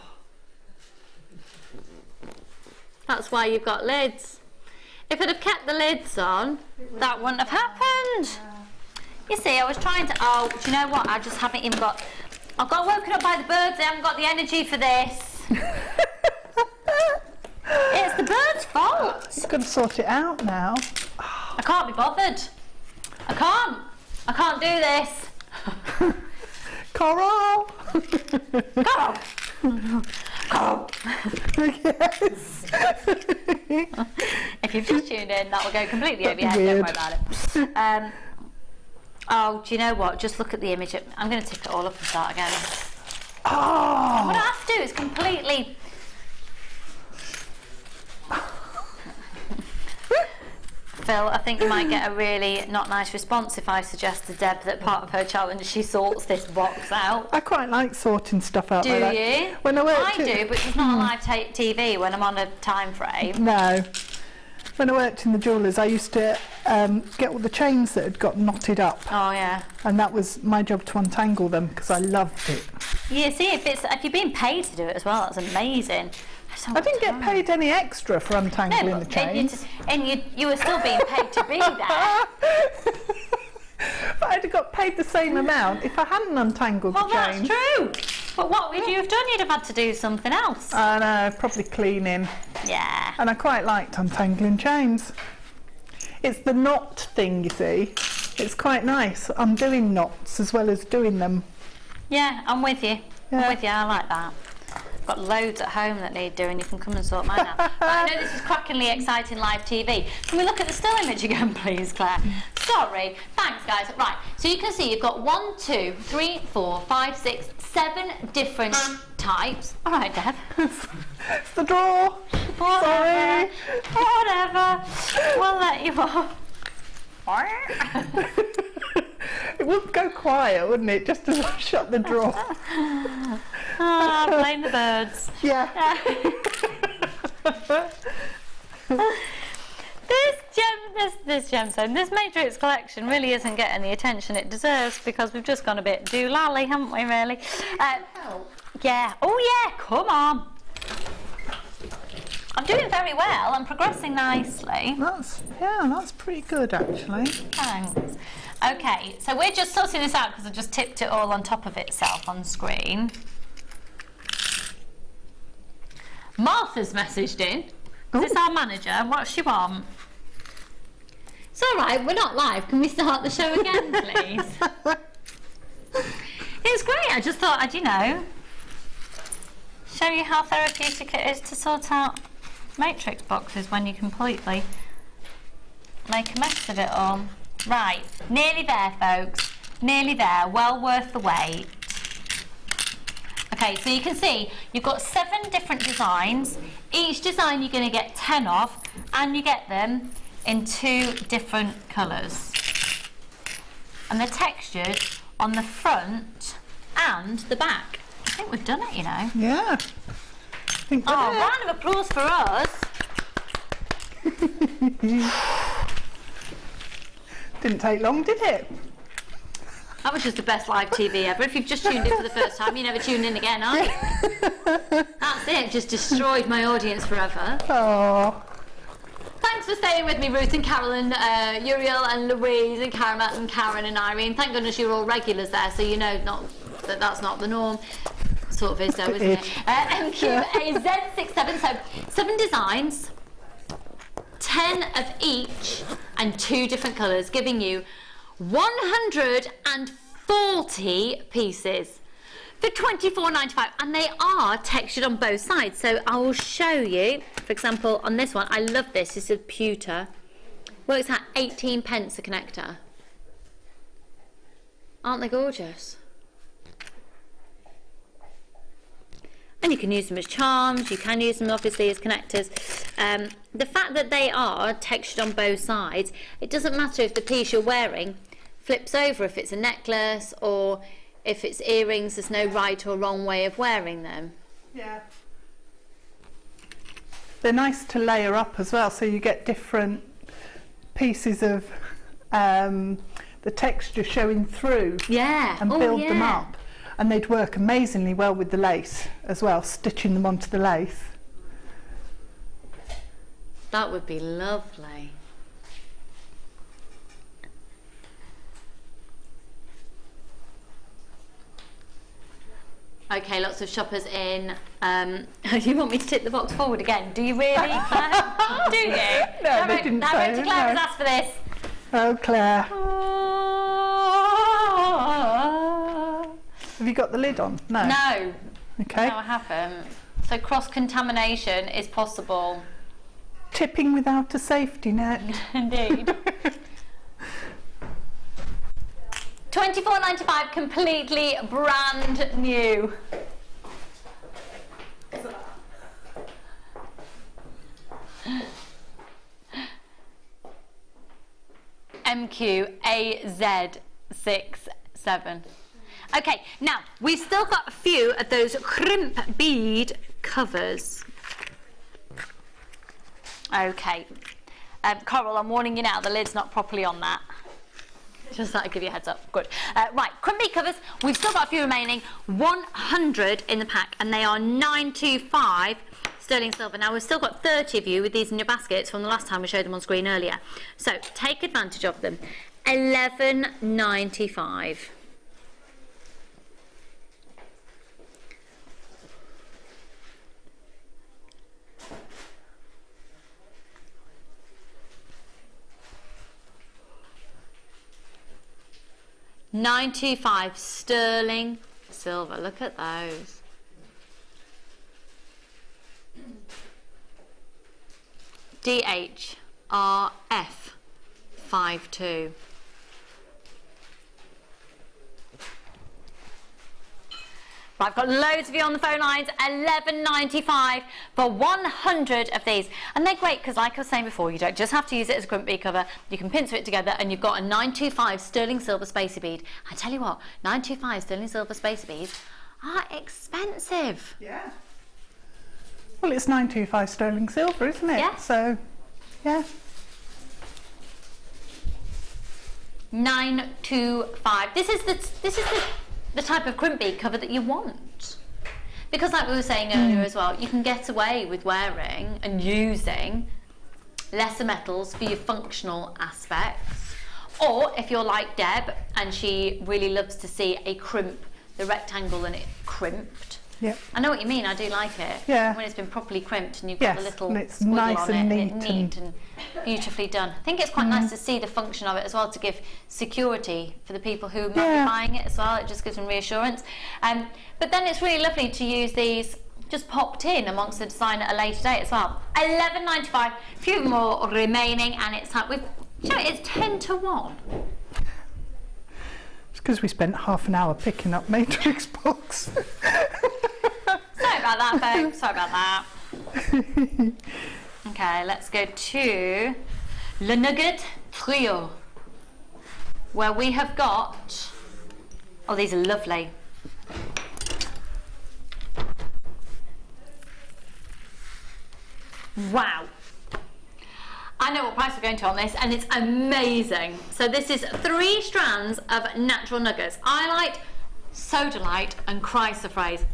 [SPEAKER 1] That's why you've got lids. If I'd have kept the lids on, that wouldn't have happened. You see, I was trying to, oh, do you know what? I just haven't even got, I've got woken up by the birds. I haven't got the energy for this. It's the birds' fault.
[SPEAKER 2] You've got to sort it out now.
[SPEAKER 1] I can't be bothered. I can't do this.
[SPEAKER 2] Coral!
[SPEAKER 1] Coral! Coral!
[SPEAKER 2] Yes.
[SPEAKER 1] If you've just tuned in, that will go completely over your head. Don't worry about it. Oh, do you know what? Just look at the image. I'm going to tip it all up and start again.
[SPEAKER 2] Oh!
[SPEAKER 1] What I have to do is completely... Phil, I think you might get a really not nice response if I suggest to Deb that part of her challenge she sorts this box out.
[SPEAKER 2] I quite like sorting stuff out.
[SPEAKER 1] Do
[SPEAKER 2] like that.
[SPEAKER 1] you?
[SPEAKER 2] When
[SPEAKER 1] I do, but it's not a live TV when I'm on a time frame.
[SPEAKER 2] No. When I worked in the jewellers, I used to get all the chains that had got knotted up.
[SPEAKER 1] Oh yeah.
[SPEAKER 2] And that was my job to untangle them because I loved it.
[SPEAKER 1] Yeah, see, if you're being paid to do it as well, that's amazing.
[SPEAKER 2] I didn't get paid any extra for untangling the chains.
[SPEAKER 1] And you were still being paid to be there.
[SPEAKER 2] But I'd have got paid the same amount if I hadn't untangled the chains.
[SPEAKER 1] Well, that's true. But what would you have done? You'd have had to do something else.
[SPEAKER 2] I know, probably cleaning.
[SPEAKER 1] Yeah.
[SPEAKER 2] And I quite liked untangling chains. It's the knot thing, you see. It's quite nice. I'm doing knots as well as doing them.
[SPEAKER 1] Yeah, I'm with you.
[SPEAKER 2] Yeah.
[SPEAKER 1] I'm with you. I like that. I've got loads at home that need doing. You can come and sort mine out. But I know this is crackingly exciting live TV. Can we look at the still image again, please, Claire? Sorry. Thanks, guys. Right. So you can see you've got 1, 2, 3, 4, 5, 6, 7 different types. All right, Deb.
[SPEAKER 2] It's the drawer.
[SPEAKER 1] Whatever.
[SPEAKER 2] Sorry.
[SPEAKER 1] Whatever. We'll let you off.
[SPEAKER 2] It would go quiet, wouldn't it? Just to shut the drawer.
[SPEAKER 1] Oh, blame the birds.
[SPEAKER 2] Yeah.
[SPEAKER 1] This gemstone, this Matrix collection really isn't getting the attention it deserves because we've just gone a bit doolally, haven't we, really? Yeah. Oh, yeah, come on. I'm doing very well. I'm progressing nicely.
[SPEAKER 2] That's pretty good, actually.
[SPEAKER 1] Thanks. Okay, so we're just sorting this out because I just tipped it all on top of itself on screen. Martha's messaged in. Is this our manager? What's she want? It's all right, we're not live. Can we start the show again, please? It's great. I just thought I'd, show you how therapeutic it is to sort out matrix boxes when you completely make a mess of it all. Right, nearly there, folks. Nearly there. Well worth the wait. Okay, so you can see you've got 7 different designs. Each design you're going to get 10 of, and you get them in 2 different colours. And they're textured on the front and the back. I think we've done it,
[SPEAKER 2] Yeah.
[SPEAKER 1] Round of applause for us.
[SPEAKER 2] Didn't take long, did it?
[SPEAKER 1] That was just the best live TV ever. If you've just tuned in for the first time, you never tune in again, are you? That's it. Just destroyed my audience forever.
[SPEAKER 2] Oh.
[SPEAKER 1] Thanks for staying with me, Ruth and Carolyn, Uriel and Louise and Karamat and Karen and Irene. Thank goodness you're all regulars there, so you know that's not the norm. Sort of is though, isn't it? MQAZ67, so 7 designs, 10 of each, and 2 different colours, giving you 140 pieces for £24.95, and they are textured on both sides. So I will show you, for example, on this one, I love this. This is pewter. Works out 18 pence a connector. Aren't they gorgeous? And you can use them as charms, you can use them obviously as connectors. The fact that they are textured on both sides, it doesn't matter if the piece you're wearing flips over, if it's a necklace or if it's earrings, there's no right or wrong way of wearing them.
[SPEAKER 2] Yeah. They're nice to layer up as well, so you get different pieces of the texture showing through.
[SPEAKER 1] Yeah.
[SPEAKER 2] And build them up. And they'd work amazingly well with the lace as well, stitching them onto the lace.
[SPEAKER 1] That would be lovely. Okay, lots of shoppers in. You want me to tip the box forward again? Do you really, Claire? Do you?
[SPEAKER 2] No, they didn't say it.
[SPEAKER 1] Claire has asked for this.
[SPEAKER 2] Oh, Claire. Have you got the lid on? No.
[SPEAKER 1] No.
[SPEAKER 2] Okay.
[SPEAKER 1] No, I haven't. So cross-contamination is possible.
[SPEAKER 2] Tipping without a safety net.
[SPEAKER 1] Indeed. $24.95, completely brand new. MQAZ67. Okay, now we've still got a few of those crimp bead covers. Okay, Coral, I'm warning you now, the lid's not properly on that. Just thought I'd give you a heads up. Good. Right, crimp bead covers, we've still got a few remaining. 100 in the pack, and they are $9.25 sterling silver. Now, we've still got 30 of you with these in your baskets from the last time we showed them on screen earlier. So, take advantage of them. $11.95. $9.25 sterling silver. Look at those. DHRF52. Right, I've got loads of you on the phone lines. $11.95 for 100 of these. And they're great because, like I was saying before, you don't just have to use it as a crimp bead cover. You can pincer it together and you've got a 925 sterling silver spacer bead. I tell you what, 925 sterling silver spacer beads are expensive.
[SPEAKER 2] Yeah. Well, it's 925 sterling silver, isn't it?
[SPEAKER 1] Yeah.
[SPEAKER 2] So, yeah.
[SPEAKER 1] 925. This is the type of crimp bead cover that you want, because like we were saying earlier as well, you can get away with wearing and using lesser metals for your functional aspects, or if you're like Deb and she really loves to see a crimp, the rectangle and it crimped.
[SPEAKER 2] Yeah.
[SPEAKER 1] I know what you mean. I do like it.
[SPEAKER 2] Yeah.
[SPEAKER 1] When it's been properly crimped and you've got the little
[SPEAKER 2] and it's
[SPEAKER 1] squiggle
[SPEAKER 2] nice
[SPEAKER 1] on
[SPEAKER 2] and
[SPEAKER 1] it,
[SPEAKER 2] neat
[SPEAKER 1] and beautifully done. I think it's quite nice to see the function of it as well, to give security for the people who might be buying it as well. It just gives them reassurance. But then it's really lovely to use these just popped in amongst the design at a later date as well. $11.95. A few more remaining, and it's time. It's 10 to 1.
[SPEAKER 2] It's because we spent half an hour picking up Matrix box.
[SPEAKER 1] Sorry about that, folks. Sorry about that. Okay, let's go to Le Nugget Trio, where we have got, oh, these are lovely. Wow. I know what price we're going to on this, and it's amazing. So this is 3 strands of natural nuggets. Iolite, sodalite, and chrysoprase.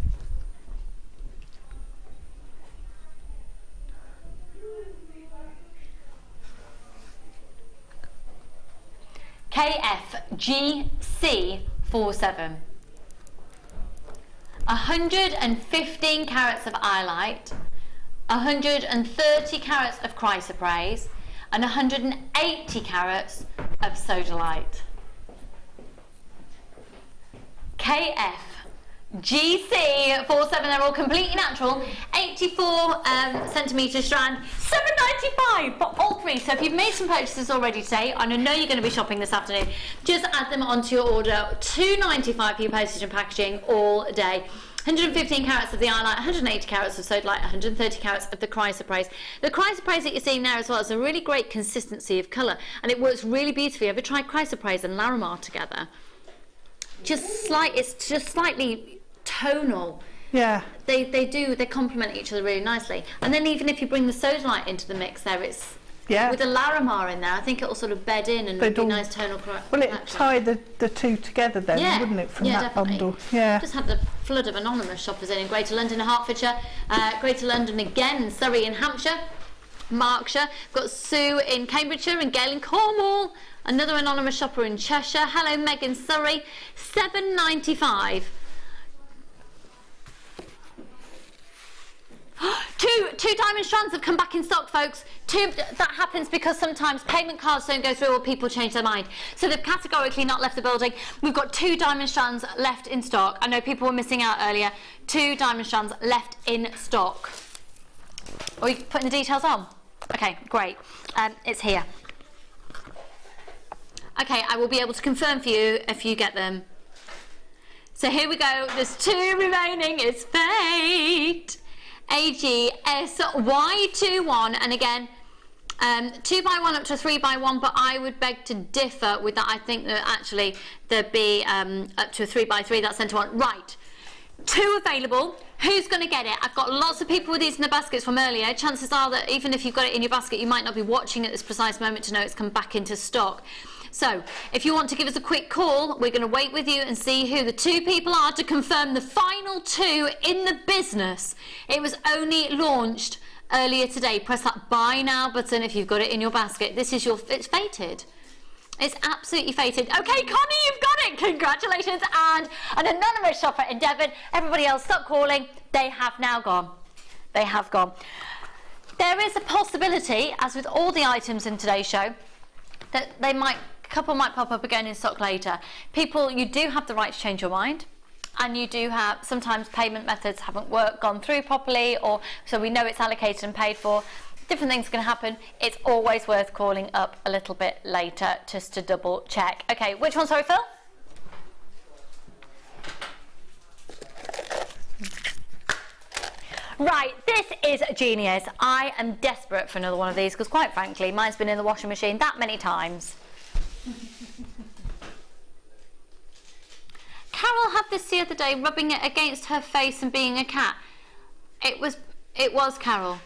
[SPEAKER 1] KFGC47. 115 carats of iolite, 130 carats of chrysoprase, and 180 carats of sodalite. KFGC47, they're all completely natural, 84 centimetre strand, $7.95. £2.95 for all three. So if you've made some purchases already today, and I know you're going to be shopping this afternoon, just add them onto your order. £2.95 for your postage and packaging all day. 115 carats of the eyelight, 180 carats of sodalite, 130 carats of the chrysoprase. The chrysoprase that you're seeing there as well is a really great consistency of colour, and it works really beautifully. Ever tried chrysoprase and Larimar together? It's just slightly tonal.
[SPEAKER 2] Yeah.
[SPEAKER 1] They complement each other really nicely. And then even if you bring the sodalite into the mix there, it's with the Larimar in there, I think it'll sort of bed in and be nice tonal.
[SPEAKER 2] Well, it'd tie the two together then, wouldn't it, from that
[SPEAKER 1] definitely.
[SPEAKER 2] bundle? Yeah.
[SPEAKER 1] Just had the flood of anonymous shoppers in Greater London and Hertfordshire, Greater London again, Surrey and Hampshire, Berkshire. Got Sue in Cambridgeshire and Gail in Cornwall. Another anonymous shopper in Cheshire. Hello, Meg in Surrey. £7.95. Two diamond strands have come back in stock, folks. That happens because sometimes payment cards don't go through or people change their mind. So they've categorically not left the building. We've got 2 diamond strands left in stock. I know people were missing out earlier. 2 diamond strands left in stock. Are you putting the details on? Okay, great. It's here. Okay, I will be able to confirm for you if you get them. So here we go. There's 2 remaining. It's fate. AGSY21, and again 2x1 up to 3x1, but I would beg to differ with that. I think that actually there'd be up to a 3x3. That's centre one. Right, 2 available. Who's going to get it? I've got lots of people with these in the baskets from earlier. Chances are that even if you've got it in your basket, you might not be watching at this precise moment to know it's come back into stock. So if you want to give us a quick call, we're going to wait with you and see who the 2 people are to confirm the final 2 in the business. It was only launched earlier today. Press that buy now button if you've got it in your basket. It's fated. It's absolutely fated. Okay, Connie, you've got it. Congratulations. And an anonymous shopper in Devon. Everybody else, stop calling. They have now gone. They have gone. There is a possibility, as with all the items in today's show, that a couple might pop up again in stock later. People, you do have the right to change your mind, and you do have, sometimes payment methods haven't gone through properly, or so we know it's allocated and paid for. Different things can happen. It's always worth calling up a little bit later just to double check. Okay, which one, sorry, Phil? Right, this is genius. I am desperate for another one of these because, quite frankly, mine's been in the washing machine that many times. Carol had this the other day, rubbing it against her face and being a cat. It was Carol.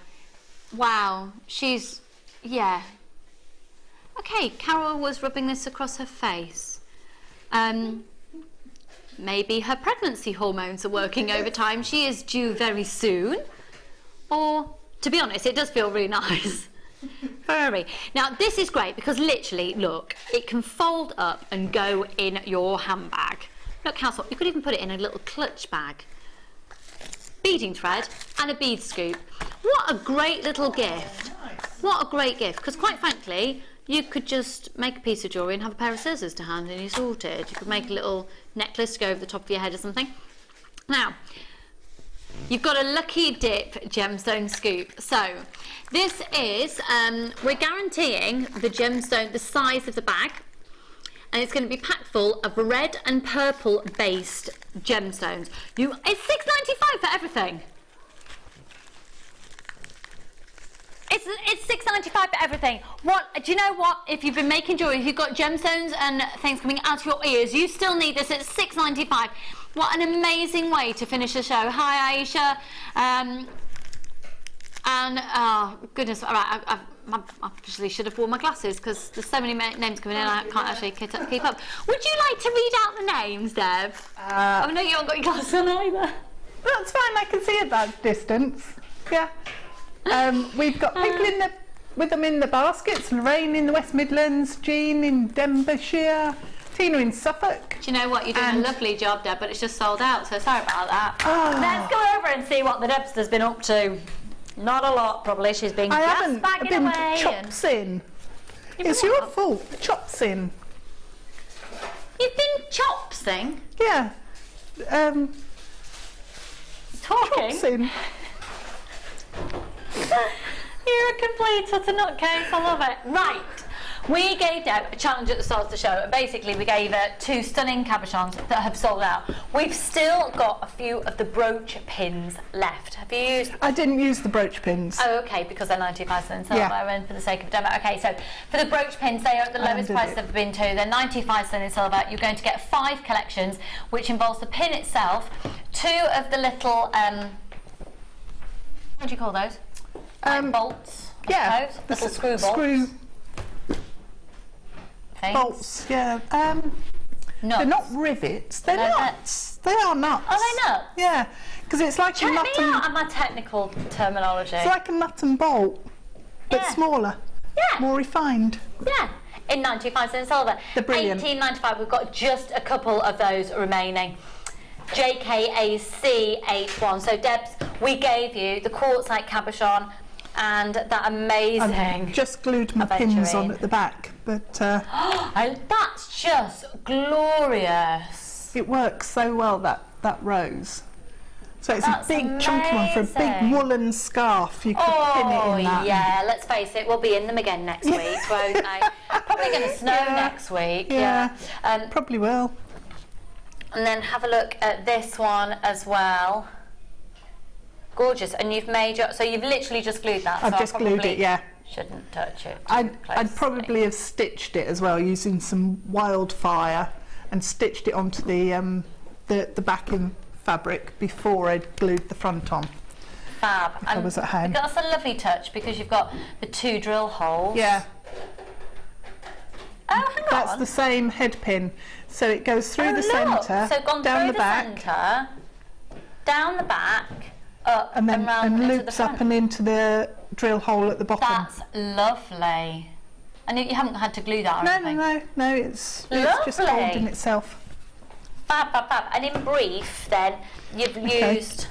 [SPEAKER 1] Wow, yeah. Okay, Carol was rubbing this across her face. Maybe her pregnancy hormones are working overtime. She is due very soon. Or, to be honest, it does feel really nice. Furry. Now, this is great because literally, look, it can fold up and go in your handbag. Look how soft. You could even put it in a little clutch bag. Beading thread and a bead scoop. What a great little gift. What a great gift. Because quite frankly, you could just make a piece of jewellery and have a pair of scissors to hand and you're sorted. You could make a little necklace to go over the top of your head or something. Now, you've got a Lucky Dip gemstone scoop. So this is, we're guaranteeing the gemstone, the size of the bag, and it's going to be packed full of red and purple based gemstones. It's $6.95 for everything. It's $6.95 for everything. Do you know what? If you've been making jewellery, if you've got gemstones and things coming out of your ears, you still need this at $6.95. What an amazing way to finish the show. Hi, Aisha. And oh goodness, all right, I obviously should have worn my glasses because there's so many names coming in I can't actually keep up. Would you like to read out the names, Deb? Oh no, you haven't got your glasses on either.
[SPEAKER 2] That's fine, I can see at that distance. Yeah. We've got people with them in the baskets. Lorraine in the West Midlands, Jean in Denbighshire, Tina in Suffolk.
[SPEAKER 1] Do you know what? You're doing a lovely job, Deb, but it's just sold out, so sorry about that. Let's go over and see what the Debster's been up to. Not a lot, probably. She's been just bagging away.
[SPEAKER 2] I've been chops in. It's your fault. Chops in.
[SPEAKER 1] You've been chopsing?
[SPEAKER 2] Yeah.
[SPEAKER 1] Talking?
[SPEAKER 2] Chops in.
[SPEAKER 1] You're a complete utter nutcase. I love it. Right. We gave Deb a challenge at the start of the show, and basically we gave her 2 stunning cabochons that have sold out. We've still got a few of the brooch pins left. Have you used?
[SPEAKER 2] I didn't use the brooch pins.
[SPEAKER 1] Oh, okay, because they're 95 cents silver,
[SPEAKER 2] Yeah.
[SPEAKER 1] and for the sake of demo. Okay, so for the brooch pins, they are at the lowest price they've been to. They're 95 cents in silver. You're going to get 5 collections, which involves the pin itself, 2 of the little, what do you call those? Like bolts, I suppose? Little screw bolts.
[SPEAKER 2] Bolts, yeah.
[SPEAKER 1] Nuts.
[SPEAKER 2] They're not rivets, they're nuts. They are nuts.
[SPEAKER 1] Are they nuts?
[SPEAKER 2] Yeah, because it's like
[SPEAKER 1] Check
[SPEAKER 2] a nut
[SPEAKER 1] me
[SPEAKER 2] and...
[SPEAKER 1] out on my technical terminology.
[SPEAKER 2] It's like a nut and bolt, but
[SPEAKER 1] Yeah.
[SPEAKER 2] smaller.
[SPEAKER 1] Yeah.
[SPEAKER 2] More refined.
[SPEAKER 1] Yeah, in 95 cents silver.
[SPEAKER 2] They're brilliant.
[SPEAKER 1] 18.95. We've got just a couple of those remaining. JKAC81. So Debs, we gave you the quartz-like cabochon and that amazing.
[SPEAKER 2] I've just glued my pins on at the back, but
[SPEAKER 1] that's just glorious.
[SPEAKER 2] it works so well, that rose. So it's
[SPEAKER 1] That's
[SPEAKER 2] a big chunky one for a big
[SPEAKER 1] amazing.
[SPEAKER 2] woolen scarf. You could pin it in that.
[SPEAKER 1] Yeah, let's face it, we'll be in them again next week, won't they? Probably going to snow next week.
[SPEAKER 2] Yeah, probably will.
[SPEAKER 1] And then have a look at this one as well. Gorgeous. And you've made your, so you've literally just glued that.
[SPEAKER 2] I've
[SPEAKER 1] so
[SPEAKER 2] just glued it, yeah.
[SPEAKER 1] Shouldn't touch it.
[SPEAKER 2] I'd probably have stitched it as well using some wildfire and stitched it onto the backing fabric before I'd glued the front on.
[SPEAKER 1] Fab.
[SPEAKER 2] If I was at home.
[SPEAKER 1] That's a lovely touch because you've got the 2 drill holes.
[SPEAKER 2] Yeah.
[SPEAKER 1] Oh, hang
[SPEAKER 2] That's
[SPEAKER 1] on.
[SPEAKER 2] the same head pin. So it goes through the
[SPEAKER 1] look.
[SPEAKER 2] centre,
[SPEAKER 1] So gone
[SPEAKER 2] down
[SPEAKER 1] through
[SPEAKER 2] the back,
[SPEAKER 1] centre, down the back, up
[SPEAKER 2] and then
[SPEAKER 1] round into the
[SPEAKER 2] loops
[SPEAKER 1] front.
[SPEAKER 2] up and into the drill hole at the bottom.
[SPEAKER 1] That's lovely. And you haven't had to glue that or
[SPEAKER 2] No,
[SPEAKER 1] anything?
[SPEAKER 2] no, it's just
[SPEAKER 1] Lovely.
[SPEAKER 2] holding itself.
[SPEAKER 1] Fab, fab, fab. And in brief, then, you've used...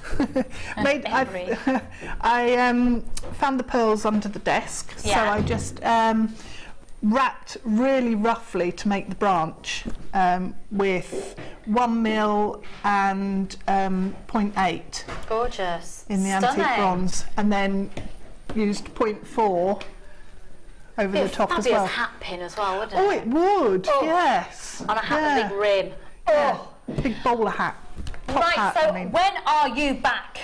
[SPEAKER 2] I found the pearls under the desk, so I just wrapped really roughly to make the branch with 1 mil and 0.8
[SPEAKER 1] Gorgeous.
[SPEAKER 2] in the antique bronze, and then used 0.4 over the top as well.
[SPEAKER 1] Fabulous hat pin as well, wouldn't
[SPEAKER 2] Oh,
[SPEAKER 1] it?
[SPEAKER 2] it would, yes.
[SPEAKER 1] On a hat with a big rim.
[SPEAKER 2] Yeah.
[SPEAKER 1] Oh.
[SPEAKER 2] Big bowler hat. Top
[SPEAKER 1] Right,
[SPEAKER 2] hat,
[SPEAKER 1] so
[SPEAKER 2] I mean.
[SPEAKER 1] when are you back?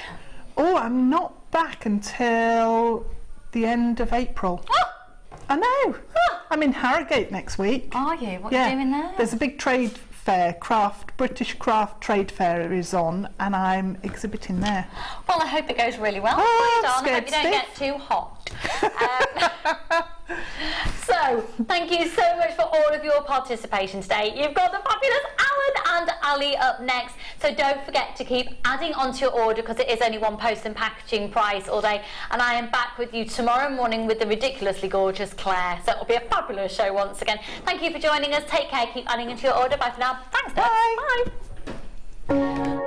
[SPEAKER 2] Oh, I'm not back until the end of April.
[SPEAKER 1] Oh.
[SPEAKER 2] I know. I'm in Harrogate next week.
[SPEAKER 1] Are you? What are you doing there?
[SPEAKER 2] There's a big trade fair, British craft trade fair is on, and I'm exhibiting there.
[SPEAKER 1] Well, I hope it goes really well.
[SPEAKER 2] Oh,
[SPEAKER 1] Well done. I hope you don't
[SPEAKER 2] scared
[SPEAKER 1] get too hot. So, thank you so much for all of your participation today. You've got the fabulous Alan and Ali up next, so don't forget to keep adding onto your order because it is only one post and packaging price all day, and I am back with you tomorrow morning with the ridiculously gorgeous Claire, so it'll be a fabulous show once again. Thank you for joining us. Take care, keep adding into your order. Bye for now. Thanks, Deb.
[SPEAKER 2] Bye.
[SPEAKER 1] Bye.